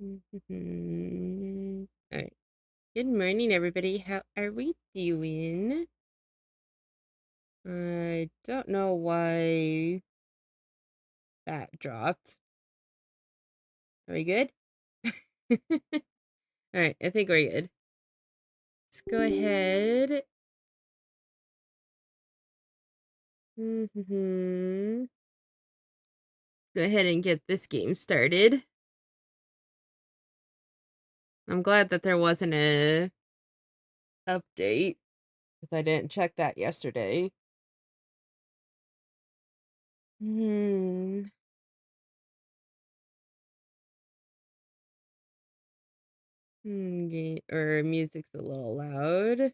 Alright. Good morning, everybody. How are we doing? I don't know why that dropped. Are we good? Alright, I think we're good. Let's go ahead. Go ahead and get this game started. I'm glad that there wasn't a update because I didn't check that yesterday. Or music's a little loud.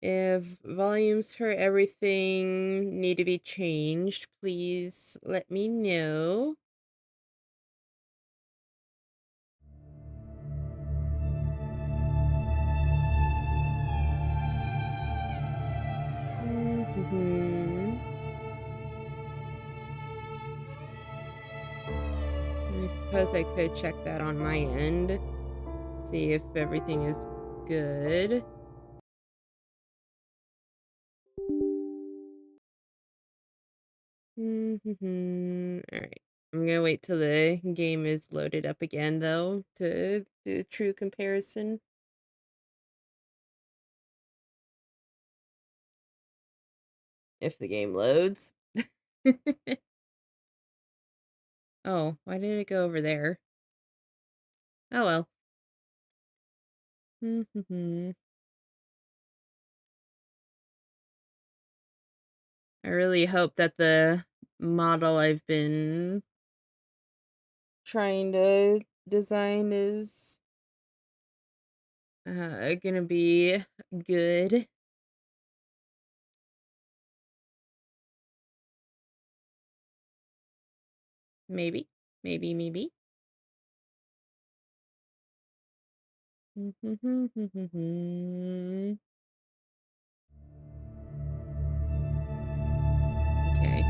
If volumes for everything need to be changed, please let me know. I suppose I could check that on my end, see if everything is good. Alright. I'm gonna wait till the game is loaded up again, though, to do a true comparison. If the game loads. Oh, why did it go over there? Oh well. I really hope that the model I've been trying to design is gonna be good. Maybe. Maybe. Okay,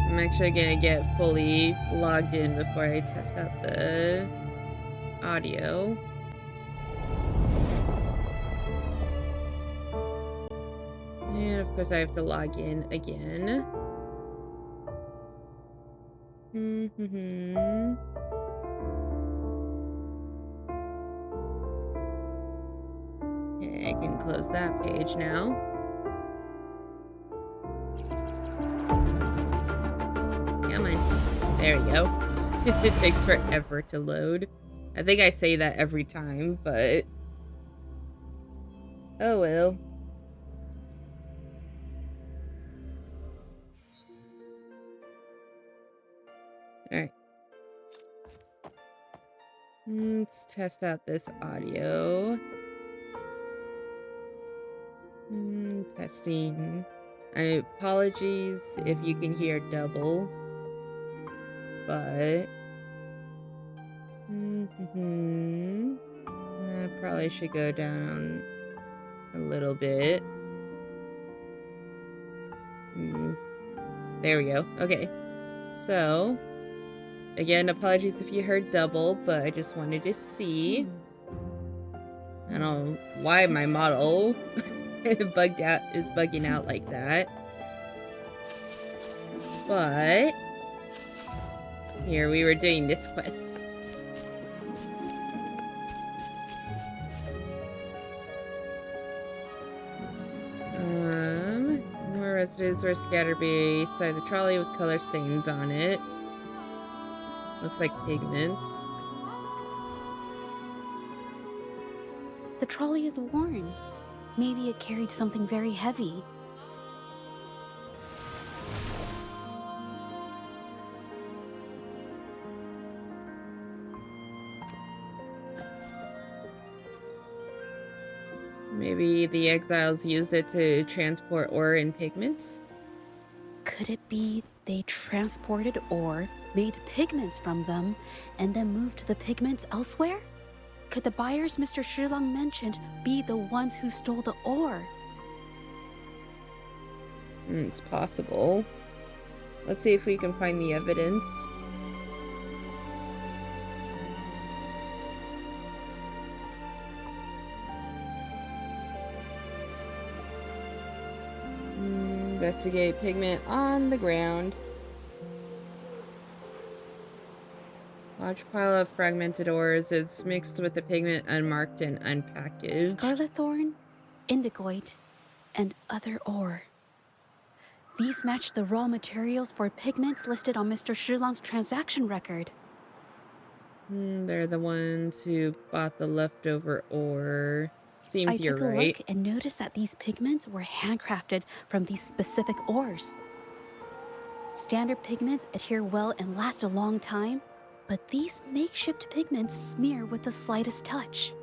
I'm actually gonna get fully logged in before I test out the audio. And of course I have to log in again. Okay, I can close that page now. Come on. There we go. It takes forever to load. I think I say that every time, but oh well. Alright. Let's test out this audio. Testing. Apologies if you can hear double, but I probably should go down a little bit. There we go. Okay. So, again, apologies if you heard double, but I just wanted to see. I don't know why my model is bugging out like that. But here we were doing this quest. More residues were scattered beside the trolley with color stains on it. Looks like pigments. The trolley is worn. Maybe it carried something very heavy. Maybe the exiles used it to transport ore and pigments? Could it be they transported ore, made pigments from them, and then moved the pigments elsewhere? Could the buyers Mr. Shilang mentioned be the ones who stole the ore? It's possible. Let's see if we can find the evidence. Investigate pigment on the ground. Large pile of fragmented ores is mixed with the pigment unmarked and unpackaged. Scarlet thorn, indigoite, and other ore. These match the raw materials for pigments listed on Mr. Shilong's transaction record. They're the ones who bought the leftover ore. Seems I you're took a right. look and noticed that these pigments were handcrafted from these specific ores. Standard pigments adhere well and last a long time, but these makeshift pigments smear with the slightest touch.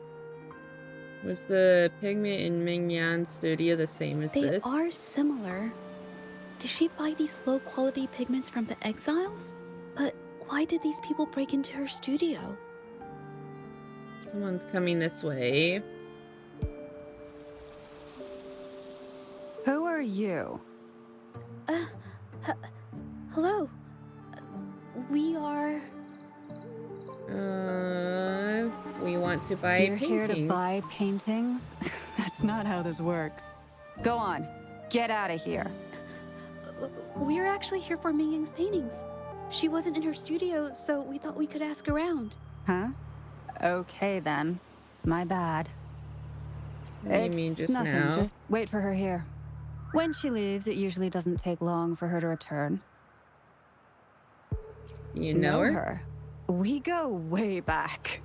Was the pigment in Mingyan's studio the same as They this? are similar. Did she buy these low-quality pigments from the exiles? But why did these people break into her studio? Someone's coming this way. Who are you? Hello? We are... We want to buy You're paintings. here to buy paintings? That's not how this works. Go on. Get out of here. We're actually here for Ming Yang's paintings. She wasn't in her studio, so we thought we could ask around. Huh? Okay then. My bad. What do you mean just nothing. now? Just wait for her here. When she leaves, it usually doesn't take long for her to return. You know her? her? We go way back.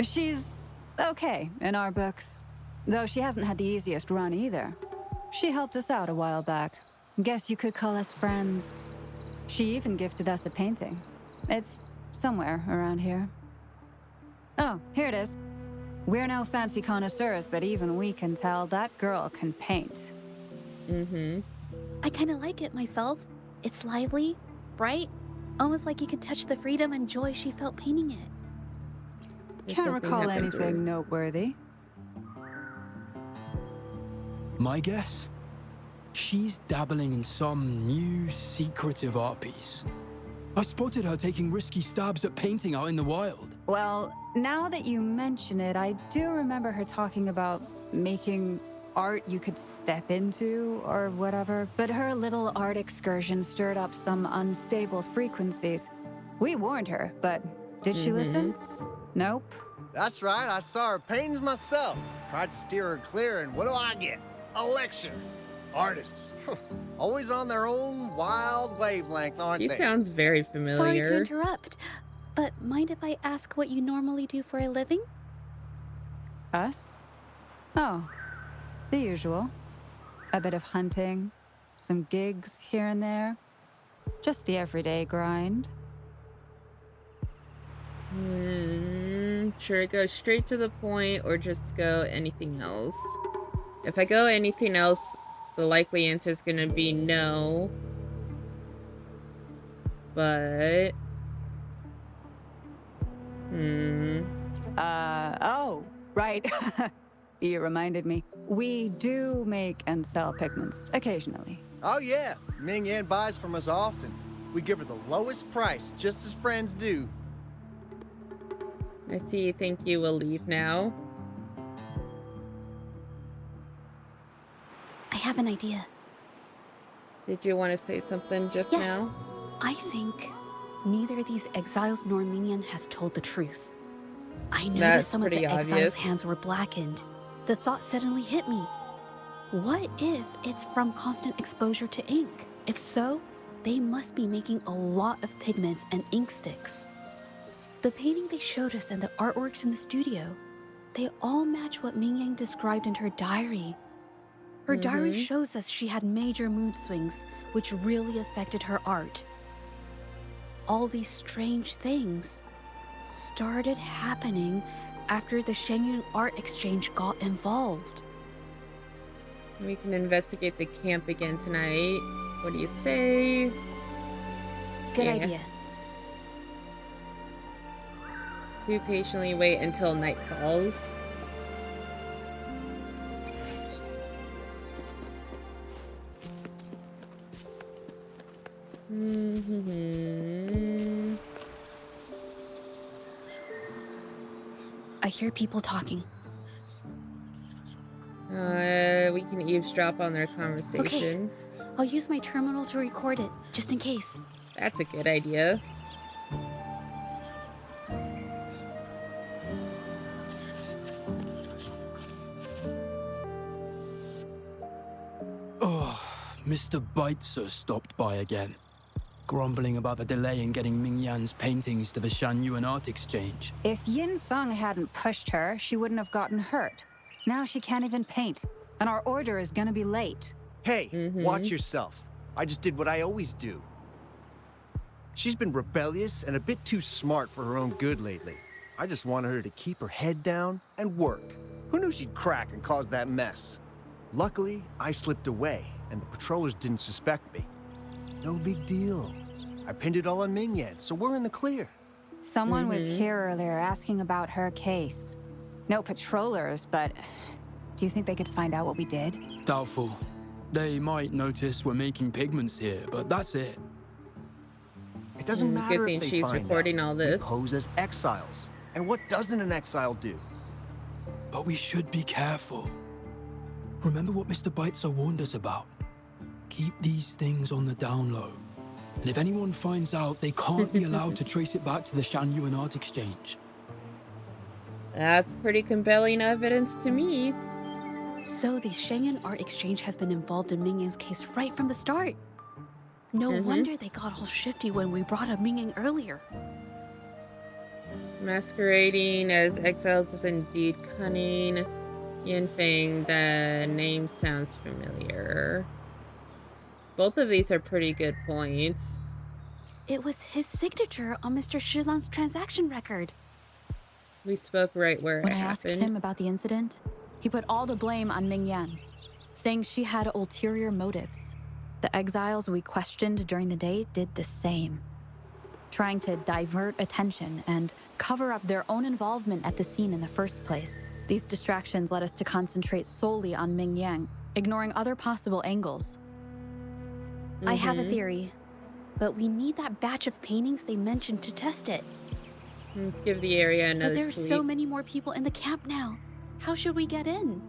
She's okay in our books. Though she hasn't had the easiest run either. She helped us out a while back. Guess you could call us friends. She even gifted us a painting. It's somewhere around here. Oh, here it is. We're no fancy connoisseurs, but even we can tell that girl can paint. I kind of like it myself. It's lively, bright, almost like you could touch the freedom and joy she felt painting it. Did Can't something recall happen to her? anything noteworthy. My guess? She's dabbling in some new secretive art piece. I spotted her taking risky stabs at painting out in the wild. Well, now that you mention it, I do remember her talking about making art you could step into or whatever, but her little art excursion stirred up some unstable frequencies. We warned her, but did she listen? Nope. That's right, I saw her paintings myself. Tried to steer her clear, and what do I get? A lecture. Artists. Always on their own wild wavelength, aren't He they? sounds very Sorry to familiar. interrupt, but mind if I ask what you normally do for a living? Us? Oh, the usual. A bit of hunting, some gigs here and there. Just the everyday grind. Should I go straight to the point or just go anything else? If I go anything else, the likely answer is going to be no. But... Oh, right. You reminded me. We do make and sell pigments, occasionally. Oh yeah, Ming Yan buys from us often. We give her the lowest price, just as friends do. I see you think you will leave now. I have an idea. Did you want to say something just Yes. now? I think neither these exiles nor Minion has told the truth. I noticed That's some of the pretty exiles' obvious. hands were blackened. The thought suddenly hit me. What if it's from constant exposure to ink? If so, they must be making a lot of pigments and ink sticks. The painting they showed us and the artworks in the studio, they all match what Mingyang described in her diary. Her diary shows us she had major mood swings, which really affected her art. All these strange things started happening after the Shenyun Art Exchange got involved. We can investigate the camp again tonight. What do you say? Good Yeah. idea. To patiently wait until night falls. Mm-hmm. I hear people talking. We can eavesdrop on their conversation. I'll use my terminal to record it, just in case. That's a good idea. Oh, Mr. Beitzer stopped by again, grumbling about the delay in getting Ming Yan's paintings to the Shan Yuan Art Exchange. If Yin Feng hadn't pushed her, she wouldn't have gotten hurt. Now she can't even paint, and our order is gonna be late. Hey, Mhm. watch yourself. I just did what I always do. She's been rebellious and a bit too smart for her own good lately. I just wanted her to keep her head down and work. Who knew she'd crack and cause that mess? Luckily, I slipped away, and the patrollers didn't suspect me. It's no big deal. I pinned it all on Ming Yan, so we're in the clear. Someone was here earlier asking about her case. No patrollers, but do you think they could find out what we did? Doubtful. They might notice we're making pigments here, but that's it. It doesn't Good matter thing if they she's find recording out. all this. We pose as exiles. And what doesn't an exile do? But we should be careful. Remember what Mr. Beitzer warned us about? Keep these things on the down low. And if anyone finds out, they can't be allowed to trace it back to the Shan Yuan Art Exchange. That's pretty compelling evidence to me. So the Shangyun Art Exchange has been involved in Mingyang's case right from the start. No wonder they got all shifty when we brought up Mingyang earlier. Masquerading as exiles is indeed cunning. Yin Feng, the name sounds familiar. Both of these are pretty good points. It was his signature on Mr. Shilang's transaction record. We spoke right where When it I asked happened. him about the incident, he put all the blame on Ming Yan, saying she had ulterior motives. The exiles we questioned during the day did the same, trying to divert attention and cover up their own involvement at the scene in the first place. These distractions led us to concentrate solely on Ming Yang, ignoring other possible angles. I have a theory, but we need that batch of paintings they mentioned to test it. Let's give the area But another there's sleep. so many more people in the camp now. How should we get in?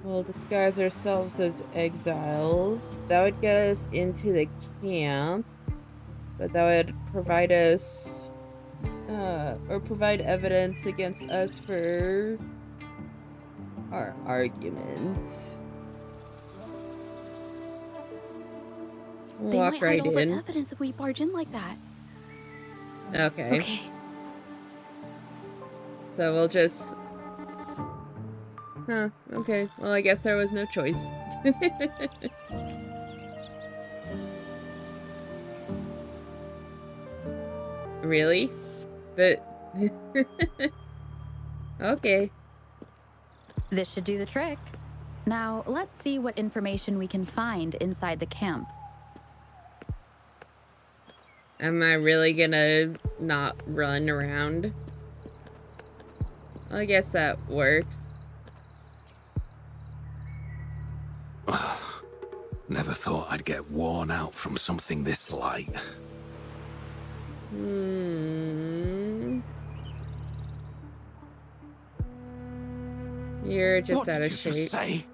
We'll disguise ourselves as exiles. That would get us into the camp. But that would provide us... or provide evidence against us for... our argument. We'll They walk might right hide all the in. evidence if we barge in like that. Okay. Okay. So we'll just... Huh, okay. Well, I guess there was no choice. Really? But... Okay. This should do the trick. Now, let's see what information we can find inside the camp. Am I really gonna not run around? Well, I guess that works. Never thought I'd get worn out from something this light. You're just What out did of you shape. just say?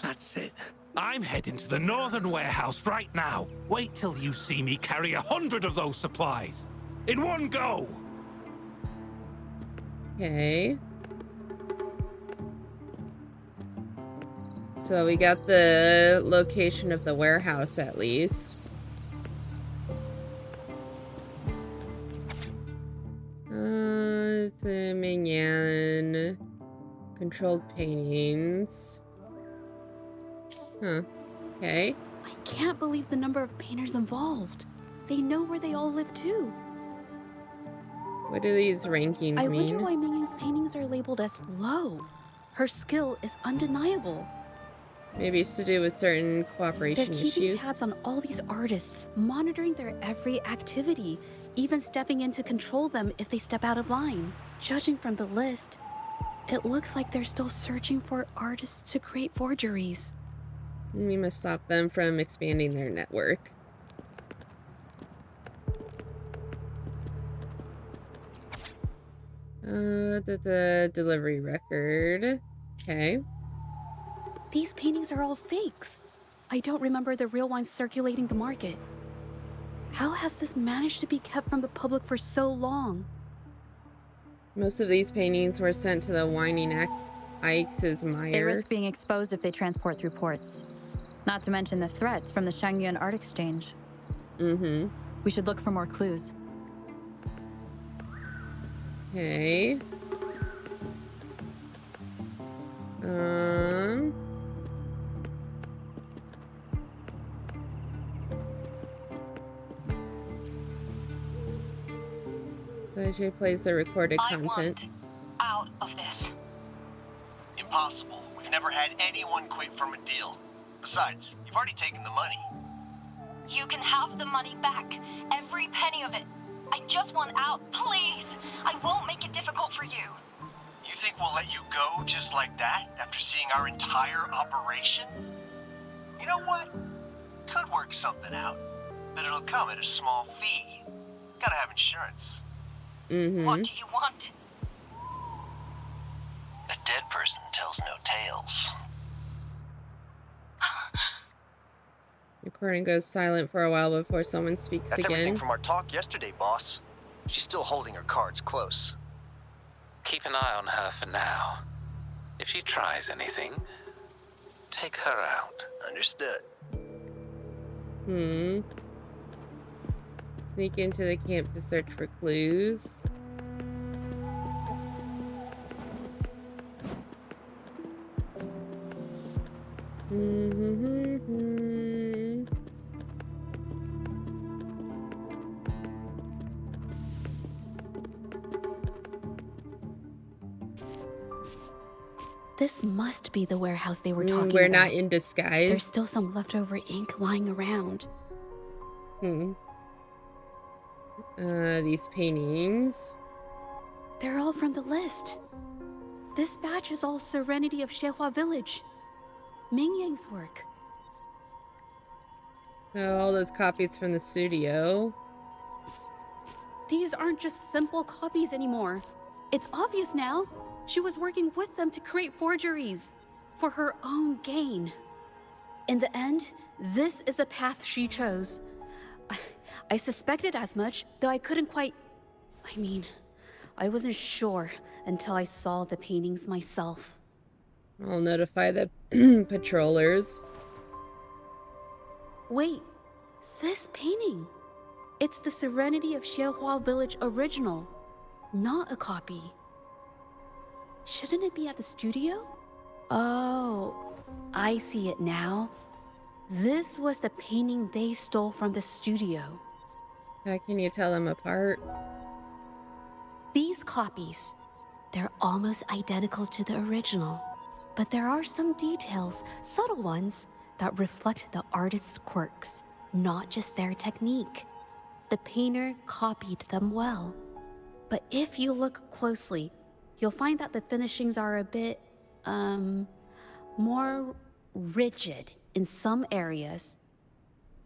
That's it. I'm heading to the northern warehouse right now. Wait till you see me carry 100 of those supplies. In one go! Okay. So we got the location of the warehouse at least. It's a Minion. Controlled paintings. Huh. Okay. I can't believe the number of painters involved. They know where they all live too. What do these rankings I mean? wonder why Mingyang's paintings are labeled as low. Her skill is undeniable. Maybe it's to do with certain They're cooperation keeping issues. tabs on all these artists, monitoring their every activity, even stepping in to control them if they step out of line. Judging from the list, it looks like they're still searching for artists to create forgeries. We must stop them from expanding their network. The delivery record. Okay. These paintings are all fakes. I don't remember the real ones circulating the market. How has this managed to be kept from the public for so long? Most of these paintings were sent to the Whining Ike's They mire. risk being exposed if they transport through ports. Not to mention the threats from the Shangyuan Art Exchange. Mm-hmm. We should look for more clues. Okay. Pleasure plays the recorded content. Out of this. Impossible. We've never had anyone quit from a deal. Besides, you've already taken the money. You can have the money back. Every penny of it. I just want out, please. I won't make it difficult for you. You think we'll let you go just like that after seeing our entire operation? You know what? Could work something out. But it'll come at a small fee. Gotta have insurance. Mm-hmm. What do you want? A dead person tells no tales. Recording goes silent for a while before someone speaks That's everything again. from our talk yesterday, boss. She's still holding her cards close. Keep an eye on her for now. If she tries anything, take her out. Understood. Sneak into the camp to search for clues. This must be the warehouse they were talking We're about. not in disguise. There's still some leftover ink lying around. These paintings. They're all from the list. This batch is all Serenity of Xehua Village. Ming Yang's work. So all those copies from the studio. These aren't just simple copies anymore. It's obvious now. She was working with them to create forgeries for her own gain. In the end, this is the path she chose. I suspected as much, though I couldn't quite... I wasn't sure until I saw the paintings myself. I'll notify the patrollers. Wait, this painting. It's the Serenity of Xehua Village original, not a copy. Shouldn't it be at the studio? Oh, I see it now. This was the painting they stole from the studio. How can you tell them apart? These copies, they're almost identical to the original. But there are some details, subtle ones, that reflect the artist's quirks, not just their technique. The painter copied them well. But if you look closely, you'll find that the finishings are a bit, more rigid in some areas.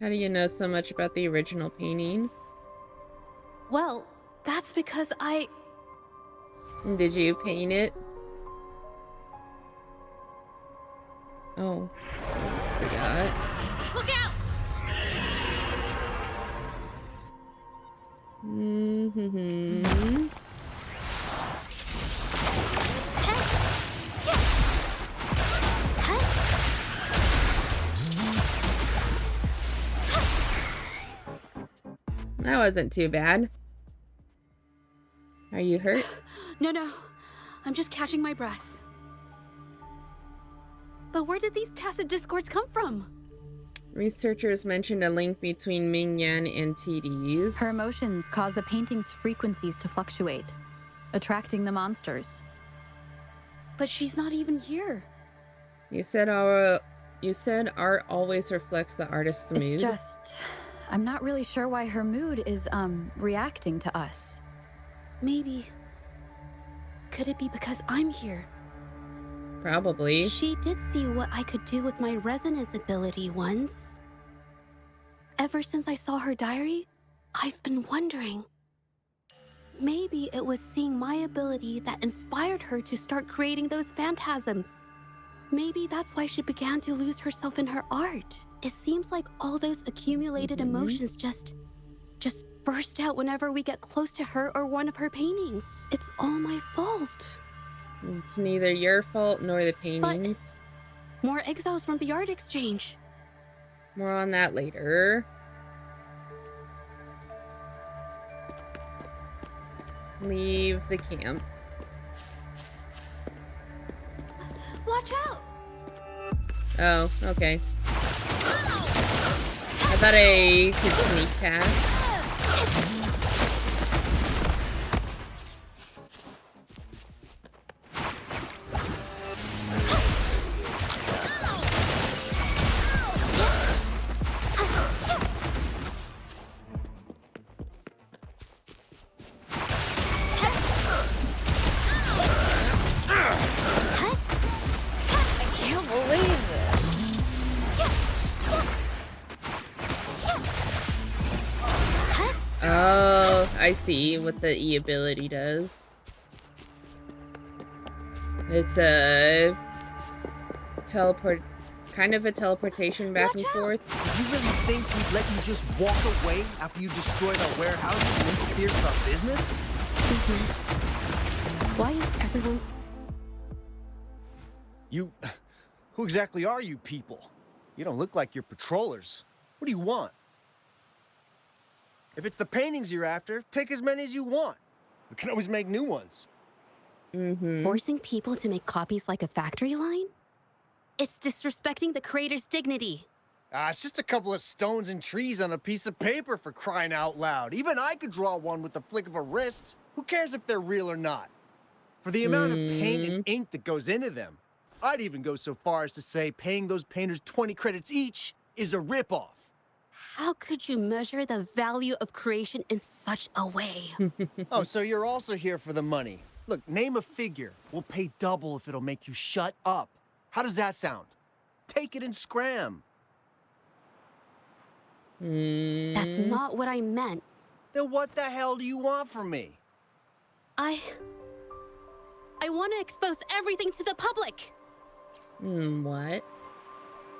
How do you know so much about the original painting? Well, that's because Did you paint it? Oh, I just forgot. Look out! That wasn't too bad. Are you hurt? No. I'm just catching my breath. But where did these tacit discords come from? Researchers mentioned a link between Ming Yan and TDs. Her emotions cause the painting's frequencies to fluctuate, attracting the monsters. But she's not even here. You said art always reflects the artist's mood. It's just... I'm not really sure why her mood is, reacting to us. Maybe. Could it be because I'm here? Probably. She did see what I could do with my resonance ability once. Ever since I saw her diary, I've been wondering. Maybe it was seeing my ability that inspired her to start creating those phantasms. Maybe that's why she began to lose herself in her art. It seems like all those accumulated emotions just burst out whenever we get close to her or one of her paintings. It's all my fault. It's neither your fault nor the paintings. But more exiles from the art exchange. More on that later. Leave the camp. Watch out! Oh, okay. I thought I could sneak past. Oh, I see what the E ability does. It's a kind of a teleportation back and forth. Did you really think we'd let you just walk away after you destroyed our warehouses and interfered with our business? Why is everyone's... Who exactly are you people? You don't look like you're patrollers. What do you want? If it's the paintings you're after, take as many as you want. We can always make new ones. Forcing people to make copies like a factory line? It's disrespecting the creator's dignity. It's just a couple of stones and trees on a piece of paper, for crying out loud. Even I could draw one with the flick of a wrist. Who cares if they're real or not? For the amount of paint and ink that goes into them, I'd even go so far as to say paying those painters 20 credits each is a ripoff. How could you measure the value of creation in such a way? Oh, so you're also here for the money. Look, name a figure. We'll pay double if it'll make you shut up. How does that sound? Take it and scram. That's not what I meant. Then what the hell do you want from me? I want to expose everything to the public. What?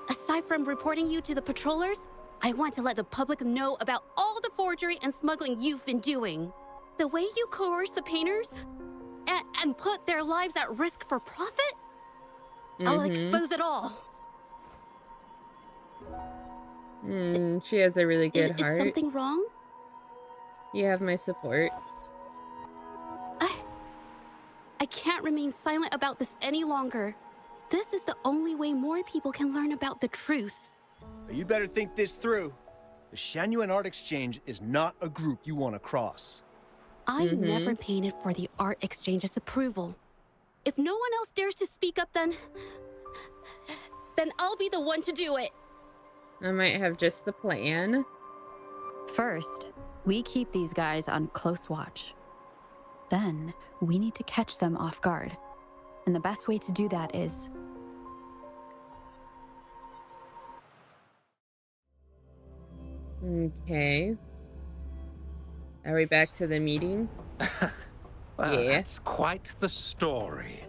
Aside from reporting you to the patrollers, I want to let the public know about all the forgery and smuggling you've been doing. The way you coerce the painters and put their lives at risk for profit? I'll expose it all. She has a really good heart. Is something wrong? You have my support. I can't remain silent about this any longer. This is the only way more people can learn about the truth. You better think this through. The Shanyuan Art Exchange is not a group you want to cross. I never painted for the Art Exchange's approval. If no one else dares to speak up, then I'll be the one to do it. I might have just the plan. First, we keep these guys on close watch. Then, we need to catch them off guard. And the best way to do that is... Okay. Are we back to the meeting? Well, that's quite the story.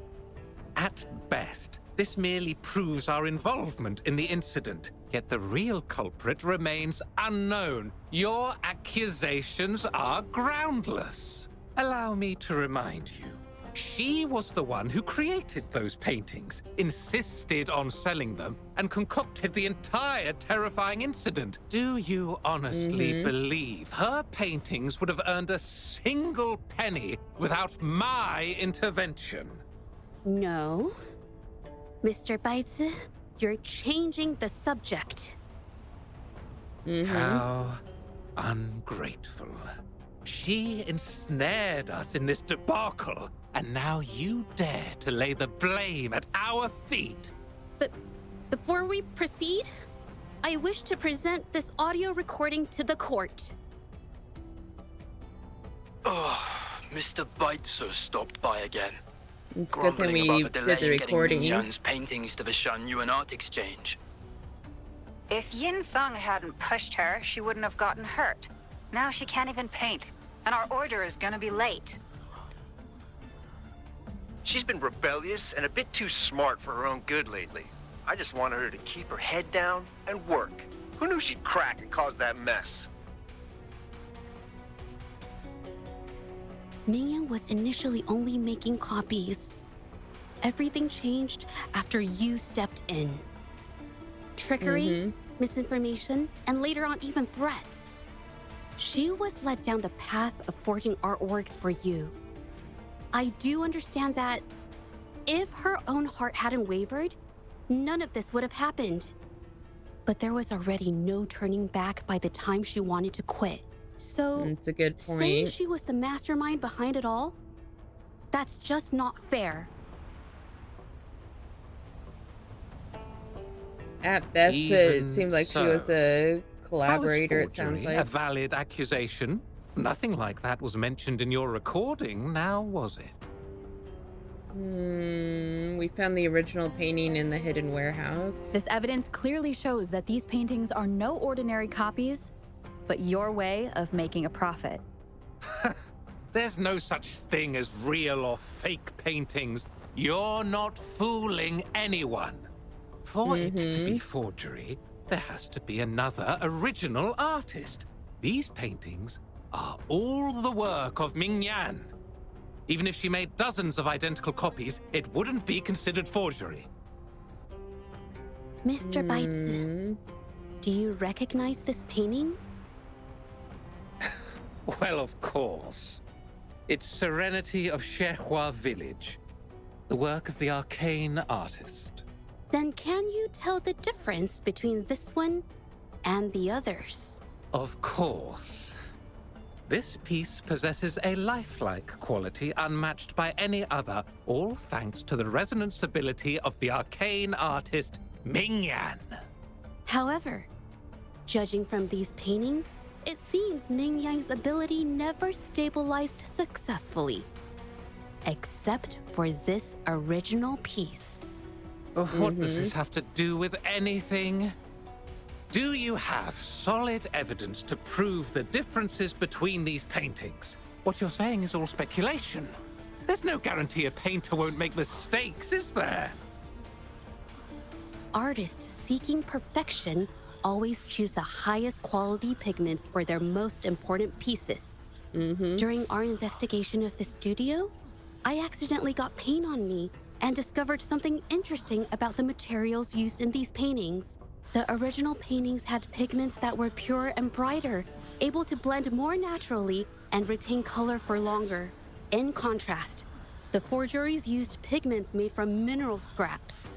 At best, this merely proves our involvement in the incident, yet the real culprit remains unknown. Your accusations are groundless. Allow me to remind you, she was the one who created those paintings, insisted on selling them, and concocted the entire terrifying incident. Do you honestly believe her paintings would have earned a single penny without my intervention? No. Mr. Baitsu, you're changing the subject. How ungrateful. She ensnared us in this debacle, and now you dare to lay the blame at our feet. But before we proceed, I wish to present this audio recording to the court. Oh, Mr. Baitsu stopped by again. It's a good thing grumbling we about the did delay the in getting recording. Ming-Yan's paintings to the Shan-Yuan art exchange. If Yin Feng hadn't pushed her, she wouldn't have gotten hurt. Now she can't even paint, and our order is gonna be late. She's been rebellious and a bit too smart for her own good lately. I just wanted her to keep her head down and work. Who knew she'd crack and cause that mess? Ming-Yan was initially only making copies. Everything changed after you stepped in. Trickery, misinformation, and later on even threats. She was led down the path of forging artworks for you. I do understand that if her own heart hadn't wavered, none of this would have happened. But there was already no turning back by the time she wanted to quit. So, It's a good saying point. she was the mastermind behind it all, that's just not fair. At best, it Even seemed like she was so, a How is collaborator, it sounds forgery like. a valid accusation? Nothing like that was mentioned in your recording, now was it? We found the original painting in the hidden warehouse. This evidence clearly shows that these paintings are no ordinary copies, but your way of making a profit. There's no such thing as real or fake paintings. You're not fooling anyone. For it to be forgery, there has to be another original artist. These paintings are all the work of Ming-Yan. Even if she made dozens of identical copies, it wouldn't be considered forgery. Mr. Baitsu, do you recognize this painting? Well, of course. It's Serenity of Shehua Village, the work of the arcane artist. Then can you tell the difference between this one and the others? Of course. This piece possesses a lifelike quality unmatched by any other, all thanks to the resonance ability of the arcane artist, Ming-Yan. However, judging from these paintings, it seems Ming-Yan's ability never stabilized successfully. Except for this original piece. What does this have to do with anything? Do you have solid evidence to prove the differences between these paintings? What you're saying is all speculation. There's no guarantee a painter won't make mistakes, is there? Artists seeking perfection always choose the highest quality pigments for their most important pieces. During our investigation of the studio, I accidentally got paint on me and discovered something interesting about the materials used in these paintings. The original paintings had pigments that were pure and brighter, able to blend more naturally and retain color for longer. In contrast, the forgeries used pigments made from mineral scraps.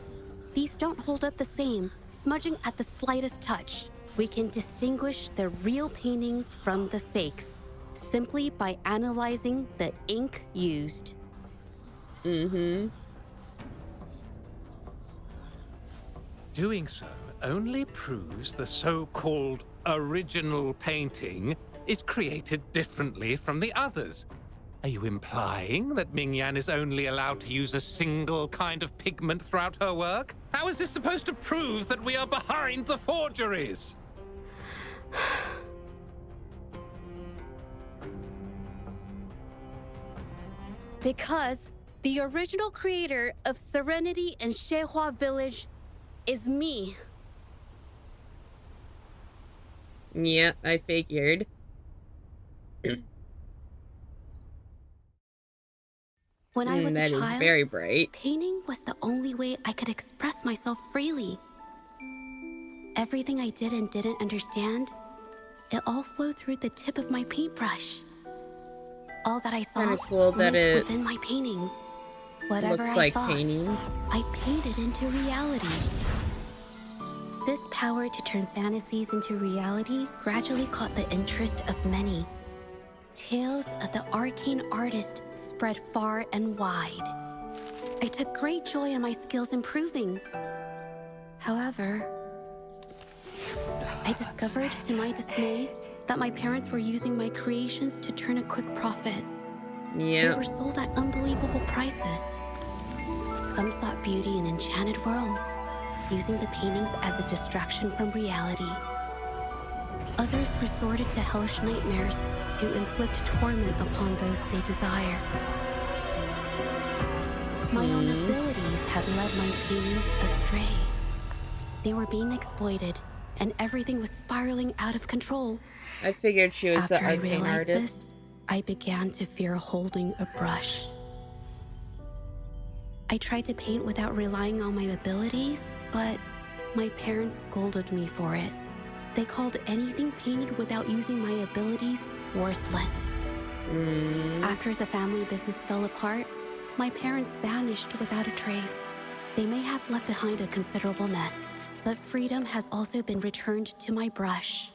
These don't hold up the same, smudging at the slightest touch. We can distinguish the real paintings from the fakes, simply by analyzing the ink used. Doing so only proves the so-called original painting is created differently from the others. Are you implying that Ming-Yan is only allowed to use a single kind of pigment throughout her work? How is this supposed to prove that we are behind the forgeries? Because the original creator of Serenity and Shehua Village is me. Yeah, I figured. When I was a That is child, very bright. painting was the only way I could express myself freely. Everything I did and didn't understand, it all flowed through the tip of my paintbrush. All that I saw Kinda cool that lived it within my paintings. Whatever looks I like thought, painting. I painted into reality. This power to turn fantasies into reality gradually caught the interest of many. Tales of the arcane artist spread far and wide. I took great joy in my skills improving. However, I discovered to my dismay that my parents were using my creations to turn a quick profit. They Yeah. were sold at unbelievable prices. Some sought beauty in enchanted worlds, using the paintings as a distraction from reality. Others resorted to hellish nightmares to inflict torment upon those they desire. My own abilities had led my paintings astray. They were being exploited, and everything was spiraling out of control. I figured she was After the I arcane realized artist. this, I began to fear holding a brush. I tried to paint without relying on my abilities, but my parents scolded me for it. They called anything painted without using my abilities worthless. After the family business fell apart, my parents vanished without a trace. They may have left behind a considerable mess, but freedom has also been returned to my brush.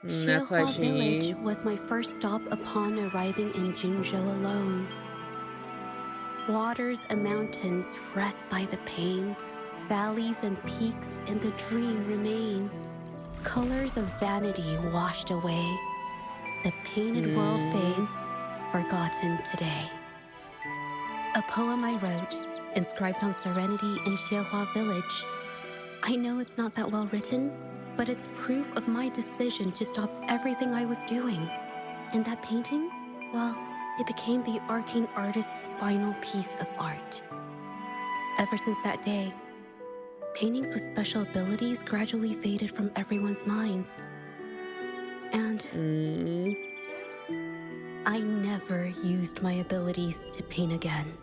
That's why Xiehua Village was my first stop upon arriving in Jinzhou alone. Waters and mountains rest by the pain. Valleys and peaks in the dream remain. Colors of vanity washed away. The painted world fades, forgotten today. A poem I wrote, inscribed on serenity in Xiehua Village. I know it's not that well written, but it's proof of my decision to stop everything I was doing. And that painting, well, it became the arcane artist's final piece of art. Ever since that day, paintings with special abilities gradually faded from everyone's minds. And I never used my abilities to paint again.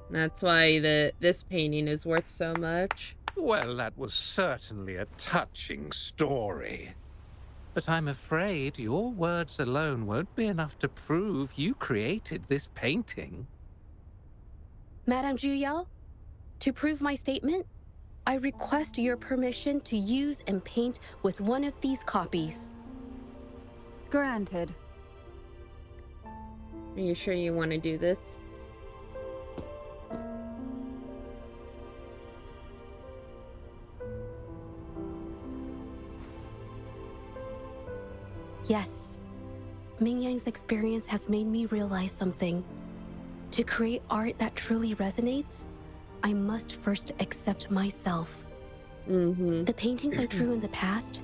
That's why this painting is worth so much. Well, that was certainly a touching story. But I'm afraid your words alone won't be enough to prove you created this painting. Madame Juyao, to prove my statement, I request your permission to use and paint with one of these copies. Granted. Are you sure you want to do this? Yes. Ming Yang's experience has made me realize something. To create art that truly resonates, I must first accept myself. The paintings I drew in the past,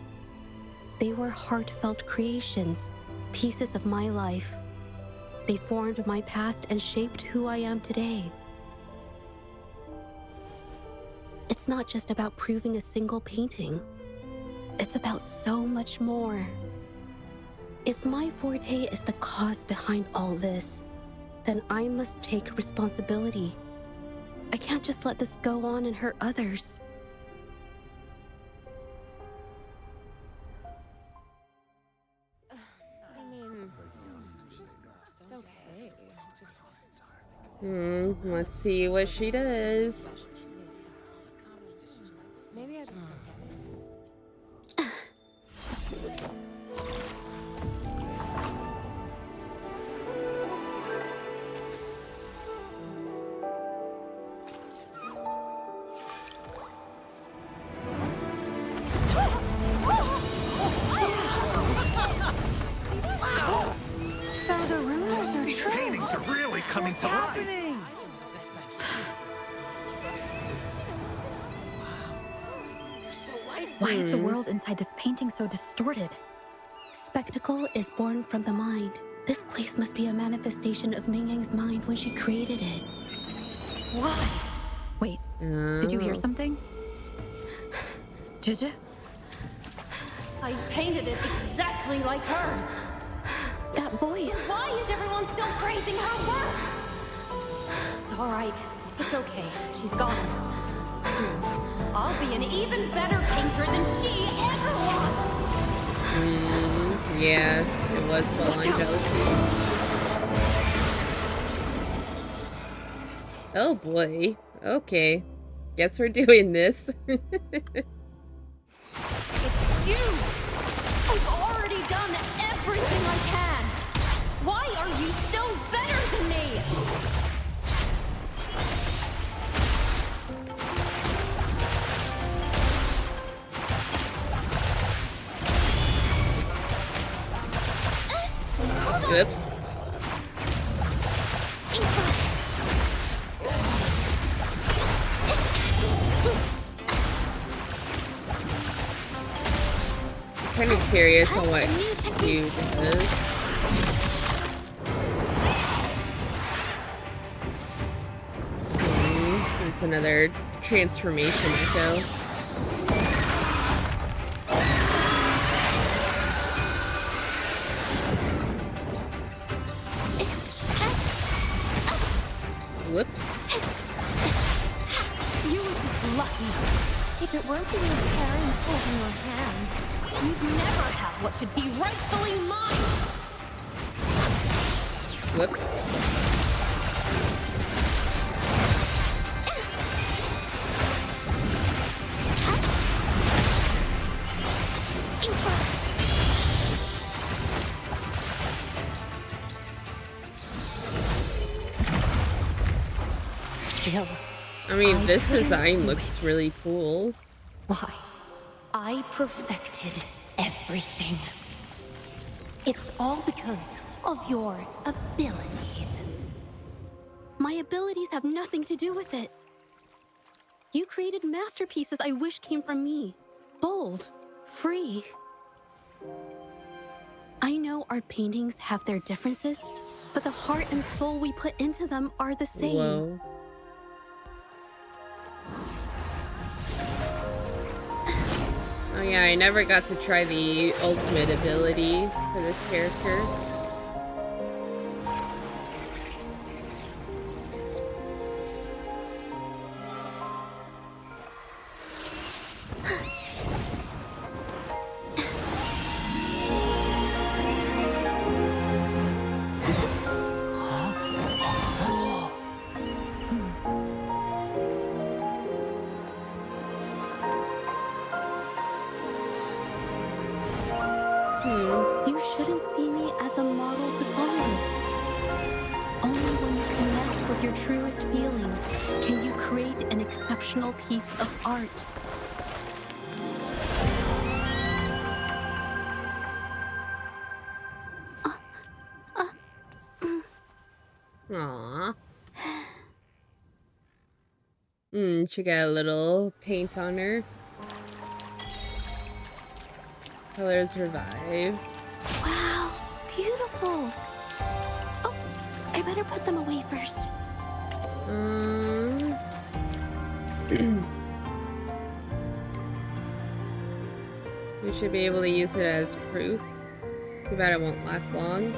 they were heartfelt creations, pieces of my life. They formed my past and shaped who I am today. It's not just about proving a single painting. It's about so much more. If my forte is the cause behind all this, then I must take responsibility. I can't just let this go on and hurt others. Let's see what she does. Maybe I just So the rumors are These true. paintings are really coming to life. Why is the world inside this painting so distorted? Spectacle is born from the mind. This place must be a manifestation of Ming Yang's mind when she created it. Why? Wait, did you hear something? Jija? I painted it exactly like hers. That voice. Why is everyone still praising her work? It's all right. It's okay. She's gone. Soon, I'll be an even better painter than she ever was. Yeah, it was full on jealousy. Oh boy. Okay. Guess we're doing this. It's you! I've already done everything I can! Why are you still better than me? Oops. kind of curious on what you does. It's another transformation echo. Whoops. You were just lucky. If it weren't for your parents holding your hands, you'd never have what should be rightfully mine. Whoops. Still, I mean, this couldn't design do looks it. really cool. Why? I perfected everything. It's all because of your abilities. My abilities have nothing to do with it. You created masterpieces I wish came from me. Bold, free. I know art paintings have their differences, but the heart and soul we put into them are the same. Whoa. Oh yeah, I never got to try the ultimate ability for this character. You shouldn't see me as a model to follow. Only when you connect with your truest feelings can you create an exceptional piece of art. Aww. She got a little paint on her. Colors revive. Wow, beautiful. Oh, I better put them away first. We should be able to use it as proof. Too bad it won't last long.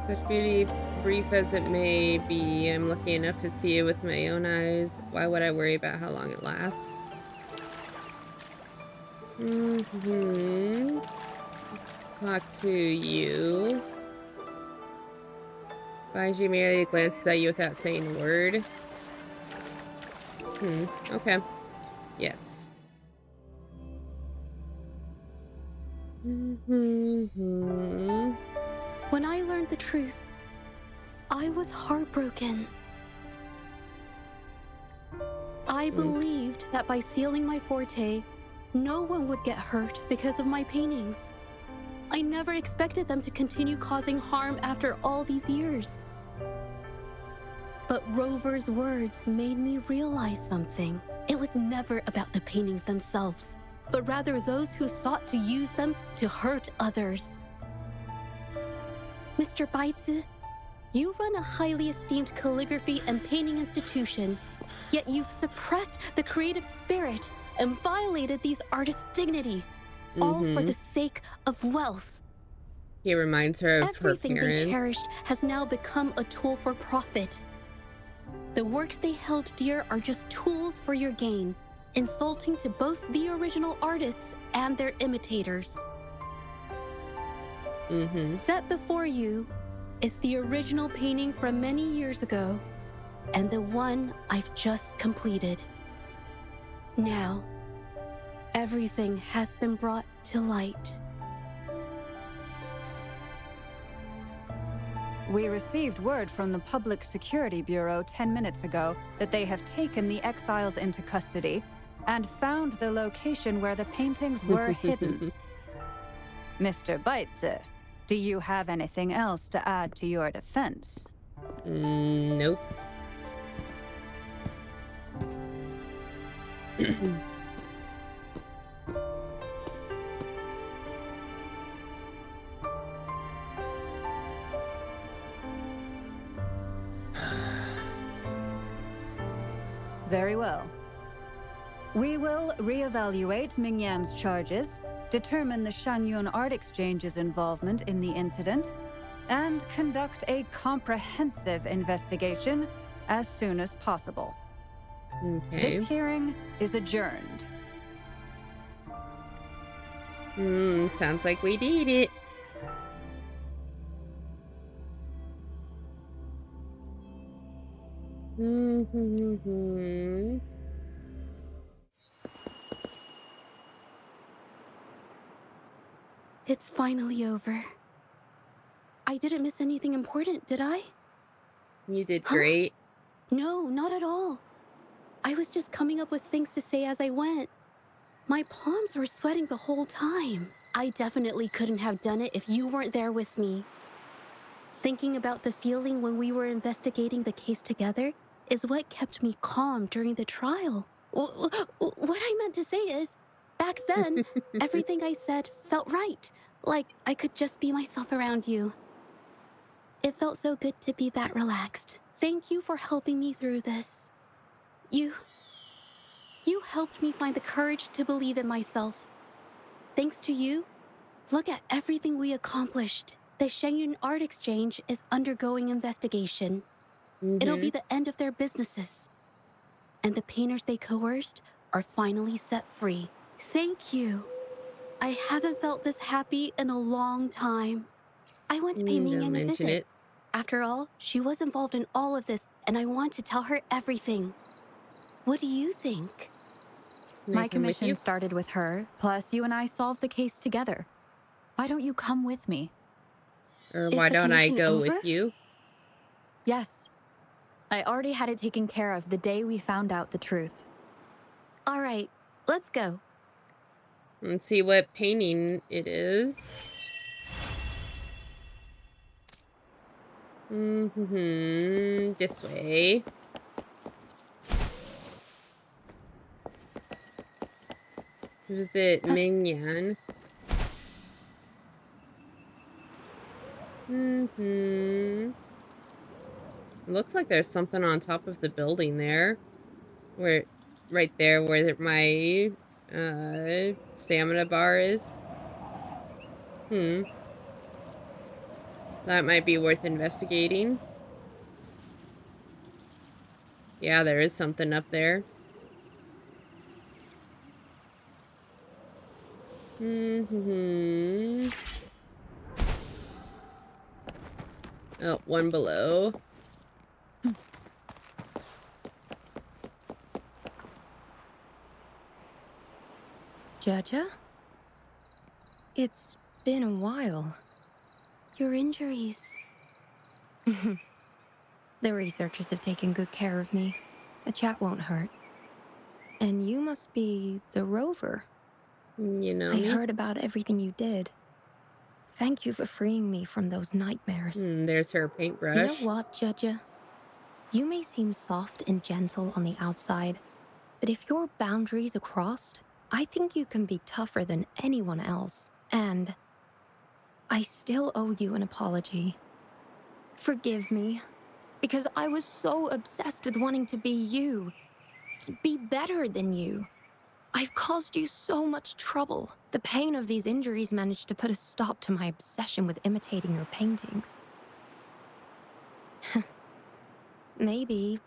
Such beauty, brief as it may be, I'm lucky enough to see it with my own eyes. Why would I worry about how long it lasts? Talk to you. Baiji merely glances at you without saying a word. Okay. Yes. When I learned the truth, I was heartbroken. I believed that by sealing my forte, no one would get hurt because of my paintings. I never expected them to continue causing harm after all these years. But Rover's words made me realize something. It was never about the paintings themselves, but rather those who sought to use them to hurt others. Mr. Baitsu, you run a highly esteemed calligraphy and painting institution, yet you've suppressed the creative spirit and violated these artists' dignity, all for the sake of wealth. He reminds her of Everything her parents. they cherished has now become a tool for profit. The works they held dear are just tools for your gain, insulting to both the original artists and their imitators. Set before you is the original painting from many years ago, and the one I've just completed. Now, everything has been brought to light. We received word from the Public Security Bureau 10 minutes ago that they have taken the exiles into custody and found the location where the paintings were hidden. Mr. Baitsu, do you have anything else to add to your defense? Nope. Very well. We will reevaluate Ming Yan's charges, determine the Shangyun Art Exchange's involvement in the incident, and conduct a comprehensive investigation as soon as possible. Okay. This hearing is adjourned. Sounds like we did it. It's finally over. I didn't miss anything important, did I? You did great. No, not at all. I was just coming up with things to say as I went. My palms were sweating the whole time. I definitely couldn't have done it if you weren't there with me. Thinking about the feeling when we were investigating the case together is what kept me calm during the trial. What I meant to say is, back then, everything I said felt right. Like I could just be myself around you. It felt so good to be that relaxed. Thank you for helping me through this. You helped me find the courage to believe in myself. Thanks to you, look at everything we accomplished. The Shangyun Art Exchange is undergoing investigation. It'll be the end of their businesses. And the painters they coerced are finally set free. Thank you. I haven't felt this happy in a long time. I want to pay Ming Yang a visit. After all, she was involved in all of this, and I want to tell her everything. What do you think? My commission started with her, plus you and I solved the case together. Why don't you come with me? Or why don't I go with you? Yes. I already had it taken care of the day we found out the truth. All right, let's go. Let's see what painting it is. This way. Is it Ming Yan? It looks like there's something on top of the building there. Where, right there where my stamina bar is. That might be worth investigating. Yeah, there is something up there. Oh, one below. Jaja? It's been a while. Your injuries. The researchers have taken good care of me. A chat won't hurt. And you must be the rover. You know I me? heard about everything you did. Thank you for freeing me from those nightmares. There's her paintbrush. You know what, Jaja? You may seem soft and gentle on the outside, but if your boundaries are crossed, I think you can be tougher than anyone else. And I still owe you an apology. Forgive me, because I was so obsessed with wanting to be you, to be better than you. I've caused you so much trouble. The pain of these injuries managed to put a stop to my obsession with imitating your paintings. Maybe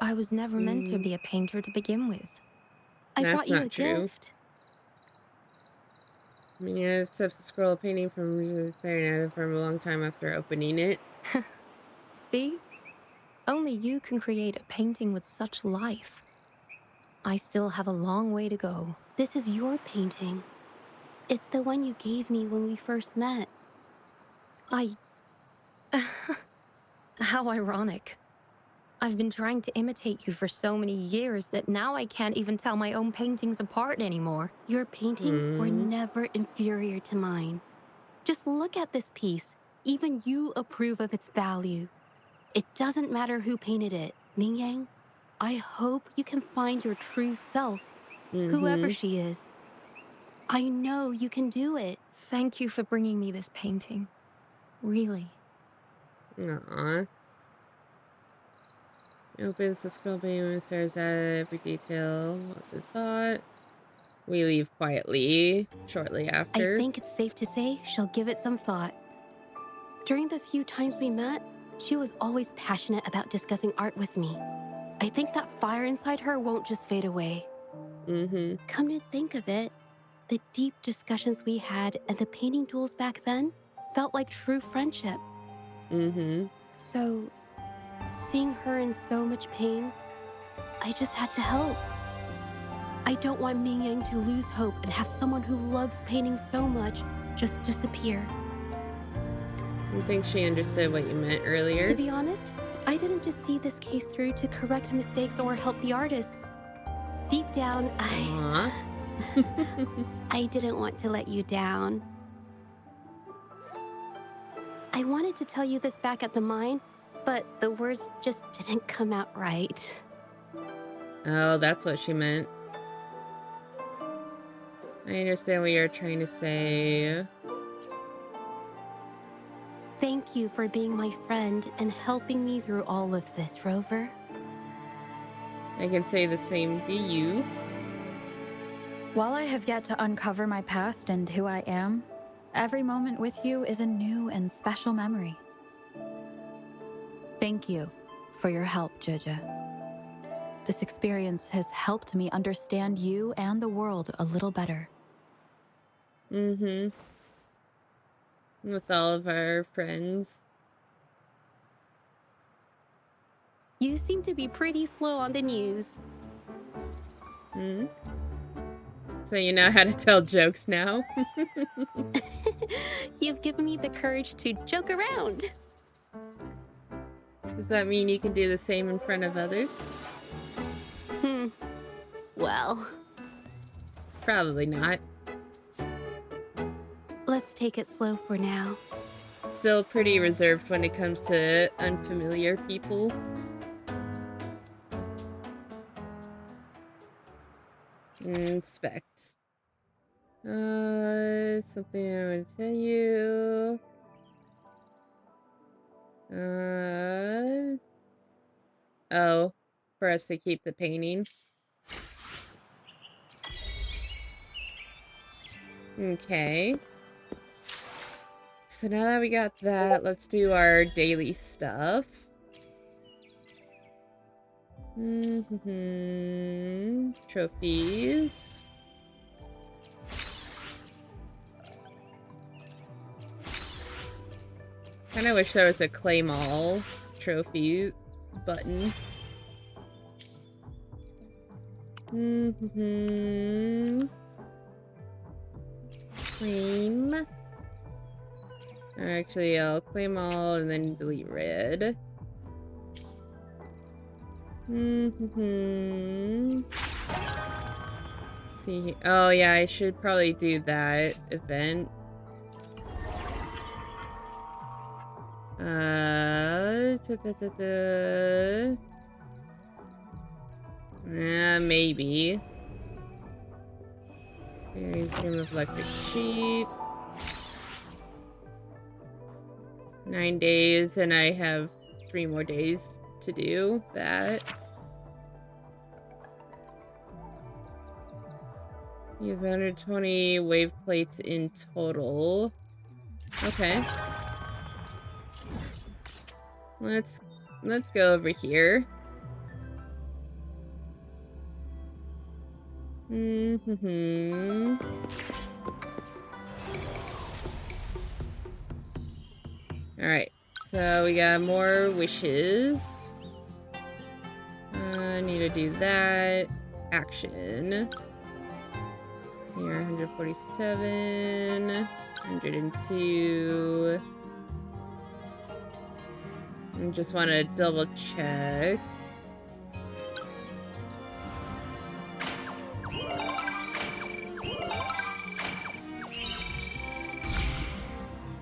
I was never meant to be a painter to begin with. I brought you a gift. Yeah, accepts the scroll of painting from staring at it for a long time after opening it. See? Only you can create a painting with such life. I still have a long way to go. This is your painting. It's the one you gave me when we first met. How ironic. I've been trying to imitate you for so many years that now I can't even tell my own paintings apart anymore. Your paintings were never inferior to mine. Just look at this piece. Even you approve of its value. It doesn't matter who painted it. Ming Yang, I hope you can find your true self, whoever she is. I know you can do it. Thank you for bringing me this painting. Really. Aww. Opens the scroll pane and stares at every detail. What's the thought? We leave quietly shortly I after. think it's safe to say she'll give it some thought. During the few times we met, she was always passionate about discussing art with me. I think that fire inside her won't just fade away. Come to think of it, the deep discussions we had and the painting duels back then felt like true friendship. So, seeing her in so much pain, I just had to help. I don't want Ming Yang to lose hope and have someone who loves painting so much just disappear. I think she understood what you meant earlier. To be honest, I didn't just see this case through to correct mistakes or help the artists. Deep down, I didn't want to let you down. I wanted to tell you this back at the mine, but the words just didn't come out right. Oh, that's what she meant. I understand what you're trying to say. Thank you for being my friend and helping me through all of this, Rover. I can say the same to you. While I have yet to uncover my past and who I am, every moment with you is a new and special memory. Thank you for your help, Jojo. This experience has helped me understand you and the world a little better. With all of our friends. You seem to be pretty slow on the news. So you know how to tell jokes now? You've given me the courage to joke around. Does that mean you can do the same in front of others? Well, probably not. Let's take it slow for now. Still pretty reserved when it comes to unfamiliar people. Inspect. Something I want to tell you. Oh, for us to keep the paintings. Okay. So now that we got that, let's do our daily stuff. Trophies. Kinda wish there was a claim all trophy button. Claim. Actually, I'll claim all and then delete red. See. Oh yeah, I should probably do that event. Yeah, maybe. Here's Game of Electric Sheep. 9 days, and I have 3 more days to do that. Use 120 wave plates in total. Okay. Let's go over here. Alright, so we got more wishes. I need to do that. Action. Here, 147, 102. I just want to double check.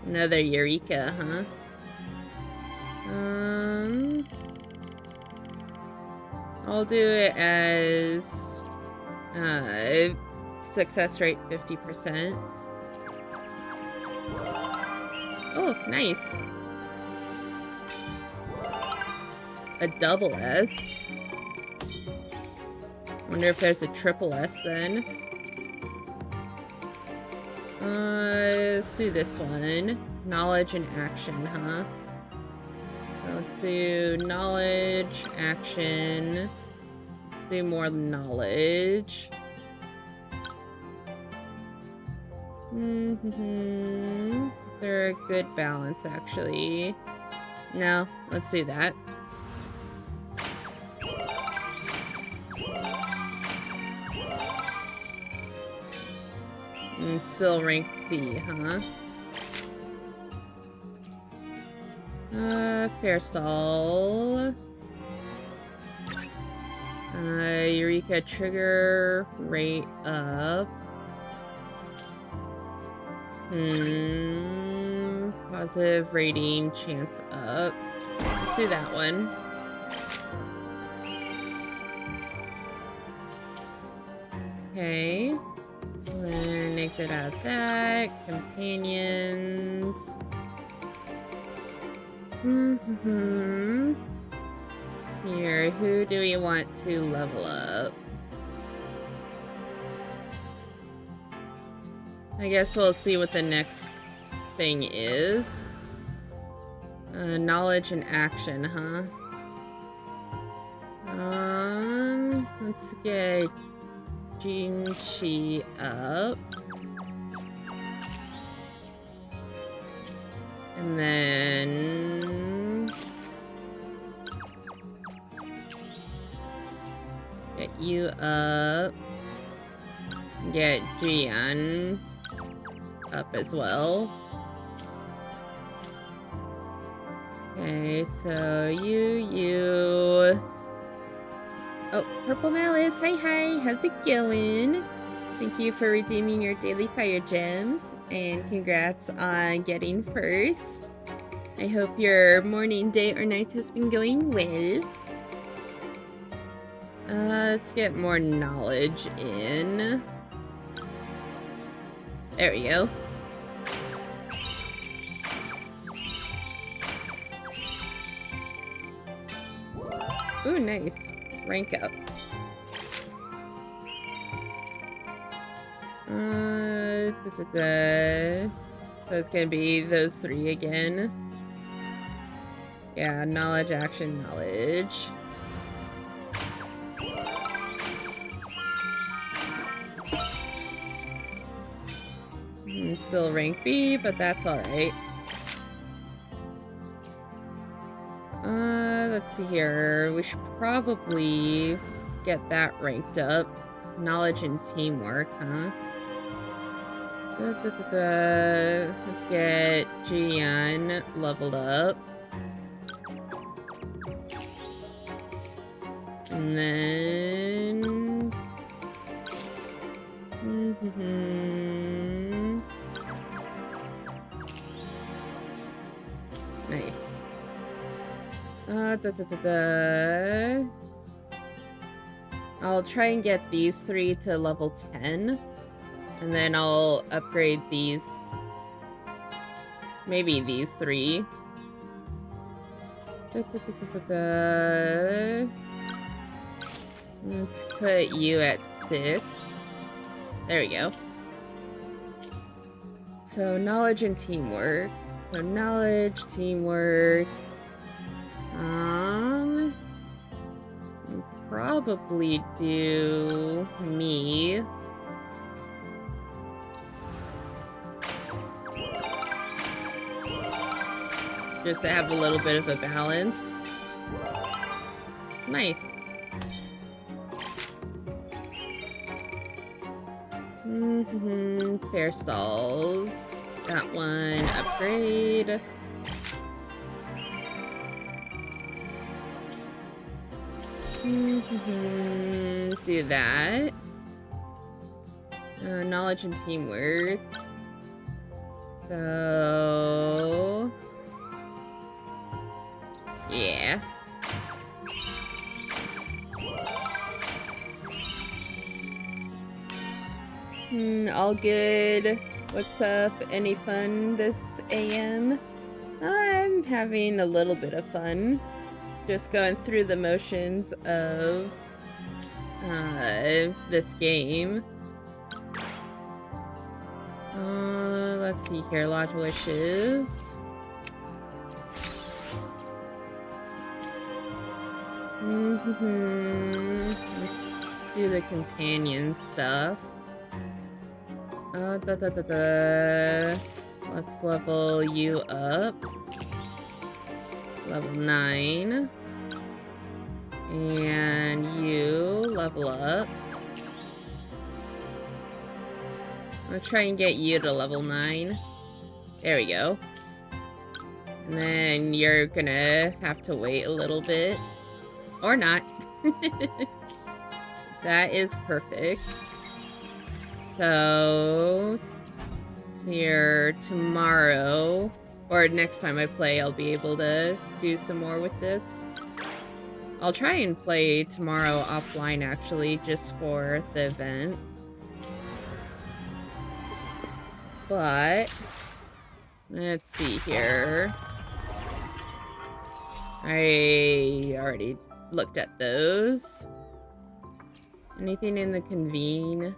Another Eureka, huh? I'll do it as success rate 50%. Oh, nice. a double S. Wonder if there's a triple S then. Let's do this one. Knowledge and action, huh? So let's do knowledge, action. Let's do more knowledge. Is there a good balance, actually? No, let's do that. And still ranked C, huh? Fairstall. Eureka trigger rate up. Positive rating chance up. Let's do that one. Okay. So then exit out of that. Companions. Let's see here. Who do we want to level up? I guess we'll see what the next thing is. Knowledge and action, huh? Let's get Jinshi up. And then get you up. Get Jian up as well. Okay, so you. Oh, Purple Malice, hi, how's it going? Thank you for redeeming your daily fire gems, and congrats on getting first. I hope your morning, day, or night has been going well. Let's get more knowledge in. There we go. Ooh, nice. Rank up. So it's gonna be those three again. Yeah, knowledge, action, knowledge. Still rank B, but that's alright. Let's see here. We should probably get that ranked up. Knowledge and teamwork, huh? Let's get Jian leveled up. And then... Nice. I'll try and get these three to level 10. And then I'll upgrade these. Maybe these three. Let's put you at 6. There we go. So knowledge and teamwork. So knowledge, teamwork. Probably do me. Just to have a little bit of a balance. Nice. Fair stalls. That one upgrade. Do that. Knowledge and teamwork. So... yeah. All good. What's up? Any fun this AM? I'm having a little bit of fun. just going through the motions of this game. Let's see here. Lodge wishes. Let's do the companion stuff. Let's level you up. Level 9. And you level up. I'll try and get you to level 9. There we go. And then you're gonna have to wait a little bit. Or not. That is perfect. So here tomorrow, or next time I play, I'll be able to do some more with this. I'll try and play tomorrow offline, actually, just for the event. But let's see here. I already looked at those. Anything in the convene?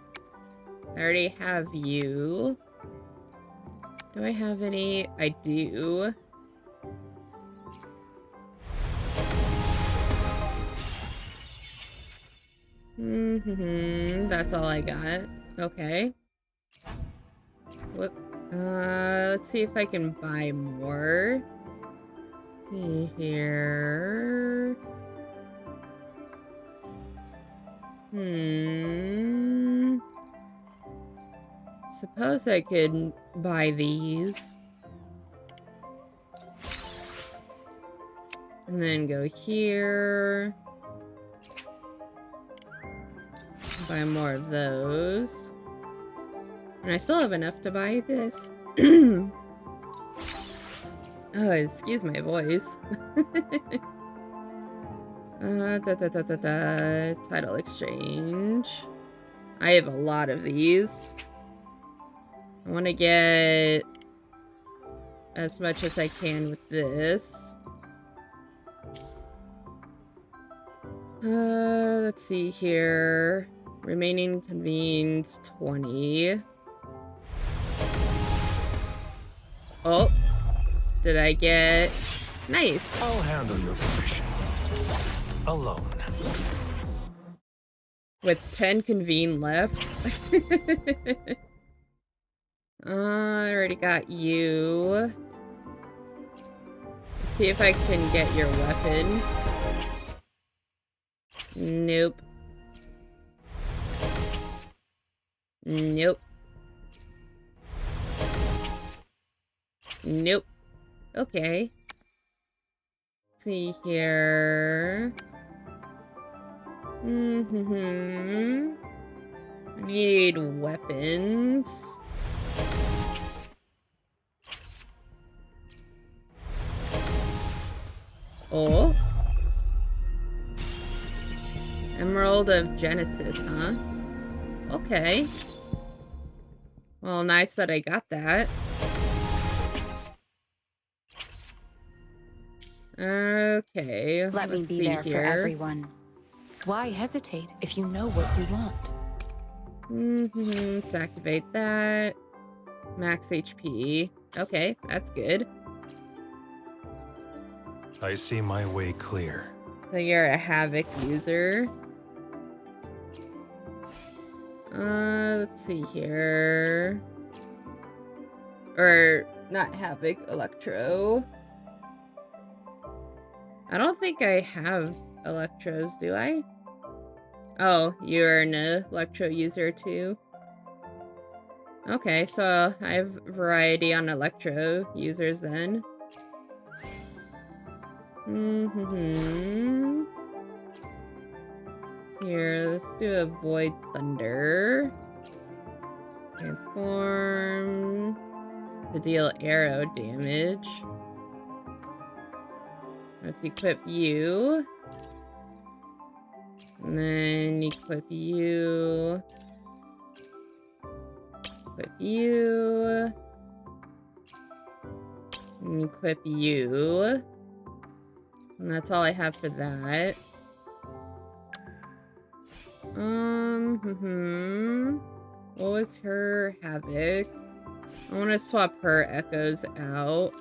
I already have you. Do I have any? I do. That's all I got. Okay. What? Let's see if I can buy more. See here. Suppose I could buy these. And then go here. Buy more of those. And I still have enough to buy this. Oh, excuse my voice. Title exchange. I have a lot of these. I want to get as much as I can with this. Let's see here. Remaining convenes 20. Oh, did I get... Nice. I'll handle your fishing. Alone. With 10 convene left. I already got you. Let's see if I can get your weapon. Nope. Nope. Nope. Okay. Let's see here. Need weapons. Oh. Emerald of Genesis, huh? Okay. Well, nice that I got that. Okay, Let me let's be see there here. for everyone. Why hesitate if you know what you want? Let's activate that. Max HP. Okay, that's good. I see my way clear. So you're a Havoc user. Let's see here. Or, not Havoc, Electro. I don't think I have Electros, do I? Oh, you're an Electro user too? Okay, so I have variety on Electro users then. Here, let's do a Void Thunder. Transform to deal arrow damage. Let's equip you. And then equip you. Equip you. And equip you. And that's all I have for that. What was her Havoc? I want to swap her Echoes out.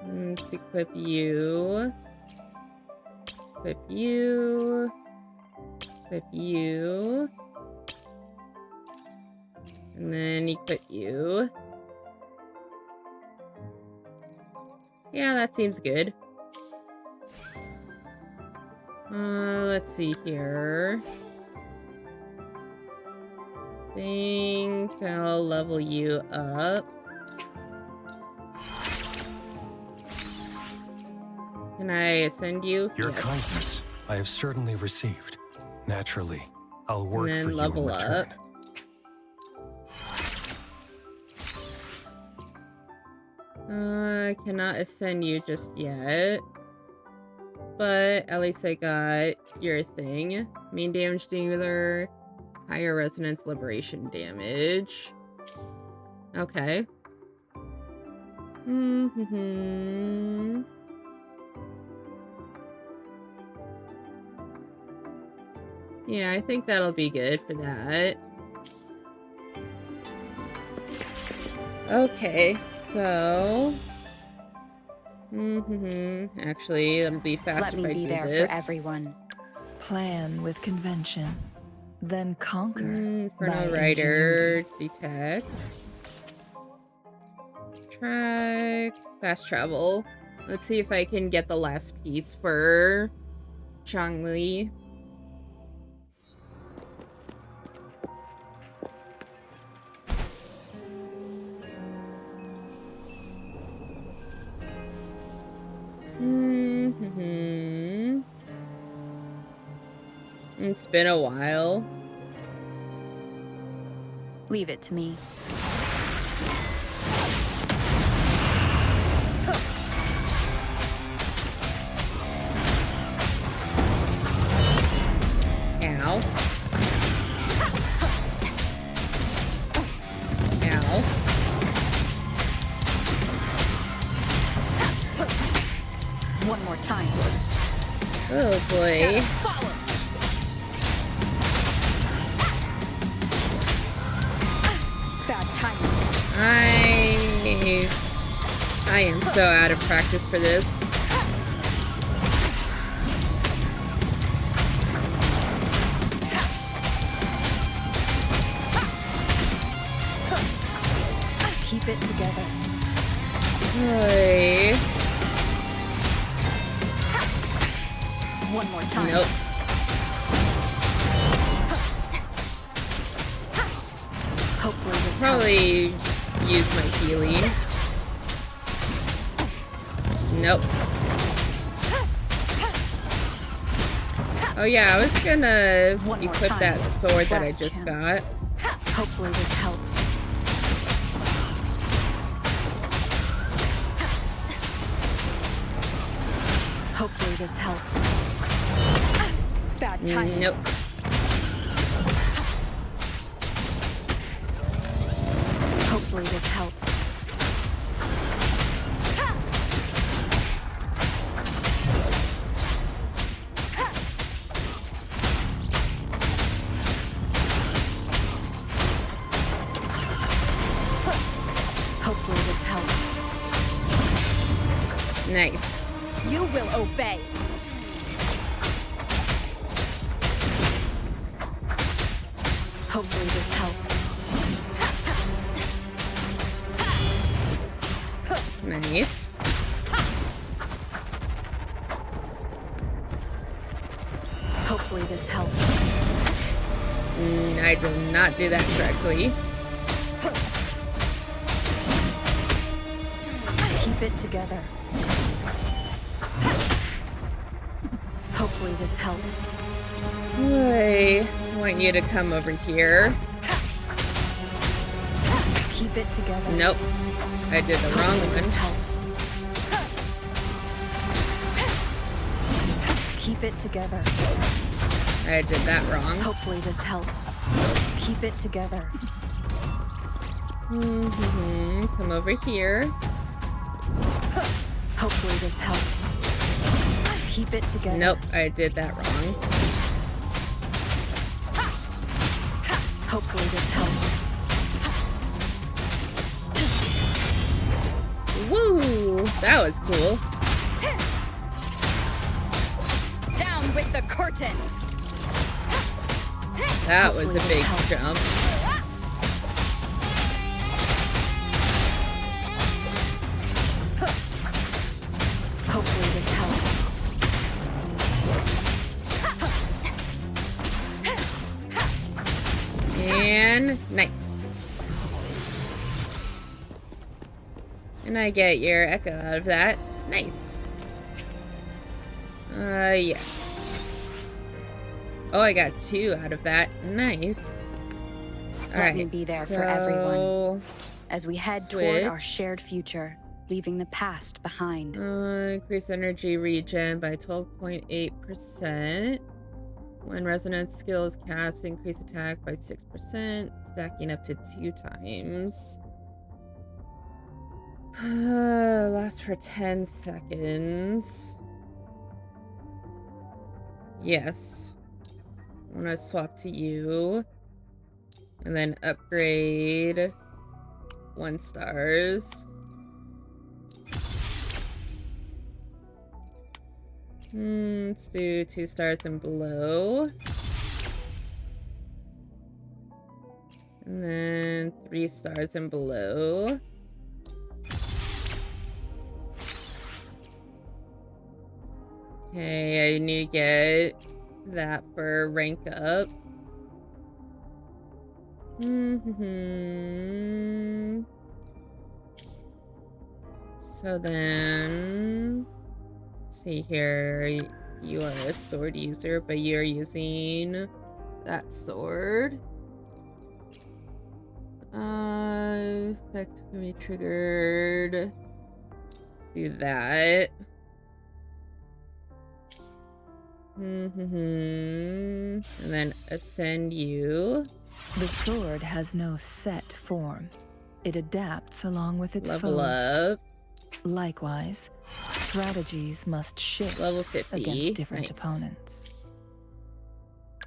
Let's equip you. Equip you. Equip you. And then equip you. Yeah, that seems good. Let's see here. Think I'll level you up. Can I ascend you? Your Yes. kindness I have certainly received. Naturally, I'll work And then for you level in return. up. I cannot ascend you just yet. But at least I got your thing. Main damage dealer, higher resonance liberation damage. Okay. Yeah, I think that'll be good for that. Okay, so... Actually, it'll be faster if I do this. Let me be there for everyone. Plan with convention, then conquer. Inferno Rider, detect. Track, fast travel. Let's see if I can get the last piece for Zhongli. It's been a while. Leave it to me. Ow. Ow. One more time. Oh boy. Bad timing. I am so out of practice for this. Keep it together. Oy. One more time. Nope. Hopefully this Probably use my healing. Nope. Oh yeah, I was gonna equip that sword that I just got. Hopefully this helps. Hopefully this helps. Bad timing. Nope. Hopefully this helps. Hopefully this helps. Nice. You will obey. Hopefully this helps. Nice. Hopefully this helps. I did not do that correctly. Keep it together. Hopefully this helps. I want you to come over here. Keep it together. Nope. I did the wrong Hopefully this one. helps. Keep it together. I did that wrong. Hopefully this helps. Keep it together. Come over here. Hopefully this helps. Keep it together. Nope, I did that wrong. Hopefully this helps. Woo! That was cool. Down with the curtain. That was a big jump. Hopefully this helps. And nice. And I get your echo out of that. Nice. Yes. Oh, I got 2 out of that. Nice. Let me be there for everyone as we head toward our shared future, leaving the past behind. Increase energy regen by 12.8%. When resonance skill is cast, increase attack by 6%, stacking up to 2 times. Lasts for 10 seconds. Yes. I want to swap to you. And then upgrade 1 stars. Let's do 2 stars and below. And then 3 stars and below. Okay, I need to get that for rank up. So then, let's see here. You are a sword user, but you're using that sword. Effect can be triggered. Do that. And then ascend you. The sword has no set form. It adapts along with its Level foes. up. Likewise, strategies must shift Level 50. against different Nice. opponents.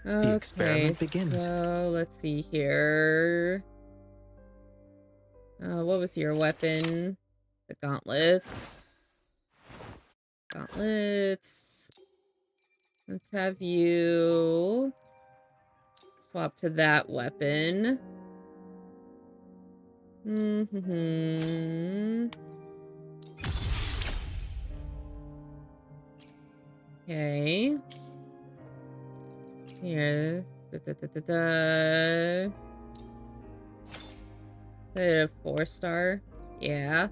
Okay, The experiment begins. So let's see here. What was your weapon? The gauntlets. Gauntlets. Let's have you swap to that weapon. Okay. Here. Is it a 4-star? Yeah.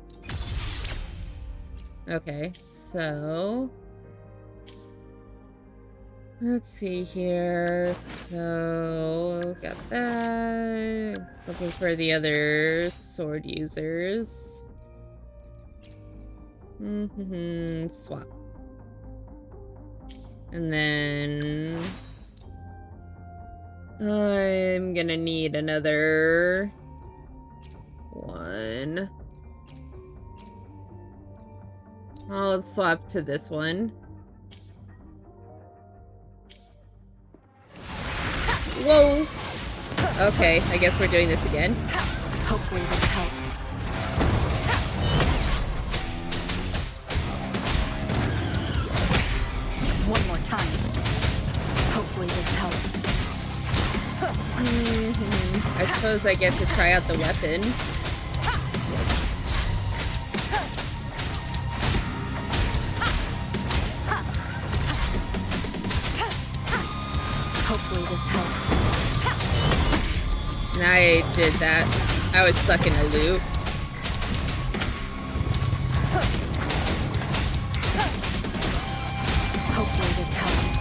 Okay, so let's see here. So got that. Looking for the other sword users. Swap. And then I'm gonna need another one. I'll swap to this one. Whoa! Okay, I guess we're doing this again. Hopefully this helps. One more time. Hopefully this helps. I suppose I get to try out the weapon. Hopefully this helps. And I did that. I was stuck in a loop. Hopefully this helps.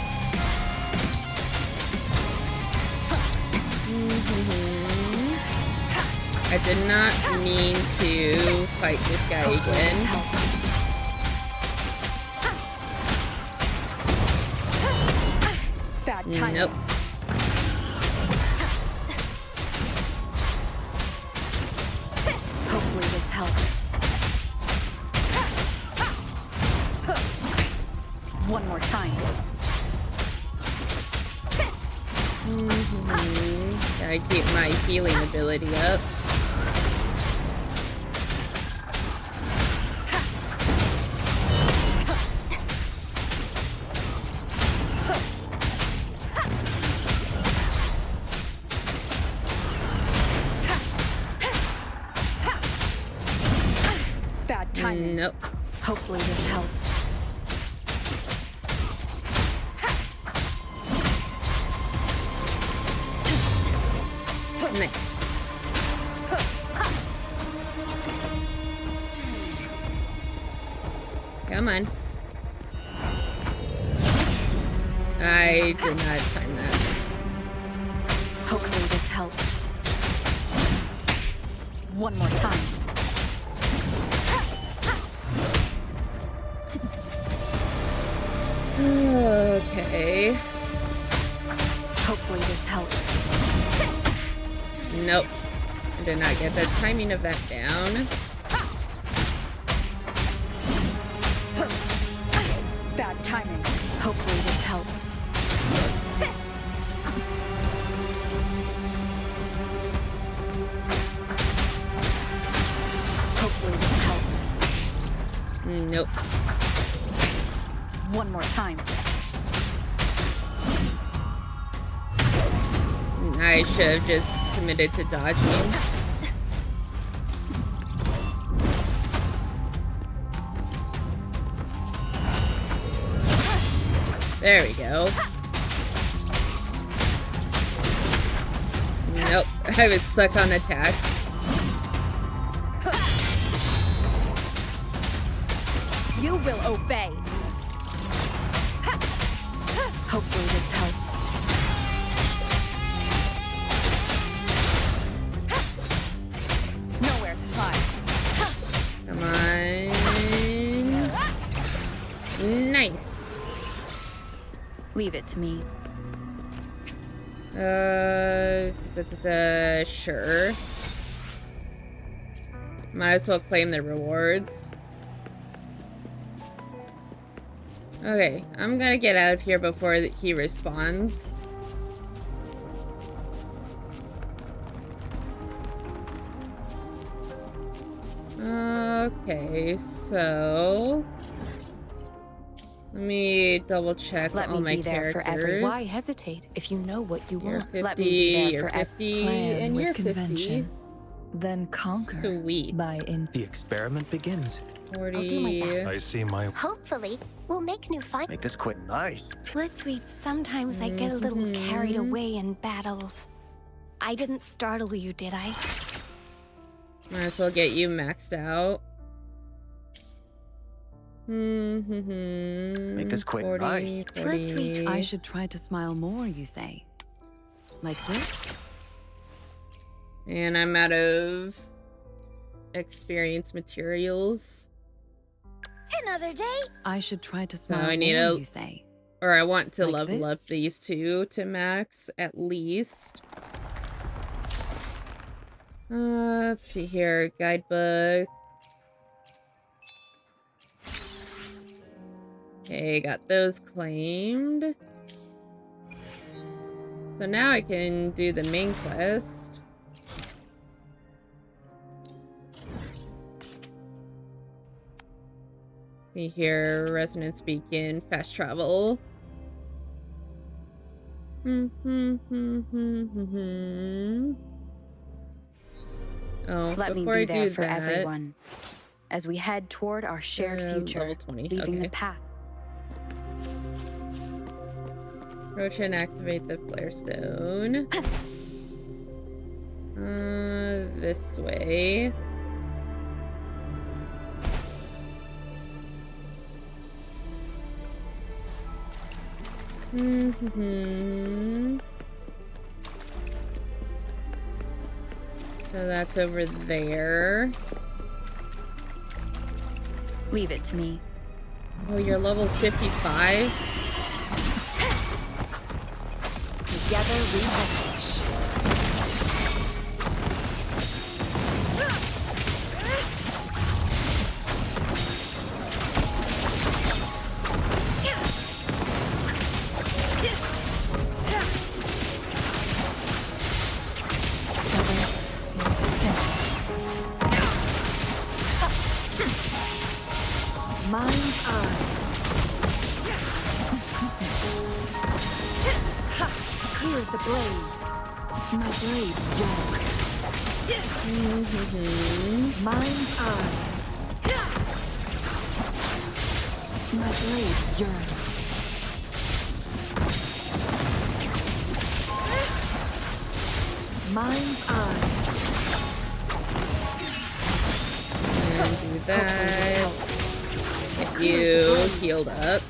I did not mean to fight this guy Hopefully this again. helps. Bad timing. Nope. Hopefully this helps. One more time. Gotta keep my healing ability up. Bad timing. Nope. Hopefully this helps. Nice. Come on. I did not time that. Hopefully this helps. One more time. Okay. Hopefully this helps. Nope. I did not get the timing of that down. Bad timing. Hopefully this helps. Hopefully this helps. Nope. One more time. I should have just committed to dodging. There we go. Nope, I was stuck on attack. You will obey. Hopefully this helps. Nowhere to hide. Come on. Nice. Leave it to me. Sure. Might as well claim the rewards. Okay, I'm gonna get out of here before he responds. Okay, so let me double check all my characters. Why hesitate if you know what you You're want? 50, Let me be there you're for every 50, Plan and with you're convention. 50. Then conquer Sweet. by The experiment begins. 40. I'll do my best. I see my... Hopefully, we'll make new find. Make this quick. Nice. Let's read. Sometimes I get a little carried away in battles. I didn't startle you, did I? Might as well get you maxed out. Make this quick. 40, Nice. 40. Let's reach. I should try to smile more, you say? Like this? And I'm out of experience materials. Another day. I should try to So smile I need more, a- you say? Or I want to Like level up this? these two to max at least. Let's see here. Guidebook. Okay, got those claimed. So now I can do the main quest. See here, Resonance Beacon, fast travel. Oh, Let me before be I there do for that, everyone as we head toward our shared future, level 20, leaving okay. the path. Approach and activate the flare stone. This way. So that's over there. Leave it to me. Oh, you're level 55? Together we vanish. Mind's eye. Clears the blaze. My blade yearns. Mind's eye. My blade yearns. Mind's eye. And do that. Get you healed up.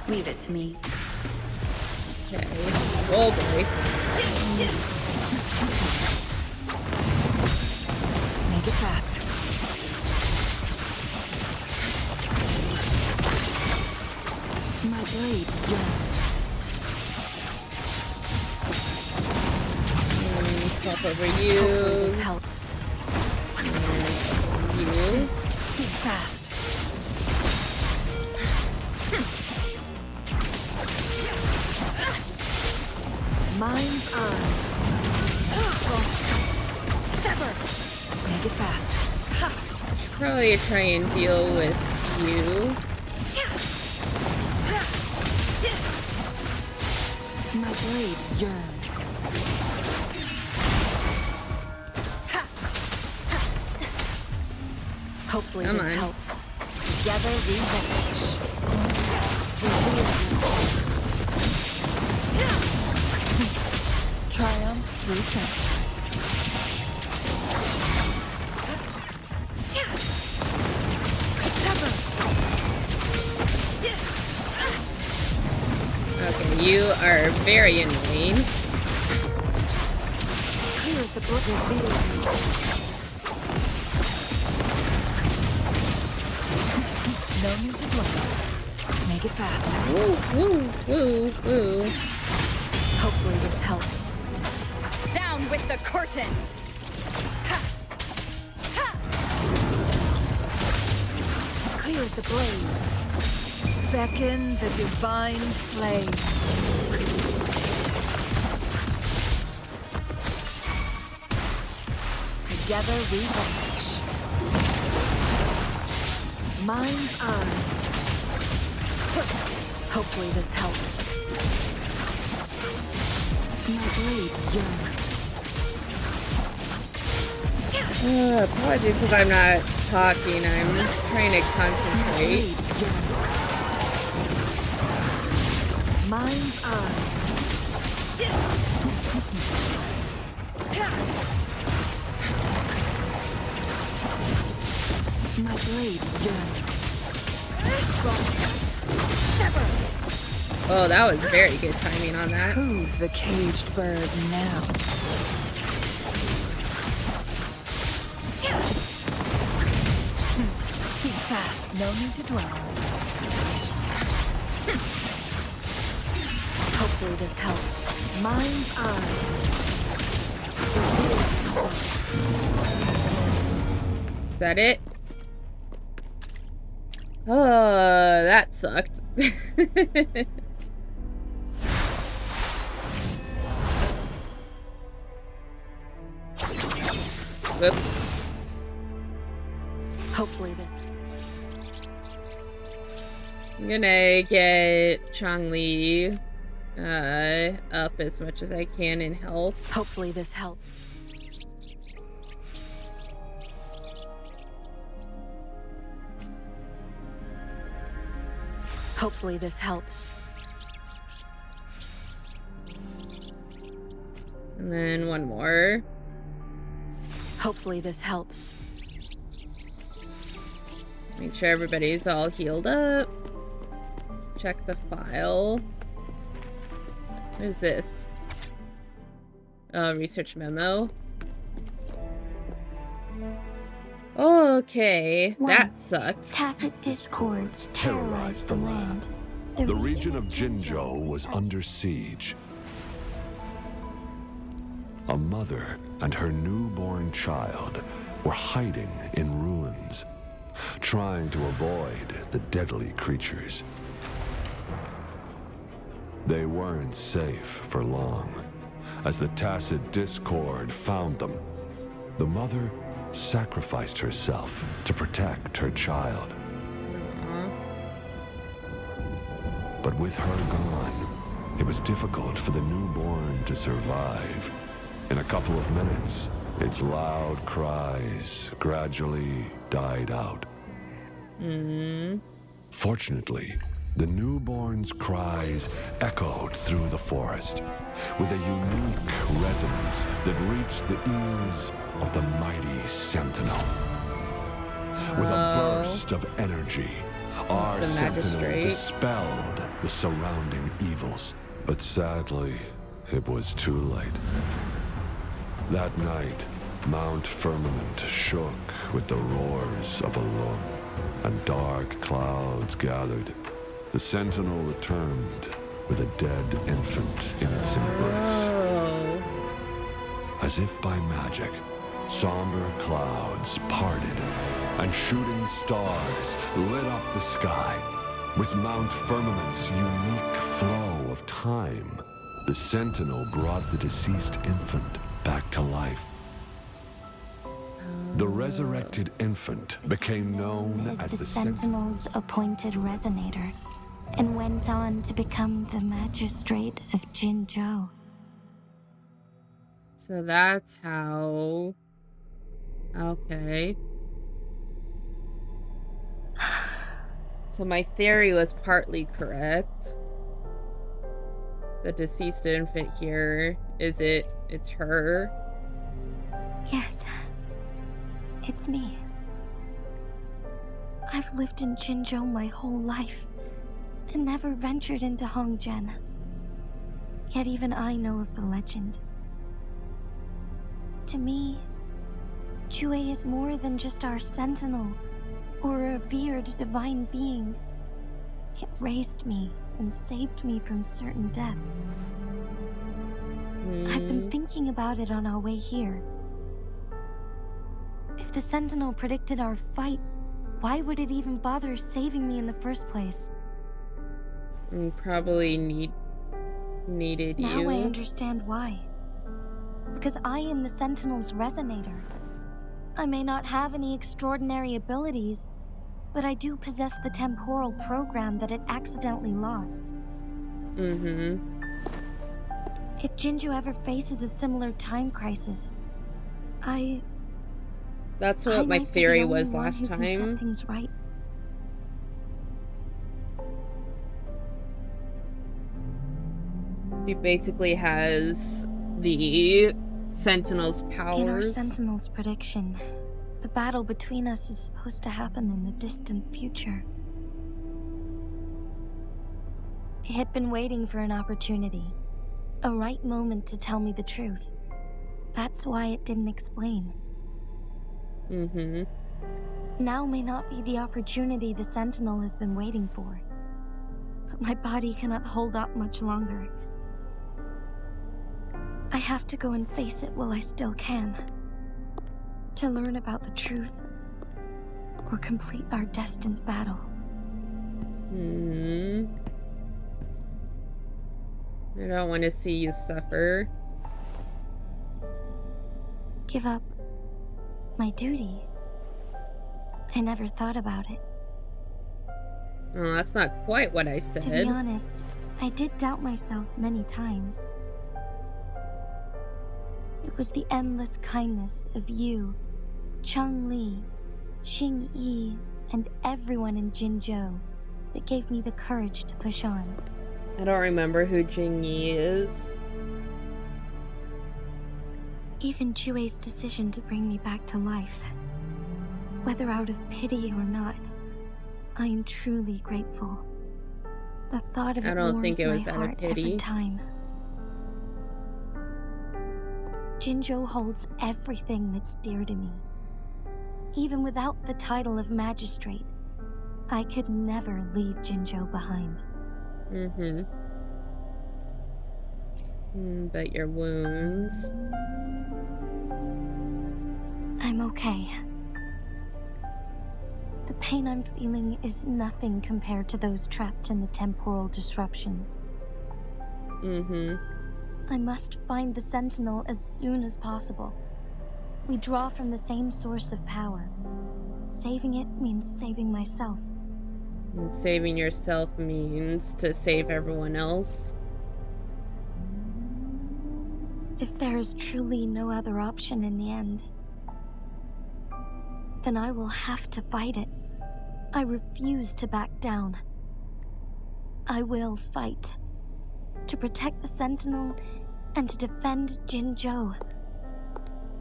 Leave it to me. Okay. Oh boy. Make it fast. My blade yearns. Swap over you. Hopefully this helps. And you. Think fast. Mind's eye. Sever. Make it fast. Probably try and deal with you. My blade yearns. Hopefully Come this on. helps. Together we vanish. Triumph through sacrifice. Okay, you are very annoying. Clears the book of VOD. No need to dwell. Make it fast. Woo, woo, woo, woo. Hopefully this helps. Down with the curtain! Clears the blaze. Beckon the divine flames. Together we vanish. Mind's eye. Hopefully this helps. My blade yearns. Apologies if I'm not talking. I'm trying to concentrate. Mind's eye. My blade yearns. Oh, that was very good timing on that. Who's the caged bird now? Think fast. No need to dwell. Hopefully this helps. Mind's eye. Is that it? Oh, that sucked. Whoops. Hopefully this. I'm gonna get Changli up as much as I can in health. Hopefully this helps. Hopefully this helps. And then one more. Hopefully this helps. Make sure everybody's all healed up. check the file. What is this? Research memo. Okay, that sucked. Tacit discords terrorized the land. The region of Jinzhou was under siege. A mother and her newborn child were hiding in ruins, trying to avoid the deadly creatures. They weren't safe for long, as the tacit discord found them. The mother sacrificed herself to protect her child. But with her gone, it was difficult for the newborn to survive. In a couple of minutes, its loud cries gradually died out. Fortunately, the newborn's cries echoed through the forest with a unique resonance that reached the ears of the mighty Sentinel. With a burst of energy, our Sentinel dispelled the surrounding evils. But sadly, it was too late. That night, Mount Firmament shook with the roars of a lung, and dark clouds gathered. The Sentinel returned with a dead infant in its embrace. As if by magic, somber clouds parted, and shooting stars lit up the sky. With Mount Firmament's unique flow of time, the Sentinel brought the deceased infant back to life. The resurrected infant became known as the Sentinel's appointed resonator, and went on to become the magistrate of Jinzhou. So that's how... Okay. So my theory was partly correct. The deceased infant here, it's her? Yes. It's me. I've lived in Jinzhou my whole life, and never ventured into Hongzhen. Yet even I know of the legend. To me, Jue is more than just our sentinel, or a revered divine being. It raised me and saved me from certain death. I've been thinking about it on our way here. If the Sentinel predicted our fight, why would it even bother saving me in the first place? Probably needed you. Now I understand why. Because I am the Sentinel's resonator. I may not have any extraordinary abilities, but I do possess the temporal program that it accidentally lost. If Jinzhou ever faces a similar time crisis, That's what my theory was last time. Set things right. He basically has the Sentinel's powers. In our Sentinel's prediction, the battle between us is supposed to happen in the distant future. It had been waiting for an opportunity, a right moment to tell me the truth. That's why it didn't explain. Now may not be the opportunity the Sentinel has been waiting for, but my body cannot hold up much longer. I have to go and face it while I still can, to learn about the truth, or complete our destined battle. I don't want to see you suffer. Give up my duty? I never thought about it. Oh, that's not quite what I said. To be honest, I did doubt myself many times. It was the endless kindness of you, Cheng Li, Xing Yi, and everyone in Jinzhou that gave me the courage to push on. I don't remember who Jing Yi is. Even Jue's decision to bring me back to life, whether out of pity or not, I am truly grateful. The thought of I it don't think warms it my was out of heart every pity. time. Jinzhou holds everything that's dear to me. Even without the title of magistrate, I could never leave Jinzhou behind. But your wounds. I'm okay. The pain I'm feeling is nothing compared to those trapped in the temporal disruptions. I must find the Sentinel as soon as possible. We draw from the same source of power. Saving it means saving myself. And saving yourself means to save everyone else. If there is truly no other option in the end, then I will have to fight it. I refuse to back down. I will fight. To protect the Sentinel and to defend Jinzhou.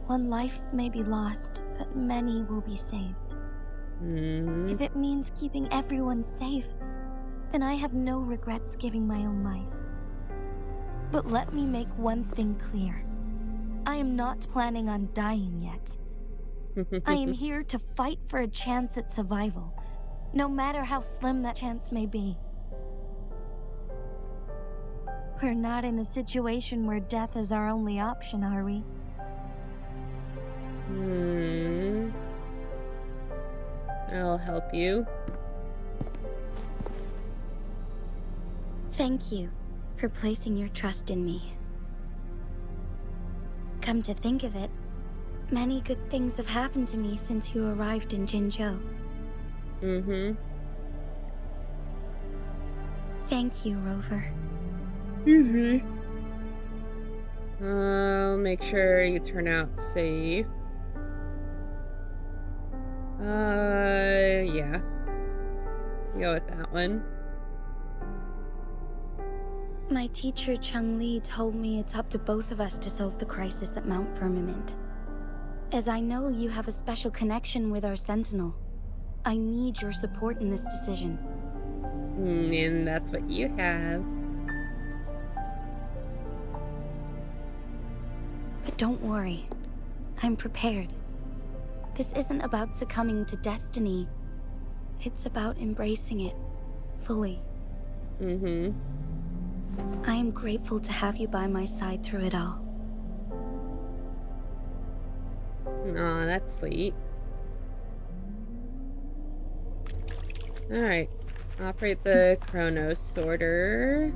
One life may be lost, but many will be saved. If it means keeping everyone safe, then I have no regrets giving my own life. But let me make one thing clear. I am not planning on dying yet. I am here to fight for a chance at survival, no matter how slim that chance may be. We're not in a situation where death is our only option, are we? I'll help you. Thank you for placing your trust in me. Come to think of it, many good things have happened to me since you arrived in Jinzhou. Thank you, Rover. I'll make sure you turn out safe. Yeah. Go with that one. My teacher Chung Li told me it's up to both of us to solve the crisis at Mount Firmament. As I know you have a special connection with our Sentinel, I need your support in this decision. And that's what you have. But don't worry, I'm prepared. This isn't about succumbing to destiny. It's about embracing it fully. I am grateful to have you by my side through it all. Aw, that's sweet. Alright. Operate the Chronos sorter.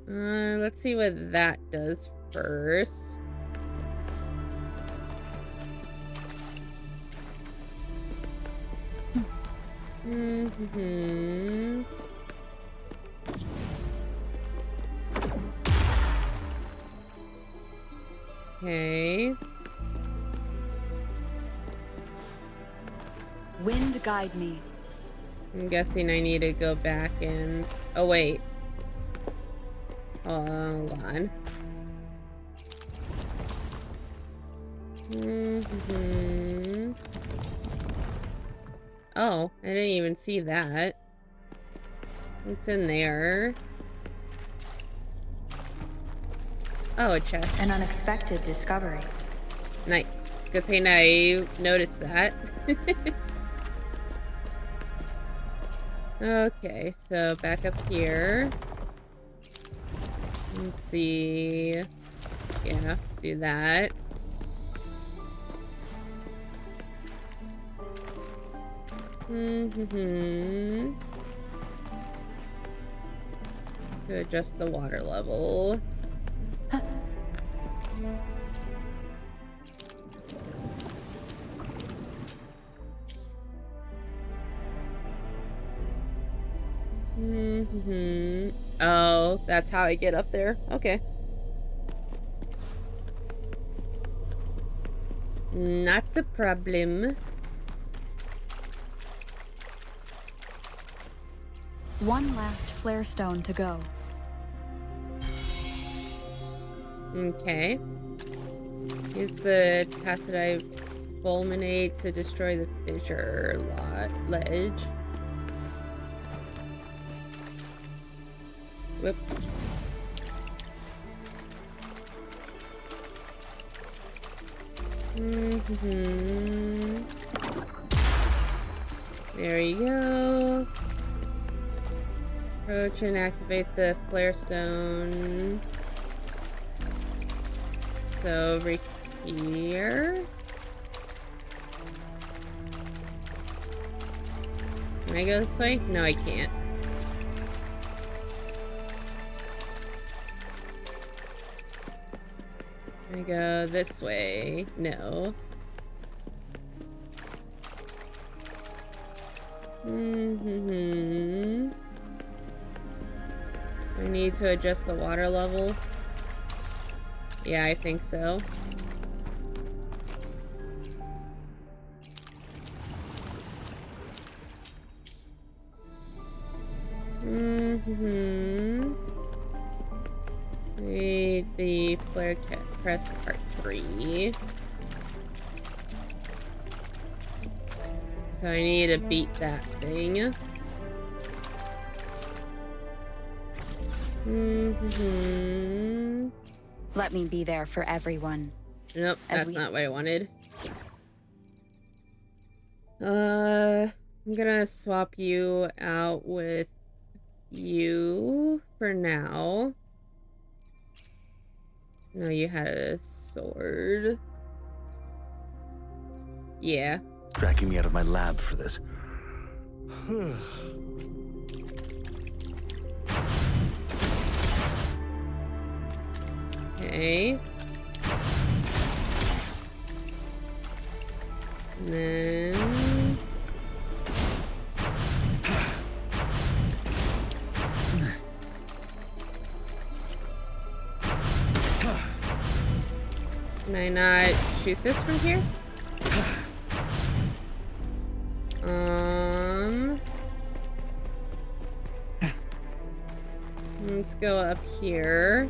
Let's see what that does first. Okay. Wind guide me. I'm guessing I need to go back and... Oh, wait. Hold on. Oh, I didn't even see that. What's in there? Oh, a chest. An unexpected discovery. Nice. Good thing I noticed that. Okay, so back up here. Let's see. Yeah, do that. To adjust the water level. Oh, that's how I get up there. Okay. Not a problem. One last flare stone to go. Okay. Use the Tacitite fulminate to destroy the fissure ledge. Whoop. There you go. Approach and activate the flare stone. So over here. Can I go this way? No, I can't. Can I go this way? No. I need to adjust the water level. Yeah, I think so. Read the flare press part 3. So I need to beat that thing. Let me be there for everyone. Nope, that's not what I wanted. I'm gonna swap you out with you for now. No, you had a sword. Yeah. Dragging me out of my lab for this. Okay. And then... Can I not shoot this from here? Let's go up here.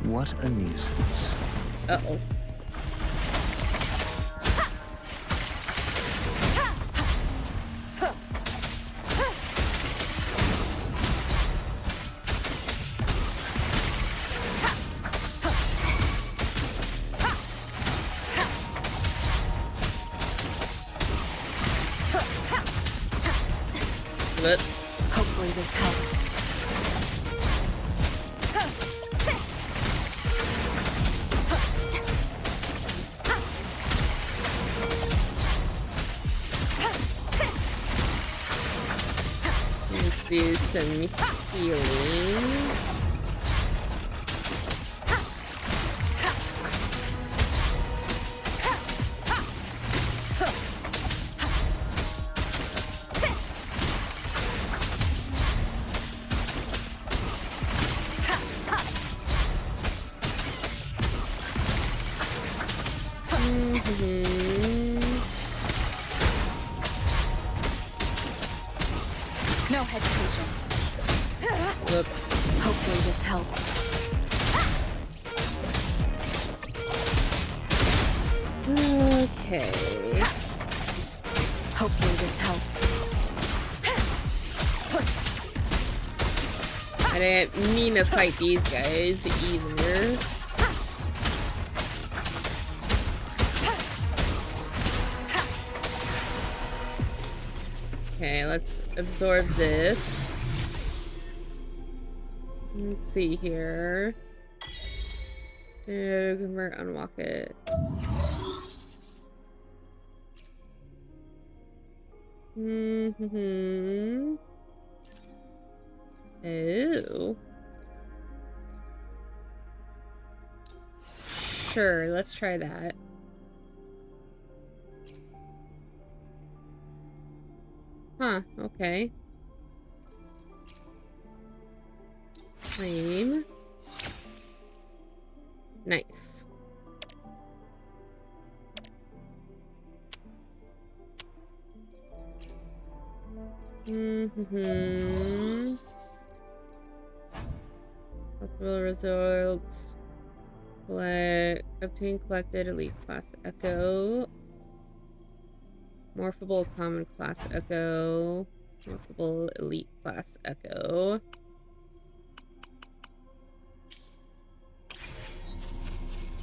What a nuisance. Uh-oh. But hopefully this helps. Let's do some healing. No hesitation. Whoop. Hopefully this helps. Okay. Hopefully this helps. I didn't mean to fight these guys either. Okay, let's absorb this. Let's see here. Convert, unwalk it. Oh. Sure, let's try that. Huh, okay. Flame. Nice. Possible results. Obtain collected elite class echo. Morphable common class echo. Morphable elite class echo.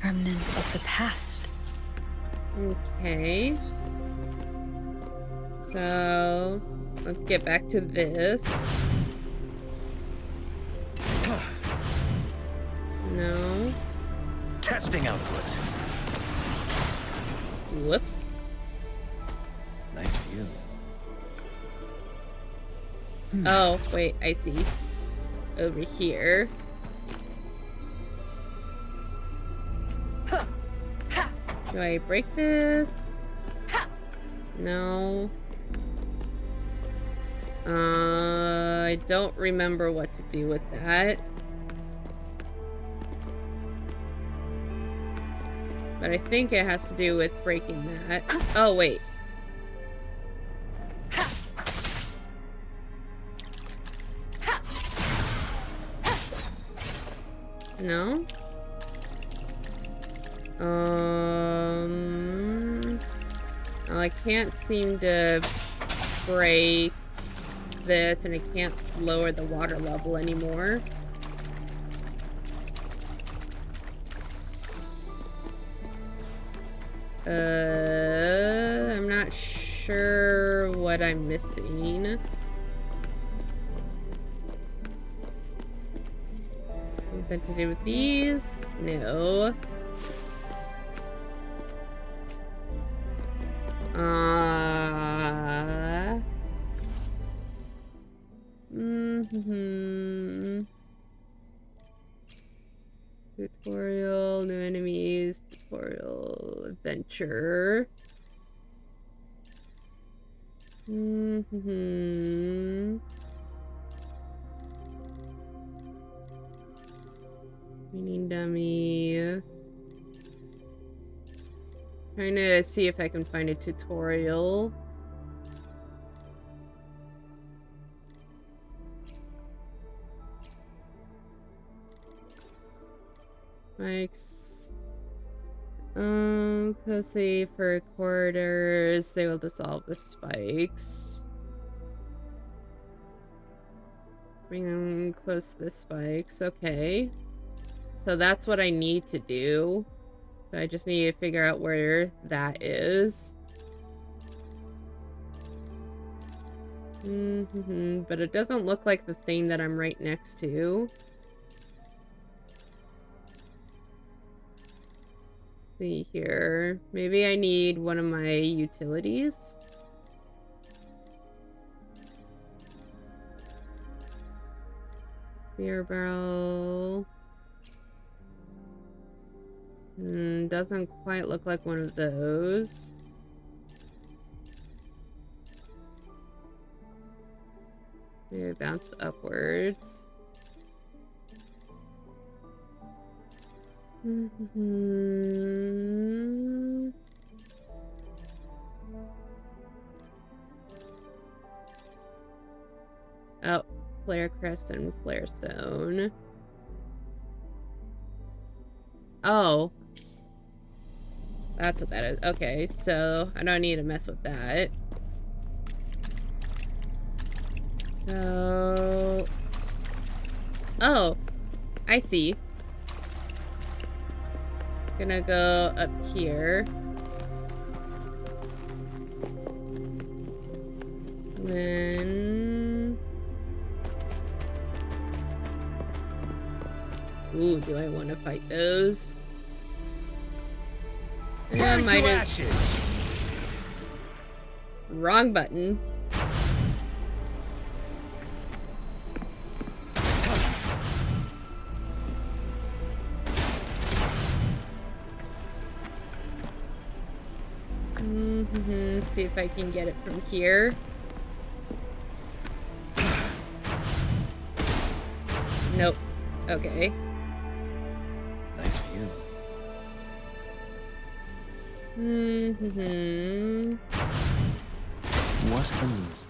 Remnants of the past. Okay. So, let's get back to this. No. Testing output. Whoops. Nice view. Oh, wait, I see. Over here. Do I break this? No. I don't remember what to do with that. But I think it has to do with breaking that. Oh, wait. No? Well, I can't seem to break this, and I can't lower the water level anymore. I'm not sure what I'm missing. Something to do with these? No. Tutorial, new enemies, tutorial, adventure. Meaning dummy. Trying to see if I can find a tutorial. Spikes. Closely for corridors. They will dissolve the spikes. Bring them close to the spikes. Okay. So that's what I need to do. So I just need to figure out where that is. But it doesn't look like the thing that I'm right next to. See here. Maybe I need one of my utilities. Beer barrel. Doesn't quite look like one of those. Maybe it bounced upwards. Oh, flare crest and flare stone. Oh. That's what that is. Okay, so I don't need to mess with that. So... Oh, I see. Gonna go up here. Then... Ooh, do I want to fight those? Burn to ashes. Wrong button. Let's see if I can get it from here. Nope. Okay. Nice view. What a news.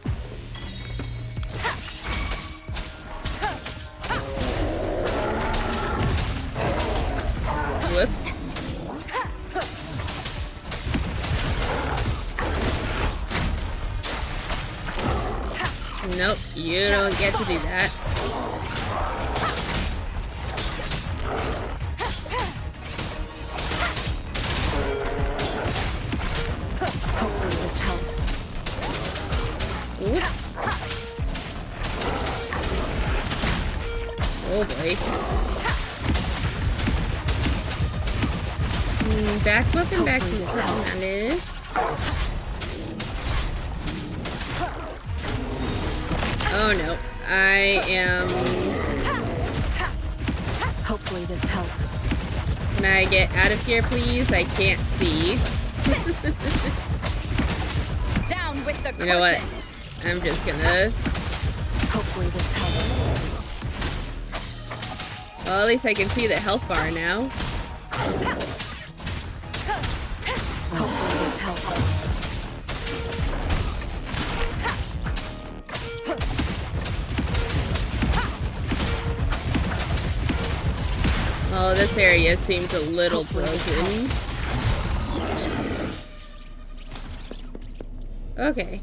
Whoops. Nope, you don't get to do that. Hopefully this helps. Oop. Oh boy. Back muffin, back muffin, that is. Oh no, I am... Hopefully this helps. Can I get out of here, please? I can't see. Down with the You know what? I'm just gonna... Hopefully this helps. Well, at least I can see the health bar now. Hopefully this helps. Oh, this area seems a little broken. Okay.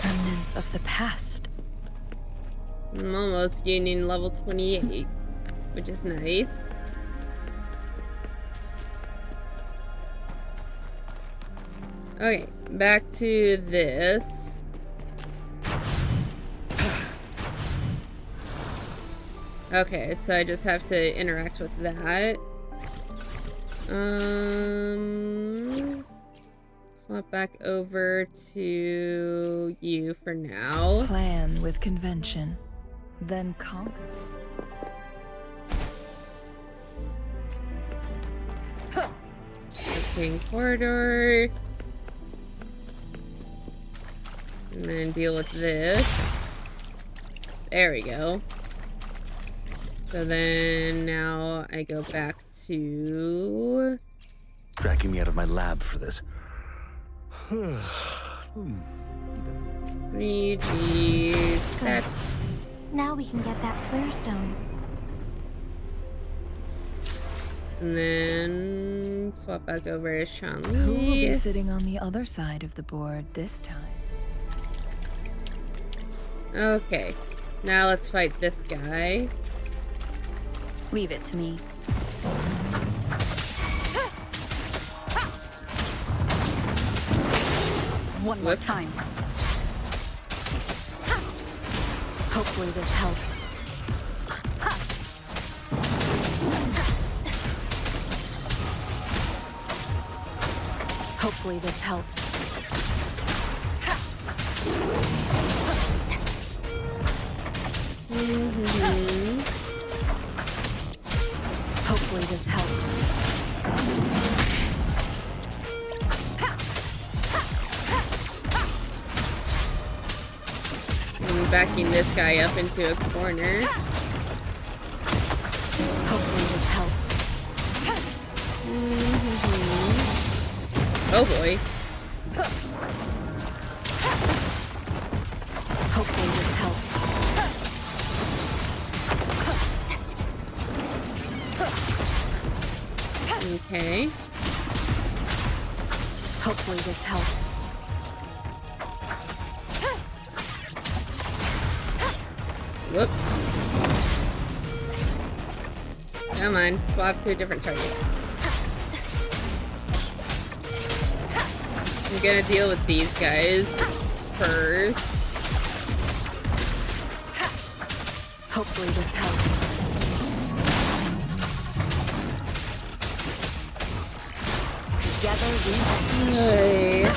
Remnants of the past. I'm almost union level 28, which is nice. Okay, back to this. Okay, so I just have to interact with that. Swap back over to you for now. Plan with convention, then conquer. King corridor. And then deal with this. There we go. So then now I go back to... Dragging me out of my lab for this. 3G. That's... Now we can get that flare stone. And then swap back over to Shanli. Who will be sitting on the other side of the board this time? Okay. Now let's fight this guy. Leave it to me. One more time. Hopefully this helps. Hopefully this helps. Hopefully this helps. I'm backing this guy up into a corner. Hopefully this helps. Oh boy. Hopefully this helps. Okay. Hopefully this helps. Whoop. Come on, swap to a different target. I'm gonna deal with these guys first. Hopefully this helps. Together we Okay.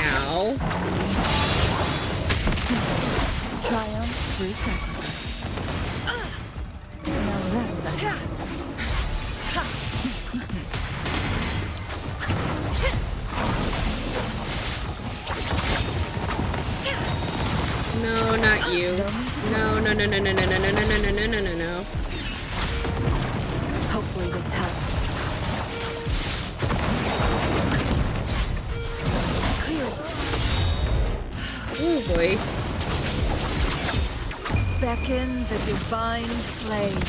Ow. Triumph through sacrifice. Now that's a No, not you. No, no, no, no, no, no, no, no, no, no, no, no, no, no, no. Hopefully this helps. Oh boy. beckon the divine flames.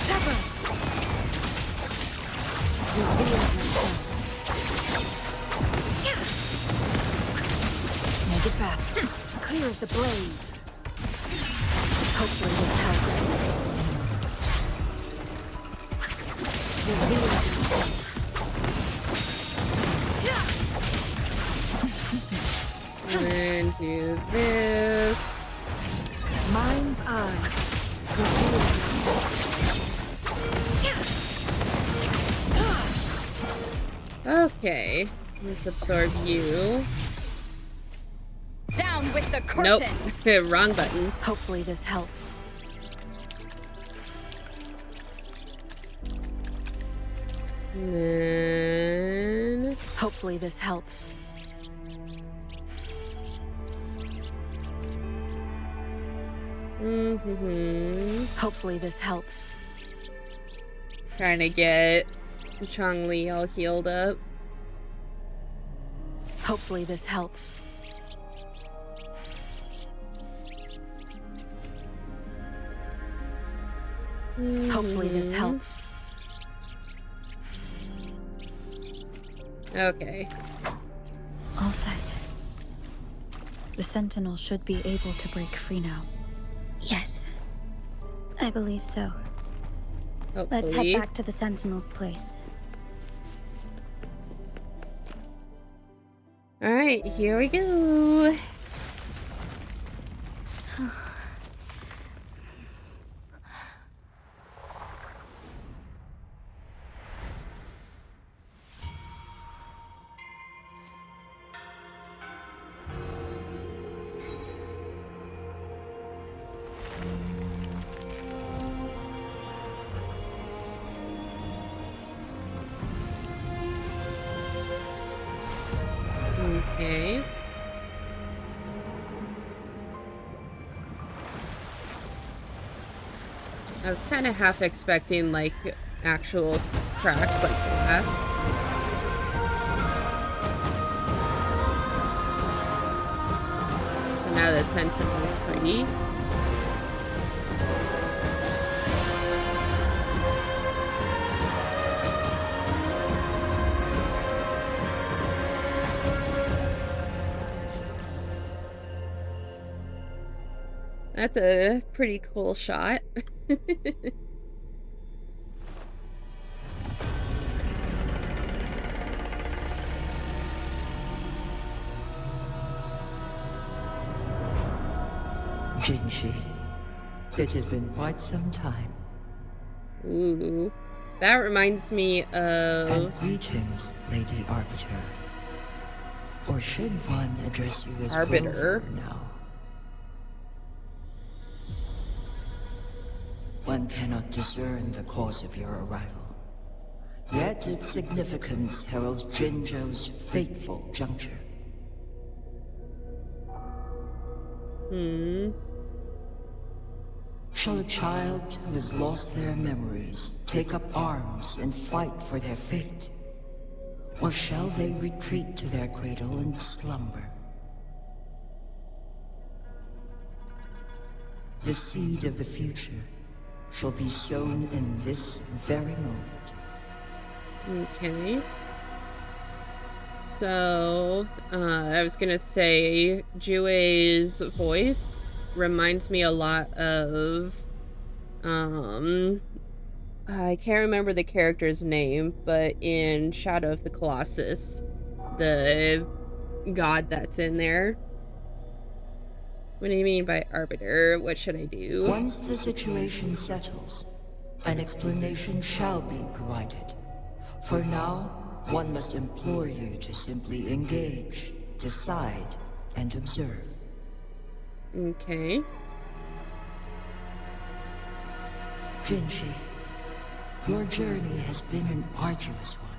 Sever. Reveal yourself. Make it fast. Clear as the blaze. Hopefully this helps. And then do this. Mind's eye. Okay, let's absorb you. Down with the curtain. Nope, wrong button. Hopefully this helps. And then... Hopefully this helps. Hopefully this helps. Trying to get Chong-Li all healed up. Hopefully this helps. Hopefully this helps. Okay. All set. The Sentinel should be able to break free now. Yes. I believe so. Hopefully. Let's head back to the Sentinel's place. Alright, here we go. Okay. I was kind of half expecting, like, actual cracks like glass. But now the Sentinel's free. That's a pretty cool shot. Jinshi, it has been quite some time. Ooh, that reminds me of... And greetings, Lady Arbiter. Or should one address you as Arbiter Rover now? One cannot discern the cause of your arrival. Yet its significance heralds Jinzhou's fateful juncture. Shall a child who has lost their memories take up arms and fight for their fate? Or shall they retreat to their cradle and slumber? The seed of the future shall be sown in this very moment. Okay. So, I was gonna say, Jue's voice reminds me a lot of, I can't remember the character's name, but in Shadow of the Colossus, the god that's in there. What do you mean by Arbiter? What should I do? Once the situation settles, an explanation shall be provided. For now, one must implore you to simply engage, decide, and observe. Okay. Jinshi, your journey has been an arduous one.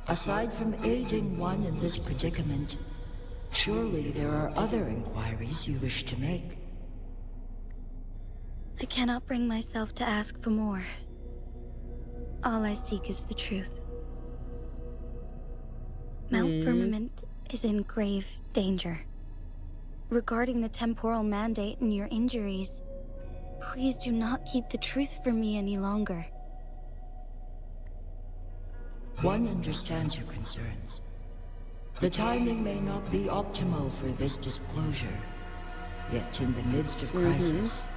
Aside from aiding one in this predicament, surely there are other inquiries you wish to make. I cannot bring myself to ask for more. All I seek is the truth. Mount Firmament is in grave danger. Regarding the temporal mandate and your injuries, please do not keep the truth from me any longer. One understands your concerns. The timing may not be optimal for this disclosure, yet in the midst of crisis,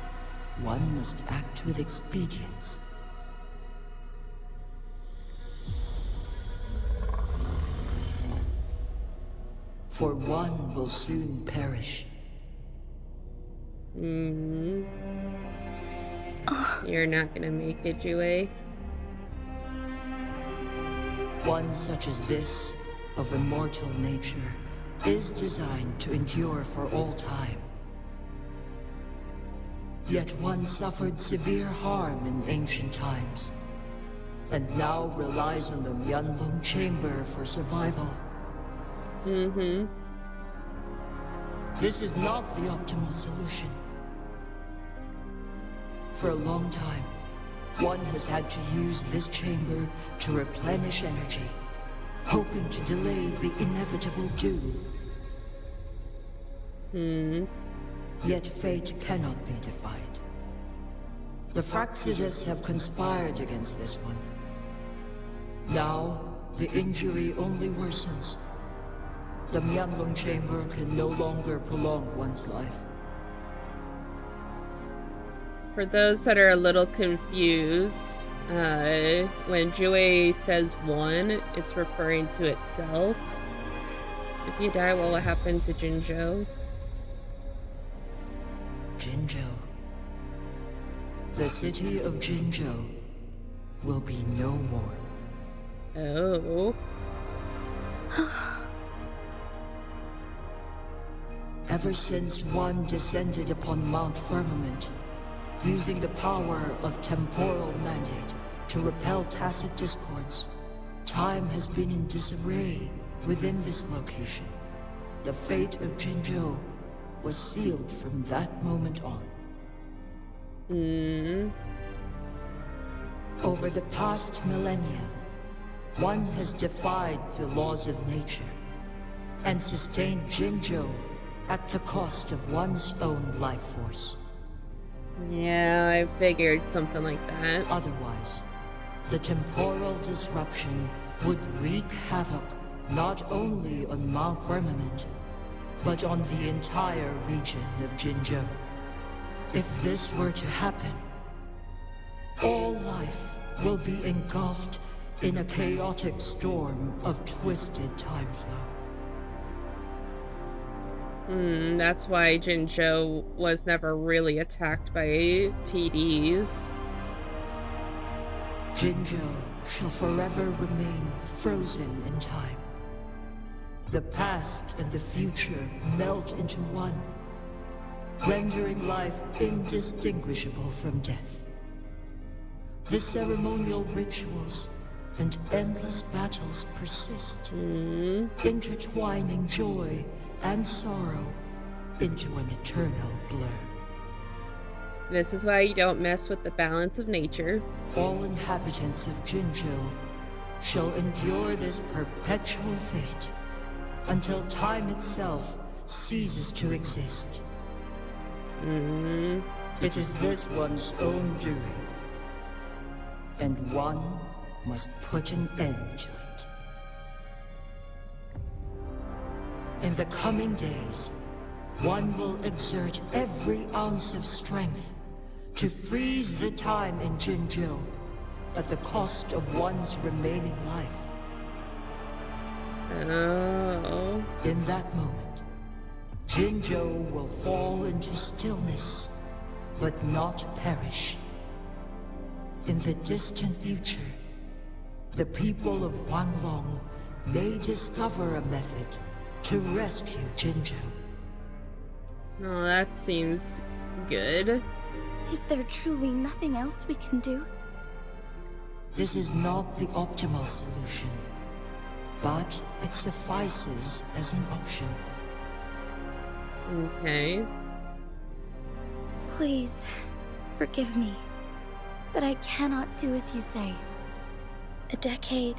one must act with expedience. For one will soon perish. You're not gonna make it, Jue. One such as this, of immortal nature, is designed to endure for all time. Yet one suffered severe harm in ancient times, and now relies on the Myeonlung Chamber for survival. This is not the optimal solution. For a long time, one has had to use this chamber to replenish energy, hoping to delay the inevitable doom. Yet fate cannot be defied. The Fraxidus have conspired against this one. Now, the injury only worsens. The Myeonlung Chamber can no longer prolong one's life. For those that are a little confused, when Jue says one, it's referring to itself. If you die, what will happen to Jinzhou? Jinzhou. The city of Jinzhou will be no more. Oh. Ever since one descended upon Mount Firmament, using the power of temporal mandate to repel tacit discords, time has been in disarray within this location. The fate of Jinzhou was sealed from that moment on. Over the past millennia, one has defied the laws of nature and sustained Jinzhou at the cost of one's own life force. Yeah, I figured something like that. Otherwise, the temporal disruption would wreak havoc not only on Mount Firmament, but on the entire region of Jinzhou. If this were to happen, all life will be engulfed in a chaotic storm of twisted time flow. That's why Jinzhou was never really attacked by TDs. Jinzhou shall forever remain frozen in time. The past and the future melt into one, rendering life indistinguishable from death. The ceremonial rituals and endless battles persist, intertwining joy and sorrow into an eternal blur. This is why you don't mess with the balance of nature. All inhabitants of Jinzhou shall endure this perpetual fate until time itself ceases to exist. It is this one's own doing, and one must put an end to it. In the coming days, one will exert every ounce of strength to freeze the time in Jinzhou at the cost of one's remaining life. Oh. In that moment, Jinzhou will fall into stillness, but not perish. In the distant future, the people of Wanlong may discover a method to rescue Jinzhou. Oh, that seems good. Is there truly nothing else we can do? This is not the optimal solution, but it suffices as an option. Okay. Please, forgive me, but I cannot do as you say. A decade,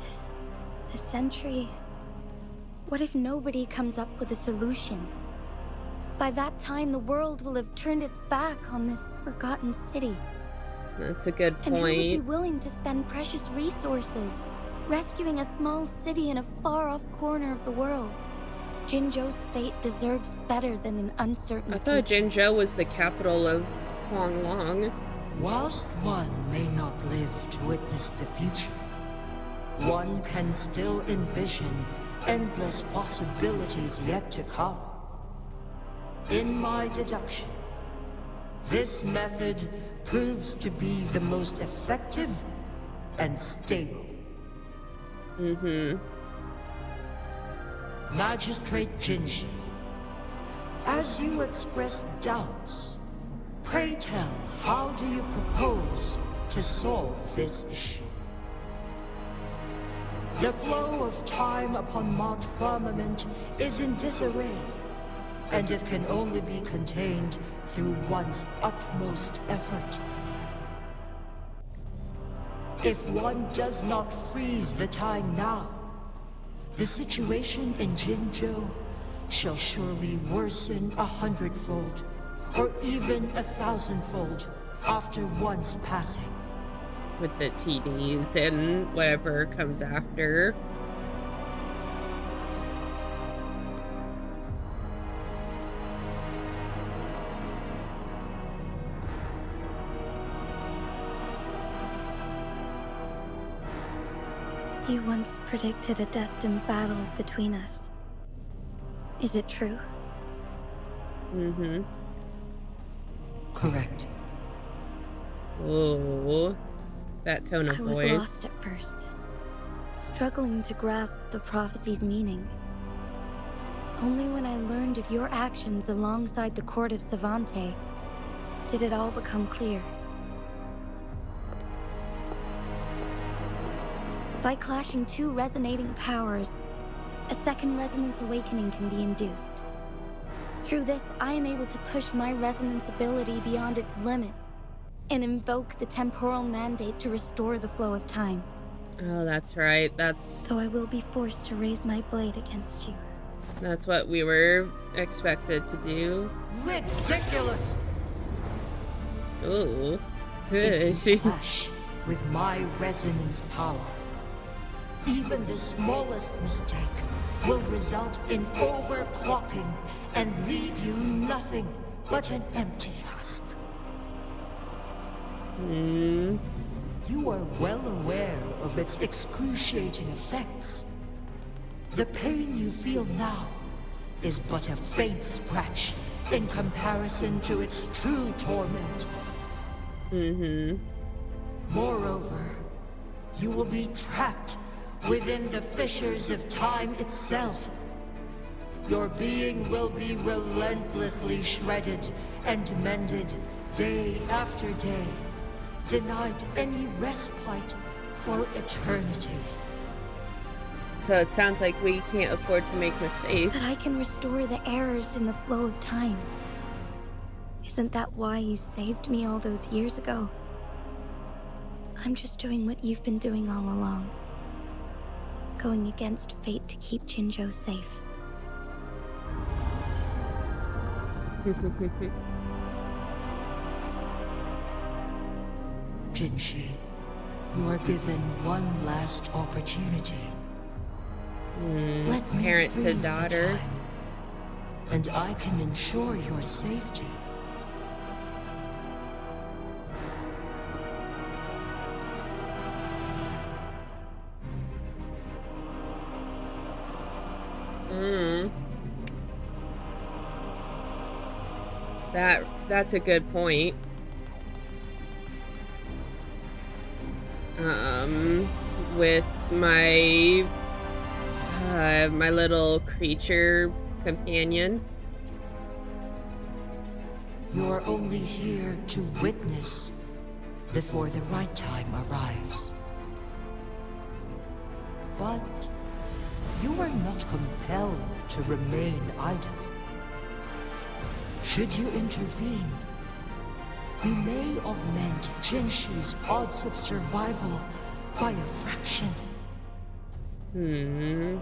a century. What if nobody comes up with a solution? By that time, the world will have turned its back on this forgotten city. That's a good And who would be point. willing to spend precious resources rescuing a small city in a far-off corner of the world? Jinzhou's fate deserves better than an uncertain I thought future. Jinzhou was the capital of Huanglong. Whilst one may not live to witness the future, one can still envision endless possibilities yet to come. In my deduction, this method proves to be the most effective and stable. Magistrate Jinji, as you express doubts, pray tell, how do you propose to solve this issue? The flow of time upon Mount Firmament is in disarray, and it can only be contained through one's utmost effort. If one does not freeze the time now, the situation in Jinzhou shall surely worsen 100-fold, or even 1,000-fold, after one's passing. With the TDs and whatever comes after. You once predicted a destined battle between us. Is it true? Correct. Oh, that tone of I was voice. lost at first, struggling to grasp the prophecy's meaning. Only when I learned of your actions alongside the court of Savante did it all become clear. By clashing two resonating powers, a second resonance awakening can be induced. Through this, I am able to push my resonance ability beyond its limits and invoke the temporal mandate to restore the flow of time. Oh, that's right. So I will be forced to raise my blade against you. That's what we were expected to do. Ridiculous! Ooh. If you clash with my resonance power, even the smallest mistake will result in overclocking and leave you nothing but an empty husk. You are well aware of its excruciating effects. The pain you feel now is but a faint scratch in comparison to its true torment. Moreover, you will be trapped within the fissures of time itself. Your being will be relentlessly shredded and mended day after day, denied any respite for eternity. So it sounds like we can't afford to make mistakes. But I can restore the errors in the flow of time. Isn't that why you saved me all those years ago? I'm just doing what you've been doing all along. Going against fate to keep Jinzhou safe. Jinshi, you are given one last opportunity. Let me Parent to freeze the daughter. time, and I can ensure your safety. That's a good point. With my my little creature companion. You're only here to witness before the right time arrives. But you are not compelled to remain idle. Should you intervene, you may augment Jinshi's odds of survival by a fraction.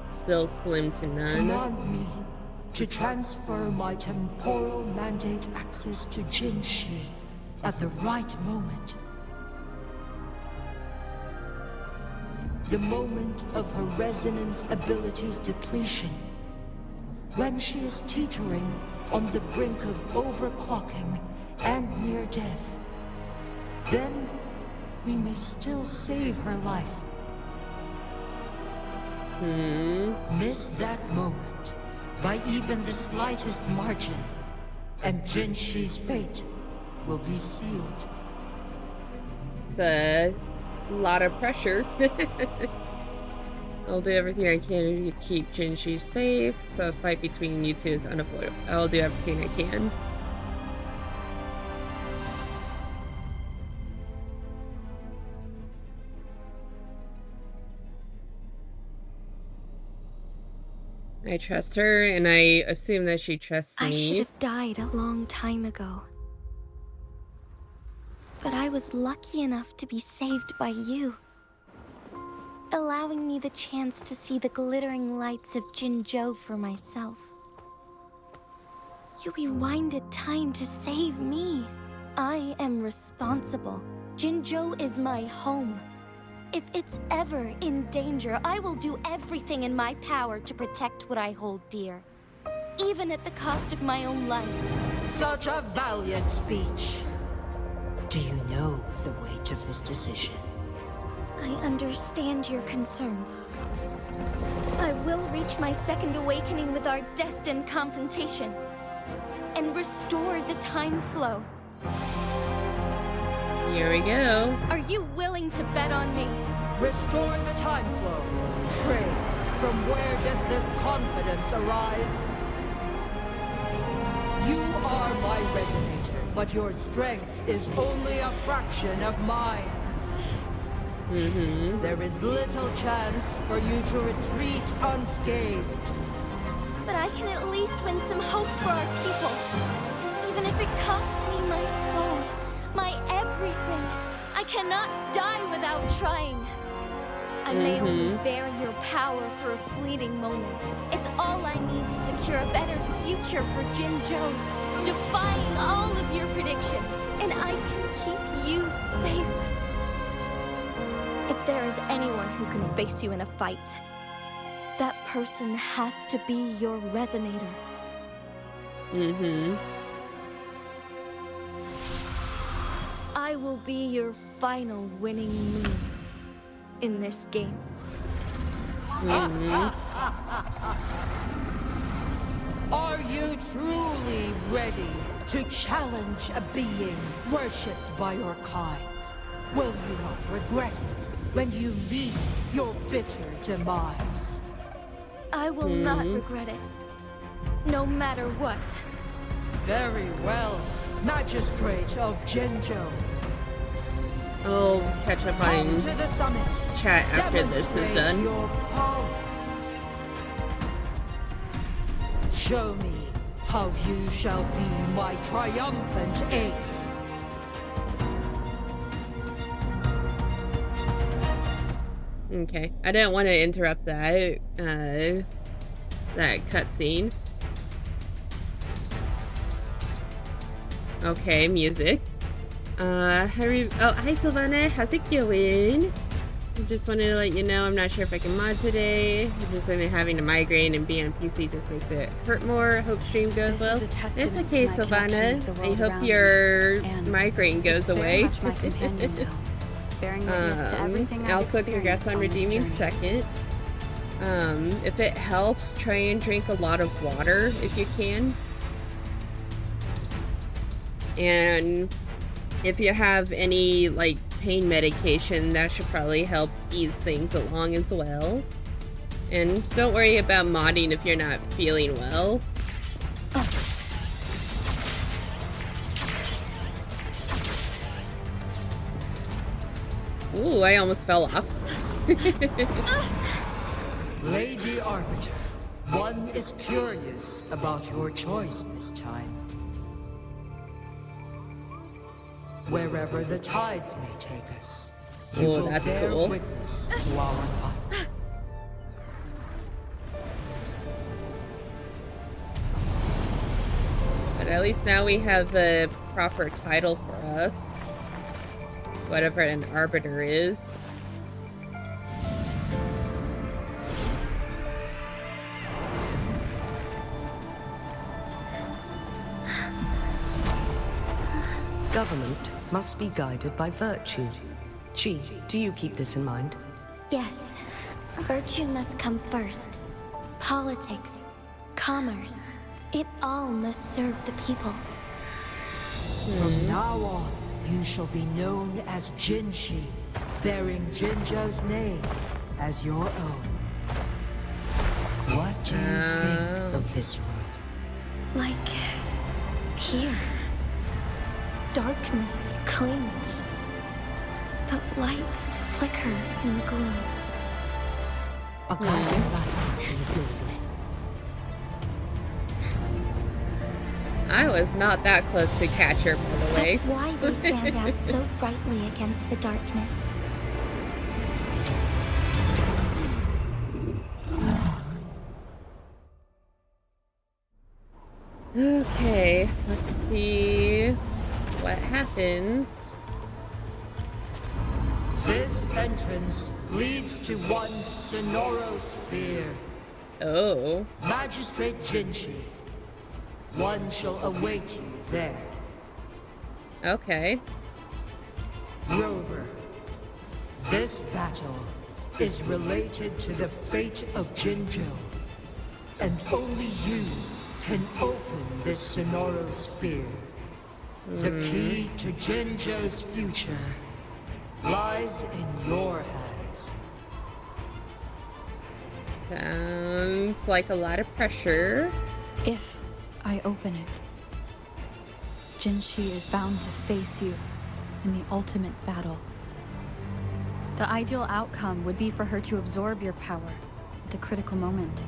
Still slim to none. Command me to transfer my temporal mandate access to Jinshi at the right moment. The moment of her resonance ability's depletion. when she is teetering on the brink of overclocking and near death. Then we may still save her life. Miss that moment by even the slightest margin, and Jinshi's fate will be sealed. It's a lot of pressure. I'll do everything I can to keep Jinshi safe, so a fight between you two is unavoidable. I'll do everything I can. I trust her, and I assume that she trusts me. I should have died a long time ago. But I was lucky enough to be saved by you, allowing me the chance to see the glittering lights of Jinzhou for myself. You rewinded time to save me. I am responsible. Jinzhou is my home. If it's ever in danger, I will do everything in my power to protect what I hold dear, even at the cost of my own life. Such a valiant speech. Do you know the weight of this decision? I understand your concerns. I will reach my second awakening with our destined confrontation and restore the time flow. Here we go. Are you willing to bet on me? Restore the time flow. Pray, from where does this confidence arise? You are my resonator, but your strength is only a fraction of mine. There is little chance for you to retreat unscathed. But I can at least win some hope for our people. Even if it costs me my soul, my everything. I cannot die without trying. I may only bear your power for a fleeting moment. It's all I need to secure a better future for Jinzhou, defying all of your predictions, and I can keep you safe. If there is anyone who can face you in a fight, that person has to be your resonator. I will be your final winning move in this game. Are you truly ready to challenge a being worshipped by your kind? Will you not regret it when you meet your bitter demise? I will not regret it, no matter what. Very well, Magistrate of Jinzhou. I'll catch up on to the summit. Chat after this is done. Your prowess. Show me how you shall be my triumphant ace. Okay, I didn't want to interrupt that cutscene. Okay, music. Hi Sylvana, how's it going? I just wanted to let you know I'm not sure if I can mod today. I've just been having a migraine, and being on PC just makes it hurt more. Hope stream goes well. It's okay, Sylvana. I hope your migraine goes away. Also, congrats on redeeming second. If it helps, try and drink a lot of water if you can. And if you have any like pain medication, that should probably help ease things along as well. And don't worry about modding if you're not feeling well. Ooh, I almost fell off. Lady Arbiter, one is curious about your choice this time. Wherever the tides may take us, you will bear witness to our fight. But at least now we have the proper title for us. Whatever an arbiter is. Government must be guided by virtue. Chi, do you keep this in mind? Yes. Virtue must come first. Politics, commerce, it all must serve the people. From now on, you shall be known as Jinshi, bearing Jinzhou's name as your own. What do you think of this world? Like here. Darkness clings, but lights flicker in the gloom. I was not that close to Catcher, by the way. That's why we stand out so brightly against the darkness. Okay, let's see what happens. This entrance leads to one Sonoro sphere. Oh. Magistrate Jinshi. One shall await you there. Okay. Rover, this battle is related to the fate of Jinzhou, and only you can open this Sonoro sphere. The key to Jinzhou's future lies in your hands. Sounds like a lot of pressure. If I open it, Jinshi is bound to face you in the ultimate battle. The ideal outcome would be for her to absorb your power at the critical moment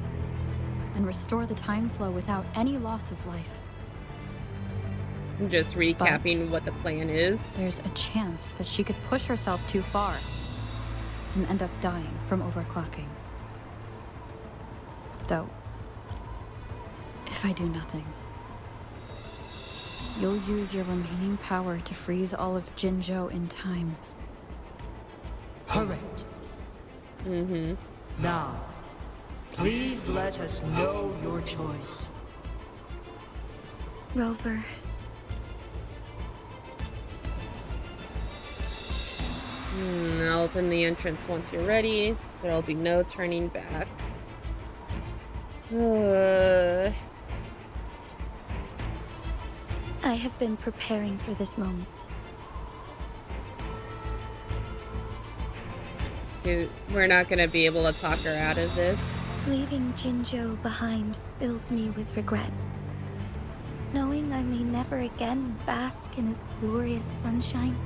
and restore the time flow without any loss of life. I'm just recapping what the plan is. There's a chance that she could push herself too far and end up dying from overclocking. Though, if I do nothing, you'll use your remaining power to freeze all of Jinzhou in time. Correct. Now, please let us know your choice. Rover. I'll open the entrance once you're ready. There'll be no turning back. I have been preparing for this moment. We're not gonna be able to talk her out of this. Leaving Jinzhou behind fills me with regret. Knowing I may never again bask in its glorious sunshine,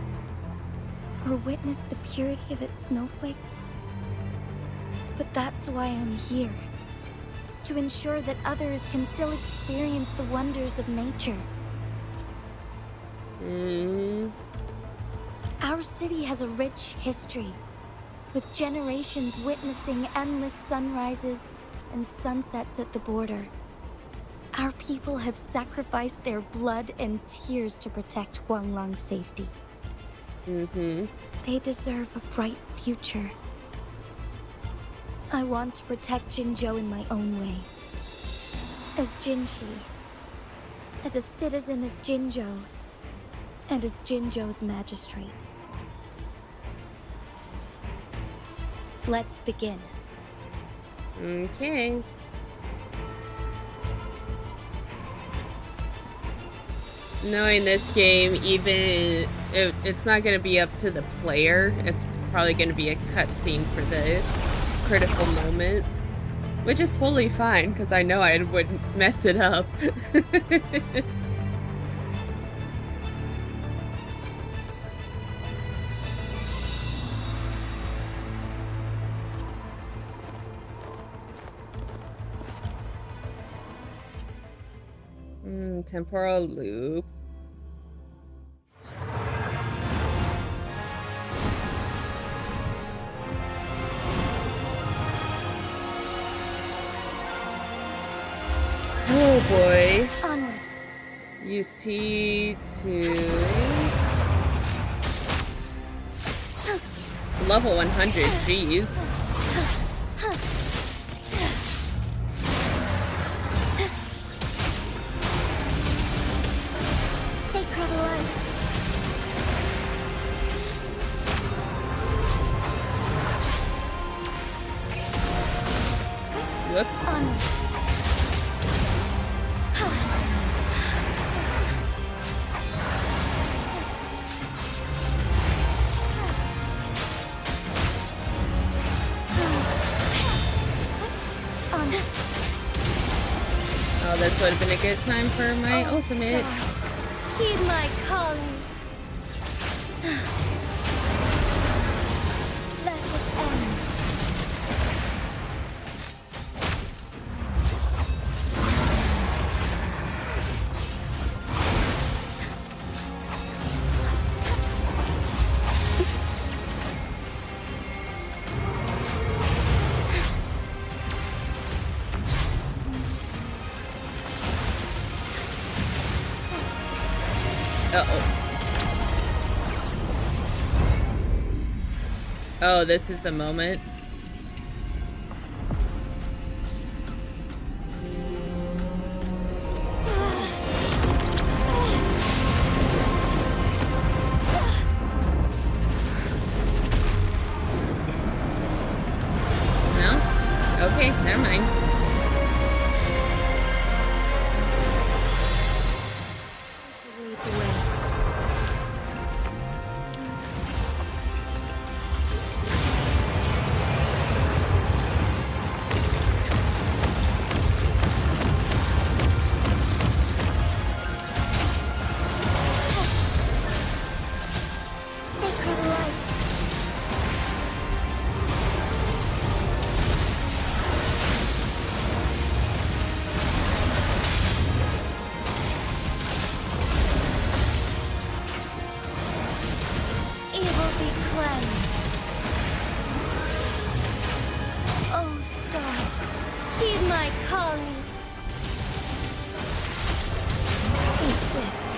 or witness the purity of its snowflakes. But that's why I'm here. To ensure that others can still experience the wonders of nature. Our city has a rich history, with generations witnessing endless sunrises and sunsets at the border. Our people have sacrificed their blood and tears to protect Huanglang's safety. They deserve a bright future. I want to protect Jinzhou in my own way. As Jinshi, as a citizen of Jinzhou, and as Jinzhou's magistrate. Let's begin. Okay. Knowing this game, even it's not going to be up to the player. It's probably going to be a cutscene for the critical moment, which is totally fine because I know I would mess it up. Temporal loop. Oh boy. Onwards. Use T to level 100. Jeez. Sacred light. Whoops. Oh, this would have been a good time for my ultimate. Stars, heed my calling. Let it end. Uh-oh. Oh, this is the moment. No? Okay, never mind. Lead the way. Sacred light. Evil be cleansed. Oh, stars, heed my calling. Be swift.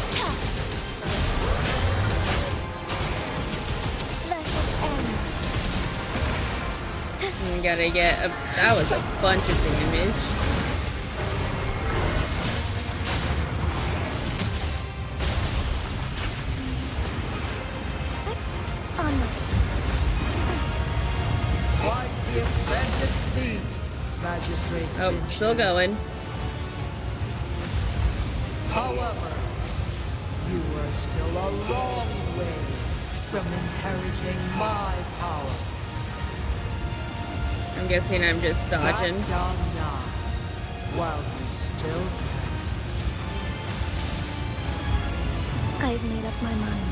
Let it end. We gotta get a. That was a bunch of damage. Onwards. Quite the impressive feat, Magistrate. Oh, still going. However, you are still a long way from inheriting my power. I'm guessing I'm just dodging. Back down now, while you still can. I've made up my mind,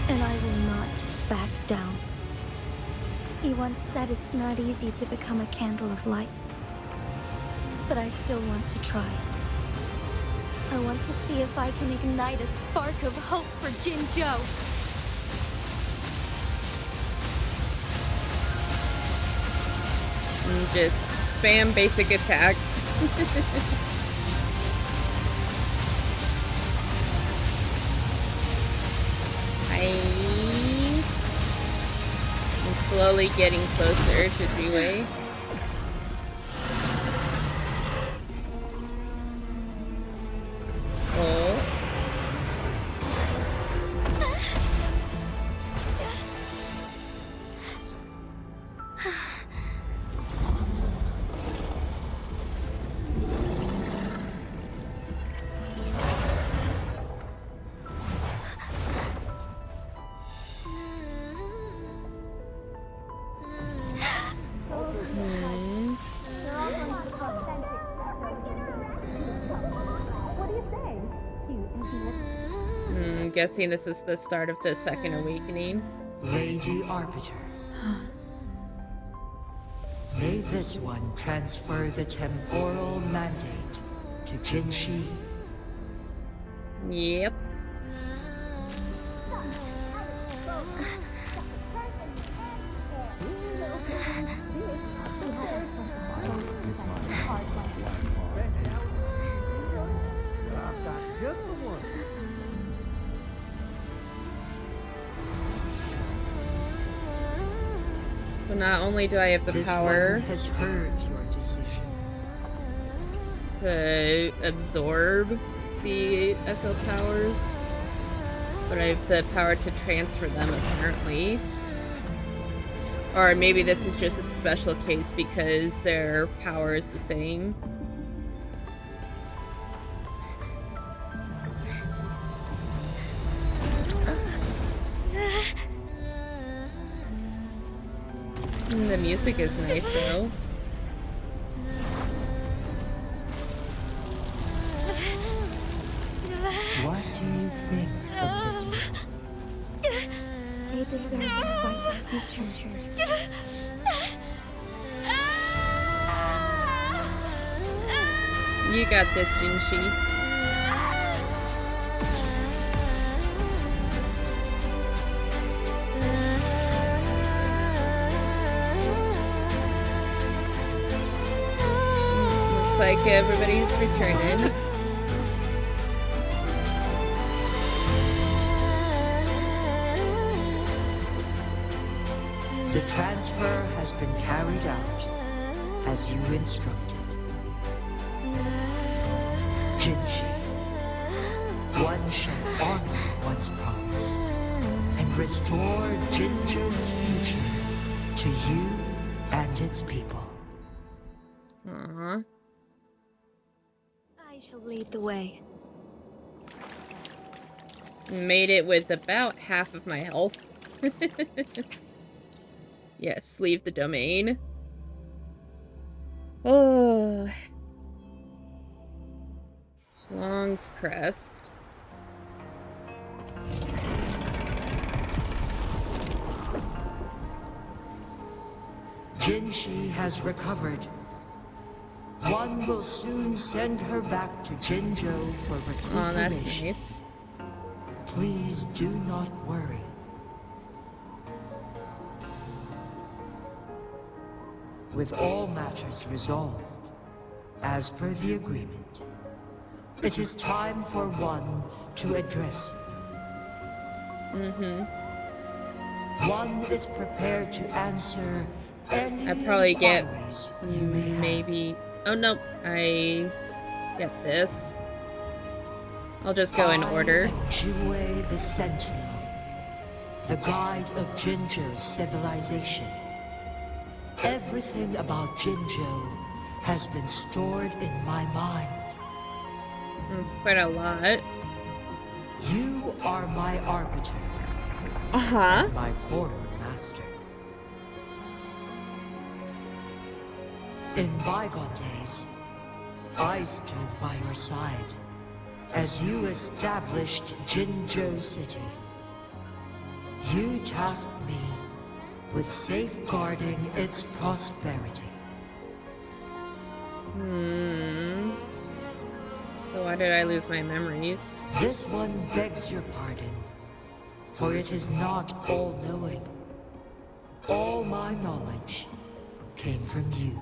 and I will not back down. He once said it's not easy to become a candle of light, but I still want to try. I want to see if I can ignite a spark of hope for Jinzhou. And just spam basic attack. I'm slowly getting closer to Jiwei. Oh. I'm guessing this is the start of the second awakening. Lady Arbiter. May this one transfer the temporal mandate to Jinxi. Yep. So not only do I have the power has heard your decision to absorb the echo powers, but I have the power to transfer them apparently. Or maybe this is just a special case because their power is the same. The music is nice though. What do you think of this? They deserve a brighter future. You got this, Jinshi. Looks like everybody's returning. The transfer has been carried out as you instructed. Jinshi, one shall honor one's promise and restore Jinjo's future to you and its people. Aww. I shall lead the way. Made it with about half of my health. Yes, leave the domain. Oh. Long's Crest. Jinshi has recovered. One will soon send her back to Jinjo for recuperation. Oh, that's nice. Please do not worry. With all matters resolved, as per the agreement, it is time for one to address you. One is prepared to answer any I probably get inquiries you may have. maybe. Oh no, I get this. I'll just go in order. I am Jue the Sentinel, the guide of Jinjo's civilization. Everything about Jinjo has been stored in my mind. It's quite a lot. You are my arbiter. Uh-huh. My former master. In bygone days, I stood by your side as you established Jinjo City. You tasked me with safeguarding its prosperity. So why did I lose my memories? This one begs your pardon, for it is not all-knowing. All my knowledge came from you.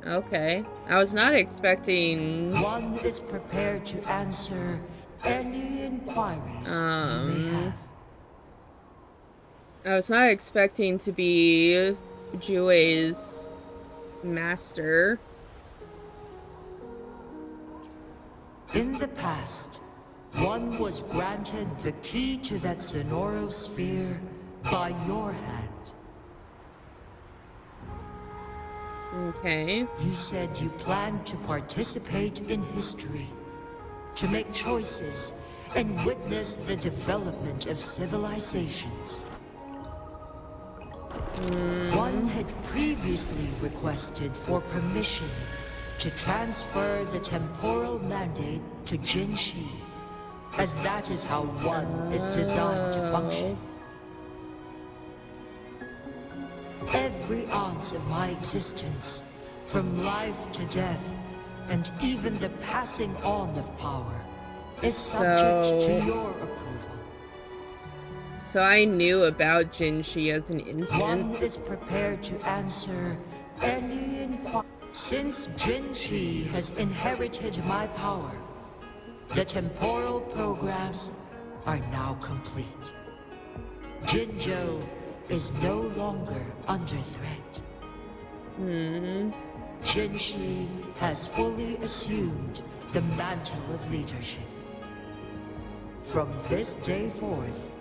Okay. I was not expecting... One is prepared to answer any inquiries you may have. I was not expecting to be Jue's master. In the past, one was granted the key to that Sonoro sphere by your hand. Okay. You said you planned to participate in history, to make choices, and witness the development of civilizations. One had previously requested for permission to transfer the temporal mandate to Jinshi, as that is how one is designed to function. Every ounce of my existence, from life to death, and even the passing on of power, is subject to your approval. So I knew about Jinshi as an infant. One is prepared to answer any inquiry. Since Jinshi has inherited my power, the temporal programs are now complete. Jinjo is no longer under threat. Jinshi has fully assumed the mantle of leadership. From this day forth,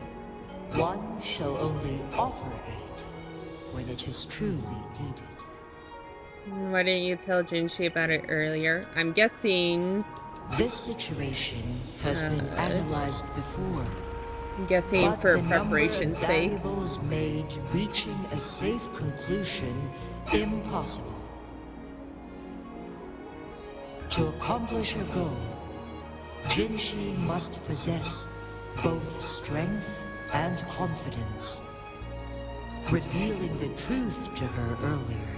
One shall only offer aid when it is truly needed. Why didn't you tell Jinshi about it earlier? I'm guessing... This situation has been analyzed before. I'm guessing for preparation's sake. Variables made reaching a safe conclusion impossible. To accomplish her goal, Jinshi must possess both strength and confidence. Revealing the truth to her earlier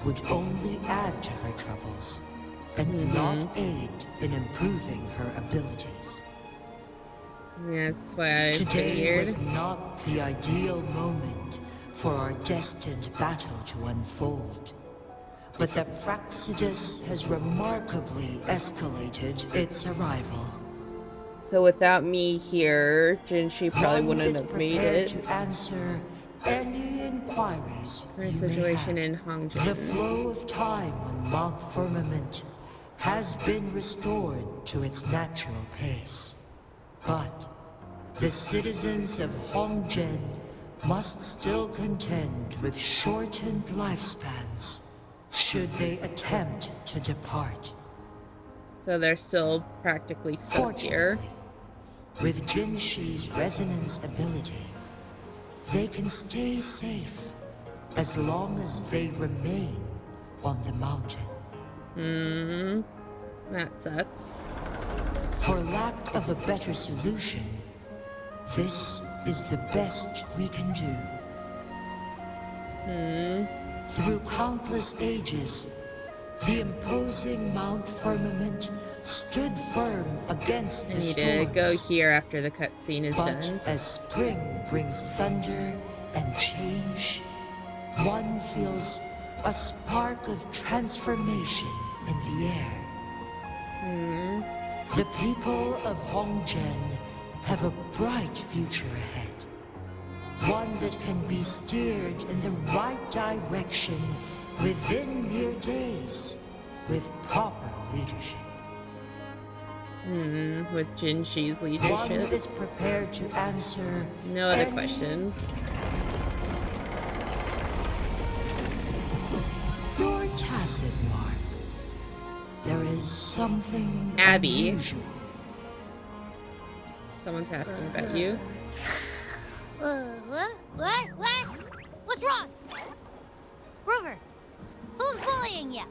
would only add to her troubles and not aid in improving her abilities. That's why I Today figured. was not the ideal moment for our destined battle to unfold. But the Fraxidus has remarkably escalated its arrival. So without me here, Jinshi probably wouldn't have made it. To answer any inquiries. Current situation in Hongjin. The flow of time on Mount Firmament has been restored to its natural pace. But the citizens of Hongjin must still contend with shortened lifespans should they attempt to depart. So they're still practically stuck here. With Jinshi's resonance ability, they can stay safe as long as they remain on the mountain. That sucks. For lack of a better solution, this is the best we can do. Through countless ages, the imposing Mount Firmament stood firm against the storms. I need to go here after the cutscene is done. But as spring brings thunder and change, one feels a spark of transformation in the air. The people of Hongjin have a bright future ahead. One that can be steered in the right direction within mere days with proper leadership. With Jinshi's One leadership. is prepared to answer No other questions. Your tacit mark. There is something Abby. unusual. Someone's asking about you. What? What's wrong? Rover, who's bullying you?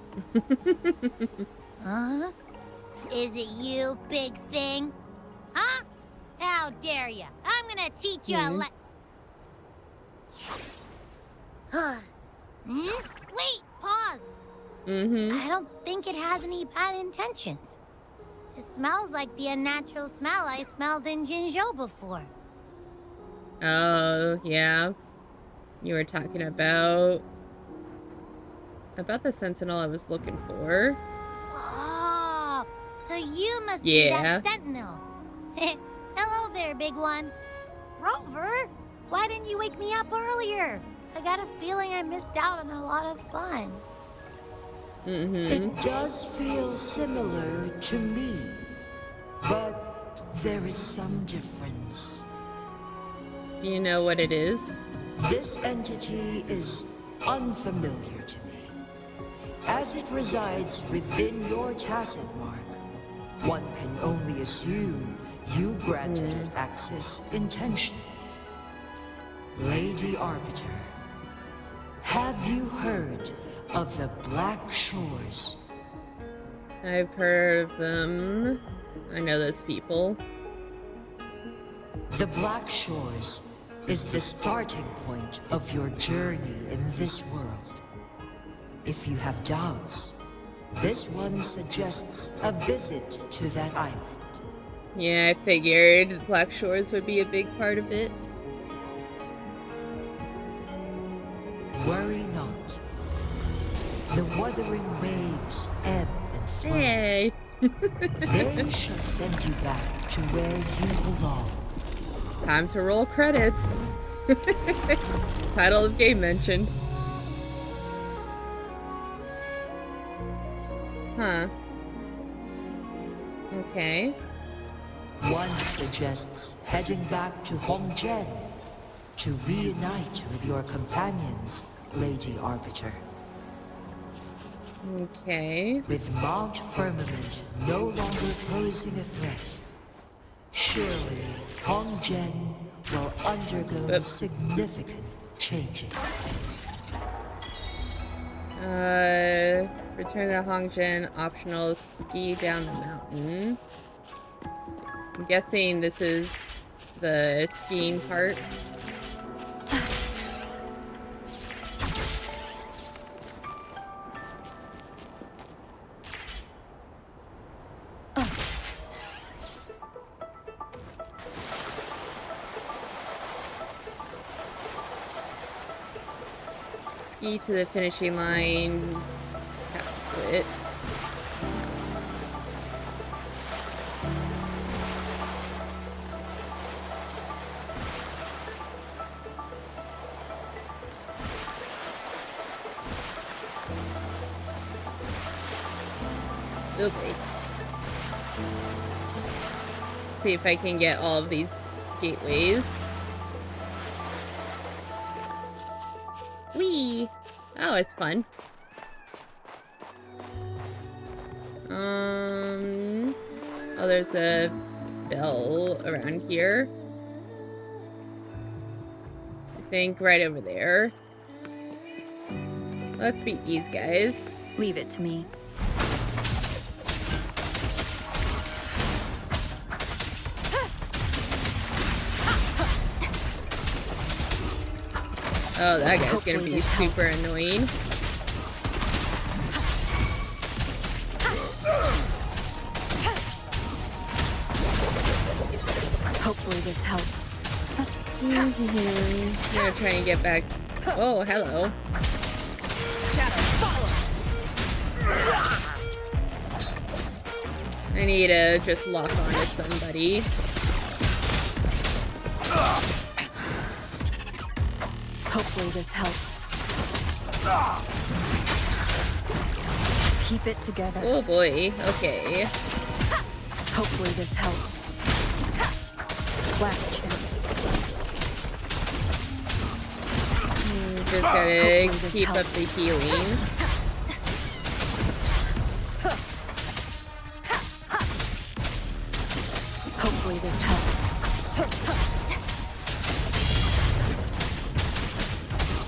Huh? Is it you, big thing? Huh? How dare you? I'm gonna teach you a Wait, pause. I don't think it has any bad intentions. It smells like the unnatural smell I smelled in Jinzhou before. Oh, yeah. You were talking about the sentinel I was looking for. Oh, so you must be that sentinel. Hello there, big one. Rover, why didn't you wake me up earlier? I got a feeling I missed out on a lot of fun. It does feel similar to me, but there is some difference. Do you know what it is? This entity is unfamiliar to me. As it resides within your tacit mark, one can only assume you granted it access intentionally. Lady Arbiter, have you heard of the Black Shores? I've heard of them. I know those people. The Black Shores is the starting point of your journey in this world. If you have doubts, this one suggests a visit to that island. Yeah, I figured Black Shores would be a big part of it. Worry not. The Wuthering Waves ebb and flow. Hey. They shall send you back to where you belong. Time to roll credits. Title of game mentioned. Huh. Okay. One suggests heading back to Hongjin to reunite with your companions, Lady Arbiter. Okay. With Mount Firmament no longer posing a threat, surely Hongjen will undergo significant changes. Return to Hongjen, optional ski down the mountain. I'm guessing this is the skiing part. Ski to the finishing line. Have to quit. Okay. See if I can get all of these gateways. Whee! Oh, it's fun. Oh, there's a bell around here. I think right over there. Let's beat these guys. Leave it to me. Oh, that guy's gonna be super annoying. Hopefully this helps. I'm gonna try and get back. Oh, hello. I need to just lock onto somebody. Hopefully this helps. Keep it together. Oh boy, okay. Hopefully this helps. Last chance. Just gotta keep up the healing. Hopefully this helps.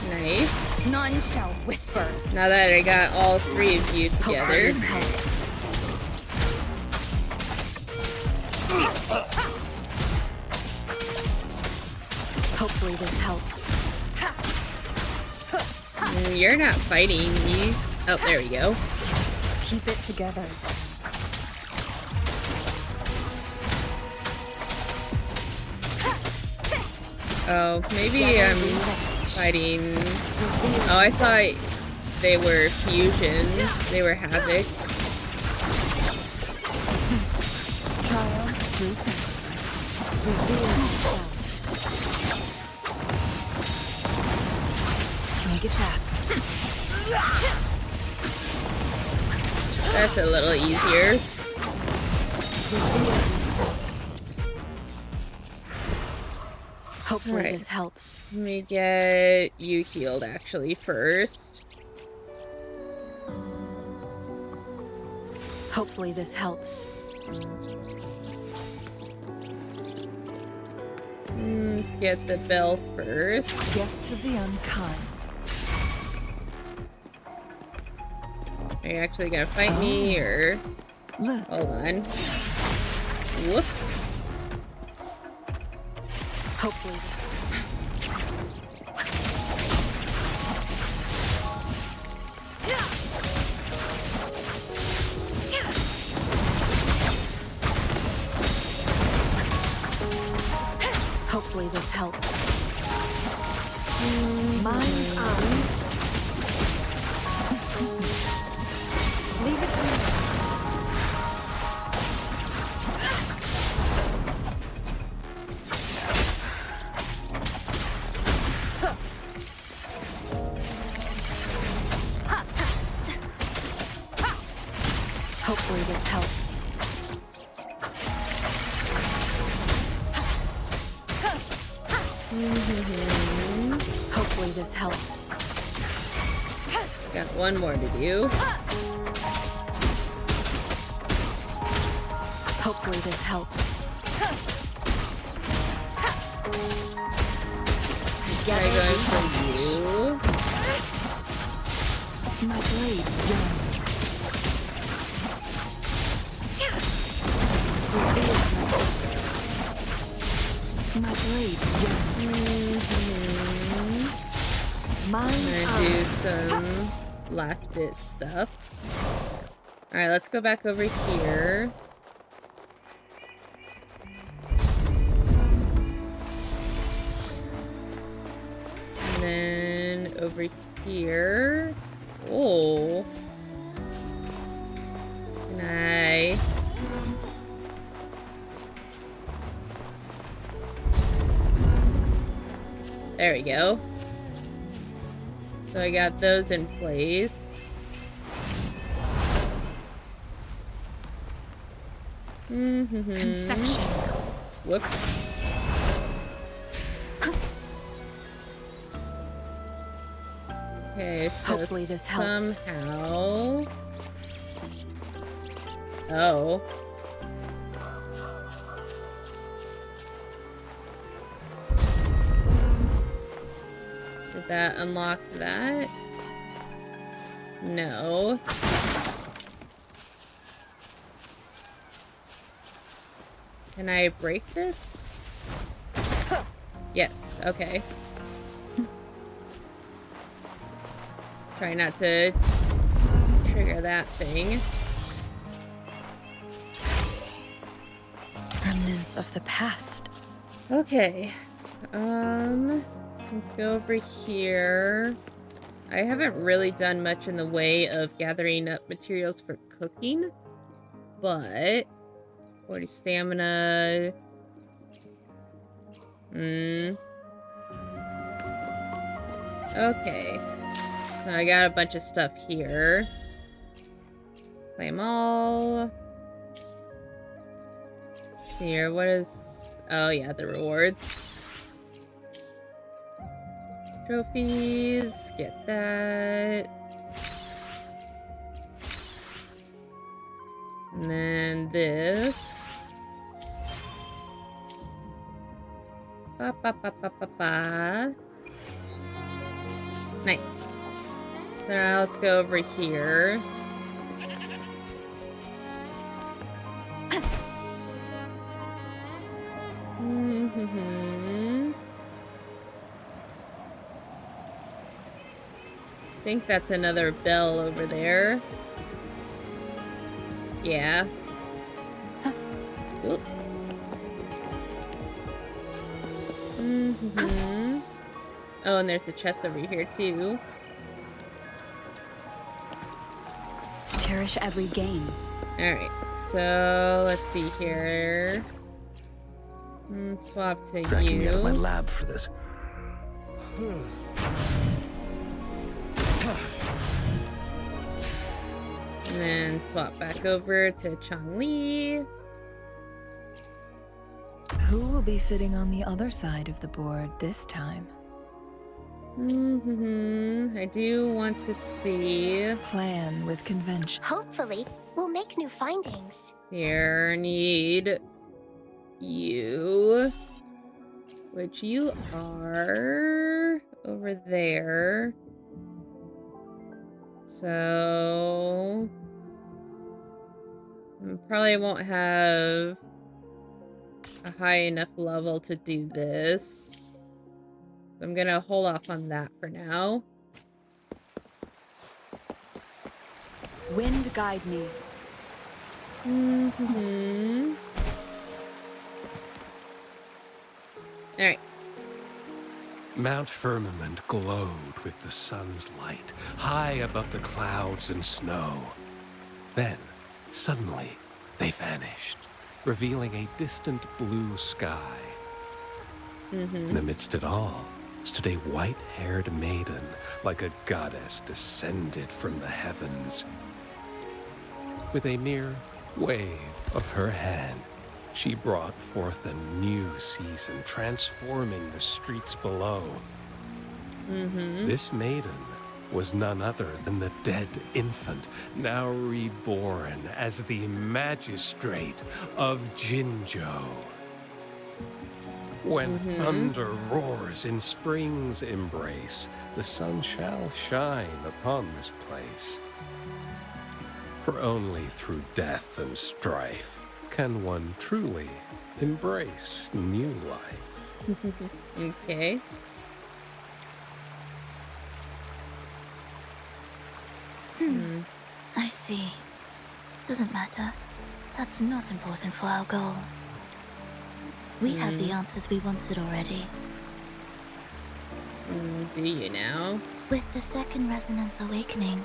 Nice. None shall whisper. Now that I got all three of you together. Hopefully this helps. You're not fighting me. Oh, there we go. Keep it together. Oh, maybe I'm fighting. Oh, I thought they were fusion. They were havoc. Triumph through sacrifice. Reveal yourself. Make it fast. That's a little easier. Hopefully this helps. Let me get you healed actually first. Hopefully this helps. Let's get the bell first. Guests of the unkind. Are you actually gonna fight me or? Look. Hold on. Whoops. Hopefully. Hopefully this helps. Mine's on. Leave it to me. Hopefully this helps. Hopefully this helps. Got one more to do. Hopefully this helps. Try going for you. My blade young. My blade young. I'm gonna do some last bit stuff. Alright, let's go back over here. And then over here. Oh. Can I... There we go. So I got those in place. Conception. Whoops. Okay, so hopefully this helps. somehow... Oh. Did that unlock that? No. Can I break this? Yes, okay. Try not to trigger that thing. Remnants of the past. Okay. Let's go over here. I haven't really done much in the way of gathering up materials for cooking, but 40 stamina. Okay. So I got a bunch of stuff here. Claim all. Here, what is... Oh yeah, the rewards. Trophies, get that. And then this. Ba ba ba ba ba ba. Nice. So now let's go over here. I think that's another bell over there. Yeah. Oop. Oh, and there's a chest over here too. Cherish every gain. Alright, so let's see here. Swap to Dragging me out of my you. lab for this. And then swap back over to Changli. Who will be sitting on the other side of the board this time? I do want to see. Plan with convention. Hopefully, we'll make new findings. Here, I need you. Which you are over there. So probably won't have a high enough level to do this. I'm gonna hold off on that for now. Wind guide me. Alright. Mount Firmament glowed with the sun's light, high above the clouds and snow. Then, suddenly, they vanished, revealing a distant blue sky. And amidst it all stood a white-haired maiden, like a goddess descended from the heavens. With a mere wave of her hand, She brought forth a new season, transforming the streets below. This maiden was none other than the dead infant, now reborn as the magistrate of Jinzhou. When thunder roars in spring's embrace, the sun shall shine upon this place. For only through death and strife can one truly embrace new life. Okay. I see. Doesn't matter. That's not important for our goal. We have the answers we wanted already. Do you now? With the second resonance awakening,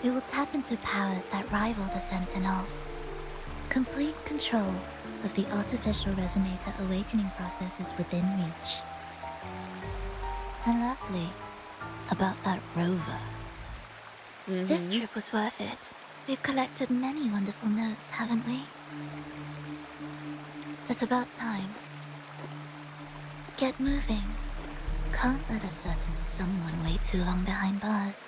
we will tap into powers that rival the Sentinels. Complete control of the artificial resonator awakening process is within reach. And lastly, about that rover. This trip was worth it. We've collected many wonderful notes, haven't we? It's about time. Get moving. Can't let a certain someone wait too long behind bars.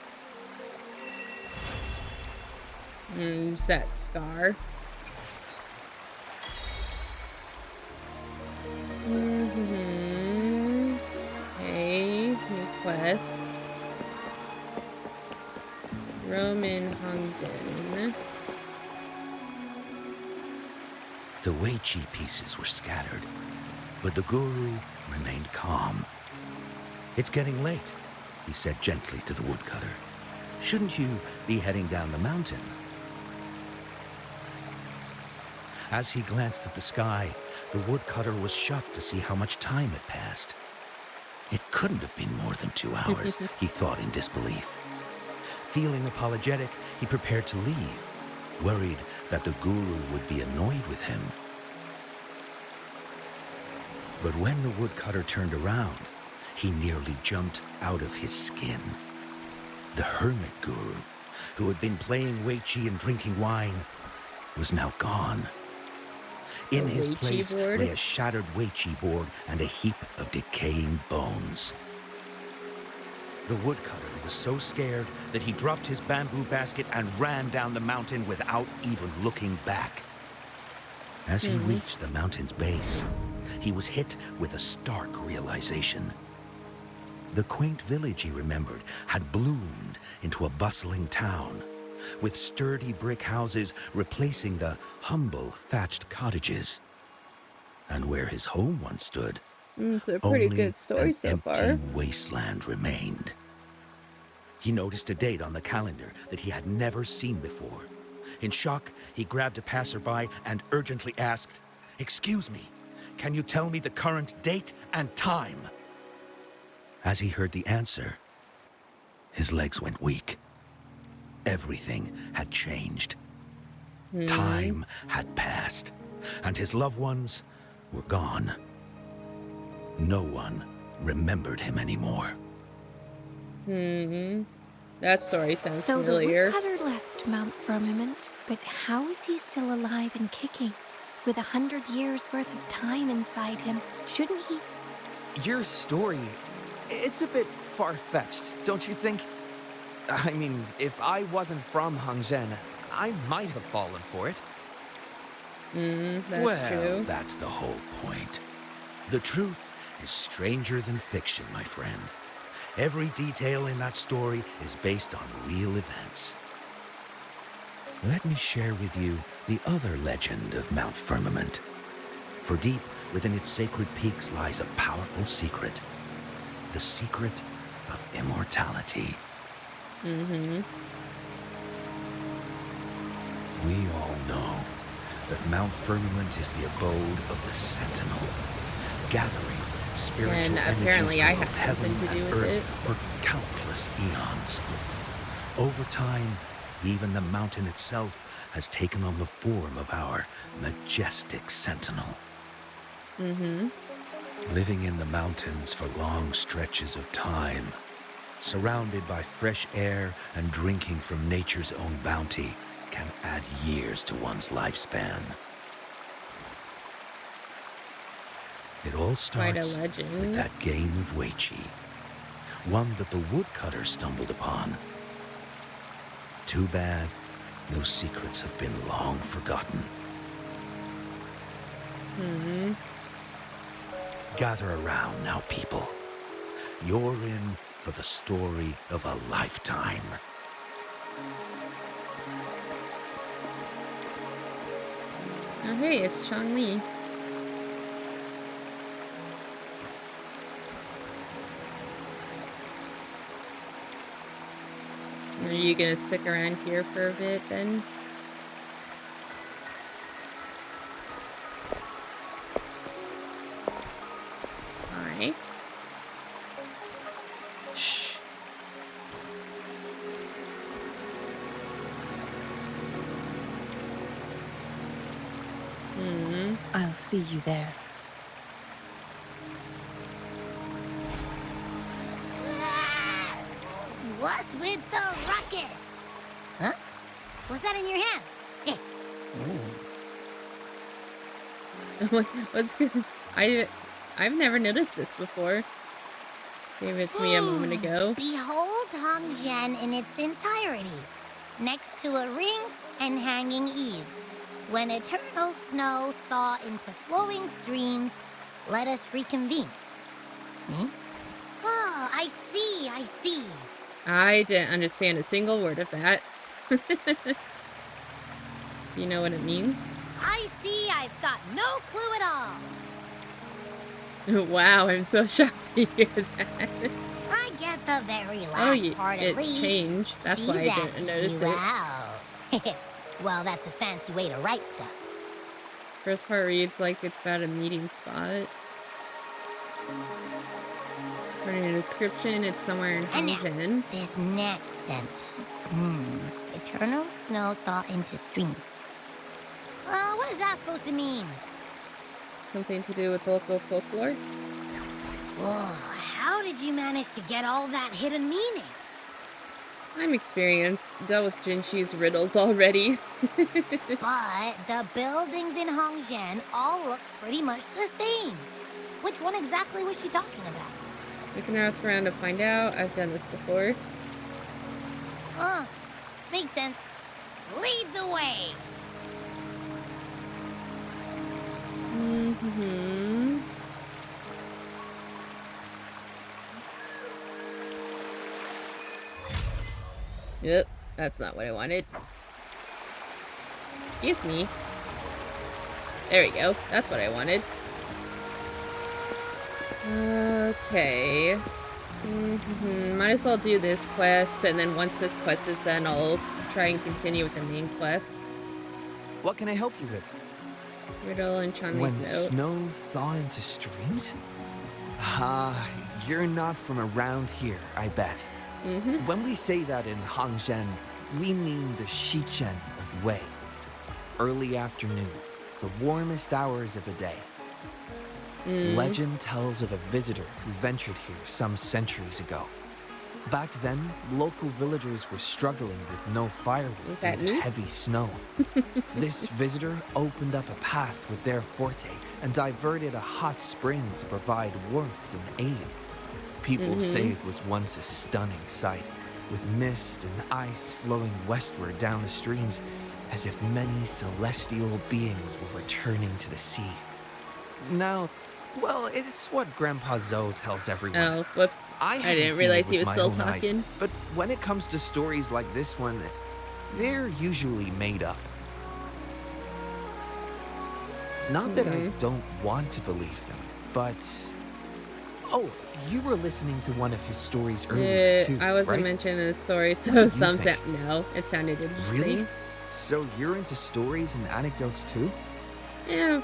Who's that Scar? Okay, new quests. Roman Hongden. The Wei Chi pieces were scattered, but the guru remained calm. It's getting late, he said gently to the woodcutter. Shouldn't you be heading down the mountain? As he glanced at the sky, the woodcutter was shocked to see how much time had passed. It couldn't have been more than 2 hours, he thought in disbelief. Feeling apologetic, he prepared to leave, worried that the guru would be annoyed with him. But when the woodcutter turned around, he nearly jumped out of his skin. The hermit guru, who had been playing Wei Chi and drinking wine, was now gone. In his place lay a shattered Wei Chi board and a heap of decaying bones. The woodcutter was so scared that he dropped his bamboo basket and ran down the mountain without even looking back. As he reached the mountain's base, he was hit with a stark realization. The quaint village he remembered had bloomed into a bustling town, with sturdy brick houses replacing the humble thatched cottages. And where his home once stood, it's a pretty only good story an so far. empty wasteland remained. He noticed a date on the calendar that he had never seen before. In shock, he grabbed a passerby and urgently asked, "Excuse me, can you tell me the current date and time?" As he heard the answer, his legs went weak. Everything had changed. Time had passed, and his loved ones were gone. No one remembered him anymore. That story sounds So familiar. the woodcutter left Mount Firmament, but how is he still alive and kicking? With 100 years worth of time inside him, shouldn't he? Your story, it's a bit far-fetched, don't you think? I mean, if I wasn't from Hangzhen, I might have fallen for it. That's true. That's the whole point. The truth is stranger than fiction, my friend. Every detail in that story is based on real events. Let me share with you the other legend of Mount Firmament. For deep within its sacred peaks lies a powerful secret. The secret of immortality. We all know that Mount Firmament is the abode of the Sentinel, gathering spiritual And apparently I energies have of heaven something to do and with earth it. for countless eons. Over time, even the mountain itself has taken on the form of our majestic Sentinel. Living in the mountains for long stretches of time, surrounded by fresh air and drinking from nature's own bounty, can add years to one's lifespan. It all Quite a starts legend. with that game of Weiqi, one that the woodcutter stumbled upon. Too bad those secrets have been long forgotten. Gather around now, people. You're in for the story of a lifetime. Oh, hey, it's Chang-Li. Are you gonna stick around here for a bit then? Alright. Shh. I'll see you there. What's with the ruckus? Huh? What's that in your hand? What's good? I've never noticed this before. Gave it to me a moment ago. Behold Hongzhen in its entirety, next to a ring and hanging eaves. When eternal snow thaw into flowing streams, let us reconvene. Oh, I see, I see. I didn't understand a single word of that. You know what it means? I see, I've got no clue at all. Wow, I'm so shocked to hear that. I get the very last part at least. It changed. That's why I didn't notice it. Wow. Well, that's a fancy way to write stuff. First part reads like it's about a meeting spot. According to the description, it's somewhere in Hongzhen. This next sentence. Eternal snow thaw into streams. What is that supposed to mean? Something to do with local folklore? Whoa, how did you manage to get all that hidden meaning? I'm experienced. Dealt with Jinshi's riddles already. But the buildings in Hongzhen all look pretty much the same. Which one exactly was she talking about? We can ask around to find out. I've done this before. Makes sense. Lead the way. Yep, that's not what I wanted. Excuse me. There we go. That's what I wanted. Okay. Might as well do this quest, and then once this quest is done, I'll try and continue with the main quest. What can I help you with? Riddle and Chun-Li's When note. snow thaw into streams? You're not from around here, I bet. When we say that in Hongzhen, we mean the Shichen of Wei. Early afternoon, the warmest hours of the day. Legend tells of a visitor who ventured here some centuries ago. Back then, local villagers were struggling with no firewood due to heavy snow. This visitor opened up a path with their forte and diverted a hot spring to provide warmth and aid. People say it was once a stunning sight, with mist and ice flowing westward down the streams, as if many celestial beings were returning to the sea. Now, well, it's what Grandpa Zoe tells everyone. Oh, whoops. I didn't realize he was still talking. But when it comes to stories like this one, they're usually made up. Not that I don't want to believe them, but... Oh, you were listening to one of his stories earlier, too, I wasn't right? mentioning the story, so thumbs down. No, it sounded interesting. Really? So you're into stories and anecdotes, too? Yeah,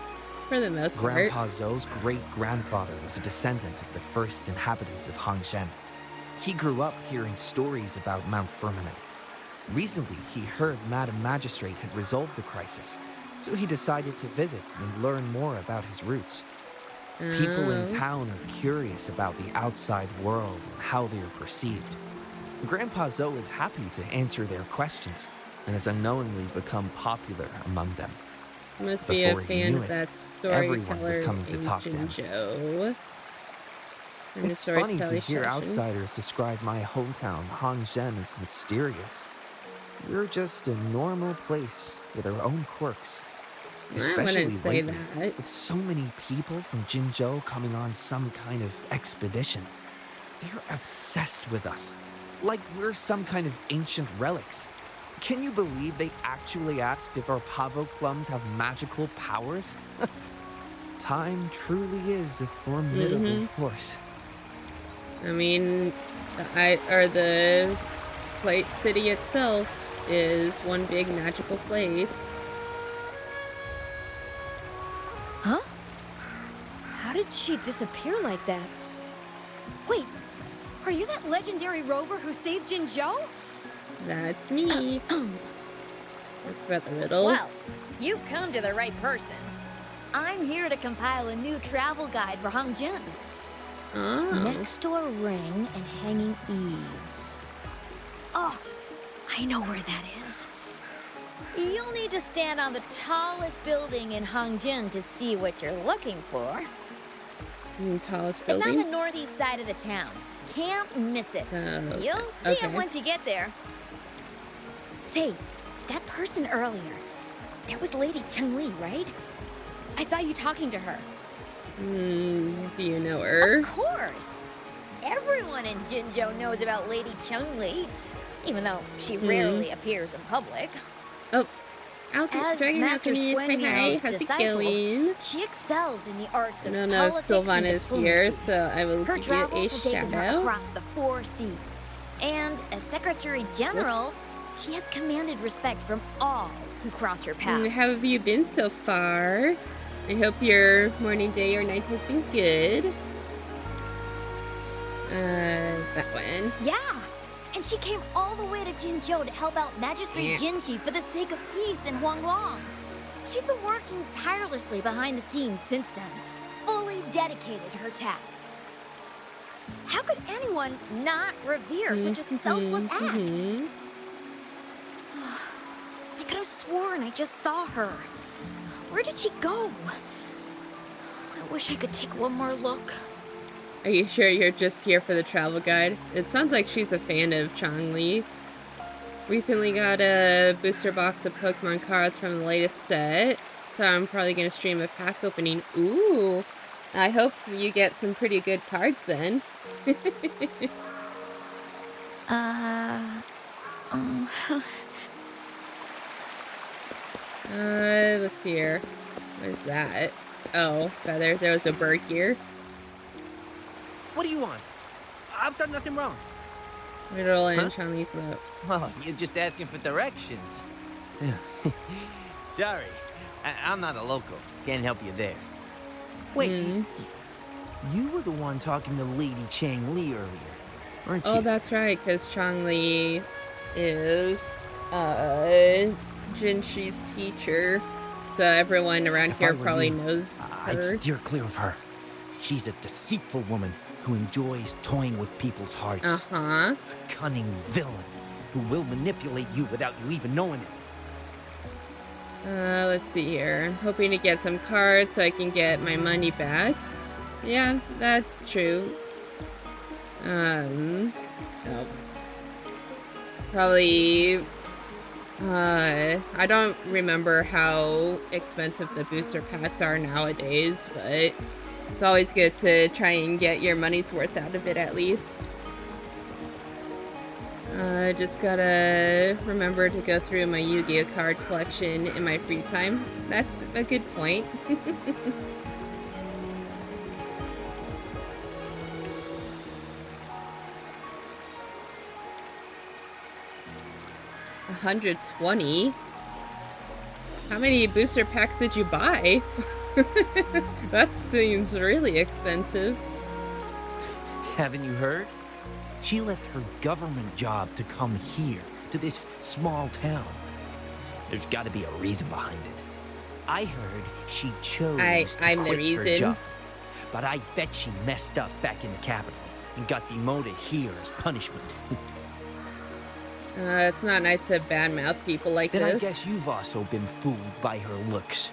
for the most part. Grandpa Zoe's great-grandfather was a descendant of the first inhabitants of Hongzhen. He grew up hearing stories about Mount Firmament. Recently, he heard Madam Magistrate had resolved the crisis, so he decided to visit and learn more about his roots. People in town are curious about the outside world and how they are perceived. Grandpa Zoe is happy to answer their questions and has unknowingly become popular among them. You must be a Before he fan knew of it, that everyone was storyteller coming to talk to him. Jinzhou. It's funny to hear outsiders describe my hometown, Hangzhen, as mysterious. We're just a normal place with our own quirks. Especially I wouldn't say lately, that. with so many people from Jinzhou coming on some kind of expedition. They're obsessed with us, like we're some kind of ancient relics. Can you believe they actually asked if our Pavo plums have magical powers? Time truly is a formidable force. I mean, the Plate City itself is one big magical place. Huh? How did she disappear like that? Wait, are you that legendary rover who saved Jinzhou? That's me. Let's about the riddle. Well, you've come to the right person. I'm here to compile a new travel guide for Hangzhen. Oh. Next door ring and hanging eaves. Oh, I know where that is. You'll need to stand on the tallest building in Hangzhen to see what you're looking for. Tallest It's building? on the northeast side of the town. Can't miss it. You'll see okay. it once you get there. Say, that person earlier, that was Lady Chengli, right? I saw you talking to her. Do you know her? Of course! Everyone in Jinzhou knows about Lady Chengli, even though she rarely appears in public. Oh, As Master hi. How's it going? she excels in the arts I of don't know if politics Sylvan and is here, diplomacy. so I will Her give you a travels have taken shout her out. across the 4 seas, and as Secretary General, she has commanded respect from all who cross her path. How have you been so far? I hope your morning, day, or night has been good. That one. Yeah, and she came all the way to Jinzhou to help out Magistrate Jinshi for the sake of peace in Huanglong. She's been working tirelessly behind the scenes since then, fully dedicated to her task. How could anyone not revere such a selfless act? I could have sworn I just saw her. Where did she go? I wish I could take one more look. Are you sure you're just here for the travel guide? It sounds like she's a fan of Changli. Recently got a booster box of Pokemon cards from the latest set, so I'm probably going to stream a pack opening. Ooh, I hope you get some pretty good cards then. Let's see here. What is that? Oh, there was a bird here. What do you want? I've done nothing wrong. Riddle and Chanli's note. Oh, you're just asking for directions. Sorry, I'm not a local. Can't help you there. Wait, you were the one talking to Lady Changli earlier, weren't you? Oh, that's right, because Changli is Jinshi's teacher, so everyone around here probably knows her. I'd steer clear of her. She's a deceitful woman who enjoys toying with people's hearts. A cunning villain who will manipulate you without you even knowing it. Let's see here. I'm hoping to get some cards so I can get my money back. Yeah, that's true. Nope. Probably, I don't remember how expensive the booster packs are nowadays, but it's always good to try and get your money's worth out of it at least. Just gotta remember to go through my Yu-Gi-Oh card collection in my free time. That's a good point. $120? How many booster packs did you buy? That seems really expensive. Haven't you heard? She left her government job to come here, to this small town. There's got to be a reason behind it. I heard she chose to quit her job, but I bet she messed up back in the capital and got demoted here as punishment. It's not nice to badmouth people like then this. I guess you've also been fooled by her looks.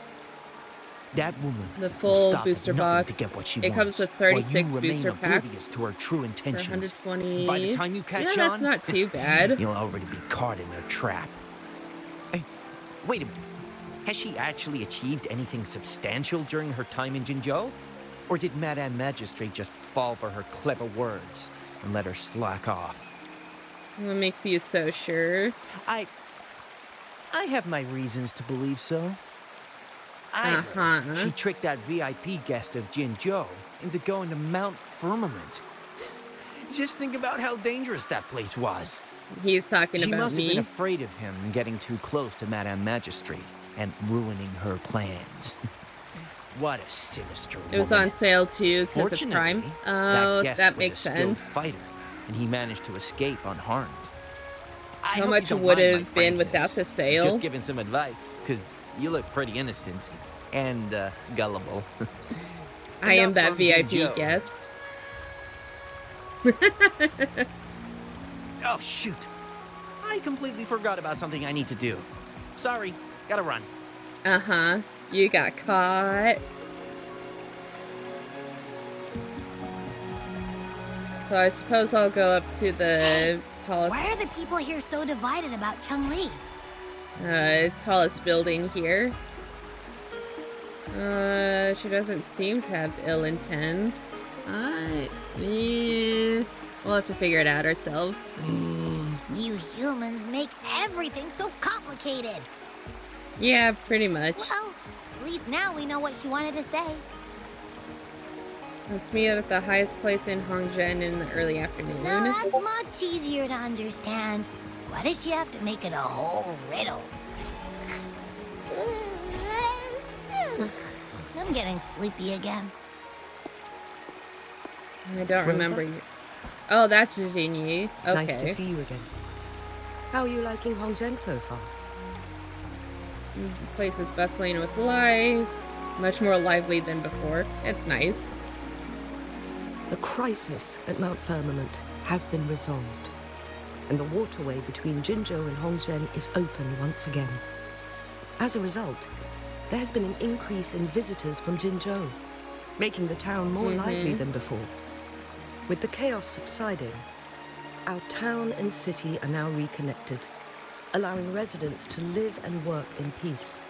That woman The will full stop at booster nothing box. to get what she It wants, comes with while you 36 remain booster oblivious packs to her true for intentions. 120. By the time you catch yeah, that's on, not too bad. you'll already be caught in her trap. Hey, wait a minute. Has she actually achieved anything substantial during her time in Jinzhou? Or did Madame Magistrate just fall for her clever words and let her slack off? What makes you so sure? I have my reasons to believe so. I heard she tricked that VIP guest of Jinzhou into going to Mount Firmament. Just think about how dangerous that place was. He's talking she about must me. have been afraid of him getting too close to Madame Magistrate and ruining her plans. What a sinister woman. It was on sale too because of Prime. Fortunately, Oh, guest that was makes a skilled sense. fighter, and he managed to escape unharmed. How much would it have been without the sale? Just giving some advice, because you look pretty innocent and gullible. I am that VIP Jinzhou. guest. Oh, shoot. I completely forgot about something I need to do. Sorry, gotta run. Uh-huh. You got caught. So I suppose I'll go up to the tallest... Why are the people here so divided about Chun-Li? Tallest building here. She doesn't seem to have ill intents. We'll have to figure it out ourselves. You humans make everything so complicated. Yeah, pretty much. Well, at least now we know what she wanted to say. Let's meet at the highest place in Hongzhen in the early afternoon. No, that's much easier to understand. Why does she have to make it a whole riddle? I'm getting sleepy again. I don't remember you. Oh, that's Jinyi. Okay. Nice to see you again. How are you liking Hongzhen so far? The place is bustling with life. Much more lively than before. It's nice. The crisis at Mount Firmament has been resolved, and the waterway between Jinzhou and Hongzhen is open once again. As a result, there has been an increase in visitors from Jinzhou, making the town more lively than before. With the chaos subsiding, our town and city are now reconnected, allowing residents to live and work in peace.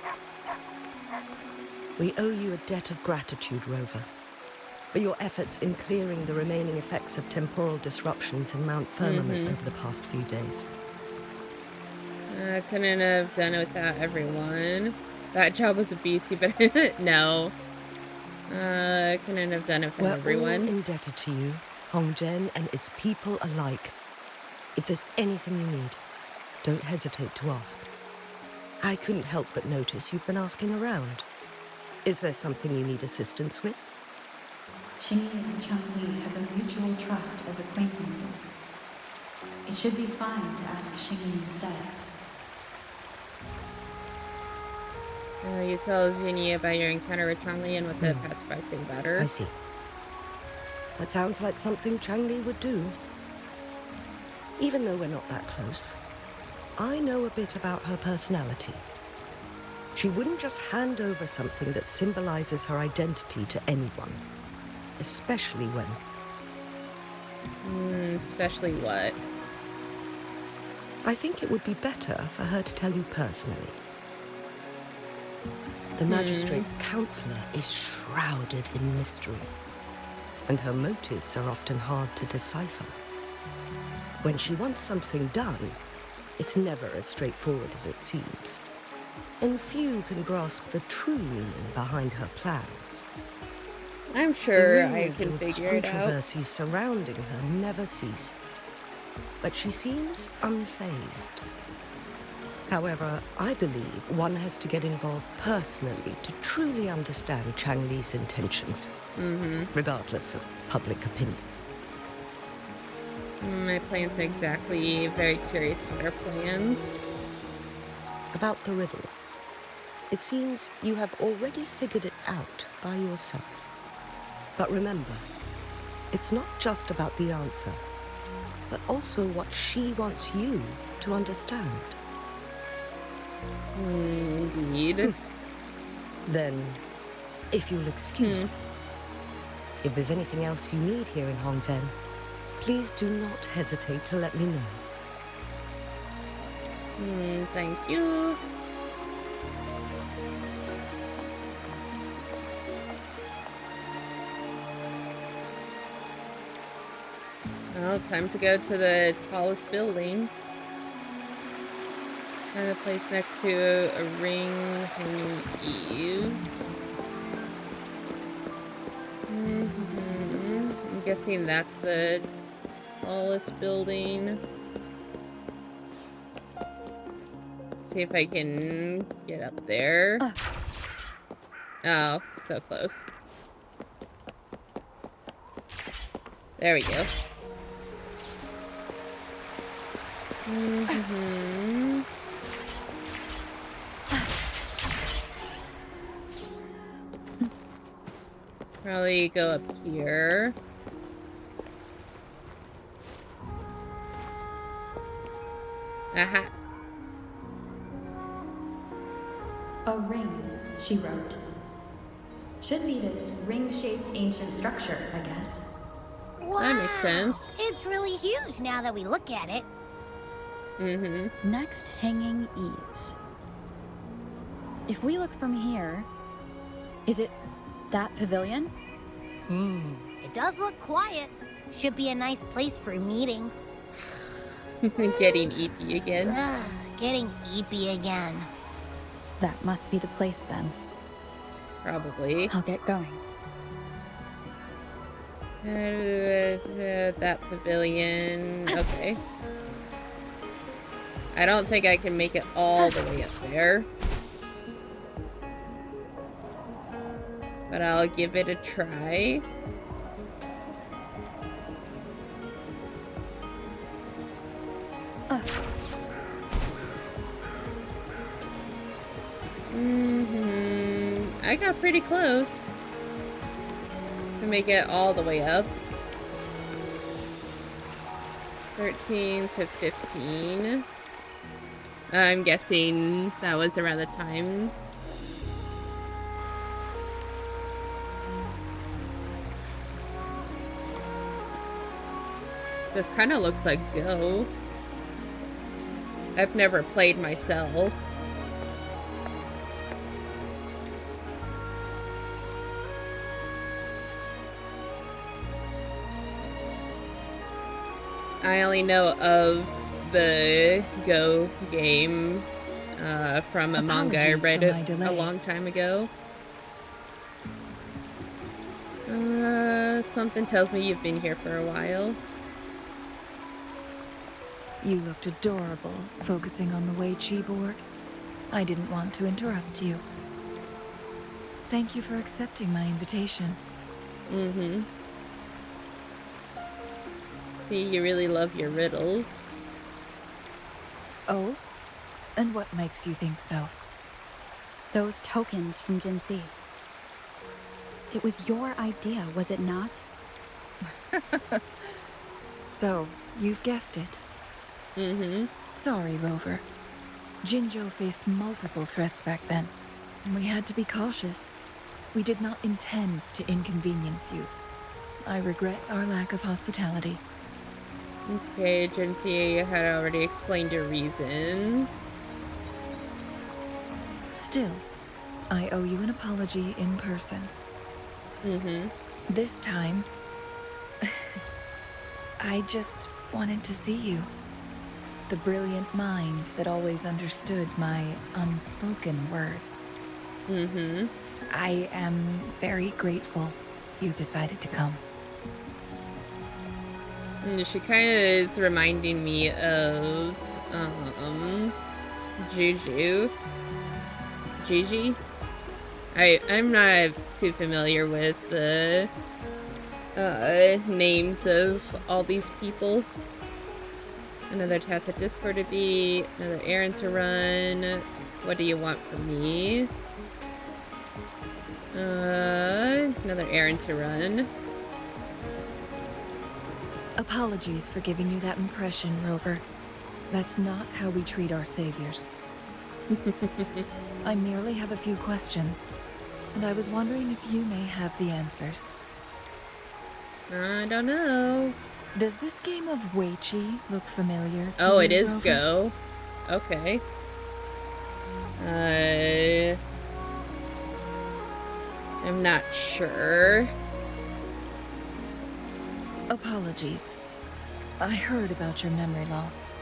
We owe you a debt of gratitude, Rover, for your efforts in clearing the remaining effects of temporal disruptions in Mount Firmament over the past few days. I couldn't have done it without everyone. That job was a beastie, but no. I couldn't have done it without everyone. We're all indebted to you, Hongzhen and its people alike. If there's anything you need, don't hesitate to ask. I couldn't help but notice you've been asking around. Is there something you need assistance with? Xingyi and Chun-Li have a mutual trust as acquaintances. It should be fine to ask Xingyi instead. You tell Jinyi about your encounter with Changli and what the pacifier said about her. I see. That sounds like something Changli would do. Even though we're not that close, I know a bit about her personality. She wouldn't just hand over something that symbolizes her identity to anyone, especially when... Especially what? I think it would be better for her to tell you personally. The magistrate's counselor is shrouded in mystery, and her motives are often hard to decipher. When she wants something done, it's never as straightforward as it seems, and few can grasp the true meaning behind her plans. I'm sure I Rumors can and figure it out. controversies surrounding her never cease, but she seems unfazed. However, I believe one has to get involved personally to truly understand Changli's intentions, regardless of public opinion. My plan's exactly very curious about her plans. About the riddle, it seems you have already figured it out by yourself. But remember, it's not just about the answer, but also what she wants you to understand. Indeed. Then, If you'll excuse me. If there's anything else you need here in Hongzhen, please do not hesitate to let me know. Thank you. Well, time to go to the tallest building. And the place next to a ring hanging eaves. I'm guessing that's the tallest building. See if I can get up there. Oh, so close. There we go. Probably go up here. Aha. A ring, she wrote. Should be this ring-shaped ancient structure, I guess. Wow, that makes sense. It's really huge now that we look at it. Next, hanging eaves. If we look from here, is it that pavilion? It does look quiet. Should be a nice place for meetings. Getting eepy again. Getting eepy again. That must be the place then. Probably. I'll get going. That pavilion. Okay. I don't think I can make it all the way up there. But I'll give it a try. I got pretty close to make it all the way up. 13 to 15. I'm guessing that was around the time. This kind of looks like Go. I've never played myself. I only know of the Go game from a manga I read a long time ago. Something tells me you've been here for a while. You looked adorable, focusing on the Wei Chi board. I didn't want to interrupt you. Thank you for accepting my invitation. See, you really love your riddles. Oh? And what makes you think so? Those tokens from Jinxi. It was your idea, was it not? So, you've guessed it. Sorry, Rover. Jinzhou faced multiple threats back then, and we had to be cautious. We did not intend to inconvenience you. I regret our lack of hospitality. It's okay, Jinxi had already explained your reasons. Still, I owe you an apology in person. This time, I just wanted to see you. The brilliant mind that always understood my unspoken words. I am very grateful you decided to come. She kind of is reminding me of Juju. Gigi? I'm not too familiar with the names of all these people. Another task at Discord to be, another errand to run. What do you want from me? Another errand to run. Apologies for giving you that impression, Rover. That's not how we treat our saviors. I merely have a few questions. and I was wondering if you may have the answers. I don't know. Does this game of Weiqi look familiar to Oh, you, it is Rover? Go. Okay. I'm not sure. Apologies. I heard about your memory loss.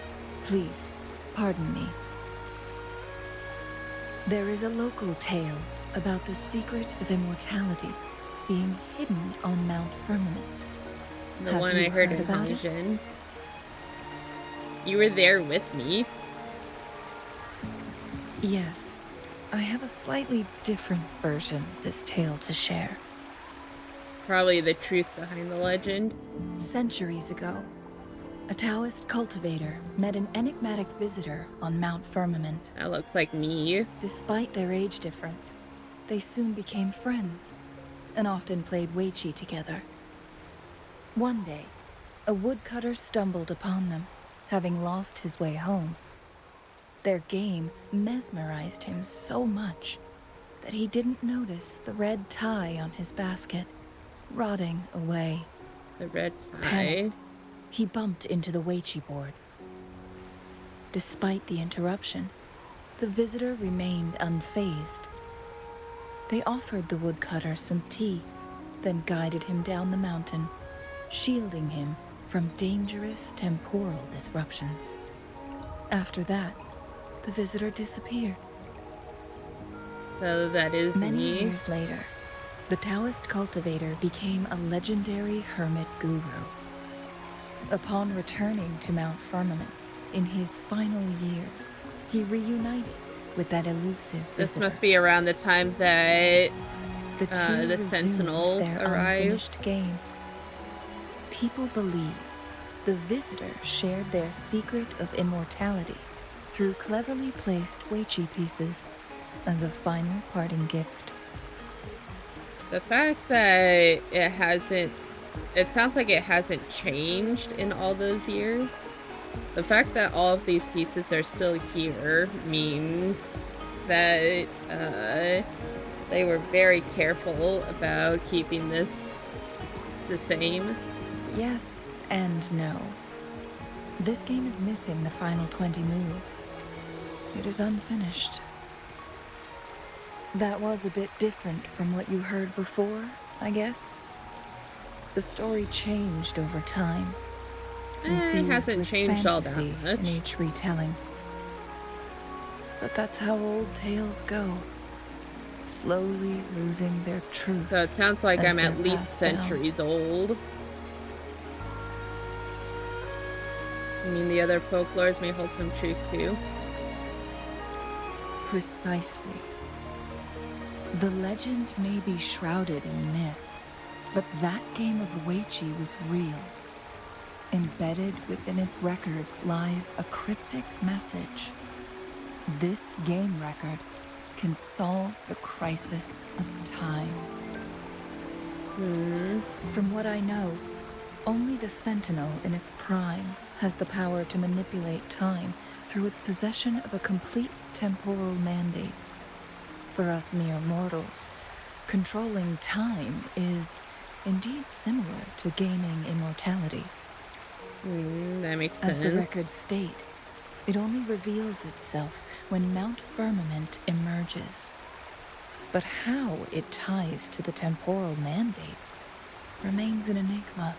Please, pardon me. There is a local tale about the secret of immortality being hidden on Mount Firmament. The Have one you I heard in about it? Hongzhen. You were there with me. Yes. I have a slightly different version of this tale to share. Probably the truth behind the legend. Centuries ago, a Taoist cultivator met an enigmatic visitor on Mount Firmament. That looks like me. Despite their age difference, they soon became friends and often played Weiqi together. One day, a woodcutter stumbled upon them, having lost his way home. Their game mesmerized him so much that he didn't notice the red tie on his basket, rotting away. The red tie? Panicked, he bumped into the Weiqi board. Despite the interruption, the visitor remained unfazed. They offered the woodcutter some tea, then guided him down the mountain, shielding him from dangerous temporal disruptions. After that, the visitor disappeared. So that is Many me. years later, the Taoist cultivator became a legendary hermit guru. Upon returning to Mount Firmament in his final years, he reunited with that elusive This visitor. must be around the time that The two the resumed Sentinel their arrived. unfinished game. People believe the visitor shared their secret of immortality through cleverly placed Weiqi pieces as a final parting gift. The fact that it sounds like it hasn't changed in all those years. The fact that all of these pieces are still here means that they were very careful about keeping this the same. Yes and no. This game is missing the final 20 moves. It is unfinished. That was a bit different from what you heard before, I guess. The story changed over time. It infused hasn't with changed all that fantasy much. in each retelling. But that's how old tales go. Slowly losing their truth. So it sounds like as I'm they're at least passed down. centuries old. I mean, the other folklores may hold some truth too. Precisely. The legend may be shrouded in myth, but that game of Weiqi was real. Embedded within its records lies a cryptic message. This game record can solve the crisis of time. From what I know, only the Sentinel in its prime has the power to manipulate time through its possession of a complete temporal mandate. For us mere mortals, controlling time is indeed similar to gaining immortality. That makes sense. As the records state, it only reveals itself when Mount Firmament emerges. But how it ties to the temporal mandate remains an enigma,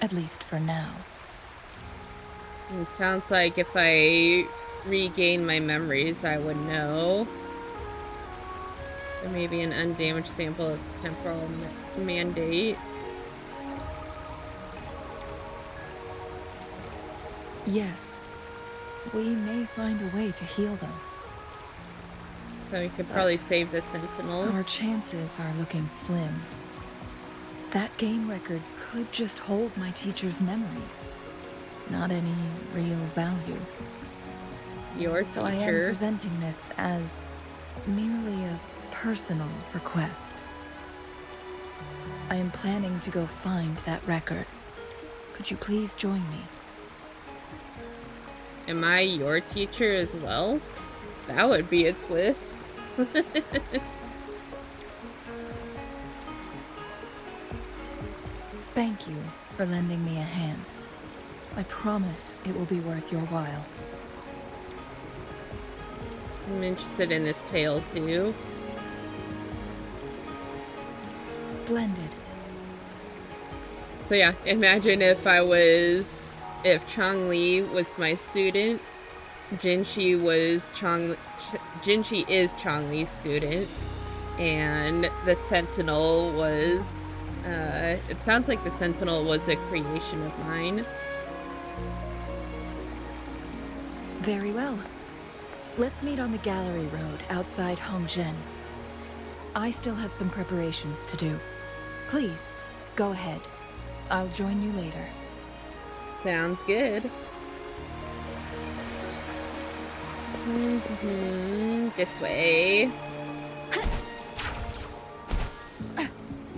at least for now. It sounds like if I regain my memories, I would know. There may be an undamaged sample of temporal mandate. Yes, we may find a way to heal them. So we could probably save the Sentinel. Our chances are looking slim. That game record could just hold my teacher's memories, not any real value. Your teacher. So I am presenting this as merely a personal request. I am planning to go find that record. Could you please join me? Am I your teacher as well? That would be a twist. Thank you for lending me a hand. I promise it will be worth your while. I'm interested in this tale too. Splendid. So yeah, imagine if Changli was my student, Jinshi is Changli's student, and the Sentinel was, it sounds like the Sentinel was a creation of mine. Very well. Let's meet on the gallery road outside Hongzhen. I still have some preparations to do. Please, go ahead. I'll join you later. Sounds good. This way.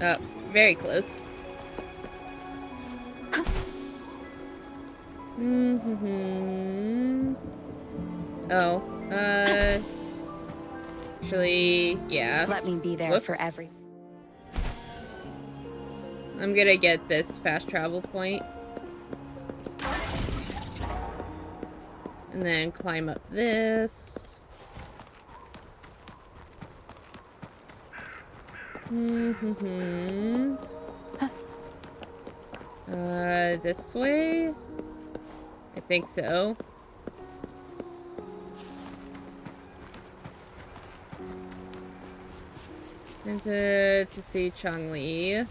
Oh, very close. Oh, actually, yeah. Let me be there for every. I'm gonna get this fast travel point. And then climb up this. This way? I think so. And to see Changli.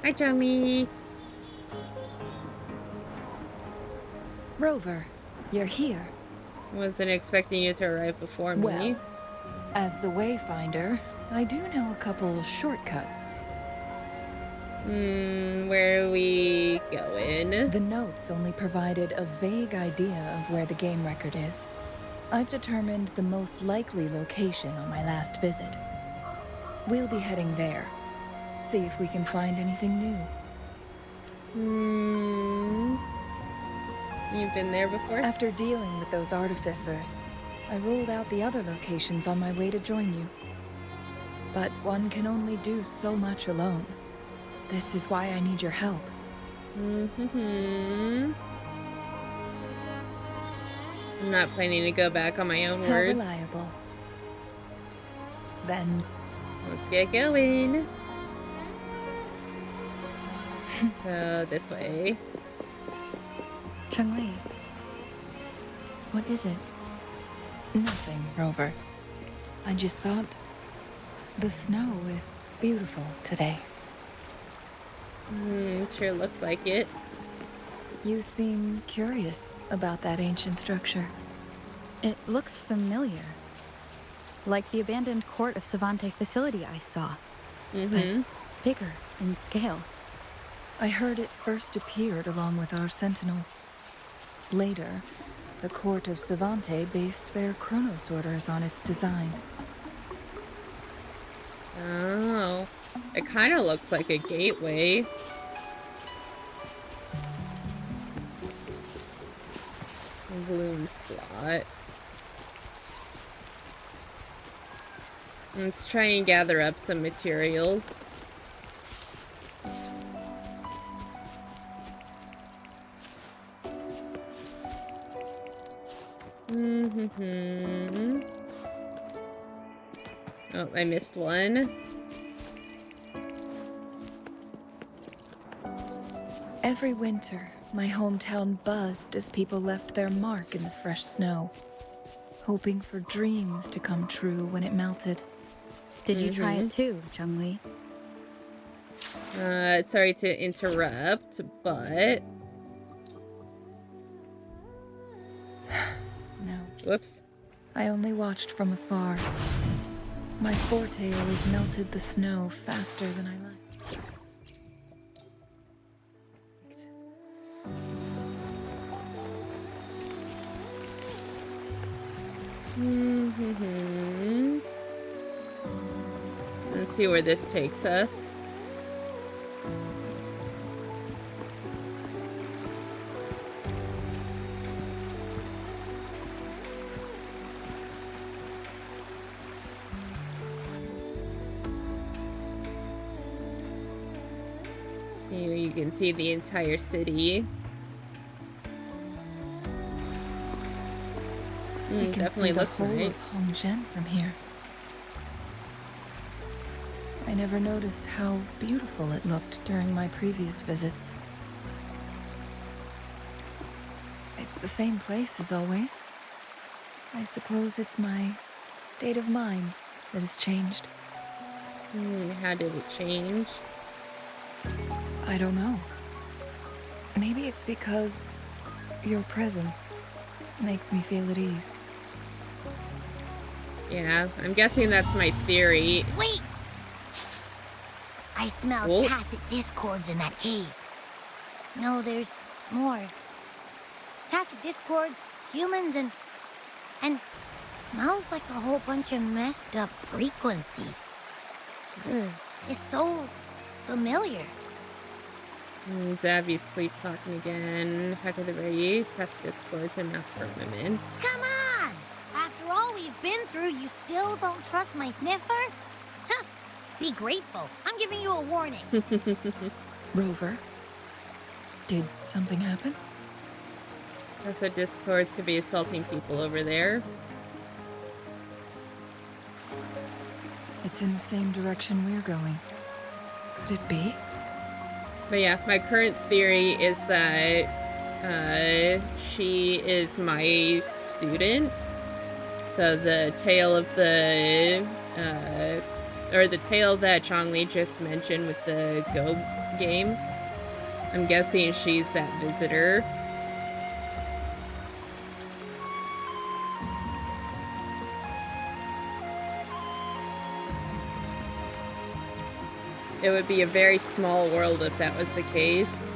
Hi, Changli. Rover, you're here. Wasn't expecting you to arrive before me. Well, as the Wayfinder, I do know a couple of shortcuts. Where are we going? The notes only provided a vague idea of where the game record is. I've determined the most likely location on my last visit. We'll be heading there. See if we can find anything new. You've been there before? After dealing with those artificers, I ruled out the other locations on my way to join you. But one can only do so much alone. This is why I need your help. I'm not planning to go back on my own How words. reliable. Then let's get going. So this way. Changli, what is it? Nothing, Rover. I just thought the snow is beautiful today. Sure looks like it. You seem curious about that ancient structure. It looks familiar. Like the abandoned court of Savante facility I saw. But bigger in scale. I heard it first appeared along with our Sentinel. Later, the court of Savante based their Chronos orders on its design. Oh, it kind of looks like a gateway. Bloom slot. Let's try and gather up some materials. Oh, I missed one. Every winter, my hometown buzzed as people left their mark in the fresh snow, hoping for dreams to come true when it melted. Did you try it too, Changli? Sorry to interrupt, but... No. Whoops. I only watched from afar. My forte always melted the snow faster than I liked. Let's see where this takes us. So you can see the entire city. We can Definitely see the looks whole nice. of Hongzhen from here. I never noticed how beautiful it looked during my previous visits. It's the same place as always. I suppose it's my state of mind that has changed. How did it change? I don't know. Maybe it's because your presence makes me feel at ease. Yeah, I'm guessing that's my theory. Wait! I smell tacit discords in that cave. No, there's more. Tacit discords, humans, and smells like a whole bunch of messed up frequencies. Ugh, it's so familiar. Zavi's sleep talking again. Heck of the very test discords and not firmament. Come on! After all we've been through, you still don't trust my sniffer? Huh! Be grateful. I'm giving you a warning. Rover, did something happen? Also, discords could be assaulting people over there. It's in the same direction we're going. Could it be? But yeah, my current theory is that she is my student. So the tale of the, or the tale that Chongli just mentioned with the Go game, I'm guessing she's that visitor. It would be a very small world if that was the case.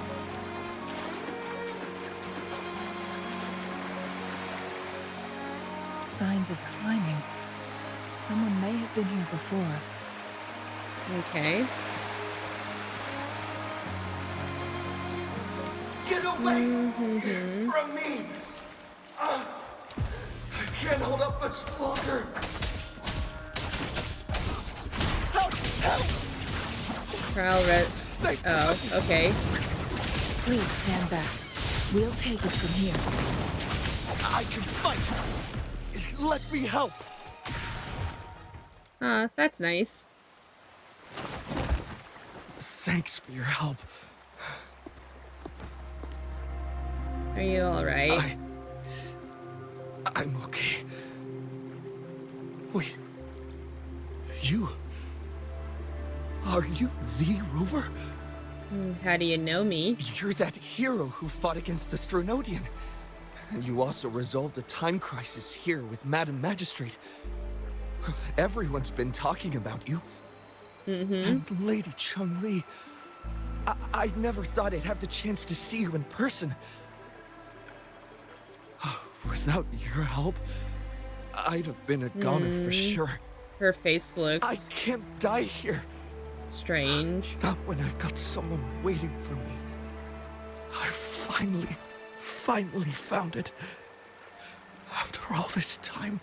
Signs of climbing. Someone may have been here before us. Okay. Get away from me! I can't hold up much longer. Help! Help! Trial oh, okay. Please stand back. We'll take it from here. I can fight. Let me help. That's nice. Thanks for your help. Are you alright? I'm okay. Wait. You? Are you the Rover? How do you know me? You're that hero who fought against the Stronodian. And you also resolved a time crisis here with Madam Magistrate. Everyone's been talking about you. And Lady Chongli. I never thought I'd have the chance to see you in person. Without your help, I'd have been a goner for sure. Her face looks... I can't die here. Strange. Not when I've got someone waiting for me. I finally found it. After all this time.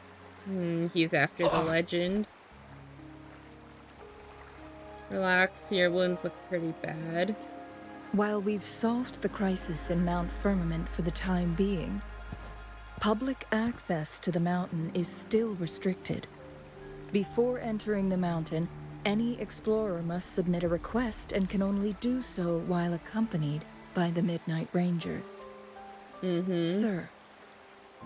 He's after the legend. Relax, your wounds look pretty bad. While we've solved the crisis in Mount Firmament for the time being, public access to the mountain is still restricted. Before entering the mountain, any explorer must submit a request and can only do so while accompanied by the Midnight Rangers. Sir,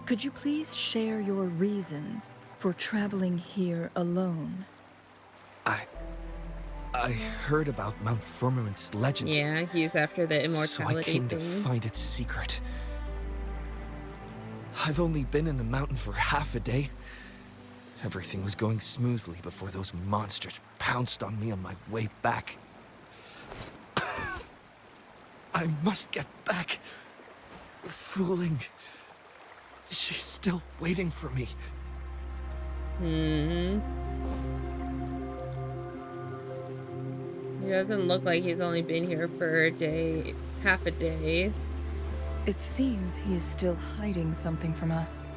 could you please share your reasons for traveling here alone? I heard about Mount Firmament's legend. Yeah, he's after the immortality so I came thing. to find its secret. I've only been in the mountain for half a day. Everything was going smoothly before those monsters pounced on me on my way back. I must get back. Fooling. She's still waiting for me. He doesn't look like he's only been here for a day, half a day. It seems he is still hiding something from us.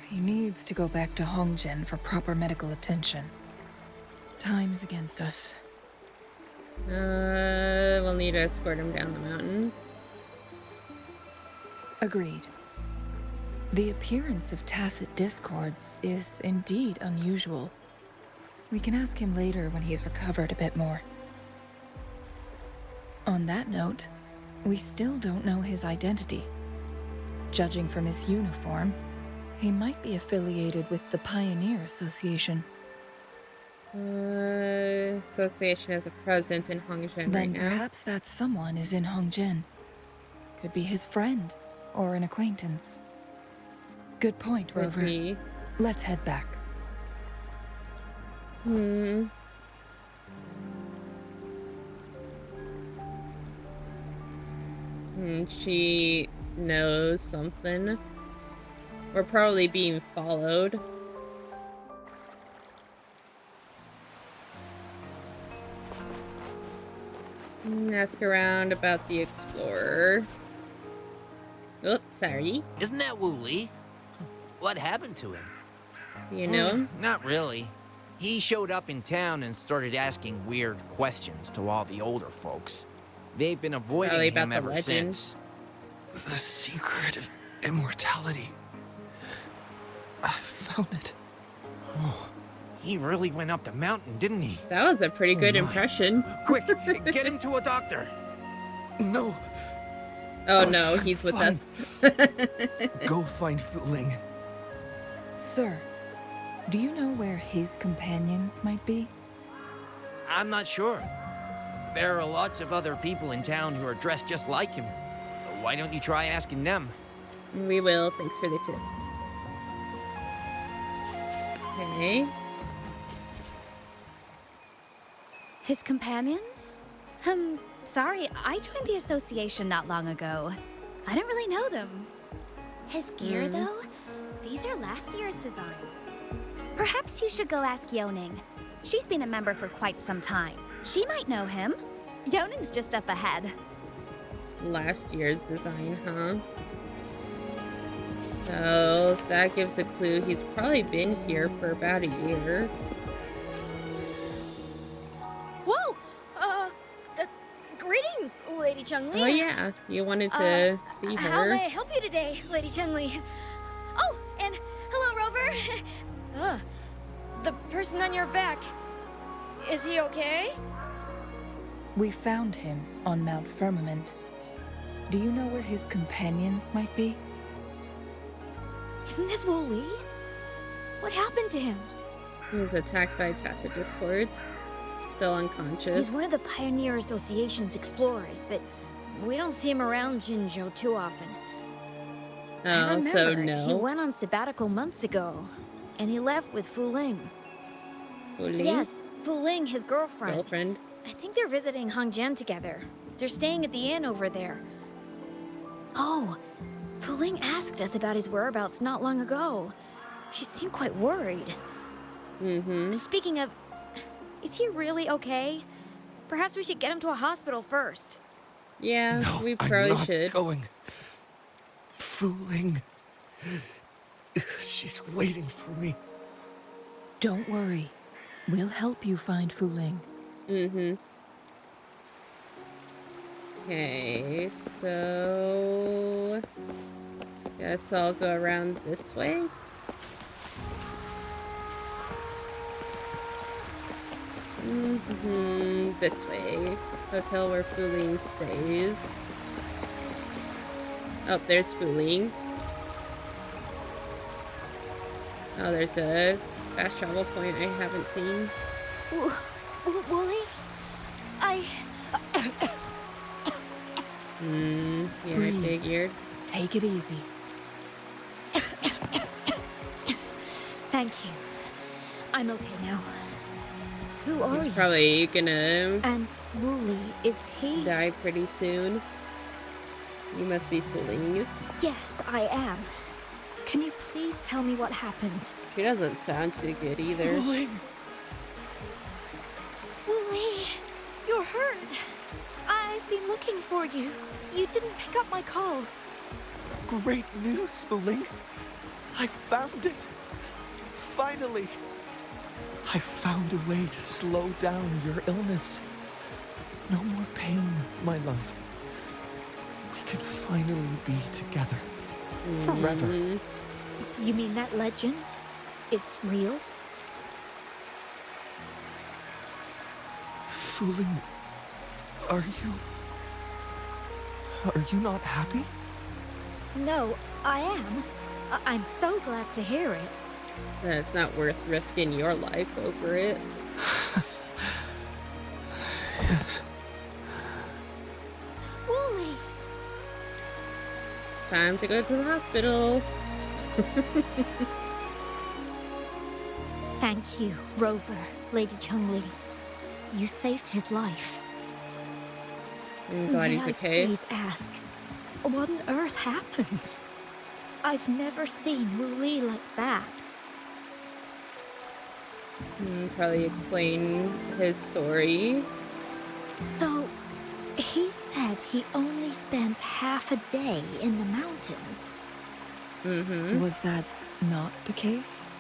He needs to go back to Hongzhen for proper medical attention. Time's against us. We'll need to escort him down the mountain. Agreed. The appearance of tacit discords is indeed unusual. We can ask him later when he's recovered a bit more. On that note, we still don't know his identity. Judging from his uniform, he might be affiliated with the Pioneer Association. Association has a presence in Hongzhen right now. Then perhaps that someone is in Hongzhen. Could be his friend or an acquaintance. Good point, Rover. Let's head back. She knows something. We're probably being followed. Ask around about the explorer. Oh, sorry. Isn't that Wu Li? What happened to him? You know him? Not really. He showed up in town and started asking weird questions to all the older folks. They've been avoiding him ever since. The secret of immortality. I found it. Oh, he really went up the mountain, didn't he? That was a pretty good impression. Quick, get him to a doctor. No. Oh no, he's with us. Go find Fu Ling. Sir, do you know where his companions might be? I'm not sure. There are lots of other people in town who are dressed just like him. Why don't you try asking them? We will. Thanks for the tips. Okay. His companions? Sorry, I joined the association not long ago. I don't really know them. His gear, though? These are last year's designs. Perhaps you should go ask Yoning. She's been a member for quite some time. She might know him. Yoning's just up ahead. Last year's design, huh? So that gives a clue. He's probably been here for about a year. Whoa! Greetings, Lady Chungli. Oh yeah, you wanted to see her. How may I help you today, Lady Chungli? Oh, and hello, Rover. The person on your back. Is he okay? We found him on Mount Firmament. Do you know where his companions might be? Isn't this Wu Li? What happened to him? He was attacked by tacit discords. Still unconscious. He's one of the Pioneer Association's explorers, but we don't see him around Jinzhou too often. Oh, so no. He went on sabbatical months ago, and he left with Fu Ling. Fu Ling? Yes, Fu Ling, his girlfriend. I think they're visiting Hongzhen together. They're staying at the inn over there. Oh, Fu Ling asked us about his whereabouts not long ago. She seemed quite worried. Speaking of, is he really okay? Perhaps we should get him to a hospital first. Yeah, no, we probably I'm not should. Going. Fu Ling. She's waiting for me. Don't worry. We'll help you find Fu Ling. Okay, so guess I'll go around this way. This way. Hotel where Fu Ling stays. Oh, there's Fu Ling. Oh, there's a fast travel point I haven't seen. Wooly? Yeah, I Breathe. figured. Take it easy. Thank you. I'm okay now. Who are He's you? probably gonna And Wooly, is he? die pretty soon. You must be fooling you. Yes, I am. Can you please tell me what happened? She doesn't sound too good either. Wooly, you're hurt. I've been looking for you. You didn't pick up my calls. Great news, Fu Ling. I found it. Finally. I found a way to slow down your illness. No more pain, my love. We can finally be together. Forever. You mean that legend? It's real? Fooling. Are you not happy? No, I am. I'm so glad to hear it. It's not worth risking your life over it. Yes. Wooly! Time to go to the hospital. Thank you, Rover, Lady Chun-Li. You saved his life. I'm glad he's okay. Please ask, what on earth happened? I've never seen Wu Li like that. Probably explain his story. So, he said he only spent half a day in the mountains. Was that not the case?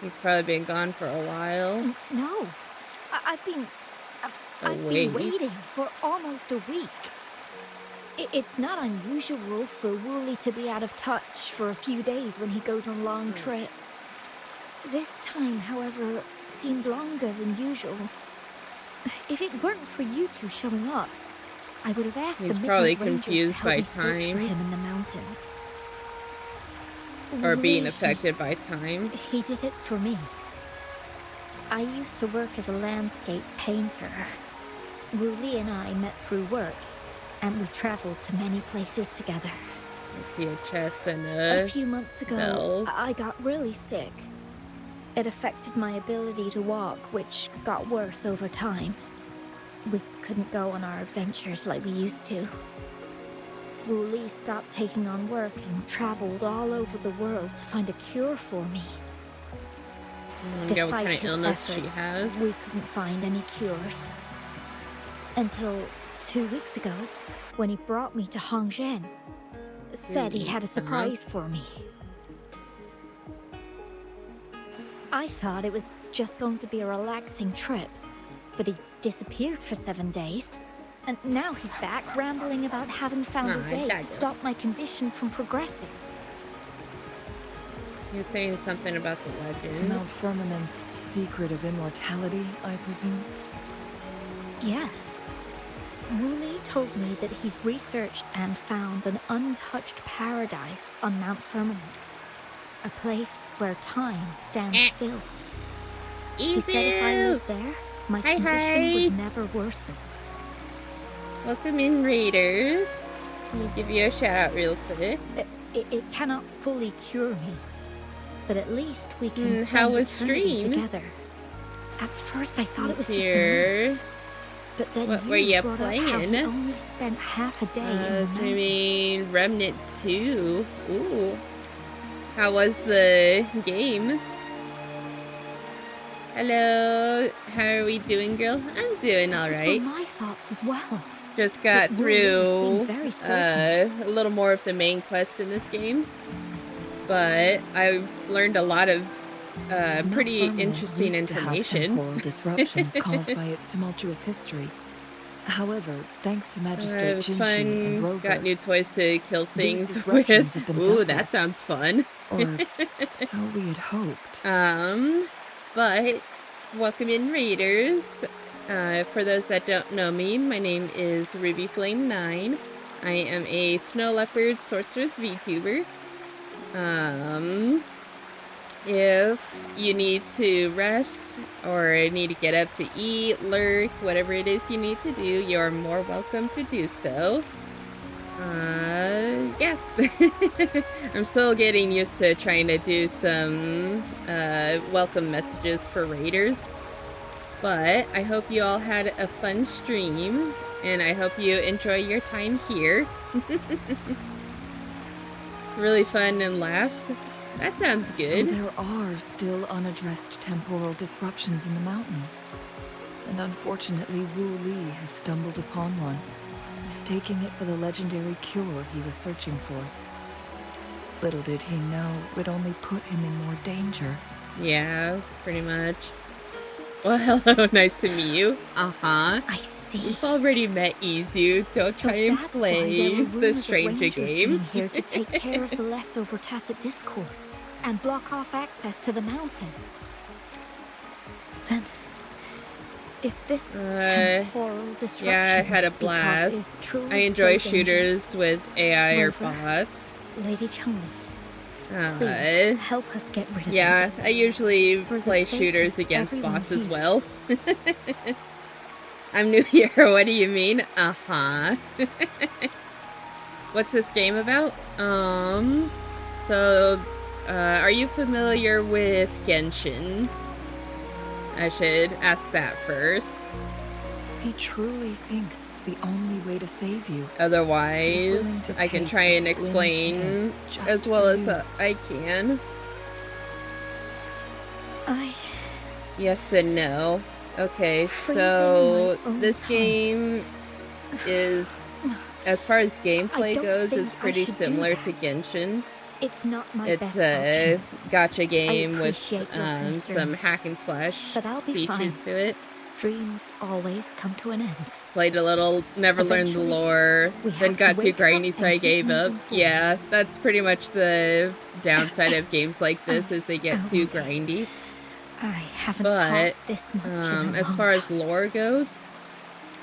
He's probably been gone for a while. No, I've been waiting for almost a week. It's not unusual for Wooly to be out of touch for a few days when he goes on long trips. This time, however, seemed longer than usual. If it weren't for you two showing up, I would have asked the probably Midnight Rangers confused to help by me search for time. him in the mountains. Or being Wooly, affected by time. He did it for me. I used to work as a landscape painter. Wooly and I met through work, and we traveled to many places together. I see a chest and a few months ago, bell. I got really sick. It affected my ability to walk, which got worse over time. We couldn't go on our adventures like we used to. Wu Li stopped taking on work and traveled all over the world to find a cure for me. Despite what kind of his illness she efforts, has. we couldn't find any cures. Until 2 weeks ago, when he brought me to Hongzhen. Said he had a surprise for me. I thought it was just going to be a relaxing trip, but he disappeared for 7 days. And now he's back, rambling about having found a way to stop my condition from progressing. You're saying something about the legend. Mount Firmament's secret of immortality, I presume? Yes. Wooly told me that he's researched and found an untouched paradise on Mount Firmament. A place where time stands still. He said if I lived there, my condition would never worsen. Welcome in, Raiders. Let me give you a shout out real quick. It cannot fully cure me, but at least we can how spend was eternity stream? together. At first I thought it was just a Here. myth, but then What you were you brought up how he playing? only spent half a day in the mountains. Streaming Remnant 2. Ooh. How was the game? Hello. How are we doing, girl? I'm doing all right. Those were my thoughts as well. Just got But through Wooly seemed very certain. a little more of the main quest in this game. But I've learned a lot of pretty interesting information. Temporal disruptions caused by its tumultuous history. However, thanks to Magistrate It was Jinshi fun. and Rover, Got new toys to kill things disruptions with. have been Ooh, dealt that with. sounds fun. or so we had hoped. But welcome in, Raiders. For those that don't know me, my name is Ruby Flame 9. I am a Snow Leopard Sorceress VTuber. If you need to rest or need to get up to eat, lurk, whatever it is you need to do, you're more welcome to do so. Yeah. I'm still getting used to trying to do some welcome messages for Raiders. But I hope you all had a fun stream, and I hope you enjoy your time here. Really fun and laughs. That sounds good. So there are still unaddressed temporal disruptions in the mountains. And unfortunately, Wu Li has stumbled upon one, mistaking it for the legendary cure he was searching for. Little did he know it would only put him in more danger. Yeah, pretty much. Well, hello, nice to meet you. Uh-huh. I see. We've already met Izu. Don't try and play the stranger game. Here to take care of the leftover tacit discords and block off access to the mountain. Then, if this temporal disruption yeah, I had a blast. I enjoy shooters with AI or bots. Lady Chungli, please help us get rid of yeah, it. I usually play shooters against bots as well. I'm new here, what do you mean? Uh-huh. What's this game about? Are you familiar with Genshin? I should ask that first. He truly thinks it's the only way to save you. Otherwise, I can try and explain as well as I can. Yes and no. Okay, so this game is, as far as gameplay goes, is pretty similar to Genshin. It's not my It's best a option. gacha game with some some hack and slash but I'll be features fine. to it. Dreams always come to an end. Played a little, never learned the Eventually, lore, we then have got to too wake up grindy, so and I keep gave up. moving forward. Yeah, that's pretty much the downside of games like this, is they get too grindy. I haven't But taught this much in a as long far as time. lore goes,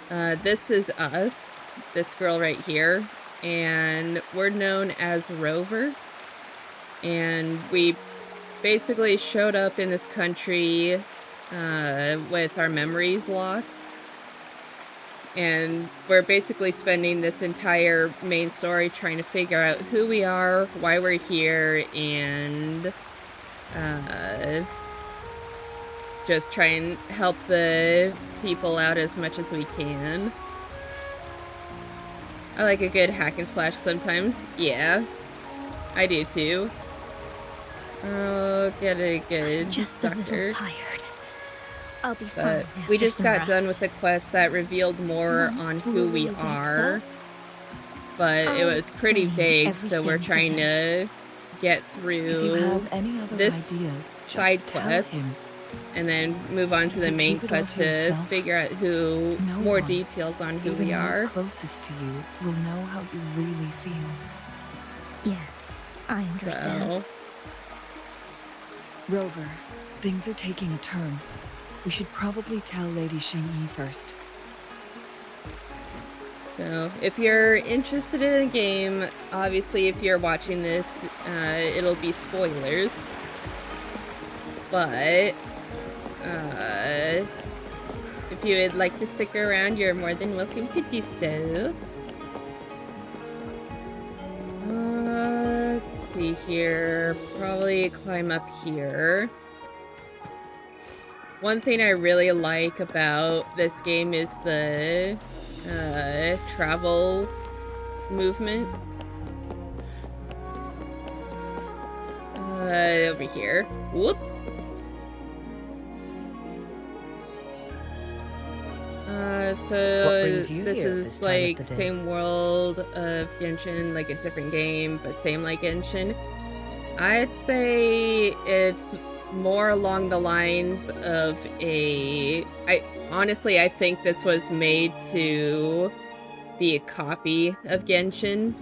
this is us, this girl right here, and we're known as Rover. And we basically showed up in this country with our memories lost. And we're basically spending this entire main story trying to figure out who we are, why we're here, and just try and help the people out as much as we can. I like a good hack and slash sometimes. Yeah, I do too. Oh, get a good Just doctor. a little tired. I'll be But fine we after just some got done rest. with the quest that revealed more on Once who we Wooly wakes are. up, But it I'll was pretty explain vague, so we're everything to trying to get If you through have any other this ideas, just side tell quest him. and then move on to If the you main keep it all quest to to yourself, figure out who, no more one, details on who even we those are. closest to you, will know how you really feel. Yes, I understand. So, Rover, things are taking a turn. We should probably tell Lady Xingyi first. So, if you're interested in the game, obviously if you're watching this, it'll be spoilers. But, if you would like to stick around, you're more than welcome to do so. Let's see here. Probably climb up here. One thing I really like about this game is the travel movement. Over here. Whoops. So brings you this here at is this time of like the day? same world of Genshin, like a different game, but same like Genshin. I'd say it's more along the lines of honestly, I think this was made to be a copy of Genshin,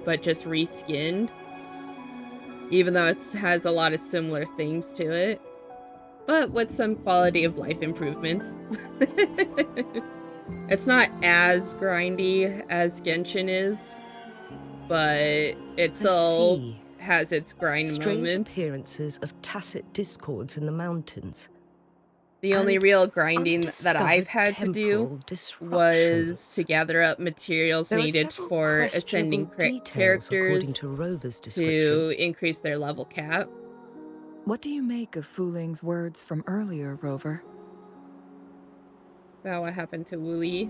but just reskinned. Even though it has a lot of similar themes to it, but with some quality of life improvements. It's not as grindy as Genshin is, but it still has its grind Strange moments. appearances of tacit discords in the mountains. The only real grinding that I've had to do temporal was to gather up materials There are needed several for ascending questionable details according characters to Rover's to description. increase their level cap. What do you make of Fu Ling's words from earlier, Rover? About what happened to Wooly.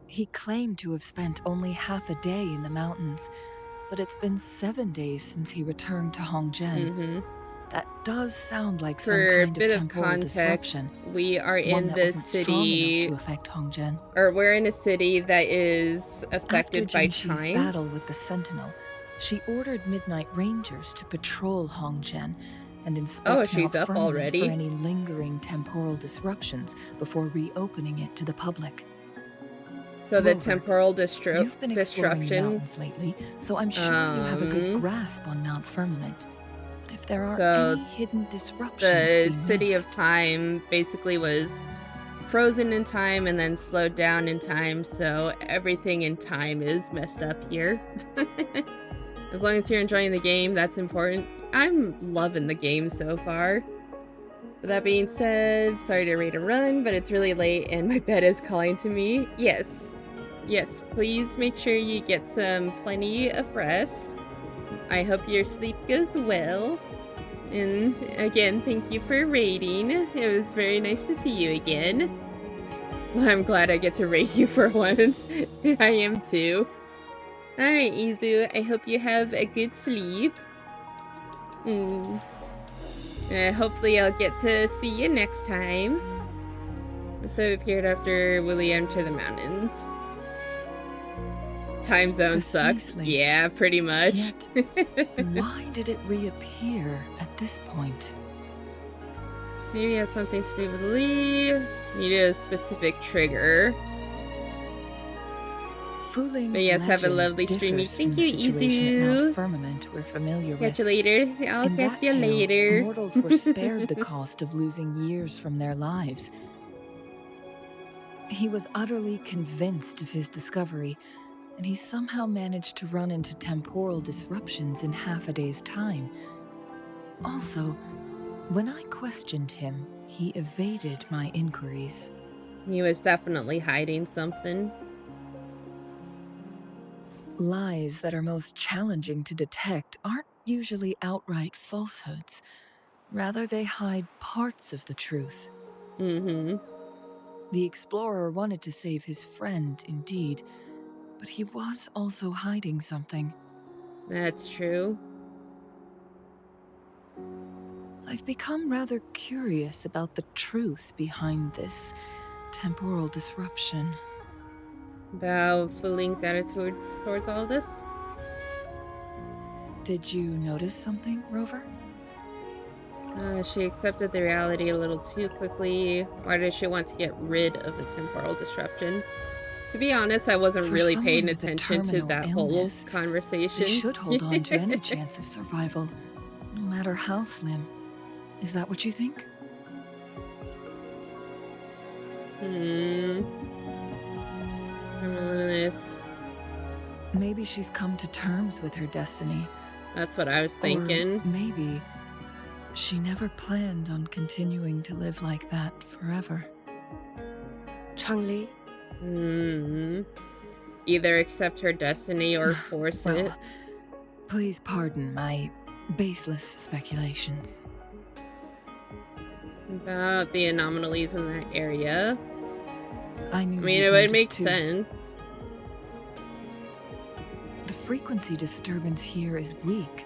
He claimed to have spent only half a day in the mountains, but it's been 7 days since he returned to Hongzhen. That does sound like some For a kind bit of of temporal context, disruption. we are One in that this wasn't strong city, enough to affect Hongzhen. or we're in a city that is affected After by Jinxi's time. battle with the Sentinel, she ordered Midnight Rangers to patrol Hongzhen and inspect she's Mount up Firmament already. for any lingering temporal disruptions before reopening it to the public. So the Rover, temporal you've been exploring the disruption. mountains lately, so I'm sure you have a good grasp on Mount Firmament. But if there are any hidden disruptions The we City of missed, Time basically was frozen in time and then slowed down in time, so everything in time is messed up here. As long as you're enjoying the game, that's important. I'm loving the game so far. With that being said, sorry to ready to run, but it's really late and my bed is calling to me. Yes, please make sure you get plenty of rest. I hope your sleep goes well. And again, thank you for raiding. It was very nice to see you again. Well, I'm glad I get to raid you for once. I am too. Alright, Izu, I hope you have a good sleep. Hopefully I'll get to see you next time. So appeared after Willie entered the mountains. Time zone sucks. Yeah, pretty much. Yet, why did it reappear at this point? Maybe it has something to do with Lee. Needed a specific trigger. But yes, have a lovely stream. Thank you, Izu. Firmament we're familiar Catch with. you later. I'll catch you later. Mortals were spared the cost of losing years from their lives. He was utterly convinced of his discovery, and he somehow managed to run into temporal disruptions in half a day's time. Also, when I questioned him, he evaded my inquiries. He was definitely hiding something. Lies that are most challenging to detect aren't usually outright falsehoods. Rather, they hide parts of the truth. The explorer wanted to save his friend, indeed, but he was also hiding something. That's true. I've become rather curious about the truth behind this temporal disruption. About Fuling's attitude towards all this? Did you notice something, Rover? She accepted the reality a little too quickly. Why does she want to get rid of the temporal disruption? To be honest, I wasn't really paying attention to that whole conversation. They should hold on to any chance of survival, no matter how slim. Is that what you think? Maybe she's come to terms with her destiny. That's what I was thinking. Or maybe she never planned on continuing to live like that forever. Changli? Either accept her destiny or force it. Please pardon my baseless speculations. About the anomalies in that area. I mean, it would make sense. The frequency disturbance here is weak.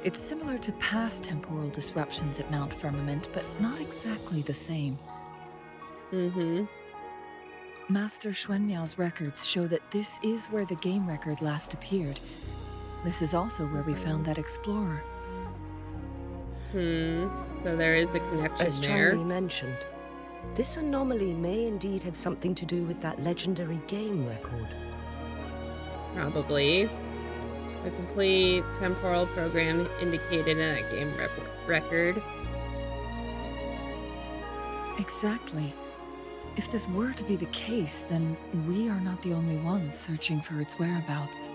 It's similar to past temporal disruptions at Mount Firmament, but not exactly the same. Master Xuanmiao's records show that this is where the game record last appeared. This is also where we found that explorer. So there is a connection As there. Changli mentioned, this anomaly may indeed have something to do with that legendary game record. Probably. The complete temporal program indicated in that game record. Exactly. If this were to be the case, then we are not the only ones searching for its whereabouts.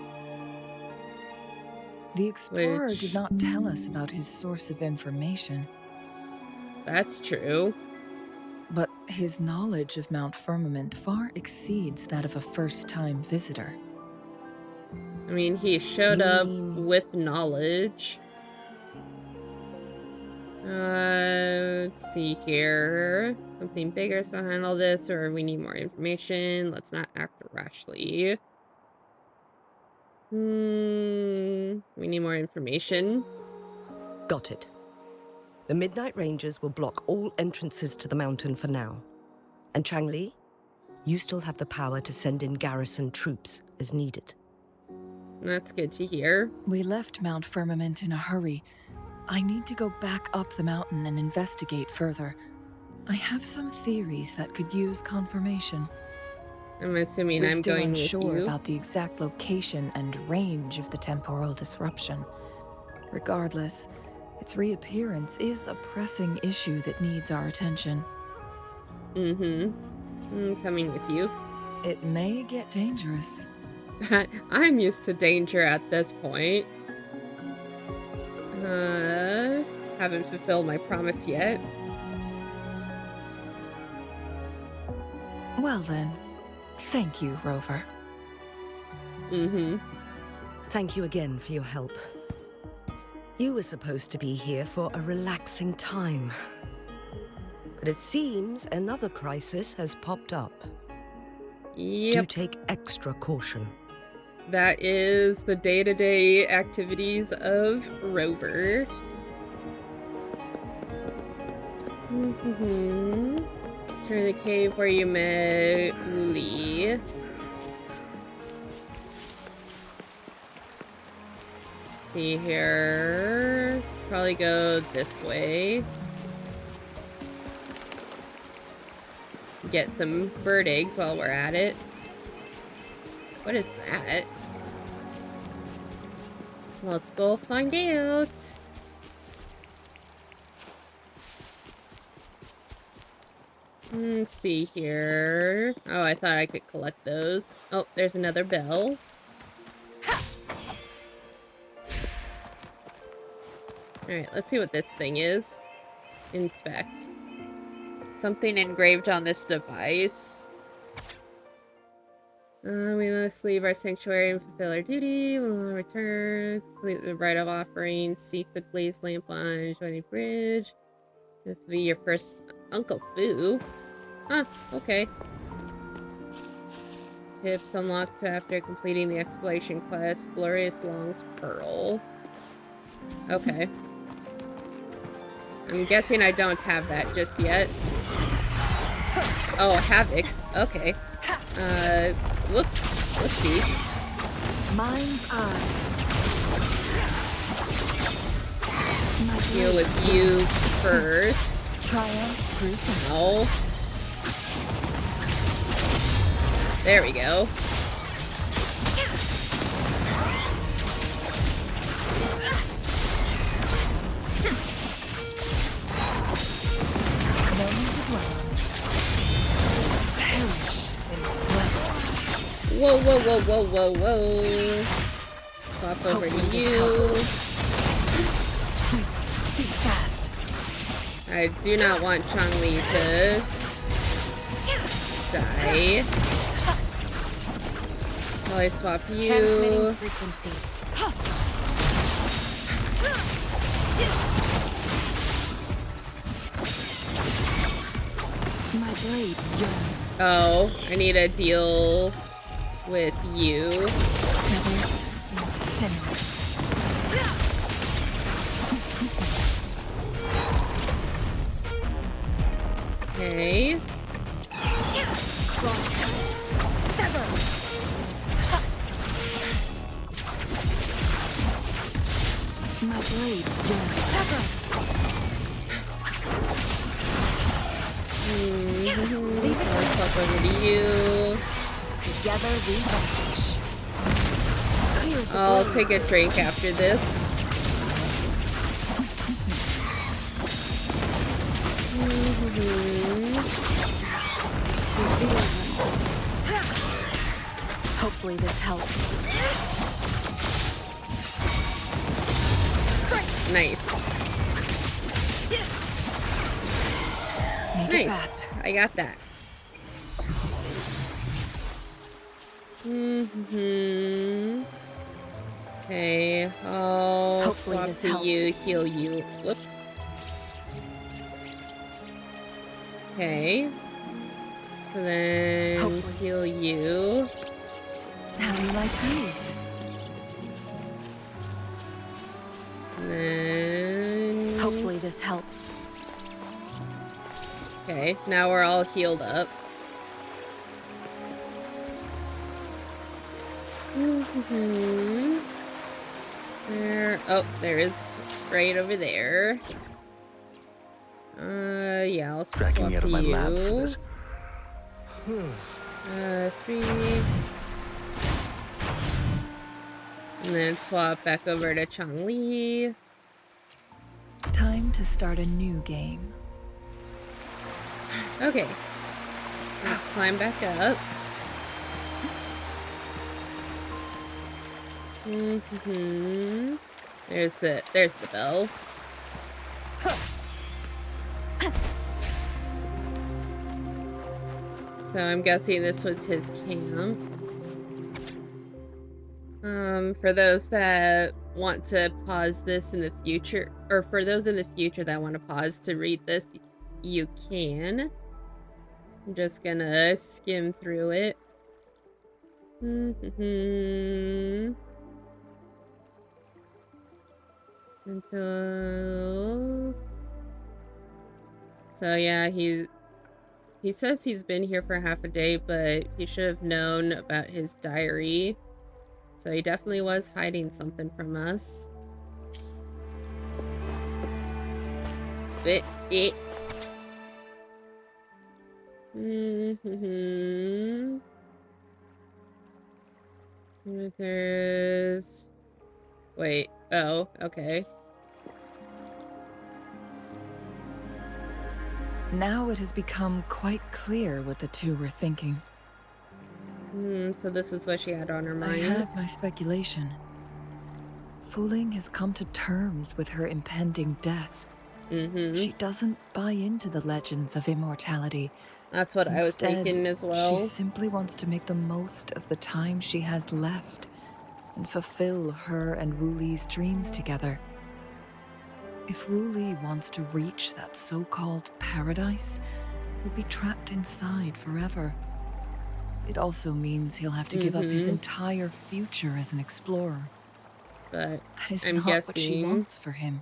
The explorer did not tell us about his source of information. That's true. But his knowledge of Mount Firmament far exceeds that of a first-time visitor. I mean, he showed up with knowledge. Let's see here. Something bigger is behind all this, or we need more information. Let's not act rashly. We need more information. Got it. The Midnight Rangers will block all entrances to the mountain for now. And Changli, you still have the power to send in garrison troops as needed. That's good to hear. We left Mount Firmament in a hurry. I need to go back up the mountain and investigate further. I have some theories that could use confirmation. I'm assuming We're I'm still going with unsure you. about the exact location and range of the temporal disruption. Regardless, its reappearance is a pressing issue that needs our attention. I'm coming with you. It may get dangerous. I'm used to danger at this point. Haven't fulfilled my promise yet. Well then, thank you, Rover. Thank you again for your help. You were supposed to be here for a relaxing time. But it seems another crisis has popped up. Yep. Do take extra caution. That is the day-to-day activities of Rover. To the cave where you met Uli. See here. Probably go this way. Get some bird eggs while we're at it. What is that? Let's go find out. Let's see here. Oh, I thought I could collect those. Oh, there's another bell. Alright, let's see what this thing is. Inspect. Something engraved on this device. We must leave our sanctuary and fulfill our duty. When we return, complete the rite of offering, seek the glazed lamp on Joining Bridge. This will be your first Uncle Fu. Huh, okay. Tips unlocked after completing the exploration quest. Glorious Long's Pearl. Okay. I'm guessing I don't have that just yet. Oh, Havoc. Okay. Whoops. Whoopsie. Mind's eye. Deal with you first. Triumph, Bruce. No. There we go. Whoa, whoa, whoa, whoa, whoa, whoa. Swap over to you. Be fast. I do not want Chong-Li to die. While I swap you. My blade, oh, I need to deal with you. Okay. Sever. My blade, sever. Let's swap over to you. Together we vanquish. I'll take a drink after this. Hopefully this helps. Nice. Nice. I got that. Okay, I'll hopefully swap this to helps. you, heal you. Whoops. Okay. So then Hopefully. heal you. How do you like these? And then Hopefully this helps. okay, now we're all healed up. There. Oh, there is right over there. Yeah, I'll swap Dragging me out of my lab for you. this. 3. And then swap back over to Changli. Time to start a new game. Okay. Let's climb back up. There's the bell. So I'm guessing this was his camp. For those that want to pause this in the future, or for those in the future that want to pause to read this, you can. I'm just gonna skim through it. Until... So yeah, he says he's been here for half a day, but he should have known about his diary. So he definitely was hiding something from us. There's... Wait. Oh, okay. Now it has become quite clear what the two were thinking. So this is what she had on her mind. I had my speculation. Fu Ling has come to terms with her impending death. She doesn't buy into the legends of immortality. That's what I was thinking as well. She simply wants to make the most of the time she has left and fulfill her and Wu Li's dreams together. If Wu Li wants to reach that so-called paradise, he'll be trapped inside forever. It also means he'll have to give up his entire future as an explorer. But that is not what she wants for him.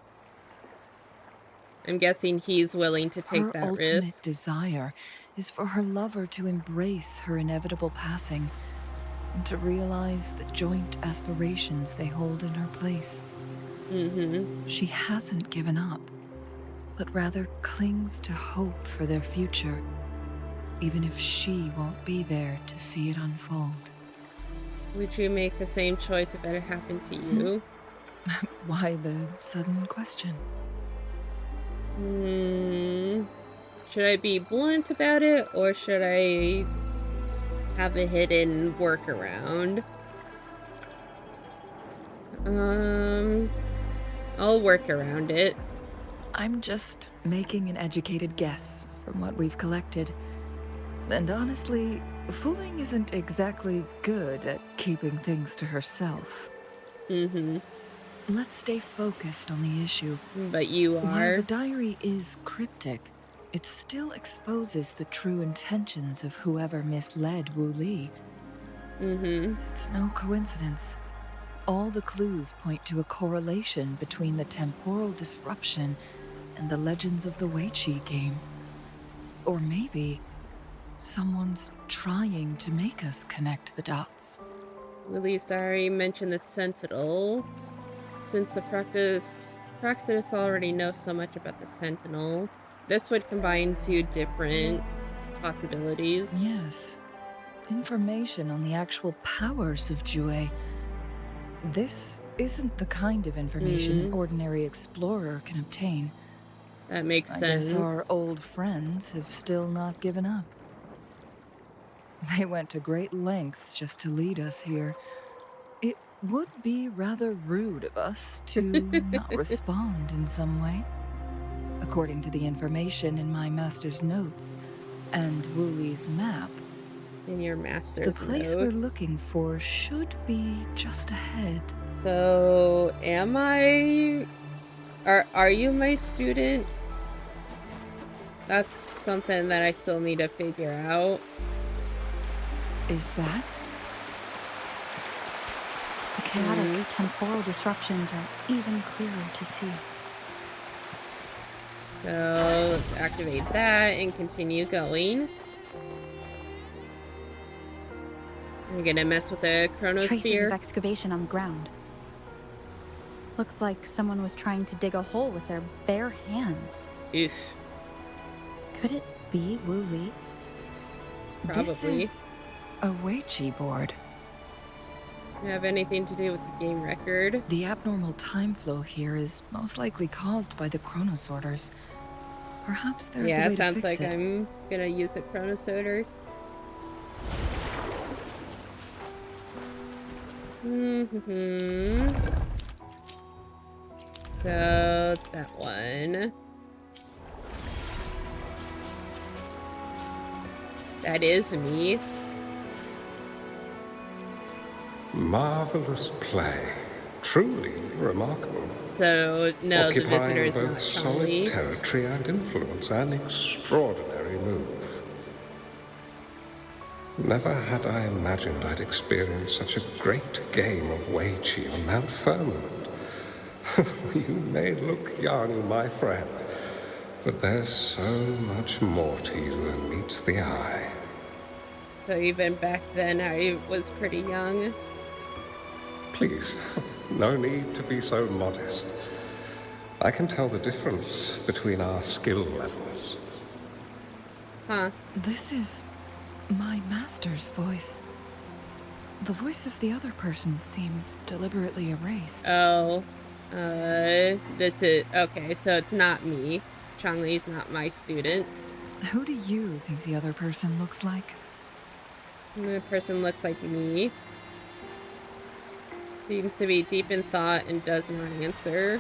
I'm guessing he's willing to take that risk. Her ultimate desire is for her lover to embrace her inevitable passing and to realize the joint aspirations they hold in her place. She hasn't given up, but rather clings to hope for their future, even if she won't be there to see it unfold. Would you make the same choice if it happened to you? Why the sudden question? Should I be blunt about it, or should I have a hidden workaround? I'll work around it. I'm just making an educated guess from what we've collected. And honestly, Fu Ling isn't exactly good at keeping things to herself. Let's stay focused on the issue. But you are. While the diary is cryptic, it still exposes the true intentions of whoever misled Wu Li. It's no coincidence. All the clues point to a correlation between the temporal disruption and the legends of the Weiqi game. Or maybe someone's trying to make us connect the dots. Wu Li's diary mentioned the Sentinel. Since the Praxidus already knows so much about the Sentinel, this would combine two different possibilities. Yes. Information on the actual powers of Jue. This isn't the kind of information an ordinary explorer can obtain. That makes sense. I guess our old friends have still not given up. They went to great lengths just to lead us here. It would be rather rude of us to not respond in some way. According to the information in my master's notes and Wu Li's map, in your master's the place notes. We're looking for should be just ahead. So, am I... Are you my student? That's something that I still need to figure out. Is that? The chaotic temporal disruptions are even clearer to see. So, let's activate that and continue going. I'm gonna mess with the chronosphere. Traces of excavation on the ground. Looks like someone was trying to dig a hole with their bare hands. Oof. Could it be Wu Li? Probably. This is a Weiqi board. Have anything to do with the game record? The abnormal time flow here is most likely caused by the chronosorters. Perhaps there's a way to sounds fix like it. I'm gonna use a chronosorter. So that one. That is me. Marvelous play. Truly remarkable. So, no, the visitor Occupying is both not solid Chong-Li. territory and influence, an extraordinary move. Never had I imagined I'd experience such a great game of Weiqi on Mount Firmament. You may look young, my friend, but there's so much more to you than meets the eye. So even back then, I was pretty young. Please, no need to be so modest. I can tell the difference between our skill levels. Huh. This is my master's voice. The voice of the other person seems deliberately erased. Oh. This is... Okay, so it's not me. Chong-Li's not my student. Who do you think the other person looks like? The person looks like me. Seems to be deep in thought and does not answer.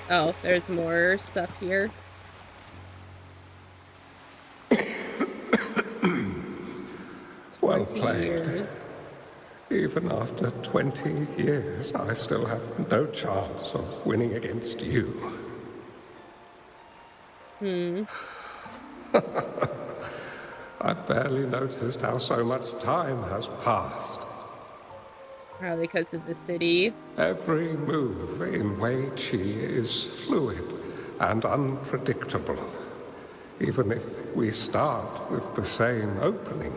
Oh, there's more stuff here. Well played. Even after 20 years, I still have no chance of winning against you. I barely noticed how so much time has passed. Probably because of the city. Every move in Weiqi is fluid and unpredictable. Even if we start with the same opening,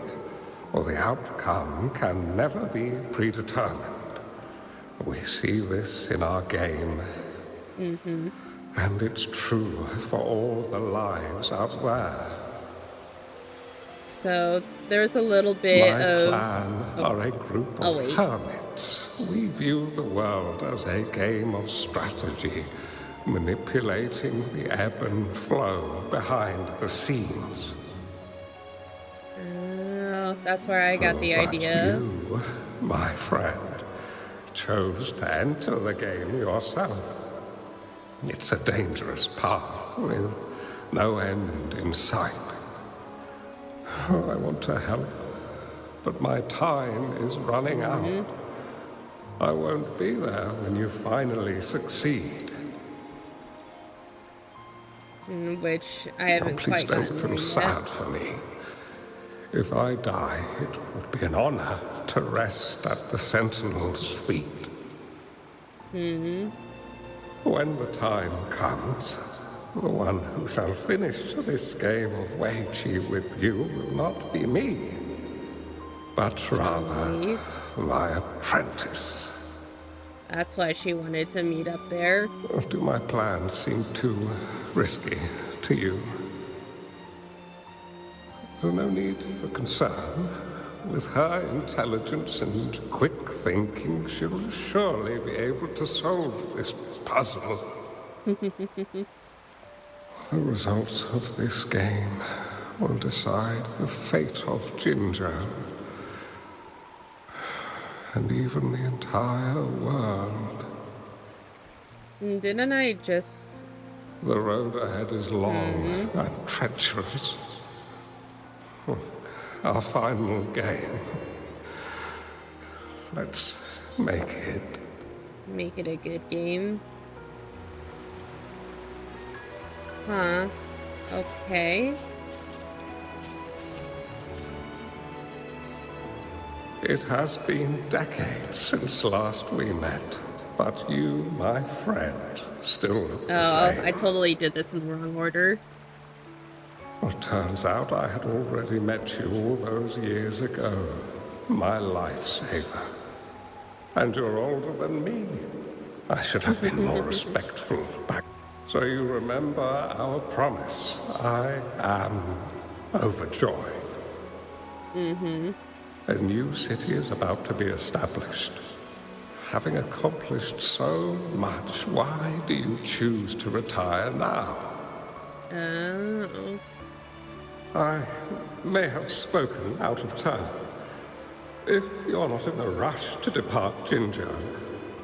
or the outcome can never be predetermined. We see this in our game. And it's true for all the lives out there. So there's a little bit My of... clan are a group of hermits. We view the world as a game of strategy, manipulating the ebb and flow behind the scenes. That's where I got the idea. You, my friend, chose to enter the game yourself. It's a dangerous path with no end in sight. I want to help, but my time is running out. I won't be there when you finally succeed. Which I haven't quite gotten Please don't feel sad for me. If I die, it would be an honor to rest at the Sentinel's feet. When the time comes, the one who shall finish this game of Weiqi with you will not be me, but rather my apprentice. That's why she wanted to meet up there. Or do my plans seem too risky to you? There's no need for concern. With her intelligence and quick thinking, she'll surely be able to solve this puzzle. The results of this game will decide the fate of Jinzhou, and even the entire world. Didn't I just... The road ahead is long and treacherous. Our final game. Let's make it. Make it a good game. Huh. Okay. It has been decades since last we met, but you, my friend, still look the same. I totally did this in the wrong order. Well, turns out I had already met you all those years ago. My lifesaver. And you're older than me. I should have been more respectful back. So you remember our promise. I am overjoyed. A new city is about to be established. Having accomplished so much, why do you choose to retire now? I may have spoken out of turn. If you're not in a rush to depart Jinzhou,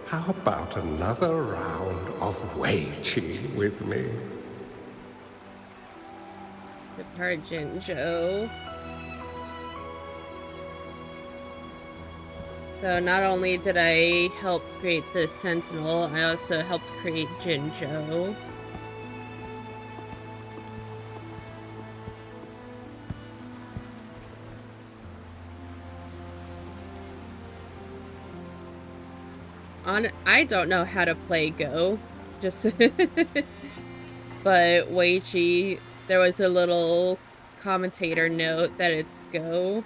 how about another round of Weiqi with me? Depart Jinzhou. So not only did I help create the Sentinel, I also helped create Jinzhou. I don't know how to play Go, just but Weiqi, there was a little commentator note that it's Go.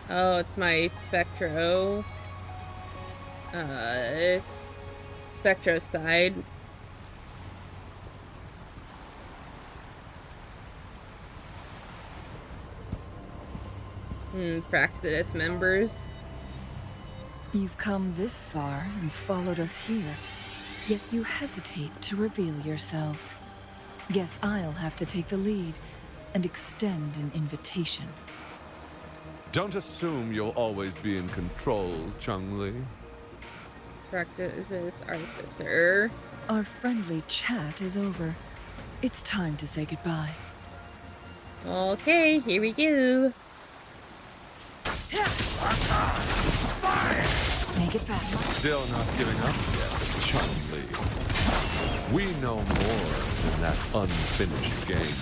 Oh, it's my Spectro side. Praxidus members. You've come this far and followed us here, yet you hesitate to reveal yourselves. Guess I'll have to take the lead and extend an invitation. Don't assume you'll always be in control, Changli. Praxidus Artificer. Our friendly chat is over. It's time to say goodbye. Okay, here we go. Make it fast. Still not giving up yet, Changli. We know more than that unfinished game.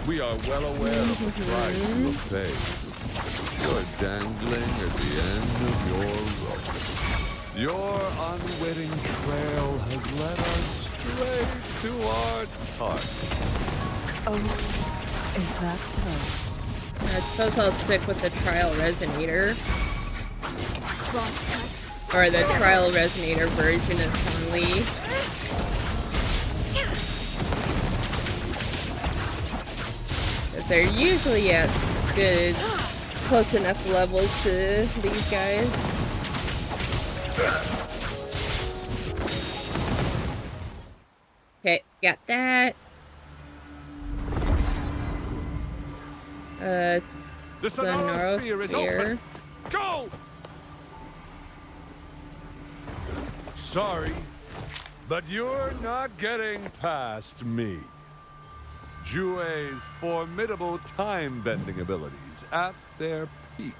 We are well aware of the price you will pay. You're dangling at the end of your rope. Your unwitting trail has led us straight to our target. Oh, is that so? I suppose I'll stick with the Trial Resonator. Or the Trial Resonator version of Changli. Because they're usually at good, close enough levels to these guys. Okay, got that. The Sonorosphere is open. Go! Sorry, but you're not getting past me. Jue's formidable time-bending abilities at their peak.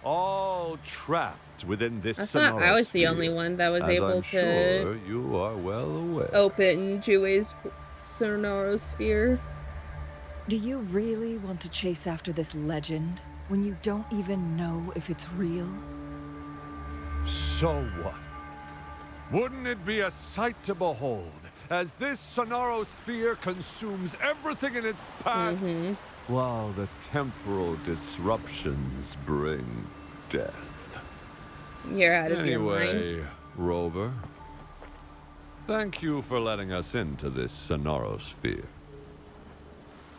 All trapped within this I thought I was the only one that was able to sure you are well aware. Open Jue's Sonorosphere. Do you really want to chase after this legend when you don't even know if it's real? So what? Wouldn't it be a sight to behold as this Sonorosphere consumes everything in its path, while the temporal disruptions bring death? You're out of your mind. Anyway, Rover, thank you for letting us into this Sonorosphere.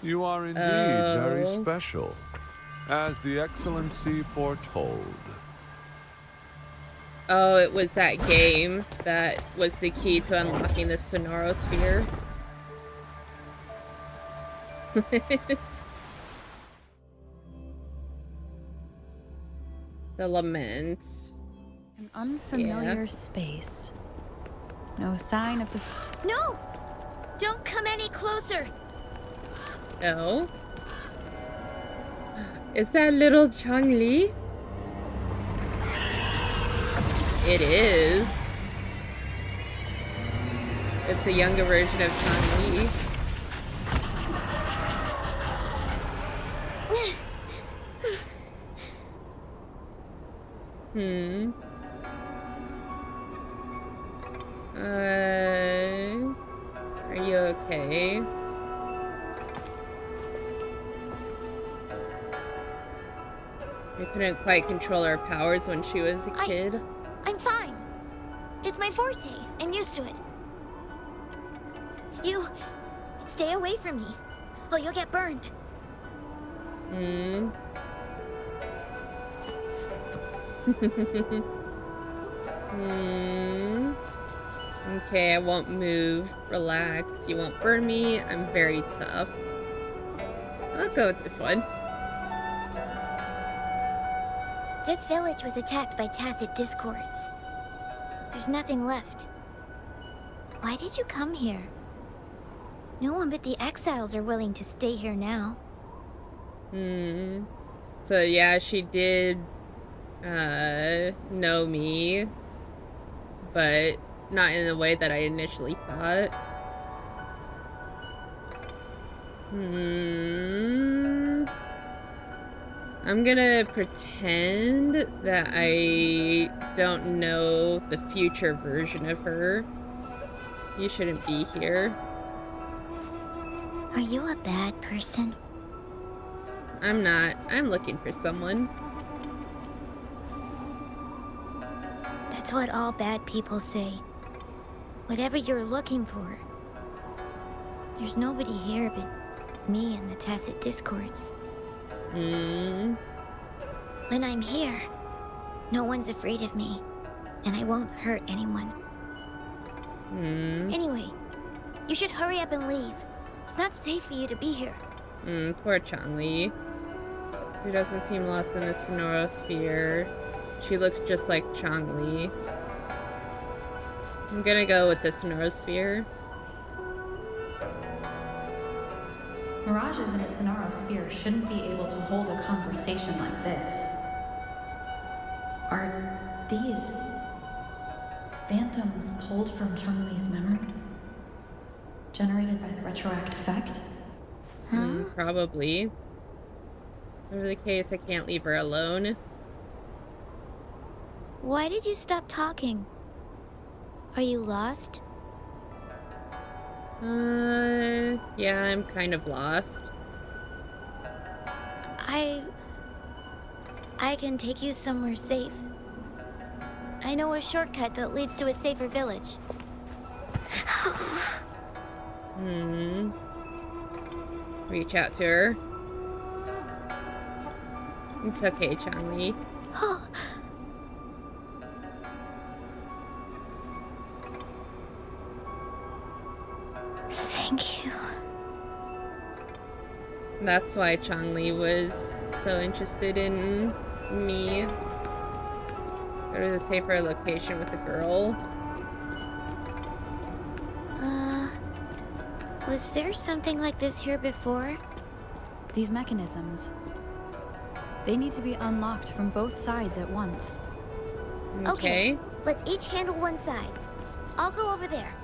You are indeed very special, as the Excellency foretold. Oh, it was that game that was the key to unlocking the Sonorosphere. The Lament. An unfamiliar space. No sign of the... No! Don't come any closer! No. Is that little Changli? It is. It's a younger version of Changli. Are you okay? I couldn't quite control her powers when she was a kid. I'm fine. It's my forte. I'm used to it. You stay away from me. Oh, you'll get burned. Okay, I won't move. Relax. You won't burn me. I'm very tough. I'll go with this one. This village was attacked by tacit discords. There's nothing left. Why did you come here? No one but the exiles are willing to stay here now. So yeah, she did know me, but not in the way that I initially thought. I'm gonna pretend that I don't know the future version of her. You shouldn't be here. Are you a bad person? I'm not. I'm looking for someone. That's what all bad people say. Whatever you're looking for. There's nobody here but me and the tacit discords. When I'm here, no one's afraid of me, and I won't hurt anyone. Anyway, you should hurry up and leave. It's not safe for you to be here. Poor Changli. She doesn't seem lost in the Sonorosphere. She looks just like Changli. I'm gonna go with the Sonorosphere. Mirages in a Sonorosphere shouldn't be able to hold a conversation like this. Are these phantoms pulled from Chungli's memory? Generated by the retroact effect? Probably. Whatever the case, I can't leave her alone. Why did you stop talking? Are you lost? Yeah, I'm kind of lost. I can take you somewhere safe. I know a shortcut that leads to a safer village. Reach out to her. It's okay, Changli. Thank you. That's why Changli was so interested in me. Go to a safer location with the girl. Was there something like this here before? These mechanisms. They need to be unlocked from both sides at once. Okay. Let's each handle one side. I'll go over there.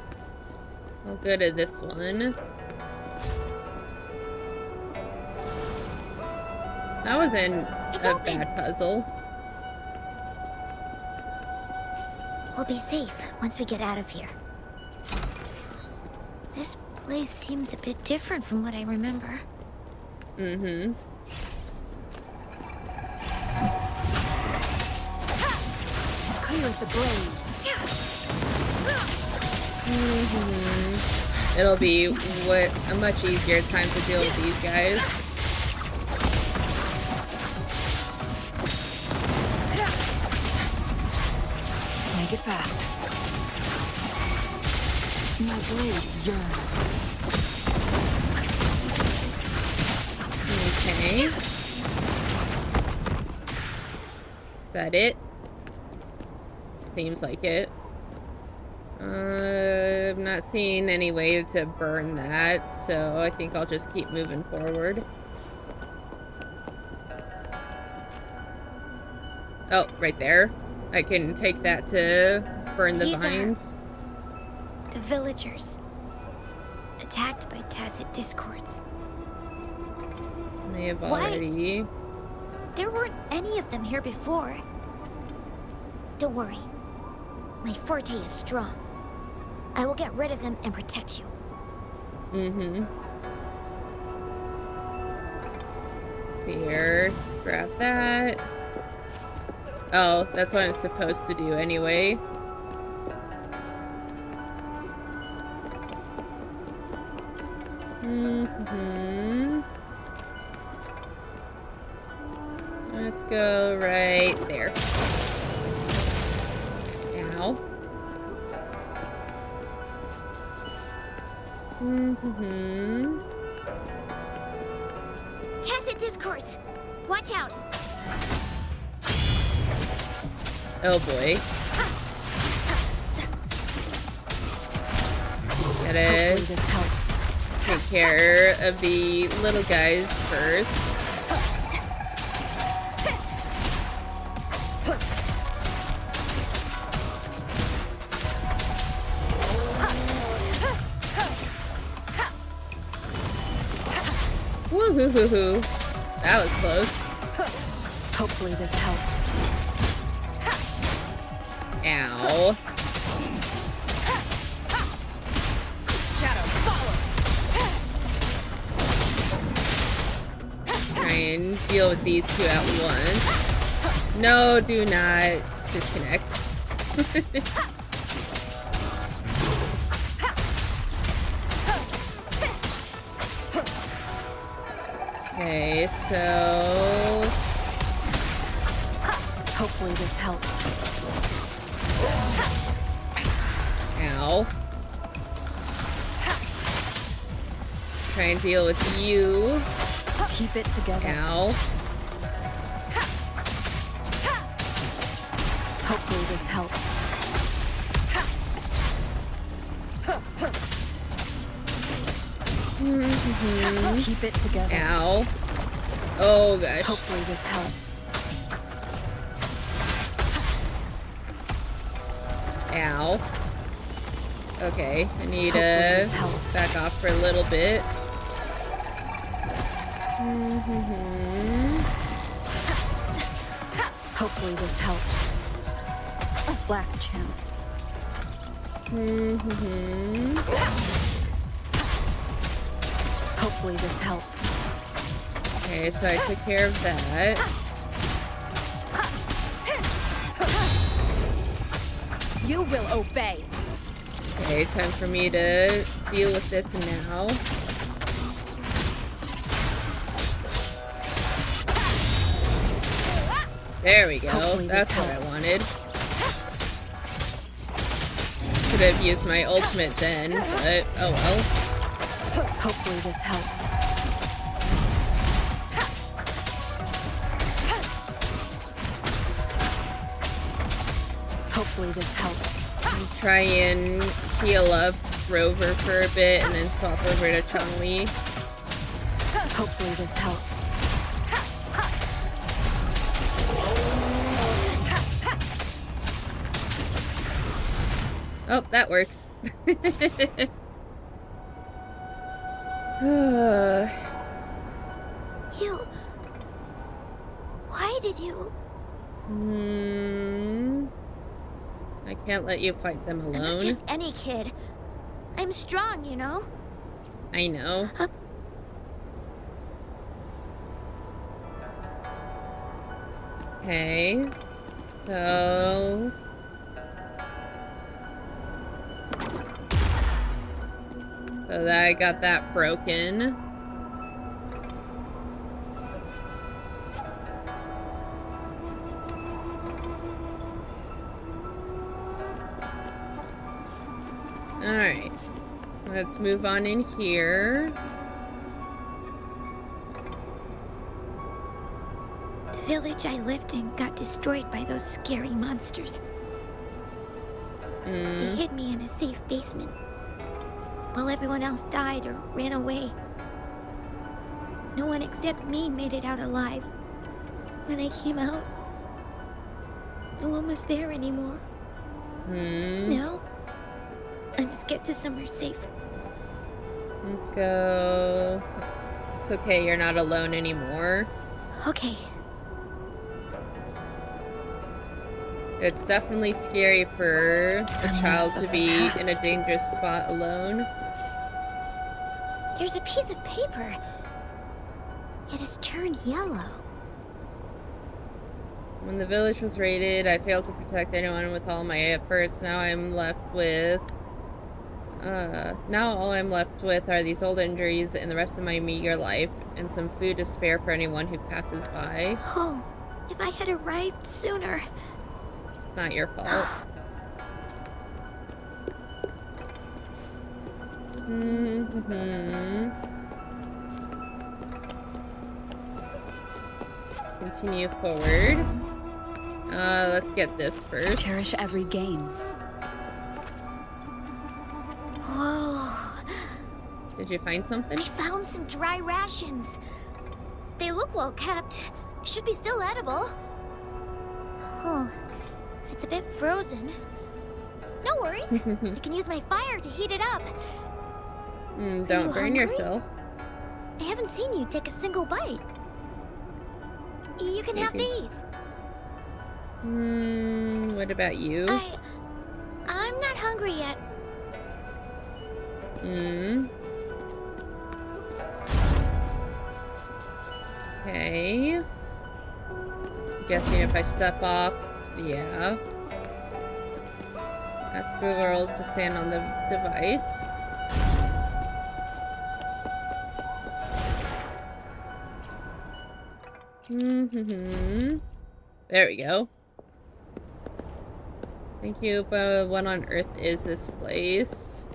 I'll go to this one. That wasn't a bad puzzle. We'll be safe once we get out of here. This place seems a bit different from what I remember. Clear as the blaze. It'll be a much easier time to deal with these guys. Make it fast. My blade yearns. Okay. Is that it? Seems like it. I'm not seeing any way to burn that, so I think I'll just keep moving forward. Oh, right there. I can take that to burn the vines. The villagers. Attacked by tacit discords. They have already... There weren't any of them here before. Don't worry. My forte is strong. I will get rid of them and protect you. Mm-hmm. See here. Grab that. Oh, that's what I'm supposed to do anyway. Mm-hmm. Let's go right there. Ow. Mm-hmm. Tacit discords! Watch out! Oh boy. Gotta this helps. take care of the little guys first. Woo-hoo-hoo-hoo. That was close. Hopefully this helps. Ow. Shadow, follow. Try and deal with these two at once. No, do not disconnect. Okay, so... Hopefully this helps. Ow. Try and deal with you. Keep it together. Ow. Hopefully this helps. Keep it together. Ow. Oh gosh. Hopefully this helps. Ow. Okay, I need to back off for a little bit. Hopefully this helps. Last chance. Hopefully this helps. Okay, so I took care of that. You will obey. Okay, time for me to deal with this now. There we go. That's what I wanted. Could have used my ultimate then, but oh well. Hopefully this helps. Hopefully this helps. I'll try and heal up Rover for a bit and then swap over to Chun-Li. Hopefully this helps. Oh, that works. You... Why did you... I can't let you fight them I'm not alone. just any kid. I'm strong, you know? I know. Okay. So... So that I got that broken. Alright. Let's move on in here. The village I lived in got destroyed by those scary monsters. They hid me in a safe basement, while everyone else died or ran away. No one except me made it out alive. When I came out, no one was there anymore. Now, I must get to somewhere safe. Let's go. It's okay, you're not alone anymore. Okay. It's definitely scary for a child to be in a dangerous spot alone. There's a piece of paper. It has turned yellow. When the village was raided, I failed to protect anyone with all my efforts. Now all I'm left with are these old injuries and the rest of my meager life, and some food to spare for anyone who passes by. Oh, if I had arrived sooner. It's not your fault. Continue forward. Let's get this first. Cherish every gain. Whoa. Did you find something? I found some dry rations. They look well kept. Should be still edible. Oh, it's a bit frozen. No worries. I can use my fire to heat it up. Don't burn yourself. I haven't seen you take a single bite. You can have these. What about you? I'm not hungry yet. Okay. Guessing if I step off, yeah. Ask the girls to stand on the device. There we go. Thank you, but what on earth is this place?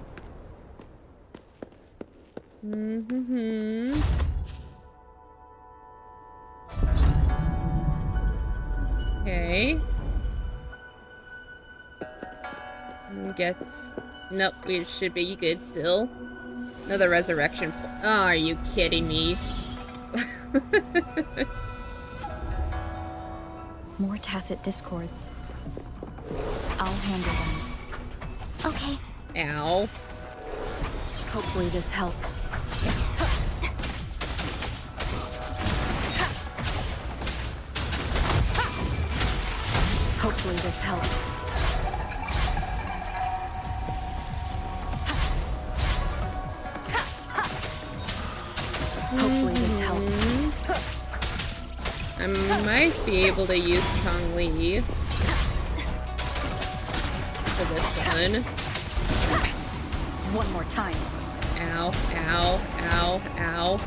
Okay. Guess. Nope, we should be good still. Another resurrection. Oh, are you kidding me? More tacit discords. I'll handle them. Okay. Ow. Hopefully this helps. Hopefully this helps. Hopefully this helps. I might be able to use Chong-Li for this one. One more time. Ow, ow, ow, ow.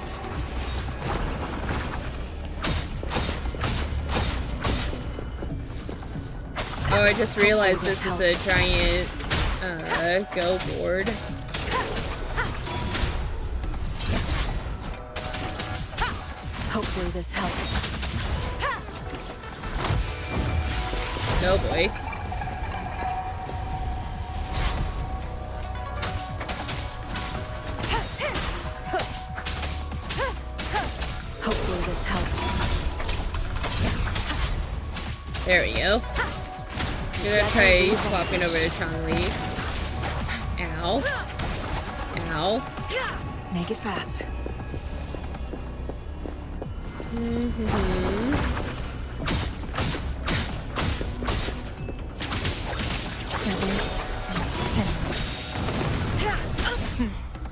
Oh, I just realized this is a giant go board. Hopefully this helps. Oh boy. Hopefully this helps. There we go. I'm gonna try swapping over to Chong-Li. Ow. Ow. Make it fast.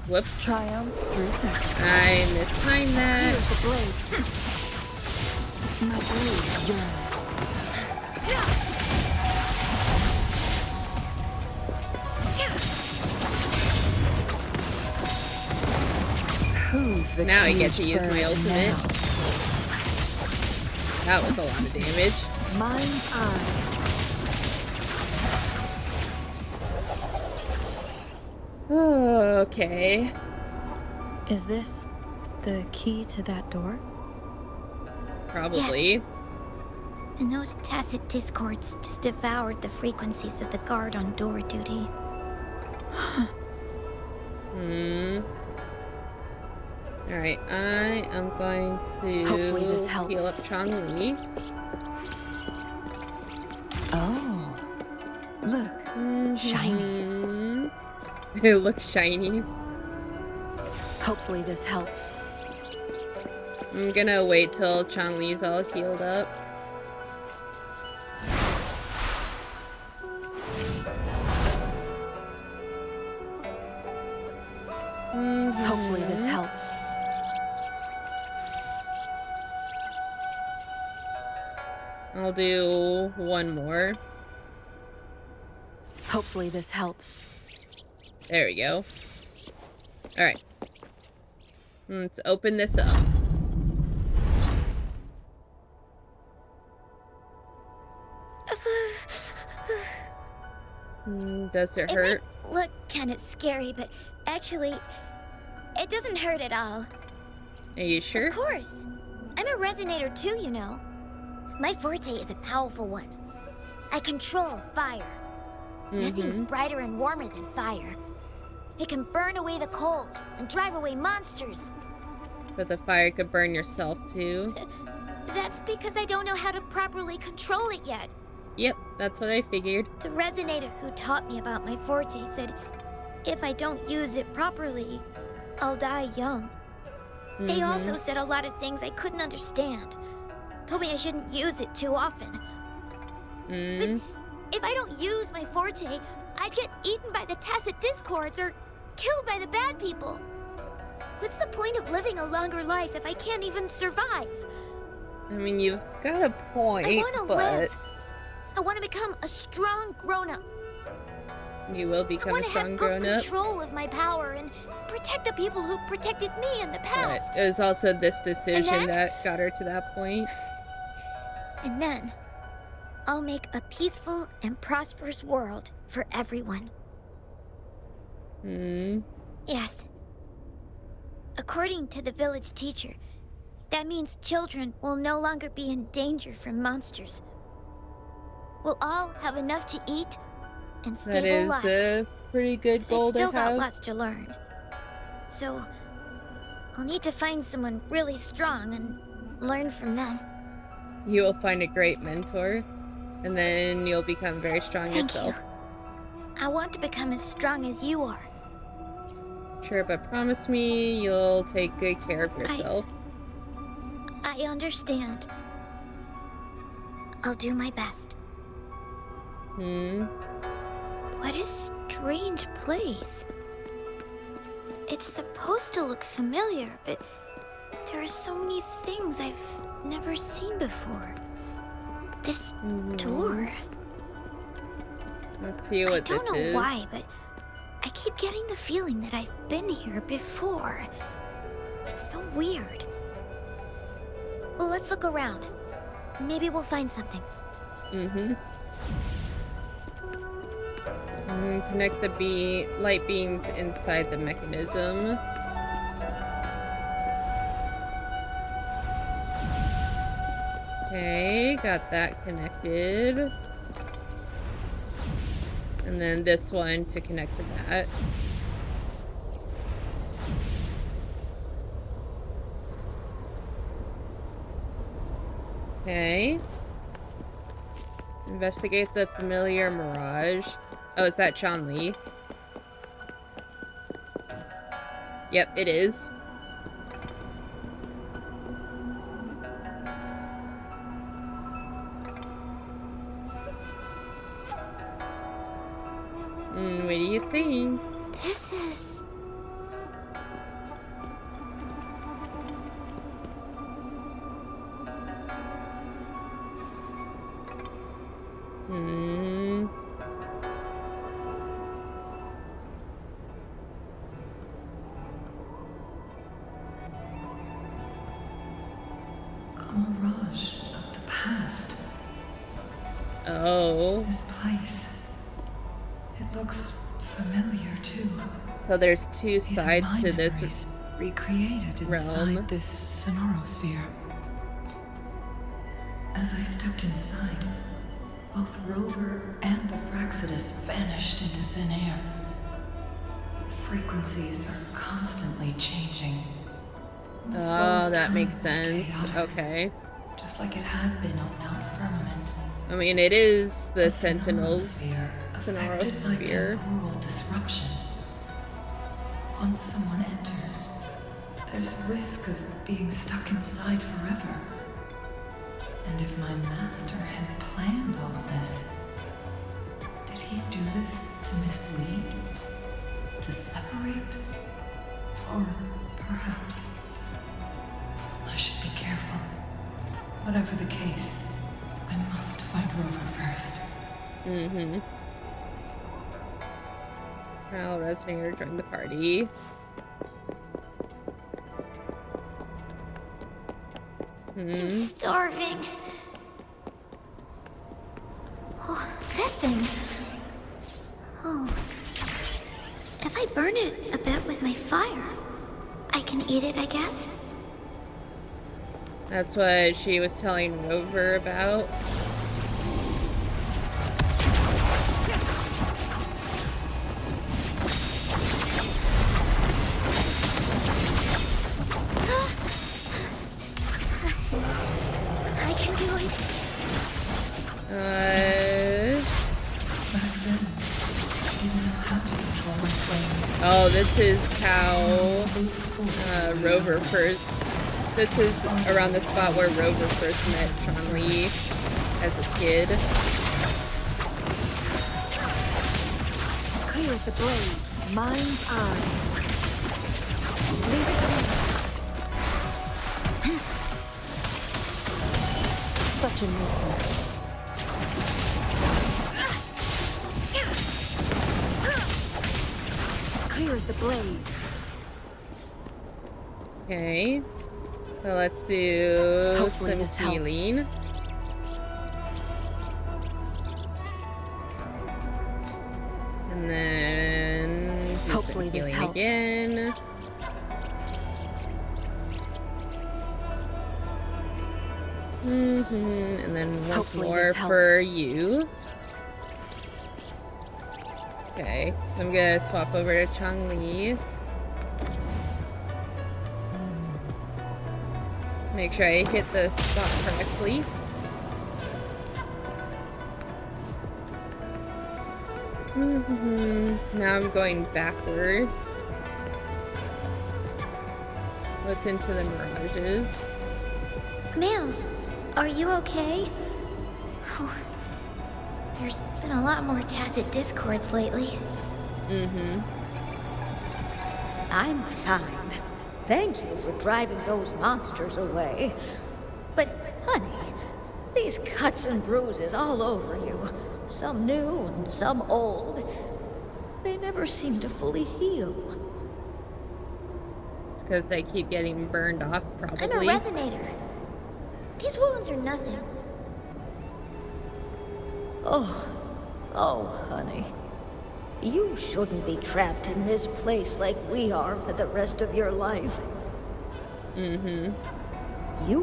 Whoops. Triumph through seconds. I mistimed that. Here's the blade. My blade yearns. Who's the now I get to use my bird ultimate. now? That was a lot of damage. Mind's eye. Okay. Is this the key to that door? Probably. Yes. And those tacit discords just devoured the frequencies of the guard on door duty. Alright, I am going to Hopefully this helps. heal up Chong-Li. Oh. Look. Shinies. It looks shinies. Hopefully this helps. I'm gonna wait till Chong-Li's all healed up. I'll do one more. Hopefully this helps. There we go. Alright. Let's open this up. Does it hurt? It might look kind of scary, but actually, it doesn't hurt at all. Are you sure? Of course. I'm a resonator too, you know. My forte is a powerful one. I control fire. Nothing's brighter and warmer than fire. It can burn away the cold and drive away monsters. But the fire could burn yourself too. That's because I don't know how to properly control it yet. Yep, that's what I figured. The resonator who taught me about my forte said if I don't use it properly, I'll die young. They also said a lot of things I couldn't understand. Told me I shouldn't use it too often. But if I don't use my forte, I'd get eaten by the tacit discords or killed by the bad people. What's the point of living a longer life if I can't even survive? I mean, you've got a point, I want to but live. I want to become a strong grown-up. You will become a strong grown-up. I want to have good control of my power and protect the people who protected me in the past. But it was also this decision that got her to that point. And then, I'll make a peaceful and prosperous world for everyone. Yes. According to the village teacher, that means children will no longer be in danger from monsters. We'll all have enough to eat and stable lives. That is a pretty good goal to have. I've still got lots to learn. So, I'll need to find someone really strong and learn from them. You will find a great mentor, and then you'll become very strong yourself. I want to become as strong as you are. Sure, but promise me you'll take good care of yourself. I understand. I'll do my best. What a strange place. It's supposed to look familiar, but there are so many things I've never seen before. This door. Let's see what this is. I don't know why, but I keep getting the feeling that I've been here before. It's so weird. Let's look around. Maybe we'll find something. Connect the light beams inside the mechanism. Okay, got that connected. And then this one to connect to that. Okay. Investigate the familiar mirage. Oh, is that Chun-Li? Yep, it is. What do you think? This is... A mirage of the past. Oh. This place. It looks familiar too. So there's two sides to this recreated inside this sonorosphere. As I stepped inside, both Rover and the Fraxidus vanished into thin air. The frequencies are constantly changing. Oh, that makes sense. Chaotic, okay. Just like it had been on Mount Firmament. I mean, it is the Sentinels' affected by temporal disruption. Once someone enters, there's risk of being stuck inside forever. And if my master had planned all of this, did he do this to mislead? To separate? Or perhaps I should be careful. Whatever the case, I must find Rover first. Mm-hmm. Well, Resonator joined the party. I'm starving. Oh, this thing. Oh. If I burn it a bit with my fire, I can eat it, I guess? That's what she was telling Rover about. I can do it. Oh, this is how Rover first. This is around the spot where Rover first met Chun-Li as a kid. Clear as the blaze, mind's eye. Leave it be. Such a nuisance. Clear as the blaze. Okay. So let's do Hopefully some healing. And then do Hopefully some this healing helps. again. And then once Hopefully more this for you. Okay, so I'm gonna swap over to Chun-Li. Make sure I hit the spot correctly. Now I'm going backwards. Listen to the mirages. Ma'am, are you okay? Oh, there's been a lot more tacit discords lately. I'm fine. Thank you for driving those monsters away. But, honey, these cuts and bruises all over you, some new and some old, they never seem to fully heal. It's because they keep getting burned off, probably. I'm a resonator. These wounds are nothing. Oh, honey. You shouldn't be trapped in this place like we are for the rest of your life. You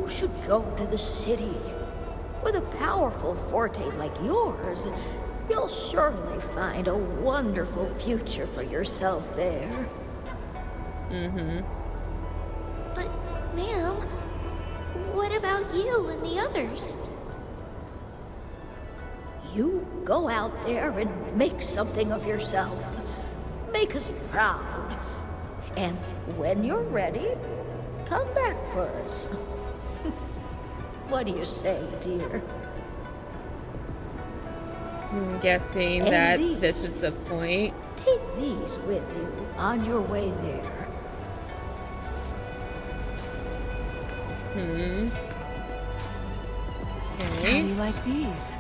should go to the city. With a powerful forte like yours, you'll surely find a wonderful future for yourself there. But, ma'am, what about you and the others? You go out there and make something of yourself. Make us proud. And when you're ready, come back for us. What do you say, dear? I'm guessing And that these. this is the point. Take these with you on your way there. How do Okay. you like these?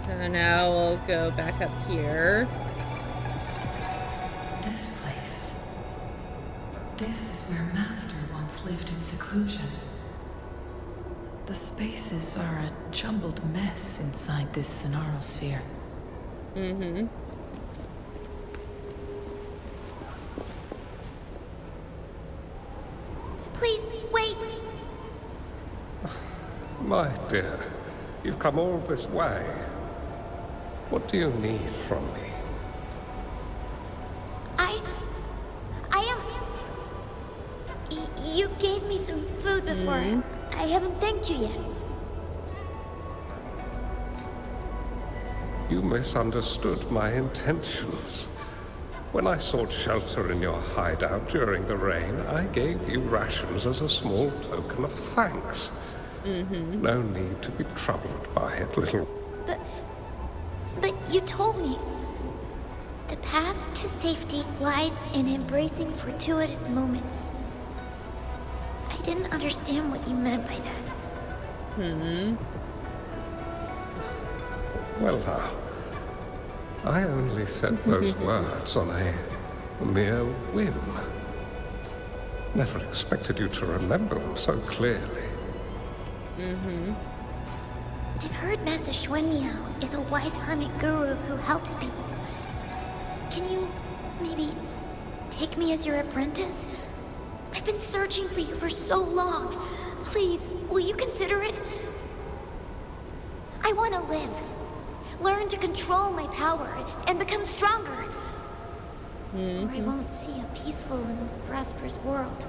So now we'll go back up here. This place. This is where Master once lived in seclusion. The spaces are a jumbled mess inside this Sonarosphere. Please, wait! My dear, you've come all this way. What do you need from me? You gave me some food before. I haven't thanked you yet. You misunderstood my intentions. When I sought shelter in your hideout during the rain, I gave you rations as a small token of thanks. No need to be troubled by it, little... But you told me the path to safety lies in embracing fortuitous moments. I didn't understand what you meant by that. Well now, I only said those words on a mere whim. Never expected you to remember them so clearly. I've heard Master Xuanmiao is a wise hermit guru who helps people. Can you maybe take me as your apprentice? I've been searching for you for so long. Please, will you consider it? I want to live. Learn to control my power and become stronger. Or I won't see a peaceful and prosperous world.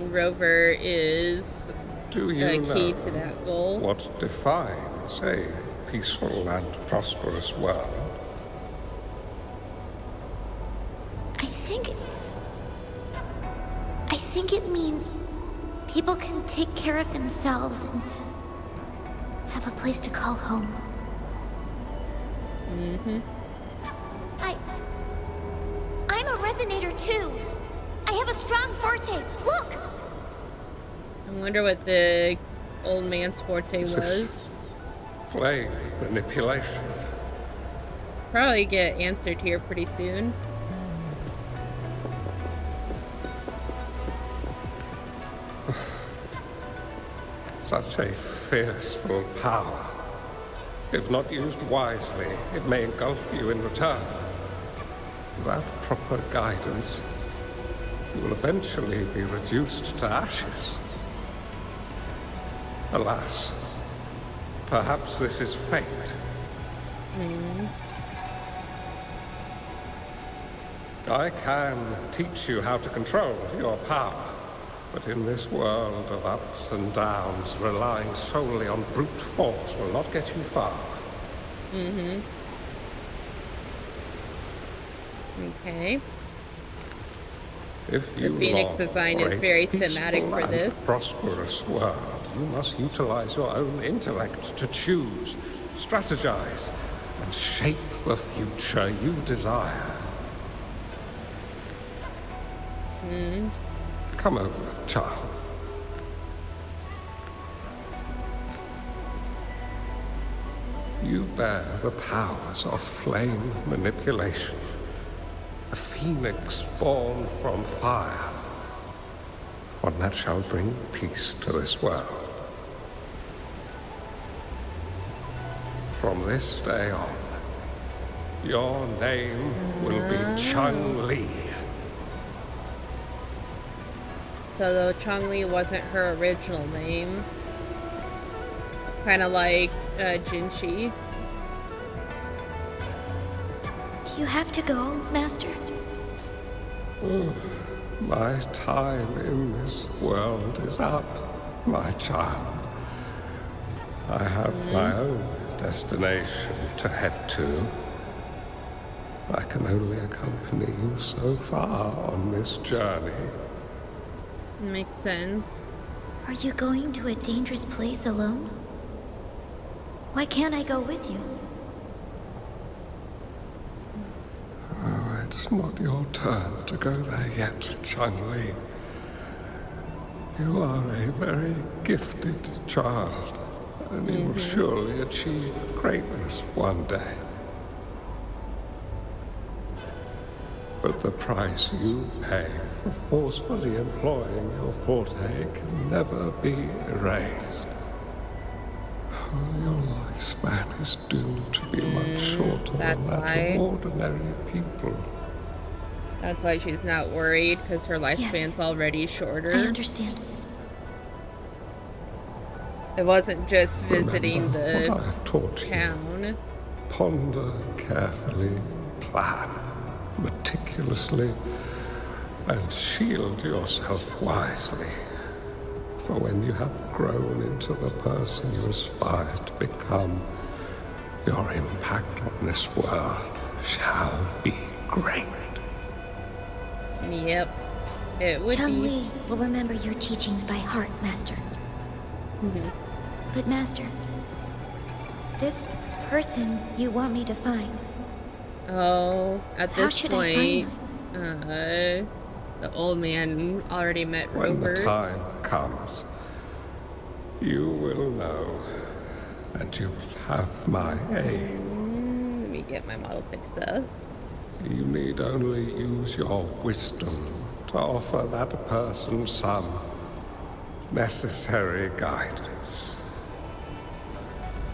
Rover is Do you a key know to that goal. what defines a peaceful and prosperous world? I think it means people can take care of themselves and have a place to call home. I'm a resonator too. I have a strong forte. Look! I wonder what the old man's forte was. Flame manipulation. Probably get answered here pretty soon. Such a fearful power. If not used wisely, it may engulf you in return. Without proper guidance, you will eventually be reduced to ashes. Alas, perhaps this is fate. I can teach you how to control your power, but in this world of ups and downs, relying solely on brute force will not get you far. Okay. If you The Phoenix long design for is a very peaceful thematic for and this. prosperous world, you must utilize your own intellect to choose, strategize, and shape the future you desire. Come over, child. You bear the powers of flame manipulation. A phoenix born from fire. One that shall bring peace to this world. From this day on, your name will be Chun-Li. So though Chun-Li wasn't her original name. Kind of like Jinshi. Do you have to go, Master? My time in this world is up, my child. I have my own destination to head to. I can only accompany you so far on this journey. Makes sense. Are you going to a dangerous place alone? Why can't I go with you? Oh, it's not your turn to go there yet, Chun-Li. You are a very gifted child, and you will surely achieve greatness one day. But the price you pay for forcefully employing your forte can never be erased. Your lifespan is doomed to be much shorter than that of ordinary people. That's why she's not worried, because her lifespan's already shorter. I understand. It wasn't just visiting Remember what I have taught town. You. Ponder carefully, plan meticulously, and shield yourself wisely. For when you have grown into the person you aspire to become, your impact on this world shall be great. Yep, it would Chun-Li will remember your teachings by heart, Master. But Master, this person you want me to find. Oh, at How this should I point, find the old man already met Rover. When the time comes, you will know. and you'll have my aid. Let me get my model fixed up. You need only use your wisdom to offer that person some necessary guidance.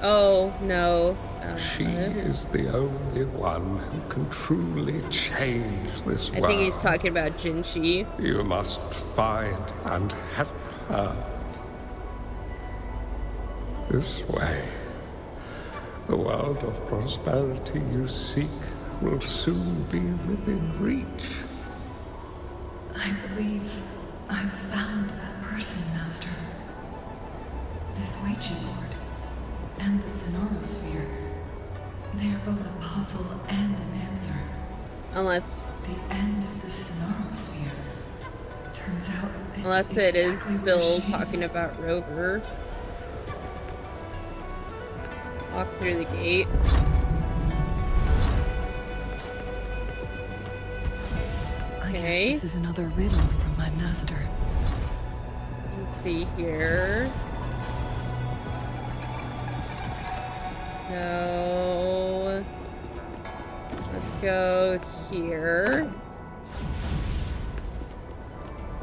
Oh, no. She is the only one who can truly change this world. I think he's talking about Jinshi. You must find and help her. This way, the world of prosperity you seek will soon be within reach. I believe I've found that person, Master. This Weichi board and the Sonorosphere. They are both a puzzle and an answer. Unless the end of the Sonorosphere turns out it's unless it exactly is still talking about Rover. Walk through the gate. I guess this is another riddle from my master. Let's see here. So let's go here.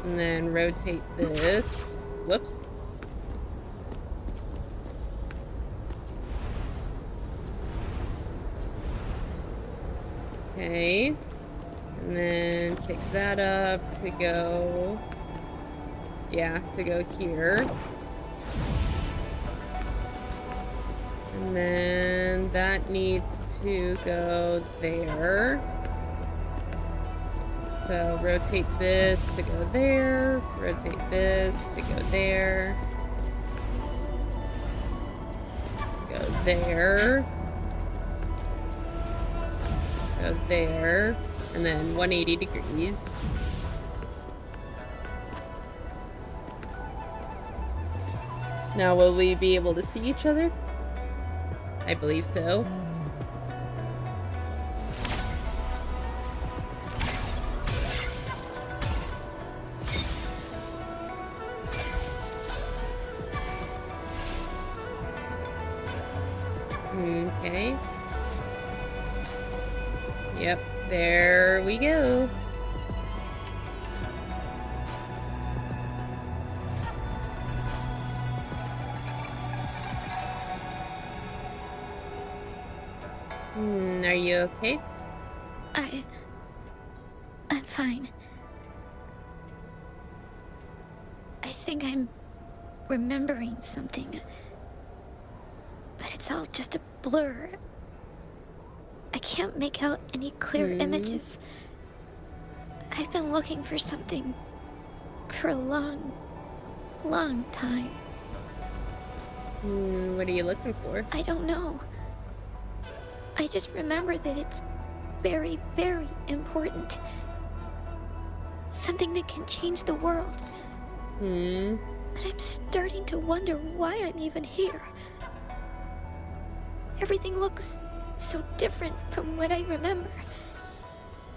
And then rotate this. Whoops. Okay. And then pick that up to go, to go here. And then that needs to go there. So rotate this to go there, rotate this to go there, go there, go there, and then 180 degrees. Now will we be able to see each other? I believe so. Okay. Yep, there we go. Are you okay? I'm fine. I think I'm remembering something. But it's all just a blur. I can't make out any clear images. I've been looking for something for a long, long time. What are you looking for? I don't know. I just remember that it's very, very important. Something that can change the world. But I'm starting to wonder why I'm even here. Everything looks so different from what I remember.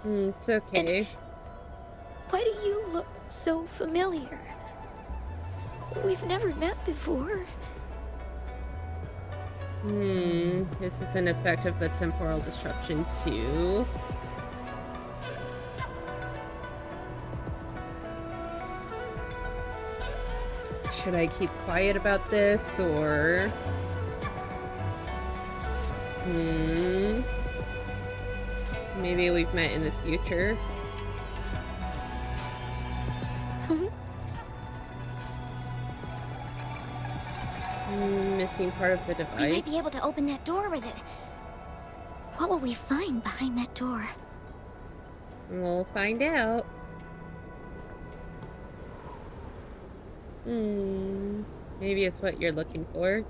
It's okay. And why do you look so familiar? We've never met before. This is an effect of the temporal disruption too. Should I keep quiet about this, or... Maybe we've met in the future. Missing part of the device. We might be able to open that door with it. What will we find behind that door? We'll find out. Maybe it's what you're looking for.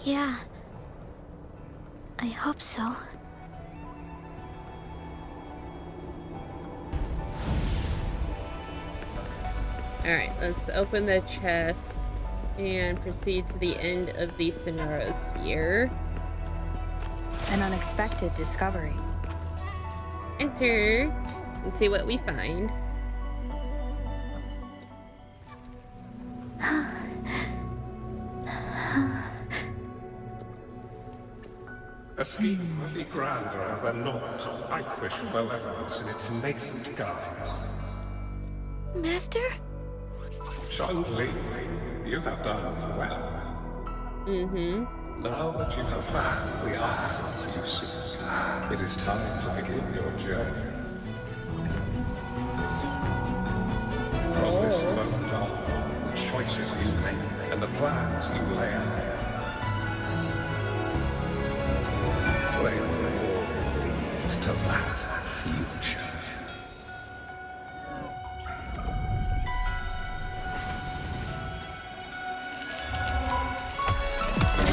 Yeah. I hope so. Alright, let's open the chest and proceed to the end of the Sonorosphere. An unexpected discovery. Enter and see what we find. A scheme would be grander than naught to vanquish malevolence in its nascent guise. Master? Chun-Li, you have done well. Now that you have found the answers you seek, it is time to begin your journey. From this moment on, the choices you make and the plans you lay out, they will all lead to that future.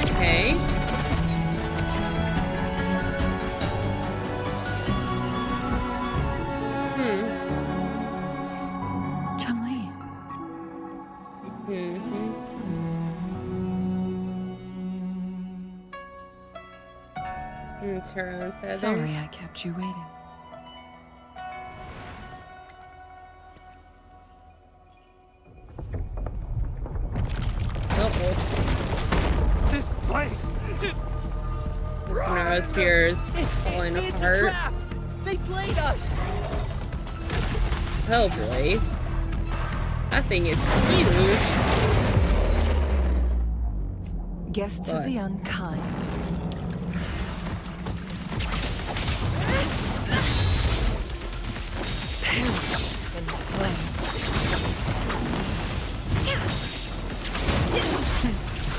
Okay. Chun-Li. It's her own feather. Sorry I kept you waiting. This place! This neurosphere is falling apart. They played us! Oh boy. That thing is huge. Guests of the unkind. Perish in flames.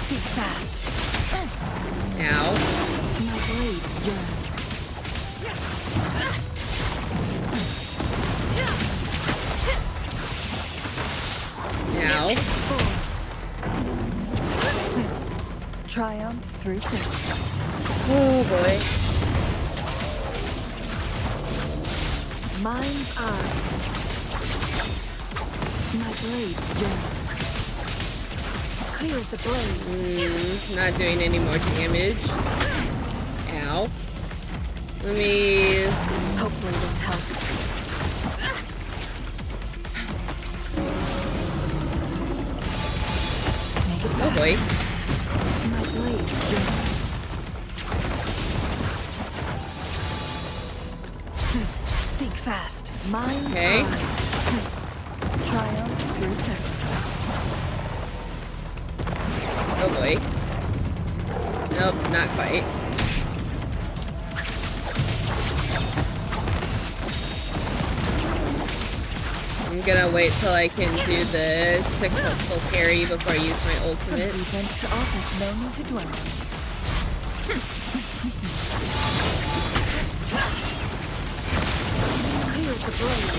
Think fast. Ow. My blade yearns. Ow. Triumph through sacrifice. Oh boy. Mind's eye. My blade yearns. Clears the blade. Not doing any more damage. Ow. Let me... Hopefully this helps. Oh boy. My blade yearns. Think fast. Mind's Okay. eye. Triumph through sacrifice. Oh boy. Nope, not quite. I'm gonna wait till I can do the successful parry before I use my ultimate. Defense to offense, no need to dwell. Clears the blade.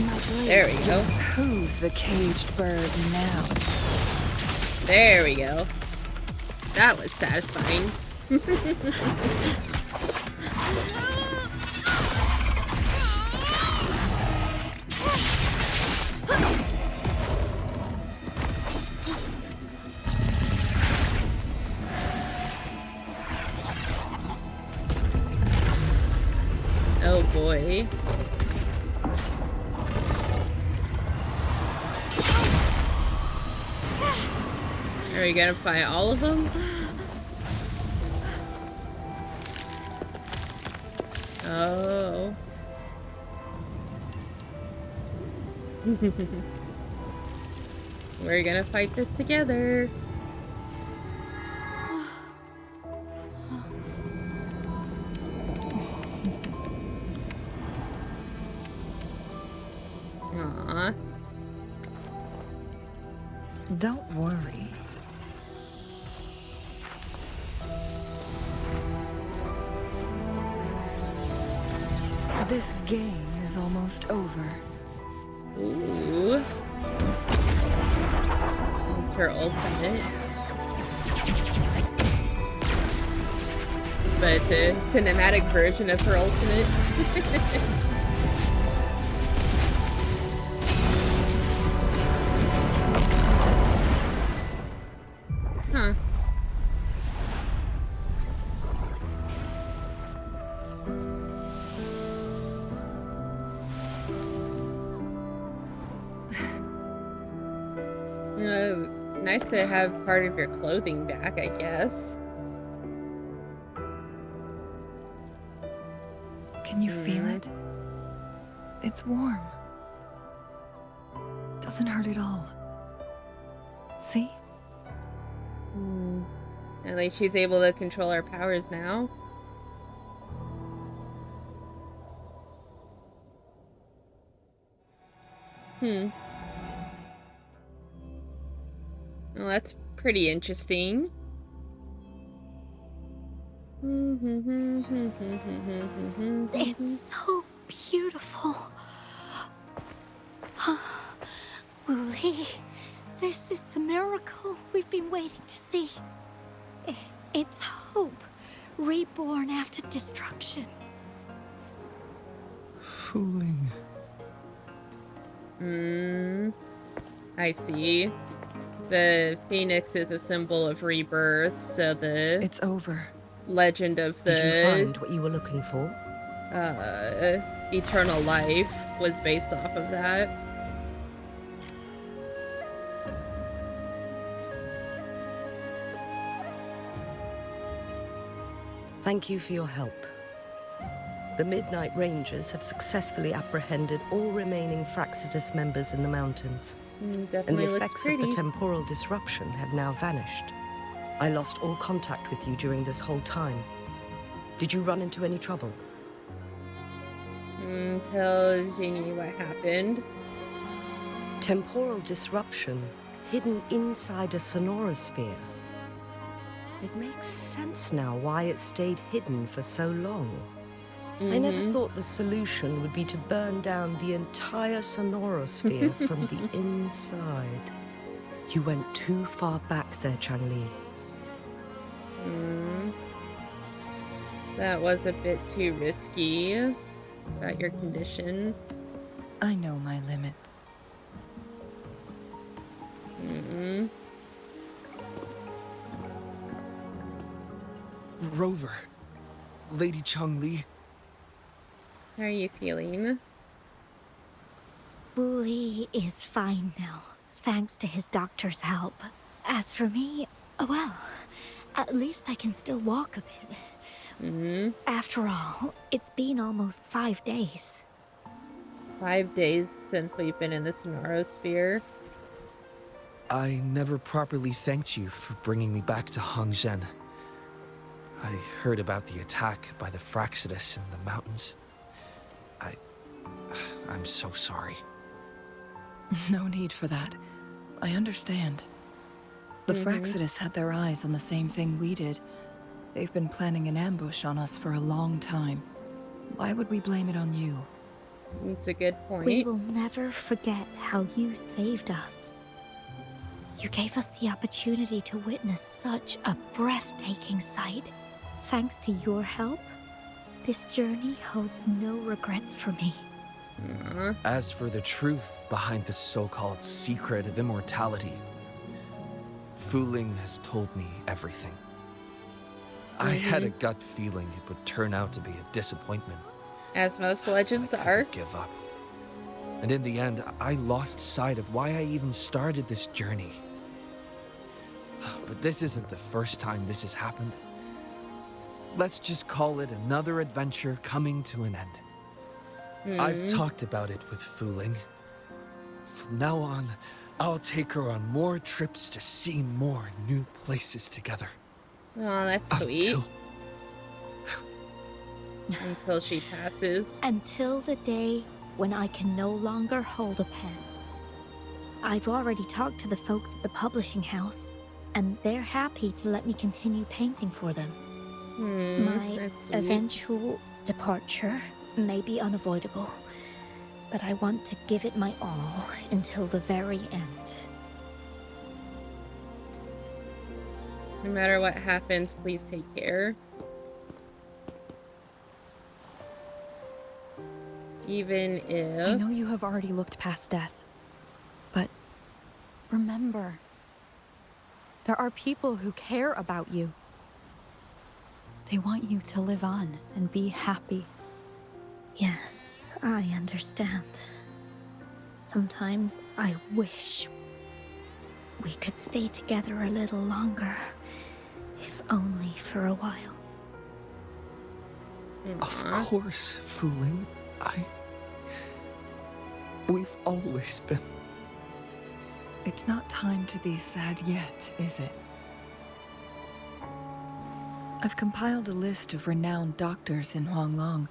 My blade. There we go. Who's the caged bird now? There we go. That was satisfying. Oh boy. Are we gonna fight all of them? Oh. We're gonna fight this together. Aww. Don't worry. This game is almost over. Ooh. It's her ultimate. But it's a cinematic version of her ultimate. Huh. Nice to have part of your clothing back, I guess. Can you feel it? It's warm. Doesn't hurt at all. See? At least she's able to control her powers now. Well, that's pretty interesting. It's so beautiful. Wooly, this is the miracle we've been waiting to see. It's hope, reborn after destruction. Fooling. I see. The phoenix is a symbol of rebirth, so It's over. Legend of the... Did you find what you were looking for? Eternal life was based off of that. Thank you for your help. The Midnight Rangers have successfully apprehended all remaining Fraxidus members in the mountains. And Definitely the looks effects pretty. of the temporal disruption have now vanished. I lost all contact with you during this whole time. Did you run into any trouble? Tell Ginny what happened. Temporal disruption hidden inside a sonorosphere. It makes sense now why it stayed hidden for so long. I never thought the solution would be to burn down the entire sonorosphere from the inside. You went too far back there, Chang-Li. That was a bit too risky about your condition. I know my limits. Rover. Lady Chang-Li. How are you feeling? Wooly is fine now, thanks to his doctor's help. As for me, well, at least I can still walk a bit. After all, it's been almost 5 days. 5 days since we've been in the sonorosphere. I never properly thanked you for bringing me back to Hongzhen. I heard about the attack by the Fraxidus in the mountains. I'm so sorry. No need for that. I understand. The Fraxidus had their eyes on the same thing we did. They've been planning an ambush on us for a long time. Why would we blame it on you? It's a good point. We will never forget how you saved us. You gave us the opportunity to witness such a breathtaking sight. Thanks to your help, this journey holds no regrets for me. As for the truth behind the so-called secret of immortality, Fooling has told me everything. I had a gut feeling it would turn out to be a disappointment. As most legends are. Give up. And in the end, I lost sight of why I even started this journey. But this isn't the first time this has happened. Let's just call it another adventure coming to an end. I've talked about it with Fooling. From now on, I'll take her on more trips to see more new places together. Oh, that's sweet. Until she passes. Until the day when I can no longer hold a pen. I've already talked to the folks at the publishing house, and they're happy to let me continue painting for them. My eventual departure may be unavoidable, but I want to give it my all until the very end. No matter what happens, please take care. Even if... I know you have already looked past death, but remember, there are people who care about you. They want you to live on and be happy. Yes, I understand. Sometimes I wish we could stay together a little longer, if only for a while. Of course, Fu Ling. We've always been. It's not time to be sad yet, is it? I've compiled a list of renowned doctors in Huanglong.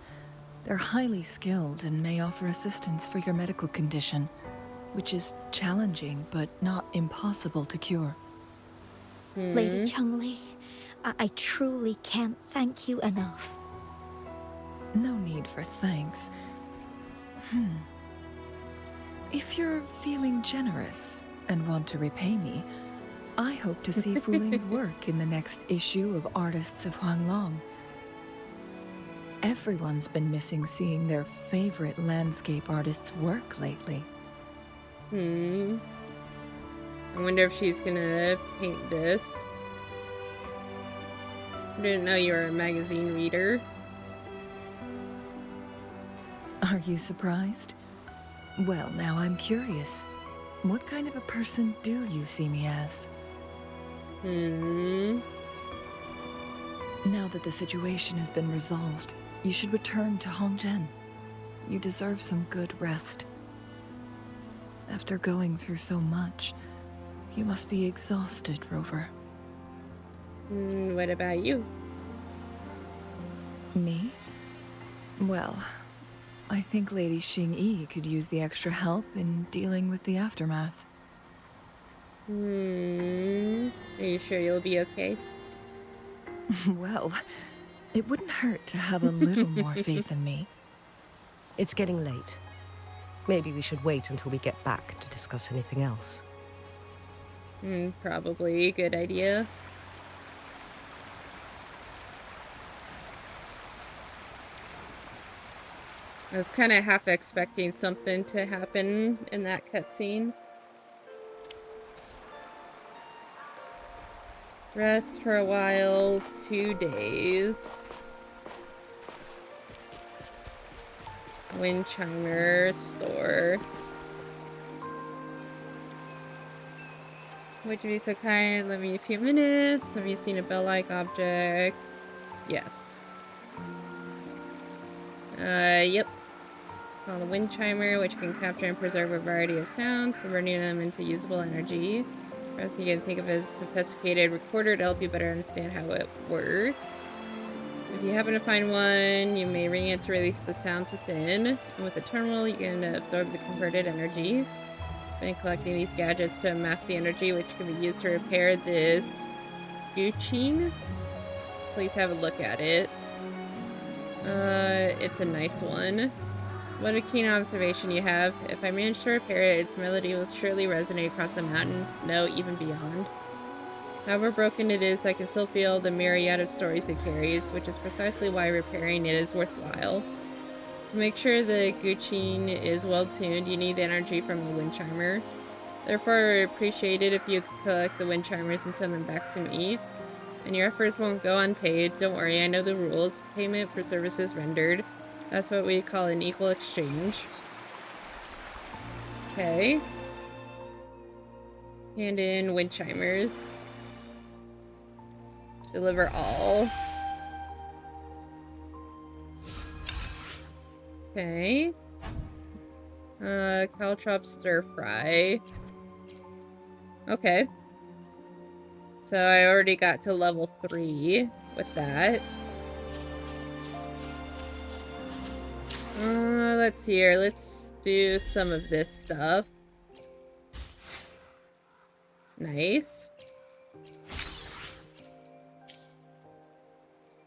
They're highly skilled and may offer assistance for your medical condition, which is challenging but not impossible to cure. Lady Changli, I truly can't thank you enough. No need for thanks. If you're feeling generous and want to repay me, I hope to see Fu Ling's work in the next issue of Artists of Huanglong. Everyone's been missing seeing their favorite landscape artists work lately. I wonder if she's gonna paint this. I didn't know you were a magazine reader. Are you surprised? Well, now I'm curious. What kind of a person do you see me as? Now that the situation has been resolved, you should return to Hongzhen. You deserve some good rest. After going through so much, you must be exhausted, Rover. What about you? Me? Well, I think Lady Xing-Yi could use the extra help in dealing with the aftermath. Are you sure you'll be okay? Well, it wouldn't hurt to have a little more faith in me. It's getting late. Maybe we should wait until we get back to discuss anything else. Probably a good idea. I was kind of half expecting something to happen in that cutscene. Rest for a while, 2 days. Wind chimer store. Would you be so kind? Let me a few minutes. Have you seen a bell-like object? Yes. Yep. Called a wind chimer, which can capture and preserve a variety of sounds, converting them into usable energy. Perhaps you can think of it as a sophisticated recorder to help you better understand how it works. If you happen to find one, you may ring it to release the sounds within. And with the terminal, you can absorb the converted energy. I've been collecting these gadgets to amass the energy, which can be used to repair this Guqin. Please have a look at it. It's a nice one. What a keen observation you have. If I manage to repair it, its melody will surely resonate across the mountain, no, even beyond. However broken it is, I can still feel the myriad of stories it carries, which is precisely why repairing it is worthwhile. To make sure the Guqin is well tuned, you need the energy from the wind chimer. Therefore, I would appreciate it if you could collect the wind chimers and send them back to me. And your efforts won't go unpaid. Don't worry, I know the rules. Payment for services rendered. That's what we call an equal exchange. Okay. Hand in wind chimers. Deliver all. Okay. Caltrop stir fry. Okay. So I already got to level 3 with that. Let's see here. Let's do some of this stuff. Nice.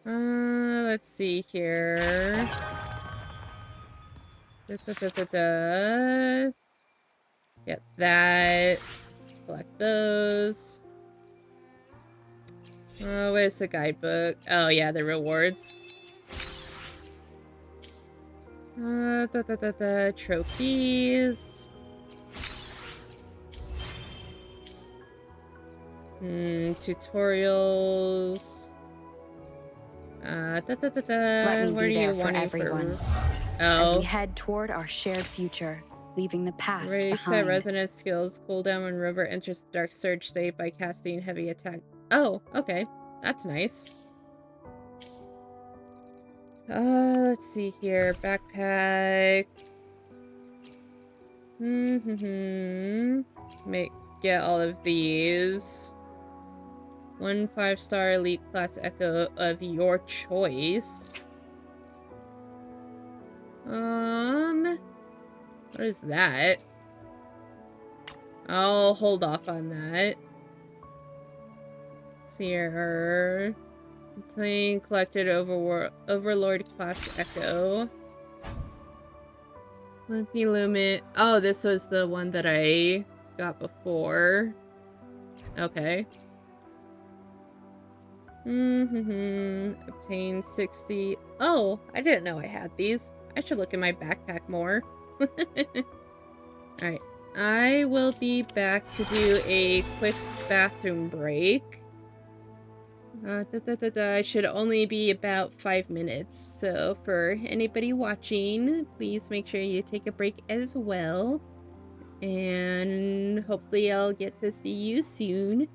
Let's see here. Get that. Collect those. Where's the guidebook? Oh yeah, the rewards. Trophies. Tutorials. Let me What be are you there for wanting everyone. As we head toward our shared future, leaving the past Reset behind. resonance skills cooldown when Rover enters the dark surge state by casting heavy attack. Oh, okay. That's nice. Let's see here. Backpack. Get all of these. 1 5-star elite class echo of your choice. What is that? I'll hold off on that. Let's see here. Playing collected Overlord class echo. Lumpy Lumit. Oh, this was the one that I got before. Okay. Obtain 60. Oh, I didn't know I had these. I should look in my backpack more. Alright. I will be back to do a quick bathroom break. I should only be about 5 minutes. So for anybody watching, please make sure you take a break as well. And hopefully I'll get to see you soon.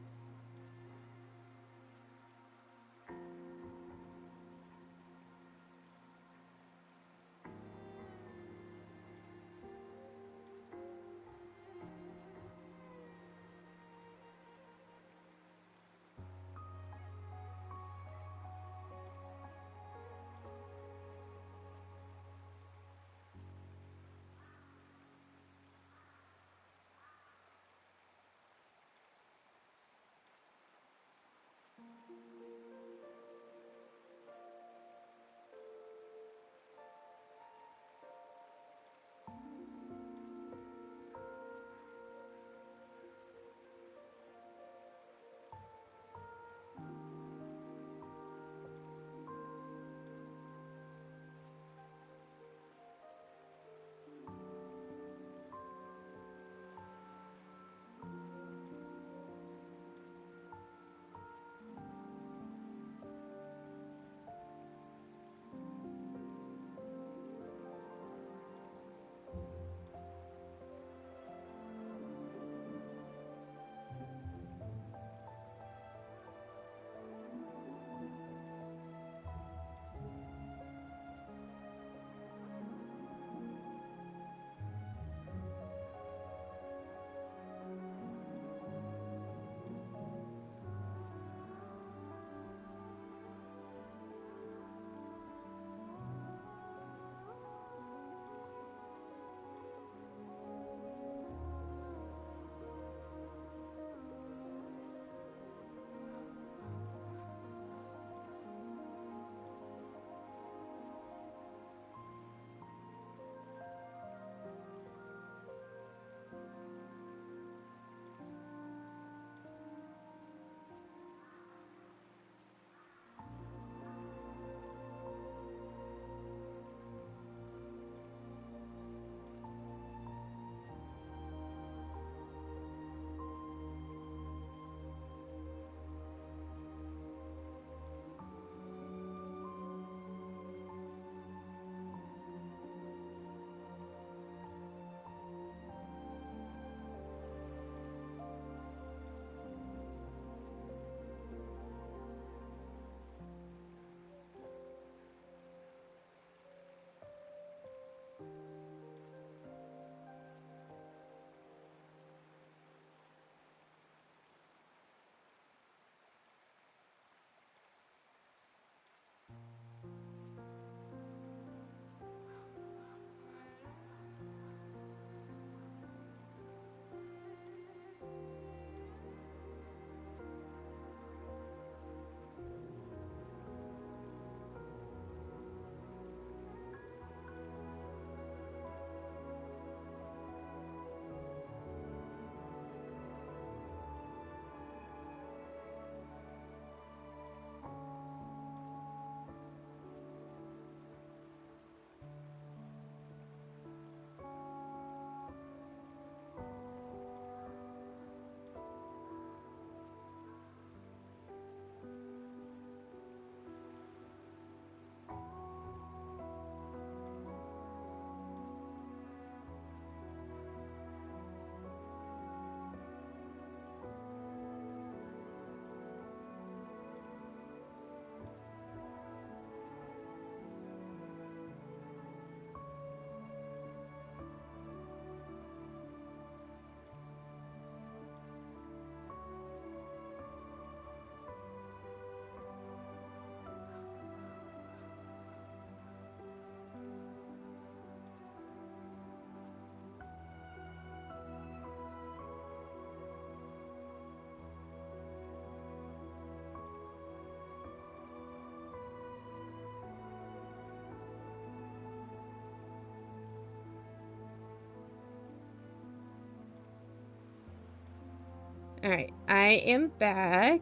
Alright, I am back.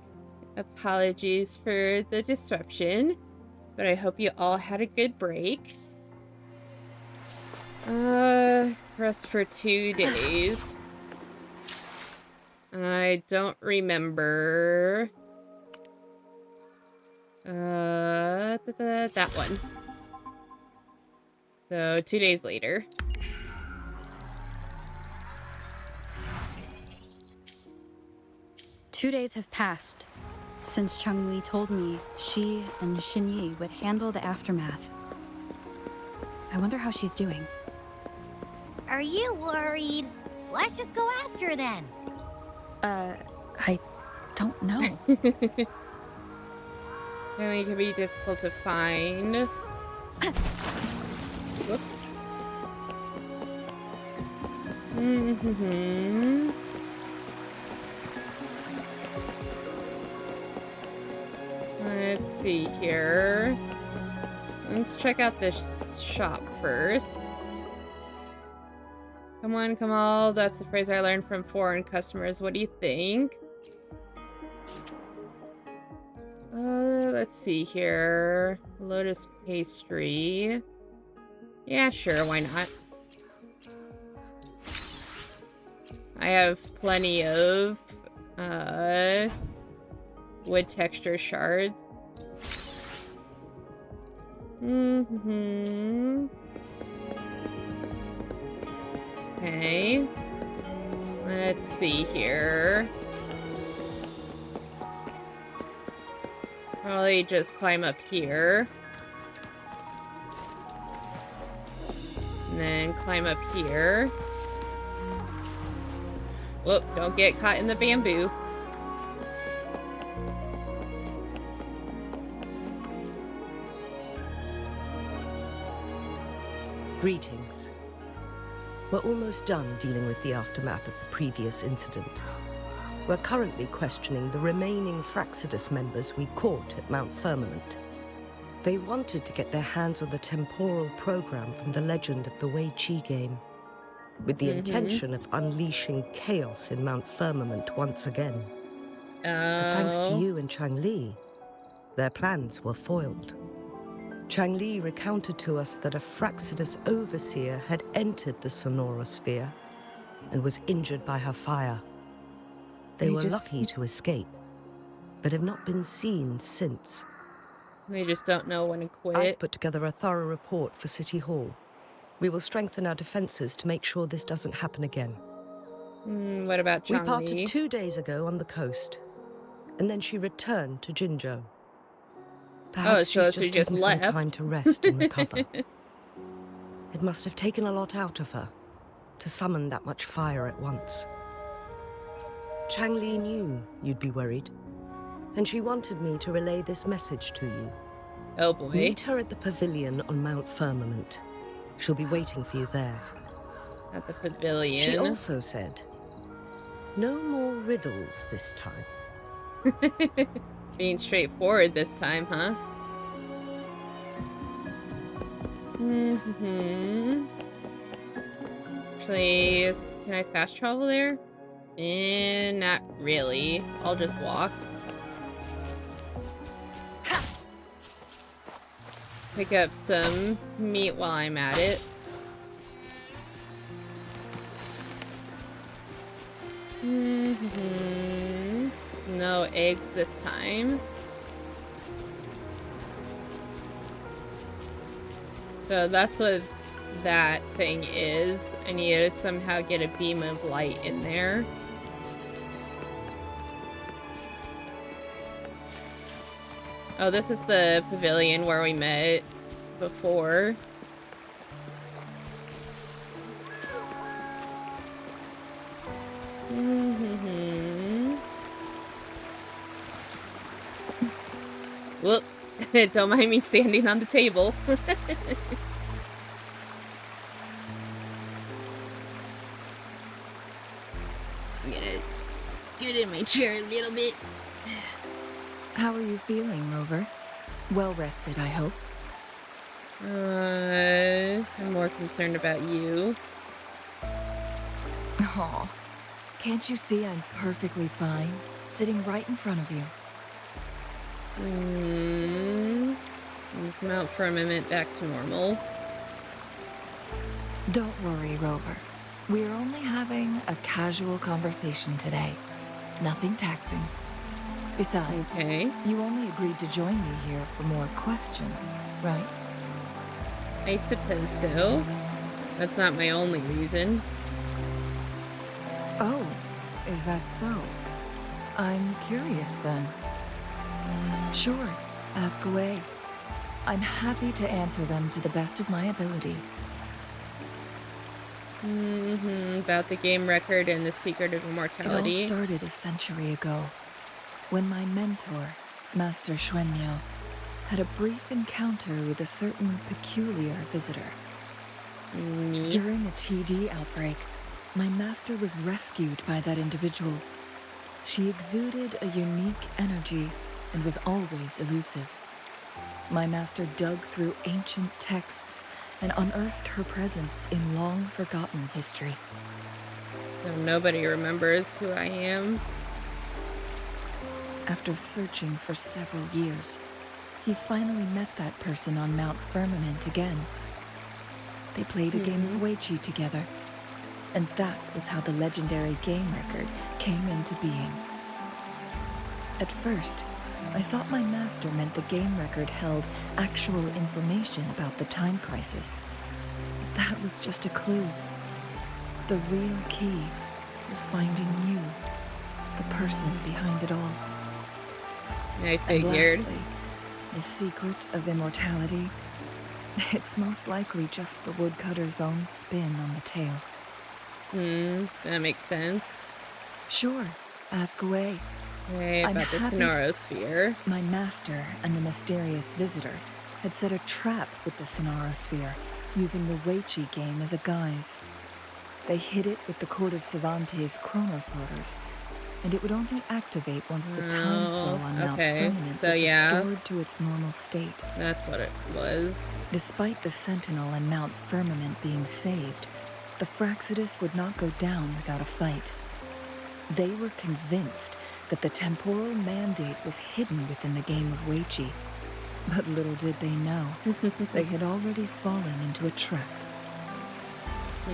Apologies for the disruption, but I hope you all had a good break. Rest for 2 days. I don't remember. That one. So 2 days later. Two days have passed since Changli told me she and Xinyi would handle the aftermath. I wonder how she's doing. Are you worried? Let's just go ask her then. I don't know. Really can be difficult to find. Whoops. Let's see here. Let's check out this shop first. Come on, come on. That's the phrase I learned from foreign customers. What do you think? Let's see here. Lotus pastry. Yeah, sure, why not? I have plenty of wood texture shards. Okay. Let's see here. Probably just climb up here. And then climb up here. Whoop, don't get caught in the bamboo. Greetings. We're almost done dealing with the aftermath of the previous incident. We're currently questioning the remaining Fraxidus members we caught at Mount Firmament. They wanted to get their hands on the temporal program from the legend of the Wei Qi game, with the intention of unleashing chaos in Mount Firmament once again. But thanks to you and Changli, their plans were foiled. Changli recounted to us that a Fraxidus overseer had entered the Sonora sphere and was injured by her fire. They were lucky to escape, but have not been seen since. They just don't know when to quit. I've put together a thorough report for City Hall. We will strengthen our defenses to make sure this doesn't happen again. What about Changli? We parted 2 days ago on the coast, and then she returned to Jinzhou. Perhaps she's just taken some time to rest and recover. It must have taken a lot out of her to summon that much fire at once. Changli knew you'd be worried, and she wanted me to relay this message to you. Oh boy. Meet her at the pavilion on Mount Firmament. She'll be waiting for you there. At the pavilion. She also said, no more riddles this time. Being straightforward this time, huh? Actually, can I fast travel there? Not really. I'll just walk. Pick up some meat while I'm at it. No eggs this time. So that's what that thing is. I need to somehow get a beam of light in there. Oh, this is the pavilion where we met before. Whoop. Don't mind me standing on the table. I'm gonna scoot in my chair a little bit. How are you feeling, Rover? Well rested, I hope. I'm more concerned about you. Aw. Can't you see I'm perfectly fine, sitting right in front of you? Use Mount Firmament back to normal. Don't worry, Rover. We're only having a casual conversation today. Nothing taxing. Besides, you only agreed to join me here for more questions, right? I suppose so. That's not my only reason. Oh, is that so? I'm curious then. Sure, ask away. I'm happy to answer them to the best of my ability. About the game record and the secret of immortality. It all started a century ago, when my mentor, Master Xuanmiao, had a brief encounter with a certain peculiar visitor. During a TD outbreak, my master was rescued by that individual. She exuded a unique energy and was always elusive. My master dug through ancient texts and unearthed her presence in long-forgotten history. So nobody remembers who I am. After searching for several years, he finally met that person on Mount Firmament again. They played a game of Weiqi together, and that was how the legendary game record came into being. At first, I thought my master meant the game record held actual information about the time crisis. That was just a clue. The real key was finding you, the person behind it all. I figured. And lastly, the secret of immortality. It's most likely just the woodcutter's own spin on the tale. That makes sense. Sure, ask away. Hey, about the Sonorosphere. My master and the mysterious visitor had set a trap with the Sonorosphere, using the Weiqi game as a guise. They hid it with the Court of Cervantes' Chronos orders, and it would only activate once the time flow on Mount Firmament was restored to its normal state. That's what it was. Despite the Sentinel and Mount Firmament being saved, the Fraxidus would not go down without a fight. They were convinced that the temporal mandate was hidden within the game of Weiqi. But little did they know, they had already fallen into a trap.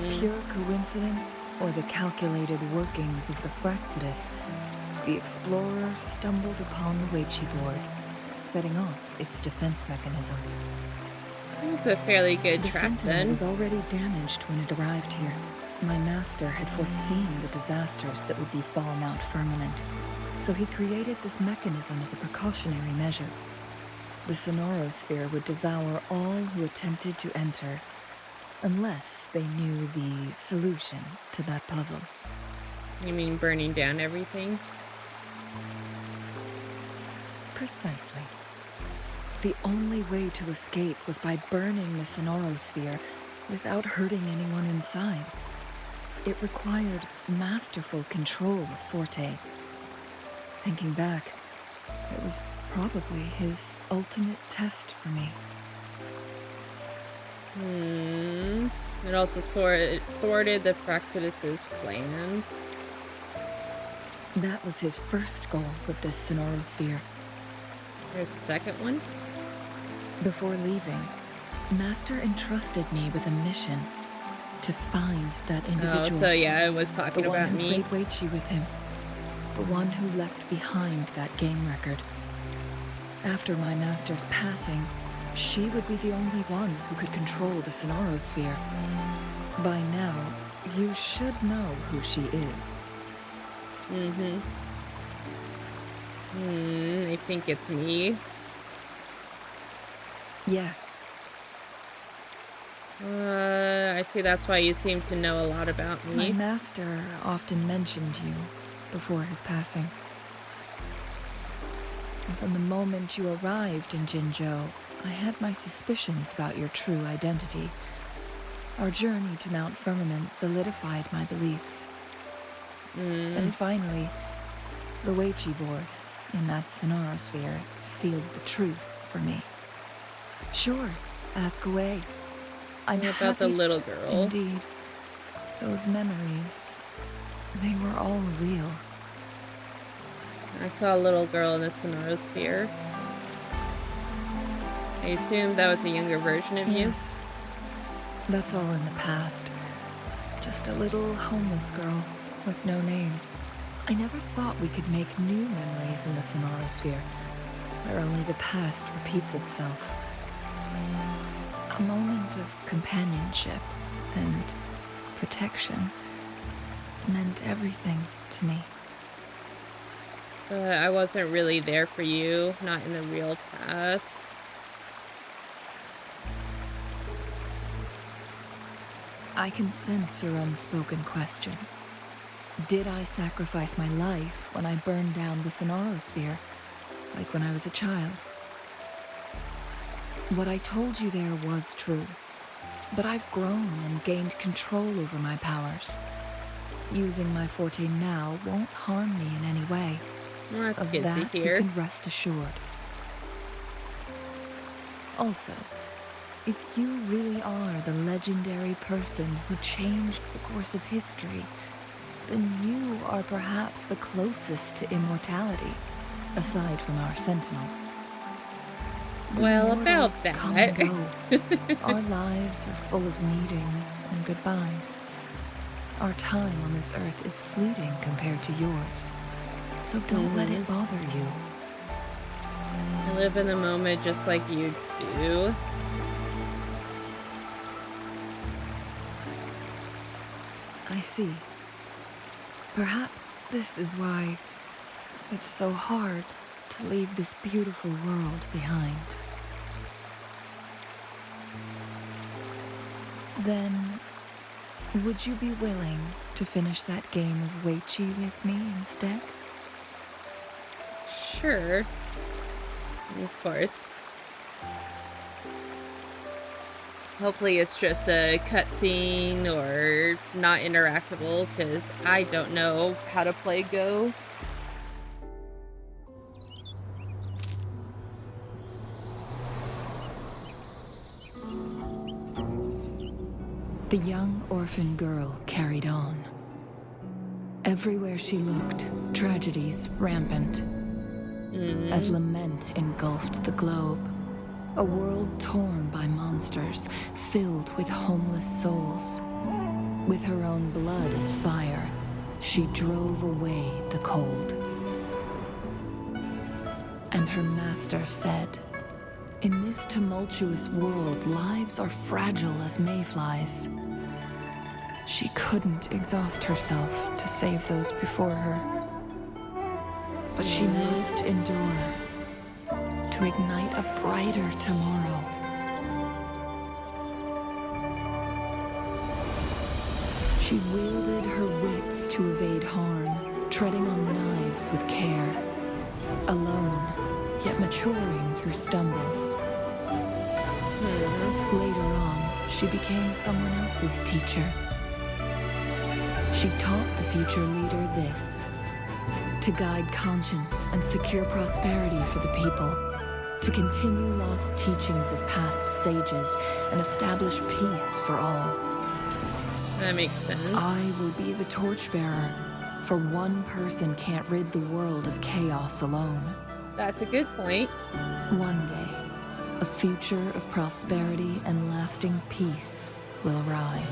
Pure coincidence or the calculated workings of the Fraxidus, the explorer stumbled upon the Weiqi board, setting off its defense mechanisms. It's a fairly good trap then. The Sentinel was already damaged when it arrived here. My master had foreseen the disasters that would befall Mount Firmament, so he created this mechanism as a precautionary measure. The Sonorosphere would devour all who attempted to enter, unless they knew the solution to that puzzle. You mean burning down everything? Precisely. The only way to escape was by burning the Sonorosphere without hurting anyone inside. It required masterful control of Forte. Thinking back, it was probably his ultimate test for me. It also thwarted the Fraxidus' plans. That was his first goal with this Sonorosphere. There's the second one. Before leaving, Master entrusted me with a mission to find that individual. Oh, so yeah, it was talking about me. The one who played Weiqi with him. The one who left behind that game record. After my master's passing, she would be the only one who could control the Sonorosphere. By now, you should know who she is. I think it's me. Yes. I see, that's why you seem to know a lot about me. My master often mentioned you before his passing. And from the moment you arrived in Jinzhou, I had my suspicions about your true identity. Our journey to Mount Firmament solidified my beliefs. And finally, the Weiqi board in that Sonorosphere sealed the truth for me. Sure, ask away. I'm about the little girl. Indeed. Those memories, They were all real. I saw a little girl in the Sonorosphere. I assume that was a younger version of you? Yes. That's all in the past. Just a little homeless girl with no name. I never thought we could make new memories in the Sonorosphere, where only the past repeats itself. A moment of companionship and protection meant everything to me. But I wasn't really there for you, not in the real past. I can sense your unspoken question. Did I sacrifice my life when I burned down the Sonorosphere, like when I was a child? What I told you there was true, but I've grown and gained control over my powers. Using my forte now won't harm me in any way. Well, that's of good that, to hear. You can rest assured. Also, if you really are the legendary person who changed the course of history, then you are perhaps the closest to immortality, aside from our sentinel. Well, about that. Come and go. Our lives are full of meetings and goodbyes. Our time on this earth is fleeting compared to yours, so don't let it bother you. I live in the moment just like you do. I see. Perhaps this is why it's so hard to leave this beautiful world behind. Then, would you be willing to finish that game of Weichi with me instead? Sure. Of course. Hopefully it's just a cutscene or not interactable, because I don't know how to play Go. The young orphan girl carried on. Everywhere she looked, tragedies rampant. As lament engulfed the globe, a world torn by monsters, filled with homeless souls. With her own blood as fire, she drove away the cold. And her master said, "In this tumultuous world, lives are fragile as mayflies." She couldn't exhaust herself to save those before her. But she must endure to ignite a brighter tomorrow. She wielded her wits to evade harm, treading on knives with care. Alone, yet maturing through stumbles. Later on, she became someone else's teacher. She taught the future leader this: to guide conscience and secure prosperity for the people, to continue lost teachings of past sages and establish peace for all. That makes sense. I will be the torchbearer, for one person can't rid the world of chaos alone. That's a good point. One day, a future of prosperity and lasting peace will arrive.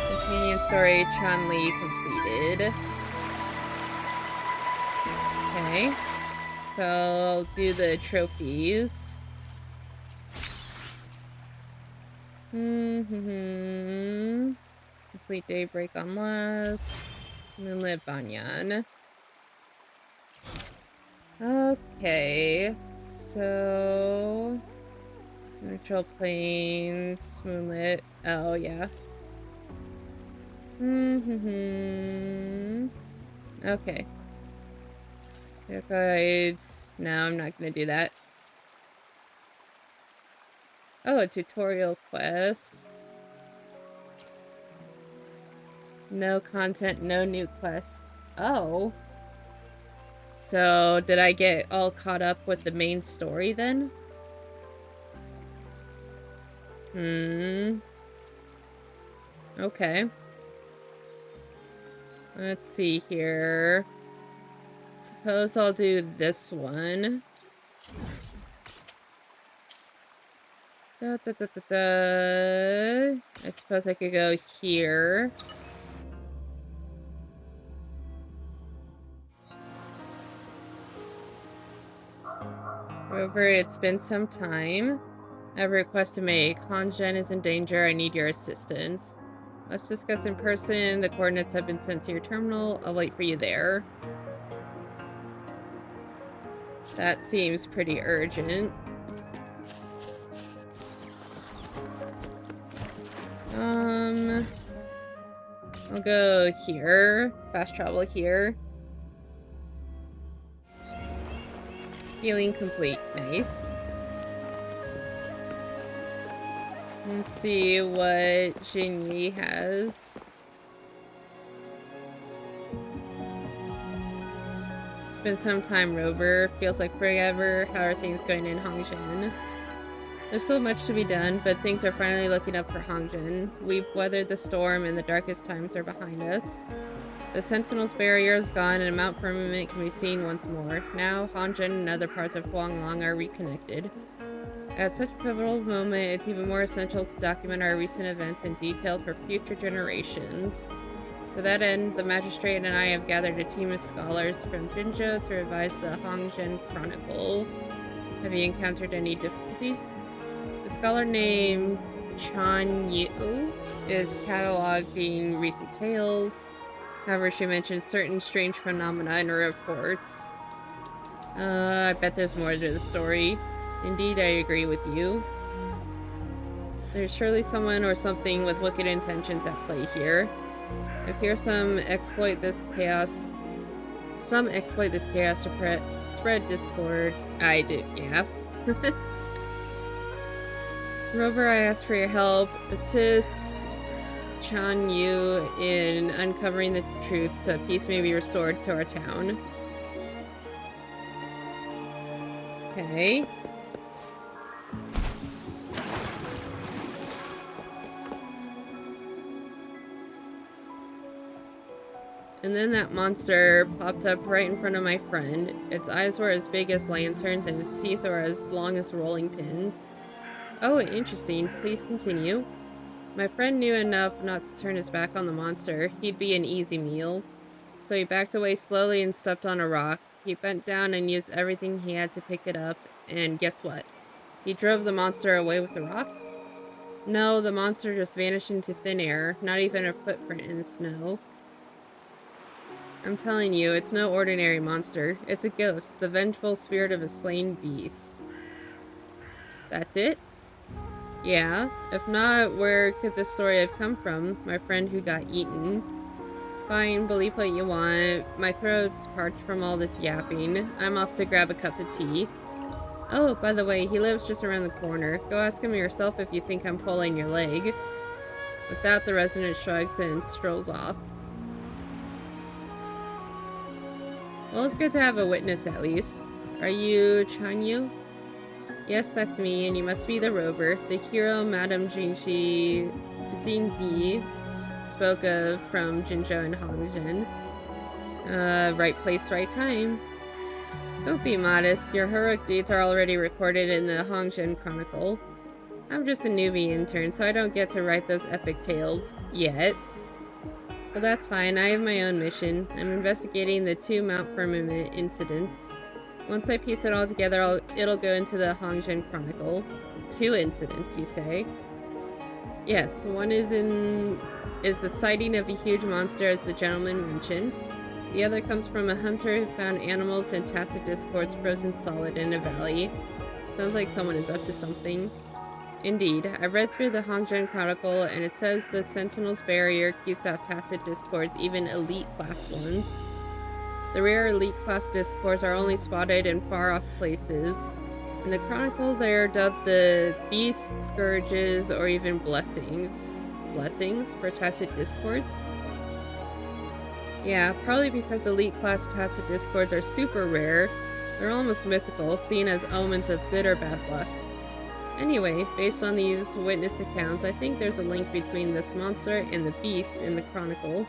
Companion story Chun-Li completed. Okay. So I'll do the trophies. Complete Daybreak on last. Moonlit Banyan. Okay. So neutral plains, moonlit. Oh yeah. Okay. Guides. No, I'm not gonna do that. Oh, a tutorial quest. No content, no new quest. Oh. So, did I get all caught up with the main story then? Okay. Let's see here. Suppose I'll do this one. I suppose I could go here. Rover, it's been some time. I have a request to make. Hangen is in danger. I need your assistance. Let's discuss in person. The coordinates have been sent to your terminal. I'll wait for you there. That seems pretty urgent. I'll go here. Fast travel here. Healing complete. Nice. Let's see what Jinyi has. It's been some time, Rover. Feels like forever. How are things going in Hongzhen? There's still much to be done, but things are finally looking up for Hongzhen. We've weathered the storm and the darkest times are behind us. The Sentinel's barrier is gone and a Mount Firmament can be seen once more. Now, Hongzhen and other parts of Huanglong are reconnected. At such a pivotal moment, it's even more essential to document our recent events in detail for future generations. To that end, the Magistrate and I have gathered a team of scholars from Jinzhou to revise the Hongzhen Chronicle. Have you encountered any difficulties? A scholar named Chan Yu is cataloging recent tales. However, she mentioned certain strange phenomena in her reports. I bet there's more to the story. Indeed, I agree with you. There's surely someone or something with wicked intentions at play here. If some exploit this chaos to spread discord. I do, yeah. Rover, I asked for your help. Assist Chan Yu in uncovering the truth so peace may be restored to our town. Okay. And then that monster popped up right in front of my friend. Its eyes were as big as lanterns and its teeth were as long as rolling pins. Oh, interesting. Please continue. My friend knew enough not to turn his back on the monster. He'd be an easy meal. So he backed away slowly and stepped on a rock. He bent down and used everything he had to pick it up. And guess what? He drove the monster away with the rock? No, the monster just vanished into thin air. Not even a footprint in the snow. I'm telling you, it's no ordinary monster. It's a ghost, the vengeful spirit of a slain beast. That's it? Yeah. If not, where could this story have come from? My friend who got eaten. Fine, believe what you want. My throat's parched from all this yapping. I'm off to grab a cup of tea. Oh, by the way, he lives just around the corner. Go ask him yourself if you think I'm pulling your leg. With that, the resident shrugs and strolls off. Well, it's good to have a witness at least. Are you Chanyu? Yes, that's me, and you must be the Rover, the hero Madame Jinxi Xingyi spoke of from Jinzhou and Hongzhen. Right place, right time. Don't be modest. Your heroic deeds are already recorded in the Hongzhen Chronicle. I'm just a newbie intern, so I don't get to write those epic tales yet. Well, that's fine. I have my own mission. I'm investigating the 2 Mount Firmament incidents. Once I piece it all together, it'll go into the Hongzhen Chronicle. 2 incidents, you say? Yes, one is the sighting of a huge monster, as the gentleman mentioned. The other comes from a hunter who found animals in tacit discords frozen solid in a valley. Sounds like someone is up to something. Indeed, I read through the Hongzhen Chronicle, and it says the Sentinel's barrier keeps out tacit discords, even elite class ones. The rare elite class discords are only spotted in far-off places. In the Chronicle, they are dubbed the Beasts, Scourges, or even Blessings. Blessings for tacit discords? Yeah, probably because elite class tacit discords are super rare. They're almost mythical, seen as omens of good or bad luck. Anyway, based on these witness accounts, I think there's a link between this monster and the beast in the chronicle.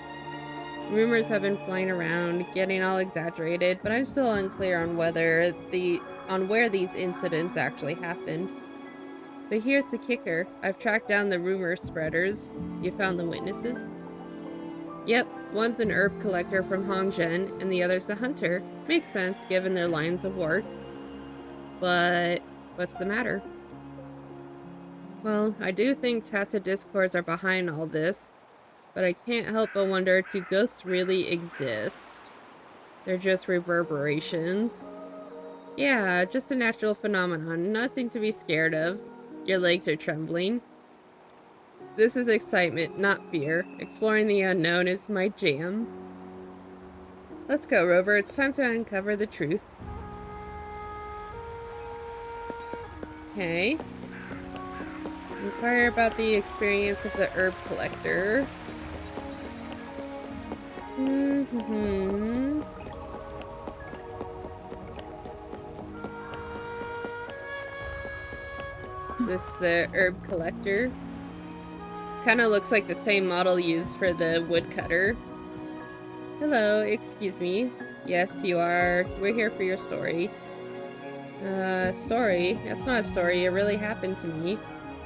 Rumors have been flying around, getting all exaggerated, but I'm still unclear on where these incidents actually happened. But here's the kicker. I've tracked down the rumor spreaders. You found the witnesses? Yep, one's an herb collector from Hongzhen, and the other's a hunter. Makes sense, given their lines of work. But what's the matter? Well, I do think tacit discords are behind all this, but I can't help but wonder, do ghosts really exist? They're just reverberations. Yeah, just a natural phenomenon, nothing to be scared of. Your legs are trembling. This is excitement, not fear. Exploring the unknown is my jam. Let's go, Rover. It's time to uncover the truth. Okay. Inquire about the experience of the herb collector. This is the herb collector. Kind of looks like the same model used for the woodcutter. Hello, excuse me. Yes, you are. We're here for your story. Story? That's not a story. It really happened to me.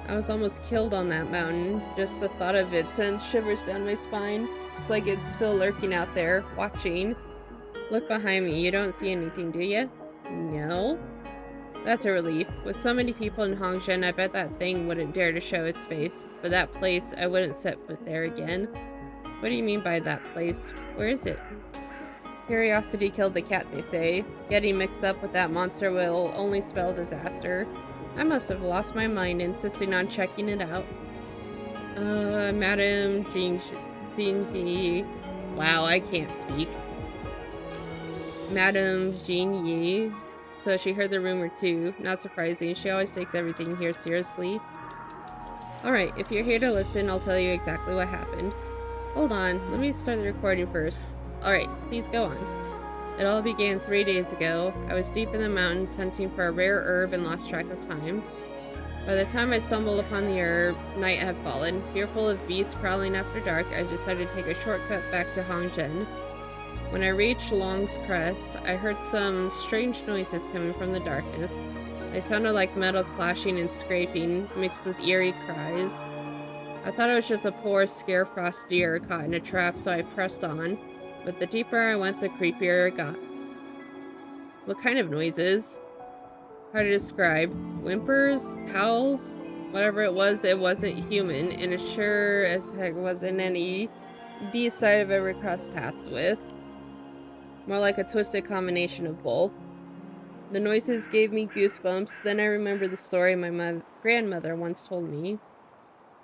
I was almost killed on that mountain. Just the thought of it sends shivers down my spine. It's like it's still lurking out there, watching. Look behind me. You don't see anything, do you? No? That's a relief. With so many people in Hongzhen, I bet that thing wouldn't dare to show its face. For that place, I wouldn't set foot there again. What do you mean by that place? Where is it? Curiosity killed the cat, they say. Getting mixed up with that monster will only spell disaster. I must have lost my mind insisting on checking it out. Madame Jinji. Wow, I can't speak. Madame Jinyi. So she heard the rumor too. Not surprising, she always takes everything here seriously. Alright, if you're here to listen, I'll tell you exactly what happened. Hold on, let me start the recording first. Alright, please go on. It all began 3 days ago. I was deep in the mountains hunting for a rare herb and lost track of time. By the time I stumbled upon the herb, night had fallen. Fearful of beasts prowling after dark, I decided to take a shortcut back to Hongzhen. When I reached Long's Crest, I heard some strange noises coming from the darkness. They sounded like metal clashing and scraping, mixed with eerie cries. I thought it was just a poor scarefrost deer caught in a trap, so I pressed on. But the deeper I went, the creepier it got. What kind of noises? How to describe? Whimpers? Howls? Whatever it wasn't human, and it sure as heck wasn't any beast I've ever crossed paths with. More like a twisted combination of both. The noises gave me goosebumps, then I remembered the story my grandmother once told me.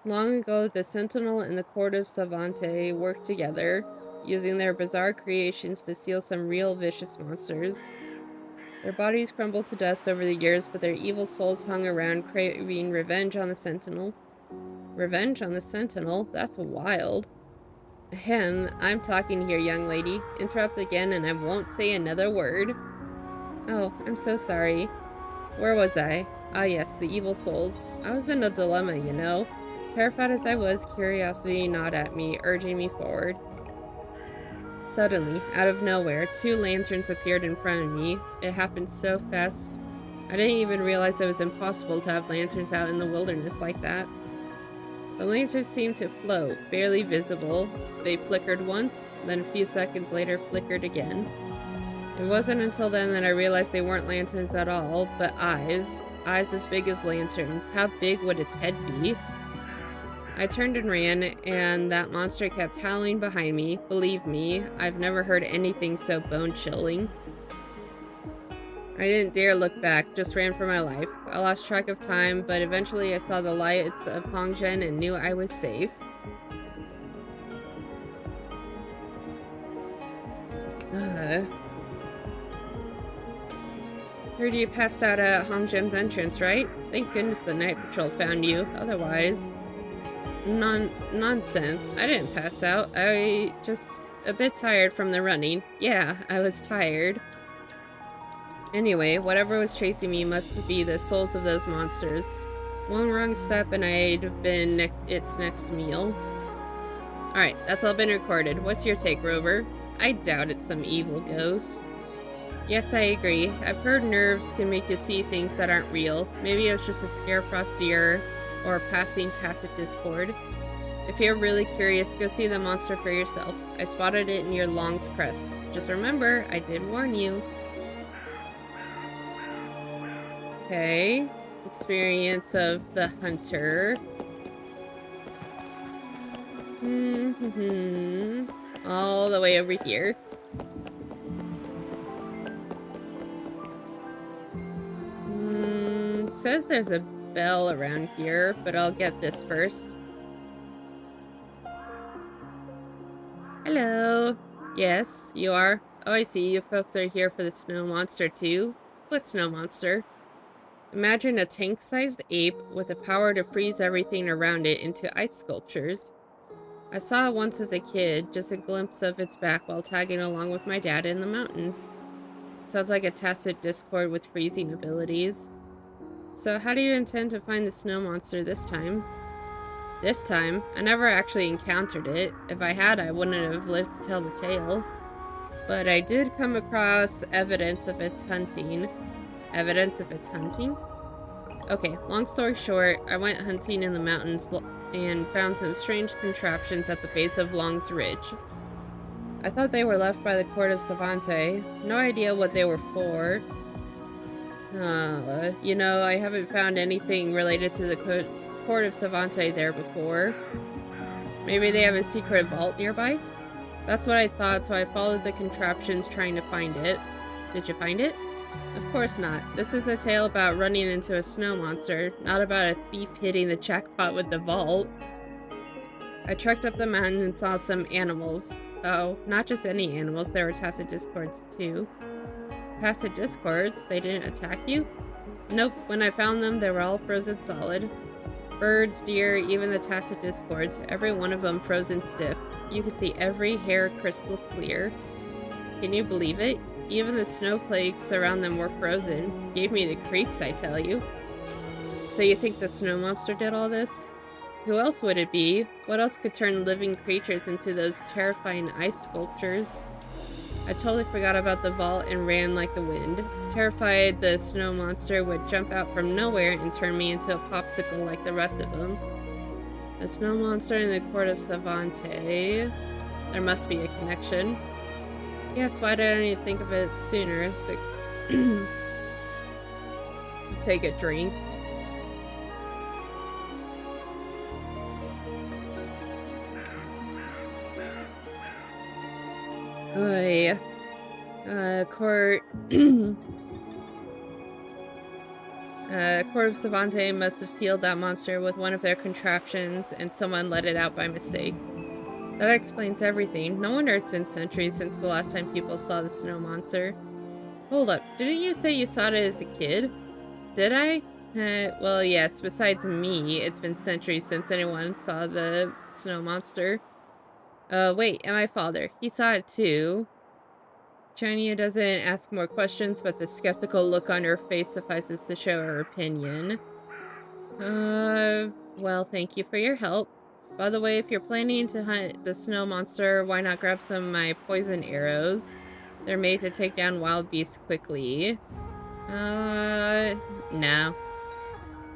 Long ago, the Sentinel and the Court of Savante worked together, using their bizarre creations to seal some real vicious monsters. Their bodies crumbled to dust over the years, but their evil souls hung around, craving revenge on the Sentinel. Revenge on the Sentinel? That's wild. Ahem, I'm talking here, young lady. Interrupt again and I won't say another word. Oh, I'm so sorry. Where was I? Ah yes, the evil souls. I was in a dilemma, you know. Terrified as I was, curiosity gnawed at me, urging me forward. Suddenly, out of nowhere, 2 lanterns appeared in front of me. It happened so fast. I didn't even realize it was impossible to have lanterns out in the wilderness like that. The lanterns seemed to float, barely visible. They flickered once, then a few seconds later flickered again. It wasn't until then that I realized they weren't lanterns at all, but eyes. Eyes as big as lanterns. How big would its head be? I turned and ran, and that monster kept howling behind me. Believe me, I've never heard anything so bone-chilling. I didn't dare look back, just ran for my life. I lost track of time, but eventually I saw the lights of Hongzhen and knew I was safe. Heard you passed out at Hongzhen's entrance, right? Thank goodness the night patrol found you, otherwise... Nonsense. I didn't pass out. I just a bit tired from the running. Yeah, I was tired. Anyway, whatever was chasing me must be the souls of those monsters. One wrong step and I'd have been its next meal. Alright, that's all been recorded. What's your take, Rover? I doubt it's some evil ghost. Yes, I agree. I've heard nerves can make you see things that aren't real. Maybe it was just a scarefrost deer or passing tacit discord. If you're really curious, go see the monster for yourself. I spotted it near Long's Crest. Just remember, I did warn you. Okay. Experience of the hunter. All the way over here. Says there's a bell around here, but I'll get this first. Hello. Yes, you are. Oh, I see. You folks are here for the snow monster too. What snow monster? Imagine a tank-sized ape with the power to freeze everything around it into ice sculptures. I saw it once as a kid, just a glimpse of its back while tagging along with my dad in the mountains. Sounds like a tacit discord with freezing abilities. So how do you intend to find the snow monster this time? This time? I never actually encountered it. If I had, I wouldn't have lived to tell the tale. But I did come across evidence of its hunting. Evidence of its hunting? Okay, long story short, I went hunting in the mountains and found some strange contraptions at the base of Long's Ridge. I thought they were left by the court of Savante. No idea what they were for. You know, I haven't found anything related to the court of Savante there before. Maybe they have a secret vault nearby? That's what I thought, so I followed the contraptions trying to find it. Did you find it? Of course not. This is a tale about running into a snow monster, not about a thief hitting the jackpot with the vault. I trekked up the mountain and saw some animals. Oh, not just any animals, there were tacit discords too. Tacit discords? They didn't attack you? Nope, when I found them, they were all frozen solid. Birds, deer, even the tacit discords, every one of them frozen stiff. You could see every hair crystal clear. Can you believe it? Even the snowflakes around them were frozen. Gave me the creeps, I tell you. So you think the snow monster did all this? Who else would it be? What else could turn living creatures into those terrifying ice sculptures? I totally forgot about the vault and ran like the wind. Terrified the snow monster would jump out from nowhere and turn me into a popsicle like the rest of them. The snow monster in the court of Savante. There must be a connection. Yes, why didn't I think of it sooner? Take a drink. Oy. Court... Court of Savante must have sealed that monster with one of their contraptions, and someone let it out by mistake. That explains everything. No wonder it's been centuries since the last time people saw the snow monster. Hold up, didn't you say you saw it as a kid? Did I? Well, yes, besides me, it's been centuries since anyone saw the snow monster. Wait, and my father. He saw it too. Chania doesn't ask more questions, but the skeptical look on her face suffices to show her opinion. Well, thank you for your help. By the way, if you're planning to hunt the snow monster, why not grab some of my poison arrows? They're made to take down wild beasts quickly. No.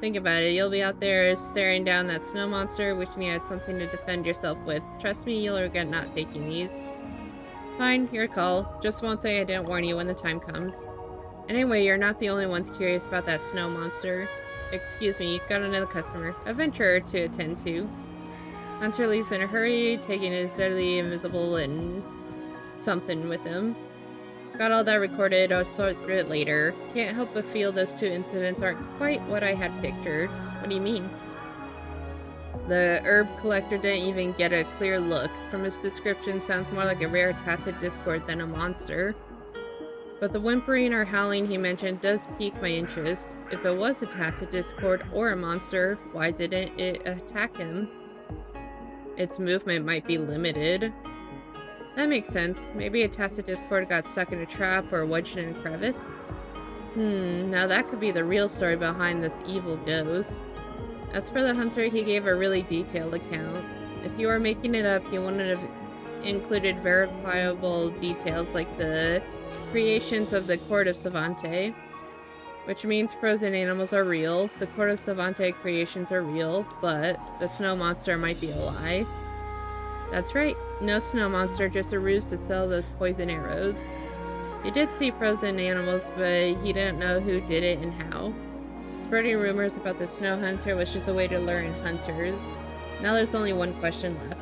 Think about it. You'll be out there staring down that snow monster, wishing you had something to defend yourself with. Trust me, you'll regret not taking these. Fine, your call. Just won't say I didn't warn you when the time comes. Anyway, you're not the only ones curious about that snow monster. Excuse me, got another customer. A venturer to attend to. Hunter leaves in a hurry, taking his deadly invisible and something with him. Got all that recorded, I'll sort through it later. Can't help but feel those two incidents aren't quite what I had pictured. What do you mean? The herb collector didn't even get a clear look. From his description, sounds more like a rare tacit discord than a monster. But the whimpering or howling he mentioned does pique my interest. If it was a tacit discord or a monster, why didn't it attack him? Its movement might be limited. That makes sense. Maybe a tacit discord got stuck in a trap or wedged in a crevice. Now that could be the real story behind this evil ghost. As for the hunter, he gave a really detailed account. If you were making it up, you wouldn't have included verifiable details like the creations of the Court of Savante. Which means frozen animals are real, the Court of Savante creations are real, but the snow monster might be a lie. That's right, no snow monster, just a ruse to sell those poison arrows. He did see frozen animals, but he didn't know who did it and how. Spreading rumors about the snow hunter was just a way to lure in hunters. Now there's only one question left.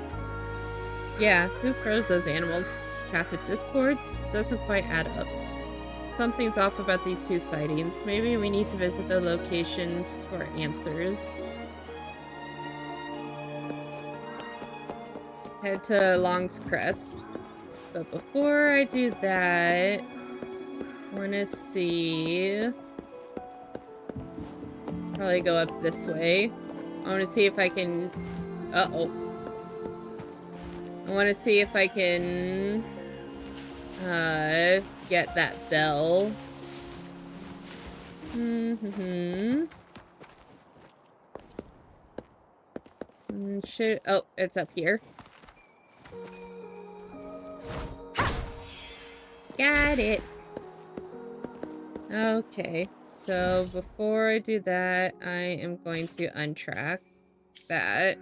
Yeah, who froze those animals? Tacit discords? Doesn't quite add up. Something's off about these two sightings. Maybe we need to visit the locations for answers. Let's head to Long's Crest. But before I do that, I want to see... Probably go up this way. I want to see if I can... Uh-oh. I want to see if I can... get that bell. Shit. Oh, it's up here. Got it. Okay, so before I do that, I am going to untrack that.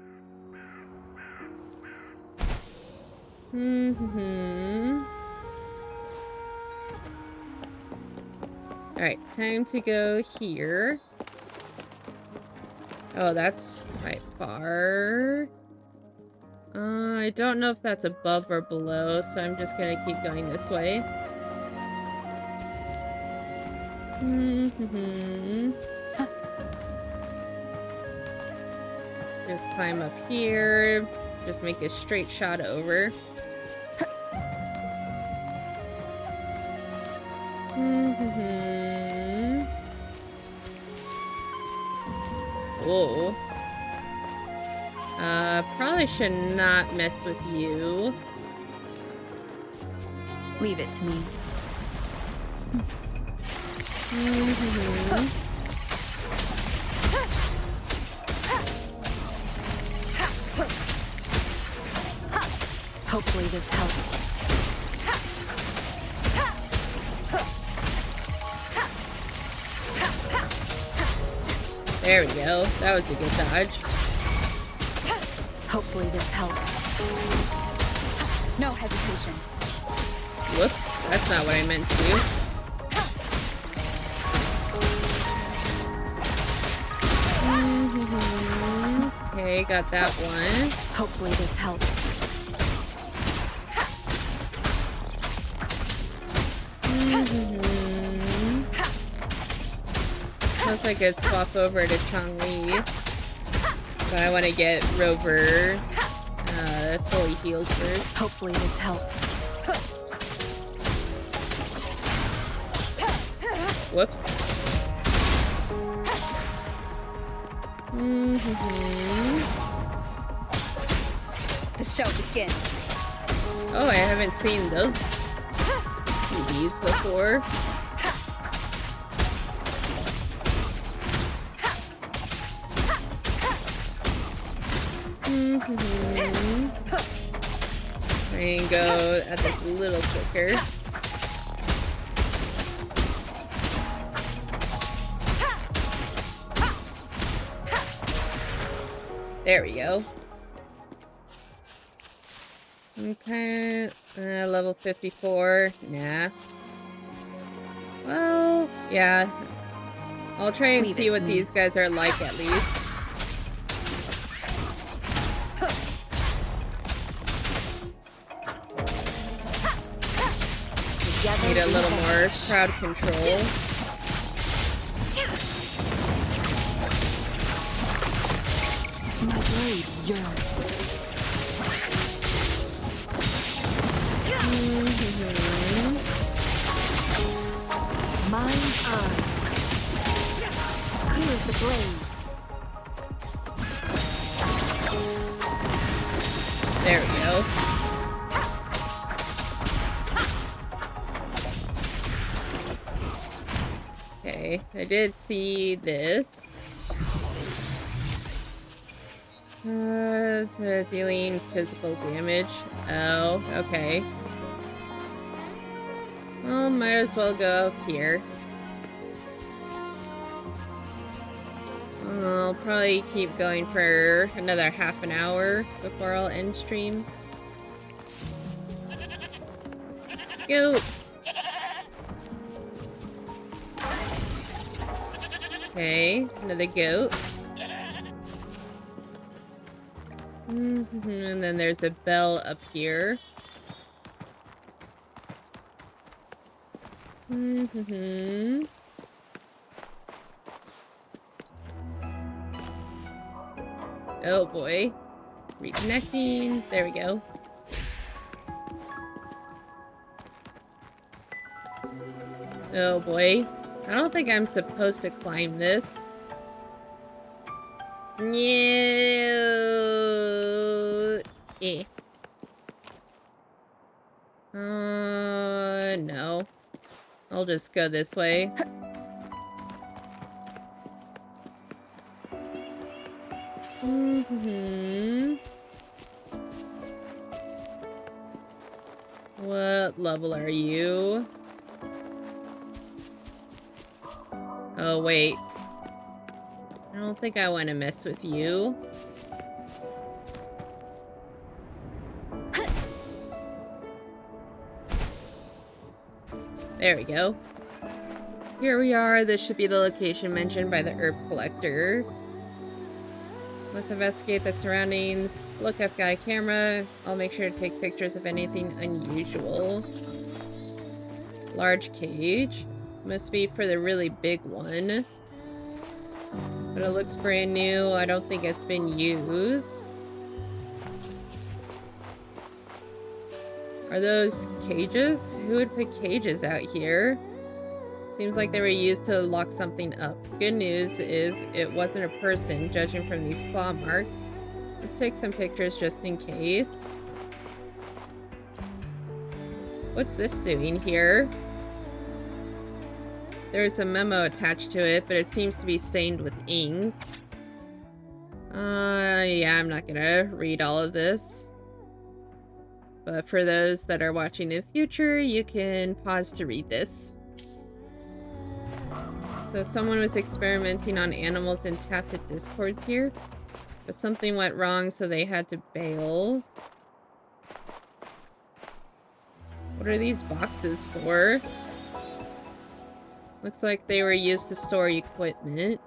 Alright, time to go here. Oh, that's quite far. I don't know if that's above or below, so I'm just gonna keep going this way. Just climb up here. Just make a straight shot over. Whoa. Probably should not mess with you. Leave it to me. Hopefully this helps. There we go. That was a good dodge. Hopefully this helps. No hesitation. Whoops. That's not what I meant to do. Okay, got that one. Hopefully this helps. Looks like I'd swap over to Chong-Li. But I want to get Rover fully healed first. Hopefully this helps. Whoops. The show begins. Oh, I haven't seen those TVs before. Try and go at this a little quicker. There we go. Okay, level 54. Nah. Well, yeah. I'll try and see what these guys are like at least. Need a little more crowd control. My blade yearns. Mind's eye. Clears the blaze. There we go. Okay, I did see this. So dealing physical damage. Oh, okay. Well, might as well go up here. I'll probably keep going for another half an hour before I'll end stream. Go! Okay, another goat. And then there's a bell up here. Oh boy. Reconnecting. There we go. Oh boy. I don't think I'm supposed to climb this. No. No. I'll just go this way. What level are you? Oh, wait. I don't think I want to mess with you. There we go. Here we are. This should be the location mentioned by the herb collector. Let's investigate the surroundings. Look, I've got a camera. I'll make sure to take pictures of anything unusual. Large cage. Must be for the really big one. But it looks brand new. I don't think it's been used. Are those cages? Who would put cages out here? Seems like they were used to lock something up. Good news is it wasn't a person, judging from these claw marks. Let's take some pictures just in case. What's this doing here? There's a memo attached to it, but it seems to be stained with ink. Yeah, I'm not gonna read all of this. But for those that are watching in the future, you can pause to read this. So someone was experimenting on animals in tacit discords here, but something went wrong, so they had to bail. What are these boxes for? Looks like they were used to store equipment.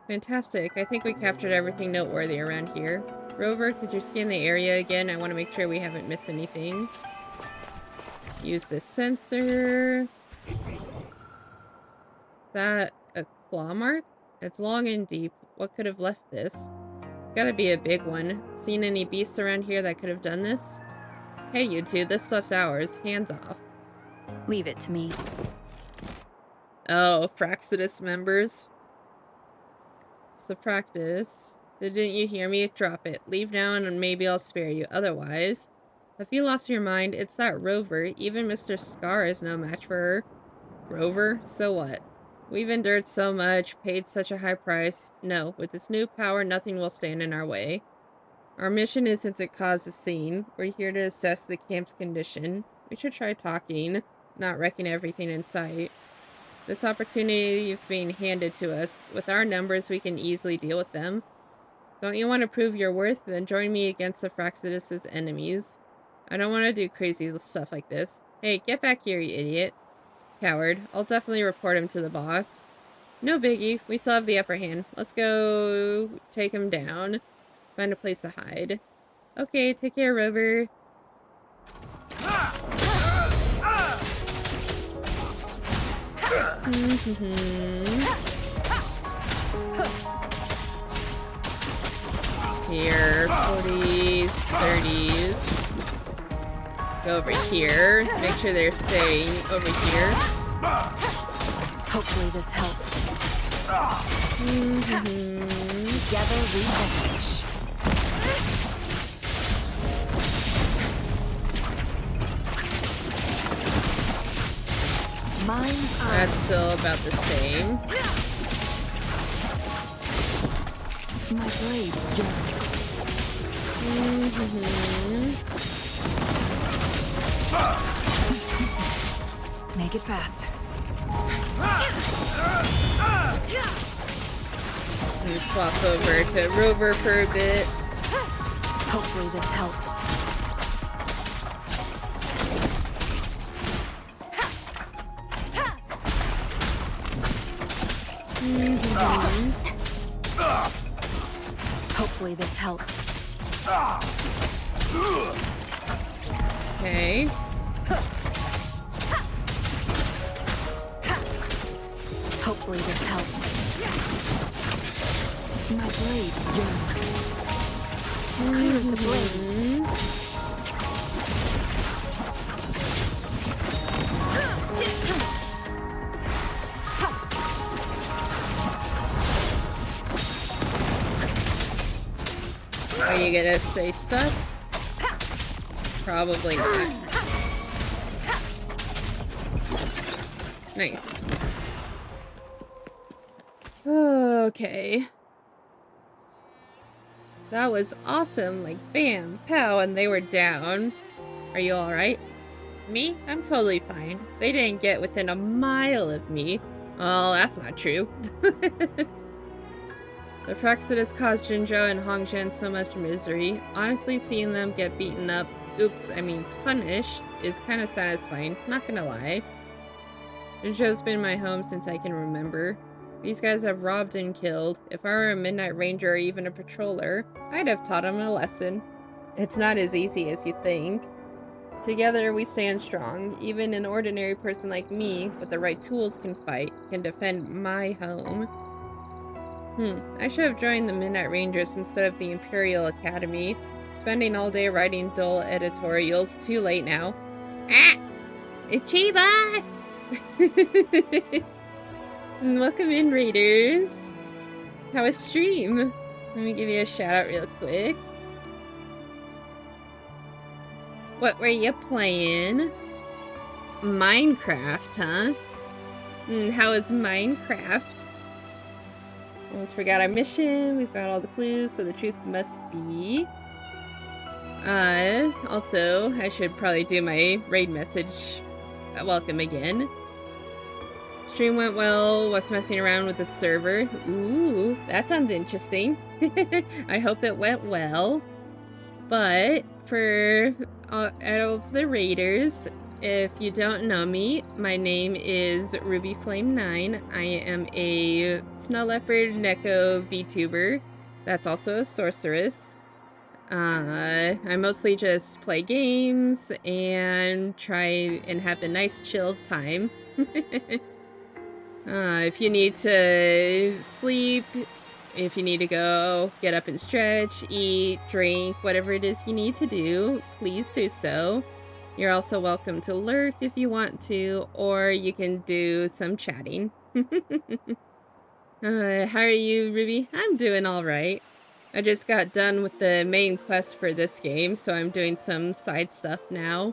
Fantastic. I think we captured everything noteworthy around here. Rover, could you scan the area again? I want to make sure we haven't missed anything. Use this sensor. Is that a claw mark? It's long and deep. What could have left this? Gotta be a big one. Seen any beasts around here that could have done this? Hey, you two, this stuff's ours. Hands off. Leave it to me. Oh, Fraxidus members. It's the practice. Didn't you hear me? Drop it. Leave now and maybe I'll spare you. Otherwise, if you lost your mind, it's that Rover. Even Mr. Scar is no match for her. Rover? So what? We've endured so much, paid such a high price. No, with this new power, nothing will stand in our way. Our mission isn't to cause a scene. We're here to assess the camp's condition. We should try talking, not wrecking everything in sight. This opportunity is being handed to us. With our numbers, we can easily deal with them. Don't you want to prove your worth? Then join me against the Fraxidus' enemies. I don't want to do crazy stuff like this. Hey, get back here, you idiot. Coward. I'll definitely report him to the boss. No biggie. We still have the upper hand. Let's go take him down. Find a place to hide. Okay, take care, Rover. Here, 40s, 30s. Go over here. Make sure they're staying over here. Hopefully this helps. Together we vanish. That's still about the same. My blade Make it fast. Let me swap over to Rover for a bit. Hopefully this helps. Hopefully this helps. Okay. Hopefully this helps. My blade yearns. Clears the blade. Are you gonna stay stuck? Probably not. Nice. Okay. That was awesome. Like, bam, pow, and they were down. Are you alright? Me? I'm totally fine. They didn't get within a mile of me. Oh, that's not true. The Praxidus caused Jinzhou and Hongzhen so much misery. Honestly, seeing them get beaten up, punished, is kind of satisfying, not gonna lie. Jinzhou's been my home since I can remember. These guys have robbed and killed. If I were a Midnight Ranger or even a patroller, I'd have taught them a lesson. It's not as easy as you think. Together we stand strong. Even an ordinary person like me, with the right tools, can defend my home. I should have joined the Midnight Rangers instead of the Imperial Academy. Spending all day writing dull editorials. Too late now. Ah! Ichiba! Welcome in, Raiders. How was stream? Let me give you a shout out real quick. What were you playing? Minecraft, huh? How is Minecraft? Almost forgot our mission. We've got all the clues, so the truth must be. Also, I should probably do my raid message. Welcome again. Stream went well. Was messing around with the server. Ooh, that sounds interesting. I hope it went well. But for all of the raiders, if you don't know me, my name is RubyFlame9. I am a Snow Leopard Neko VTuber. That's also a sorceress. I mostly just play games and try and have a nice chill time. If you need to sleep, if you need to go get up and stretch, eat, drink, whatever it is you need to do, please do so. You're also welcome to lurk if you want to, or you can do some chatting. How are you, Ruby? I'm doing alright. I just got done with the main quest for this game, so I'm doing some side stuff now.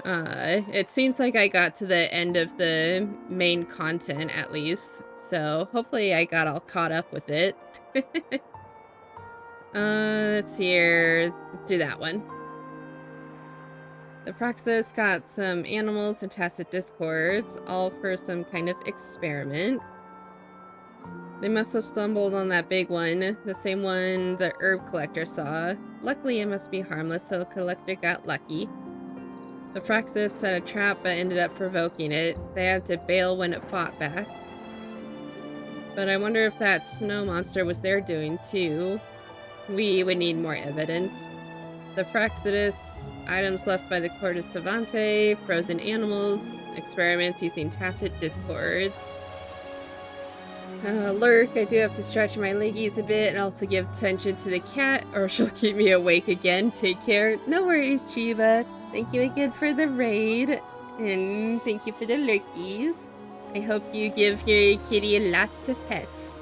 It seems like I got to the end of the main content, at least, so hopefully I got all caught up with it. Let's see here. Let's do that one. The Praxis got some animals and tacit discords, all for some kind of experiment. They must have stumbled on that big one, the same one the herb collector saw. Luckily, it must be harmless, so the collector got lucky. The Praxis set a trap but ended up provoking it. They had to bail when it fought back. But I wonder if that snow monster was their doing too. We would need more evidence. The Praxidus, items left by the Cortes Savante, frozen animals, experiments using tacit discords. Lurk, I do have to stretch my leggies a bit and also give attention to the cat, or she'll keep me awake again. Take care. No worries, Chiba. Thank you again for the raid, and thank you for the lurkies. I hope you give your kitty lots of pets.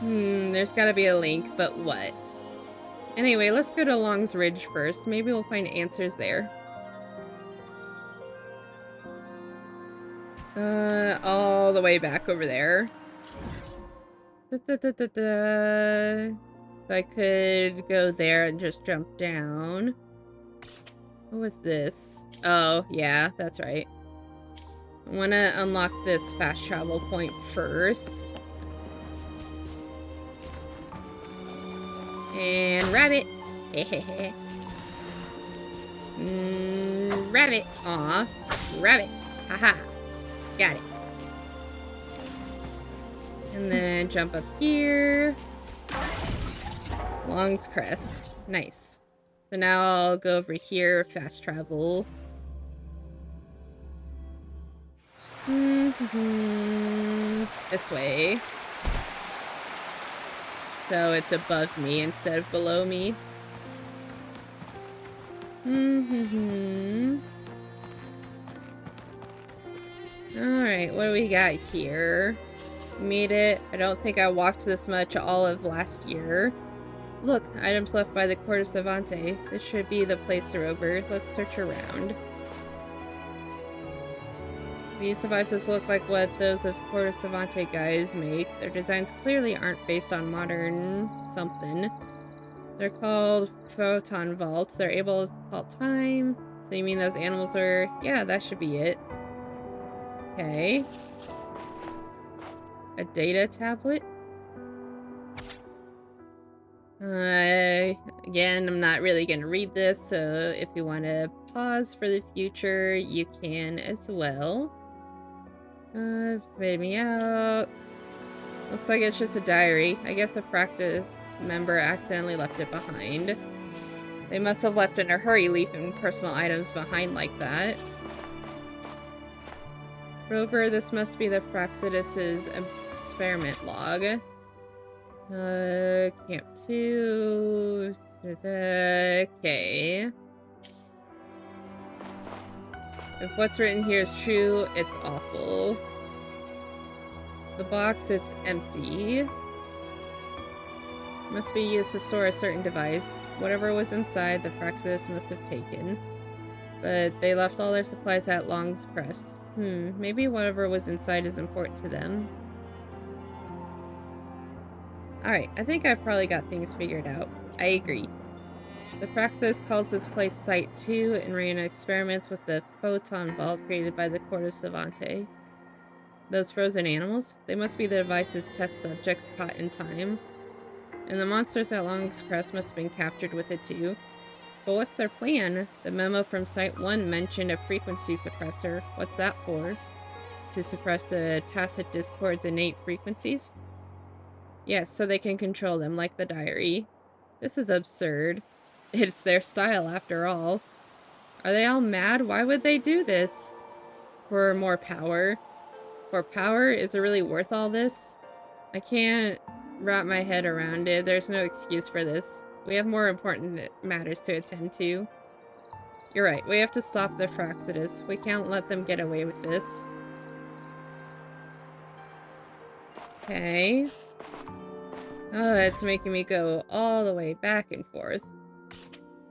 There's gotta be a link, but what? Anyway, let's go to Long's Ridge first. Maybe we'll find answers there. All the way back over there. So I could go there and just jump down. What was this? Oh, yeah, that's right. I want to unlock this fast travel point first. And rabbit. Hehehe. Rabbit. Aw. Rabbit. Haha. Got it. And then jump up here. Long's Crest. Nice. So now I'll go over here, fast travel. This way. So it's above me instead of below me. Alright, what do we got here? Made it. I don't think I walked this much all of last year. Look, items left by the Court of Savante. This should be the place to Rover. Let's search around. These devices look like what those of Court of Savante guys make. Their designs clearly aren't based on modern something. They're called photon vaults. They're able to halt time. So you mean those animals are... Yeah, that should be it. Okay. A data tablet? Again, I'm not really gonna read this, so if you want to pause for the future, you can as well. Spit me out. Looks like it's just a diary. I guess a practice member accidentally left it behind. They must have left in a hurry, leaving personal items behind like that. Rover, this must be the Praxidus's experiment log. Camp 2. Okay. If what's written here is true, it's awful. The box, it's empty. Must be used to store a certain device. Whatever was inside, the Praxidus must have taken. But they left all their supplies at Long's Crest. Maybe whatever was inside is important to them. Alright, I think I've probably got things figured out. I agree. The Praxis calls this place Site 2 and ran experiments with the photon vault created by the Court of Savante. Those frozen animals? They must be the device's test subjects caught in time. And the monsters at Long's Crest must have been captured with it too. But what's their plan? The memo from Site 1 mentioned a frequency suppressor. What's that for? To suppress the tacit discord's innate frequencies? Yes, so they can control them, like the diary. This is absurd. It's their style, after all. Are they all mad? Why would they do this? For more power. For power? Is it really worth all this? I can't wrap my head around it. There's no excuse for this. We have more important matters to attend to. You're right. We have to stop the Praxidus. We can't let them get away with this. Okay. Oh, that's making me go all the way back and forth.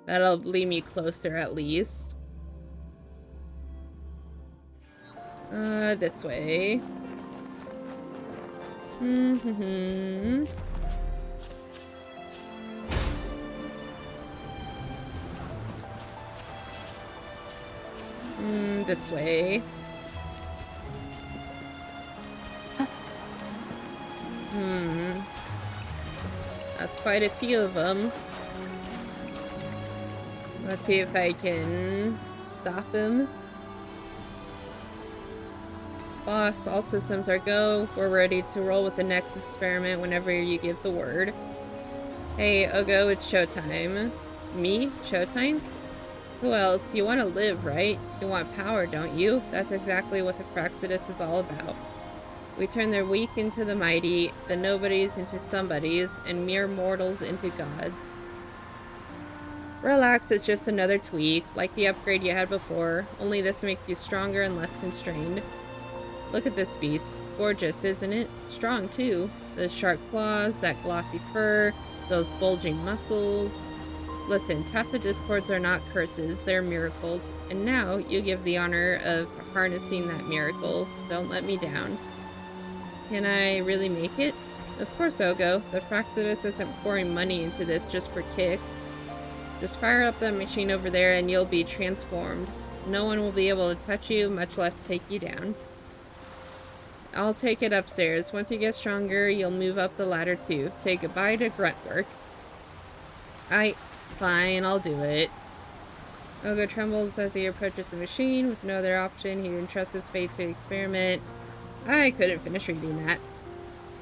That'll lead me closer at least. This way. This way. That's quite a few of them. Let's see if I can stop him. Boss, all systems are go. We're ready to roll with the next experiment whenever you give the word. Hey, Ogo, it's showtime. Me? Showtime? Who else? You want to live, right? You want power, don't you? That's exactly what the Praxidus is all about. We turn the weak into the mighty, the nobodies into somebodies, and mere mortals into gods. Relax, it's just another tweak, like the upgrade you had before, only this makes you stronger and less constrained. Look at this beast. Gorgeous, isn't it? Strong, too. The sharp claws, that glossy fur, those bulging muscles. Listen, tacit discords are not curses, they're miracles. And now, you give the honor of harnessing that miracle. Don't let me down. Can I really make it? Of course, Ogo. The Fraxidus isn't pouring money into this just for kicks. Just fire up that machine over there and you'll be transformed. No one will be able to touch you, much less take you down. I'll take it upstairs. Once you get stronger, you'll move up the ladder too. Say goodbye to grunt work. Fine, I'll do it. Ogo trembles as he approaches the machine. With no other option, he entrusts his fate to experiment. I couldn't finish reading that.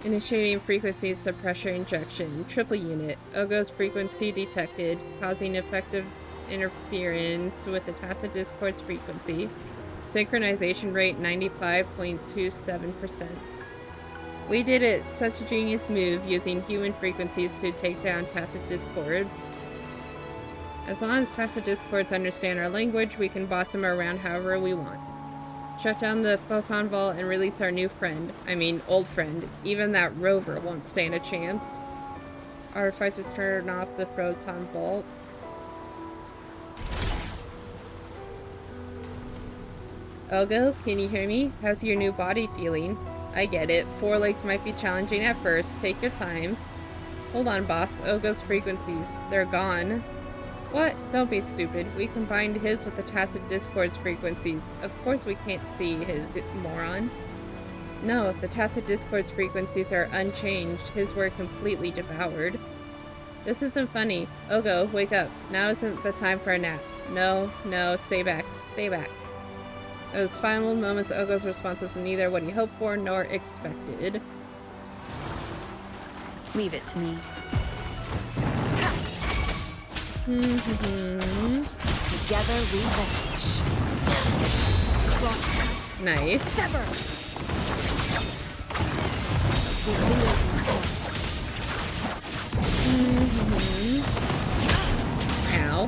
Initiating frequency suppressor injection. Triple unit. Ogo's frequency detected, causing effective interference with the tacit discord's frequency. Synchronization rate 95.27%. We did it. Such a genius move, using human frequencies to take down tacit discords. As long as tacit discords understand our language, we can boss them around however we want. Shut down the photon vault and release our new friend. I mean, old friend. Even that rover won't stand a chance. Artificers turn off the photon vault. Ogo, can you hear me? How's your new body feeling? I get it. 4 legs might be challenging at first. Take your time. Hold on, boss. Ogo's frequencies. They're gone. What? Don't be stupid. We combined his with the tacit discord's frequencies. Of course we can't see his, moron. No, the tacit discord's frequencies are unchanged. His were completely devoured. This isn't funny. Ogo, wake up. Now isn't the time for a nap. No, stay back. Stay back. Those final moments, Ogo's response was neither what he hoped for nor expected. Leave it to me. Together we vanish. Nice. Sever. Ow.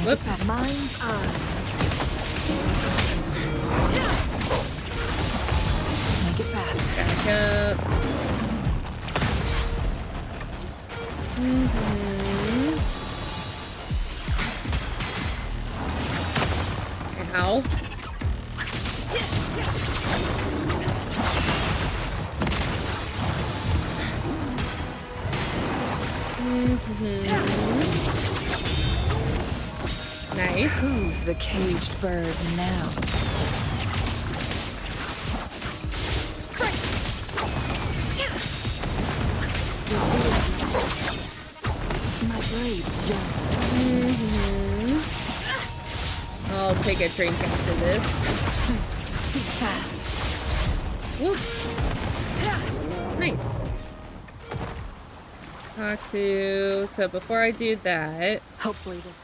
Whoops. Mind's eye. Make it fast. Back up. Ow. Nice. Who's the caged bird now? My blade, I'll take a drink after this. Fast. Whoop. Nice. Talk to... So before I do that... Hopefully this...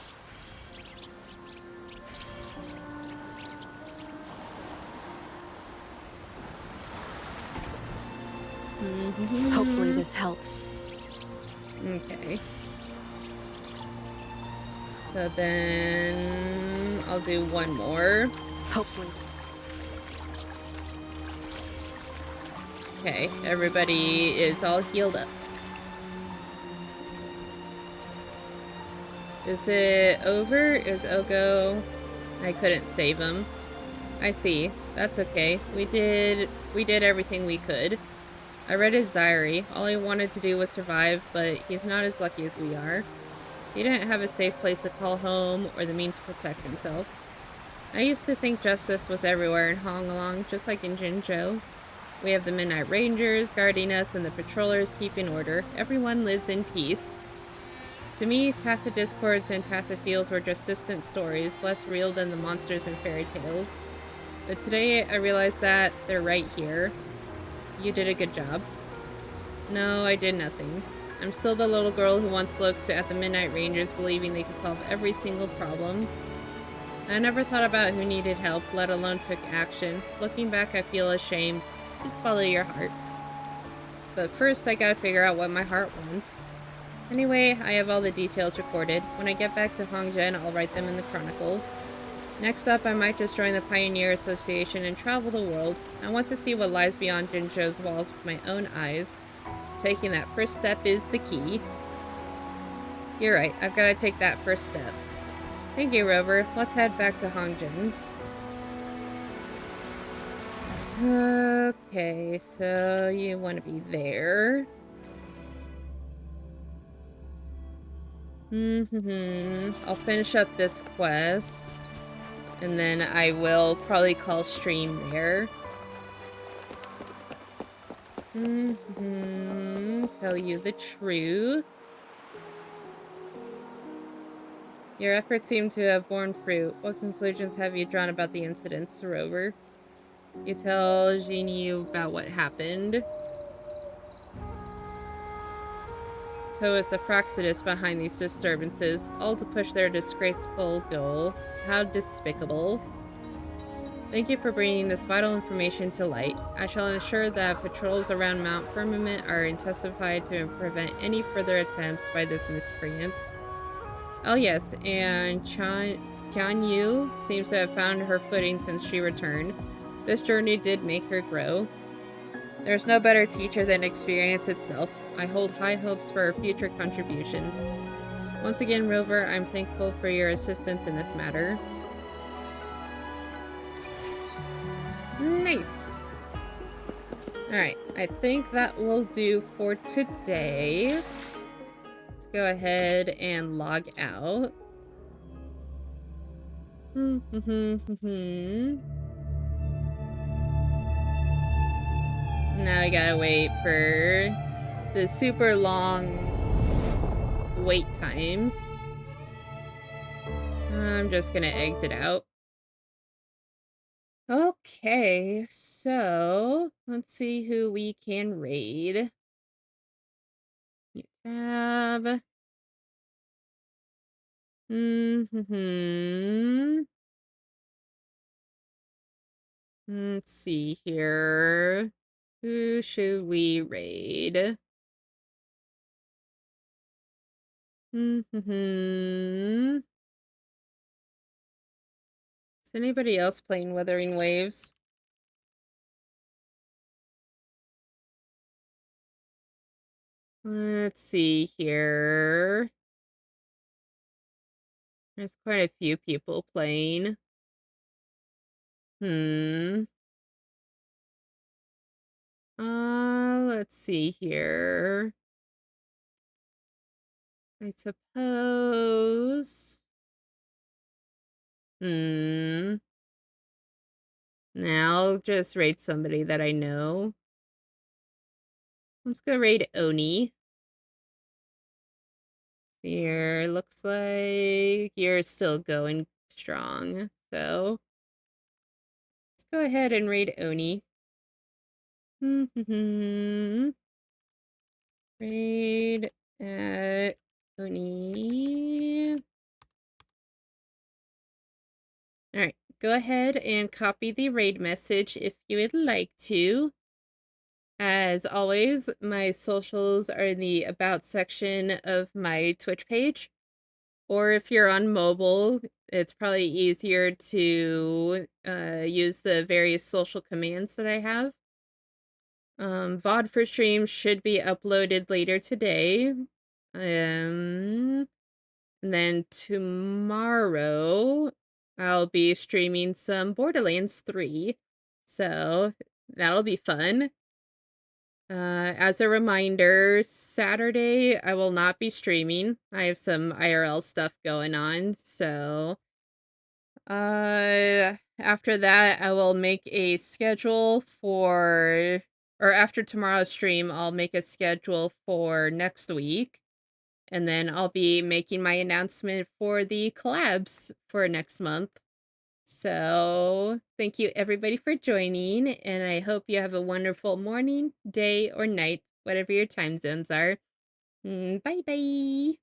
Hopefully this helps. Okay. So then I'll do one more. Hopefully. Okay, everybody is all healed up. Is it over? Is Ogo... I couldn't save him. I see. That's okay. We did everything we could. I read his diary. All he wanted to do was survive, but he's not as lucky as we are. He didn't have a safe place to call home or the means to protect himself. I used to think justice was everywhere in Honglong, just like in Jinzhou. We have the Midnight Rangers guarding us and the patrollers keeping order. Everyone lives in peace. To me, tacit discords and tacit fields were just distant stories, less real than the monsters in fairy tales. But today I realized that they're right here. You did a good job. No, I did nothing. I'm still the little girl who once looked at the Midnight Rangers believing they could solve every single problem. I never thought about who needed help, let alone took action. Looking back, I feel ashamed. Just follow your heart. But first, I gotta figure out what my heart wants. Anyway, I have all the details recorded. When I get back to Hongzhen, I'll write them in the Chronicle. Next up, I might just join the Pioneer Association and travel the world. I want to see what lies beyond Jinzhou's walls with my own eyes. Taking that first step is the key. You're right. I've got to take that first step. Thank you, Rover. Let's head back to Hongjian. Okay, so you want to be there. I'll finish up this quest. And then I will probably call stream there. Tell you the truth. Your efforts seem to have borne fruit. What conclusions have you drawn about the incidents, Rover? You tell Jinyu about what happened. So is the Froxidus behind these disturbances, all to push their disgraceful goal. How despicable. Thank you for bringing this vital information to light. I shall ensure that patrols around Mount Firmament are intensified to prevent any further attempts by this miscreants. Oh yes, and Qian Yu seems to have found her footing since she returned. This journey did make her grow. There's no better teacher than experience itself. I hold high hopes for her future contributions. Once again, Rover, I'm thankful for your assistance in this matter. Nice. Alright, I think that will do for today. Let's go ahead and log out. Now I gotta wait for the super long wait times. I'm just gonna exit out. Okay, so let's see who we can raid. Tab. Let's see here. Who should we raid? Is anybody else playing Wuthering Waves? Let's see here. There's quite a few people playing. Let's see here. I suppose. Now I'll just raid somebody that I know. Let's go raid Oni. Here, looks like you're still going strong, so let's go ahead and raid Oni. Raid at Oni. Alright, go ahead and copy the raid message if you would like to. As always, my socials are in the About section of my Twitch page. Or if you're on mobile, it's probably easier to use the various social commands that I have. VOD for stream should be uploaded later today. And then tomorrow, I'll be streaming some Borderlands 3. So that'll be fun. As a reminder, Saturday I will not be streaming. I have some IRL stuff going on, so after that I will make a schedule for, or after tomorrow's stream I'll make a schedule for next week, and then I'll be making my announcement for the collabs for next month. So, thank you everybody for joining, and I hope you have a wonderful morning, day, or night, whatever your time zones are. Bye bye!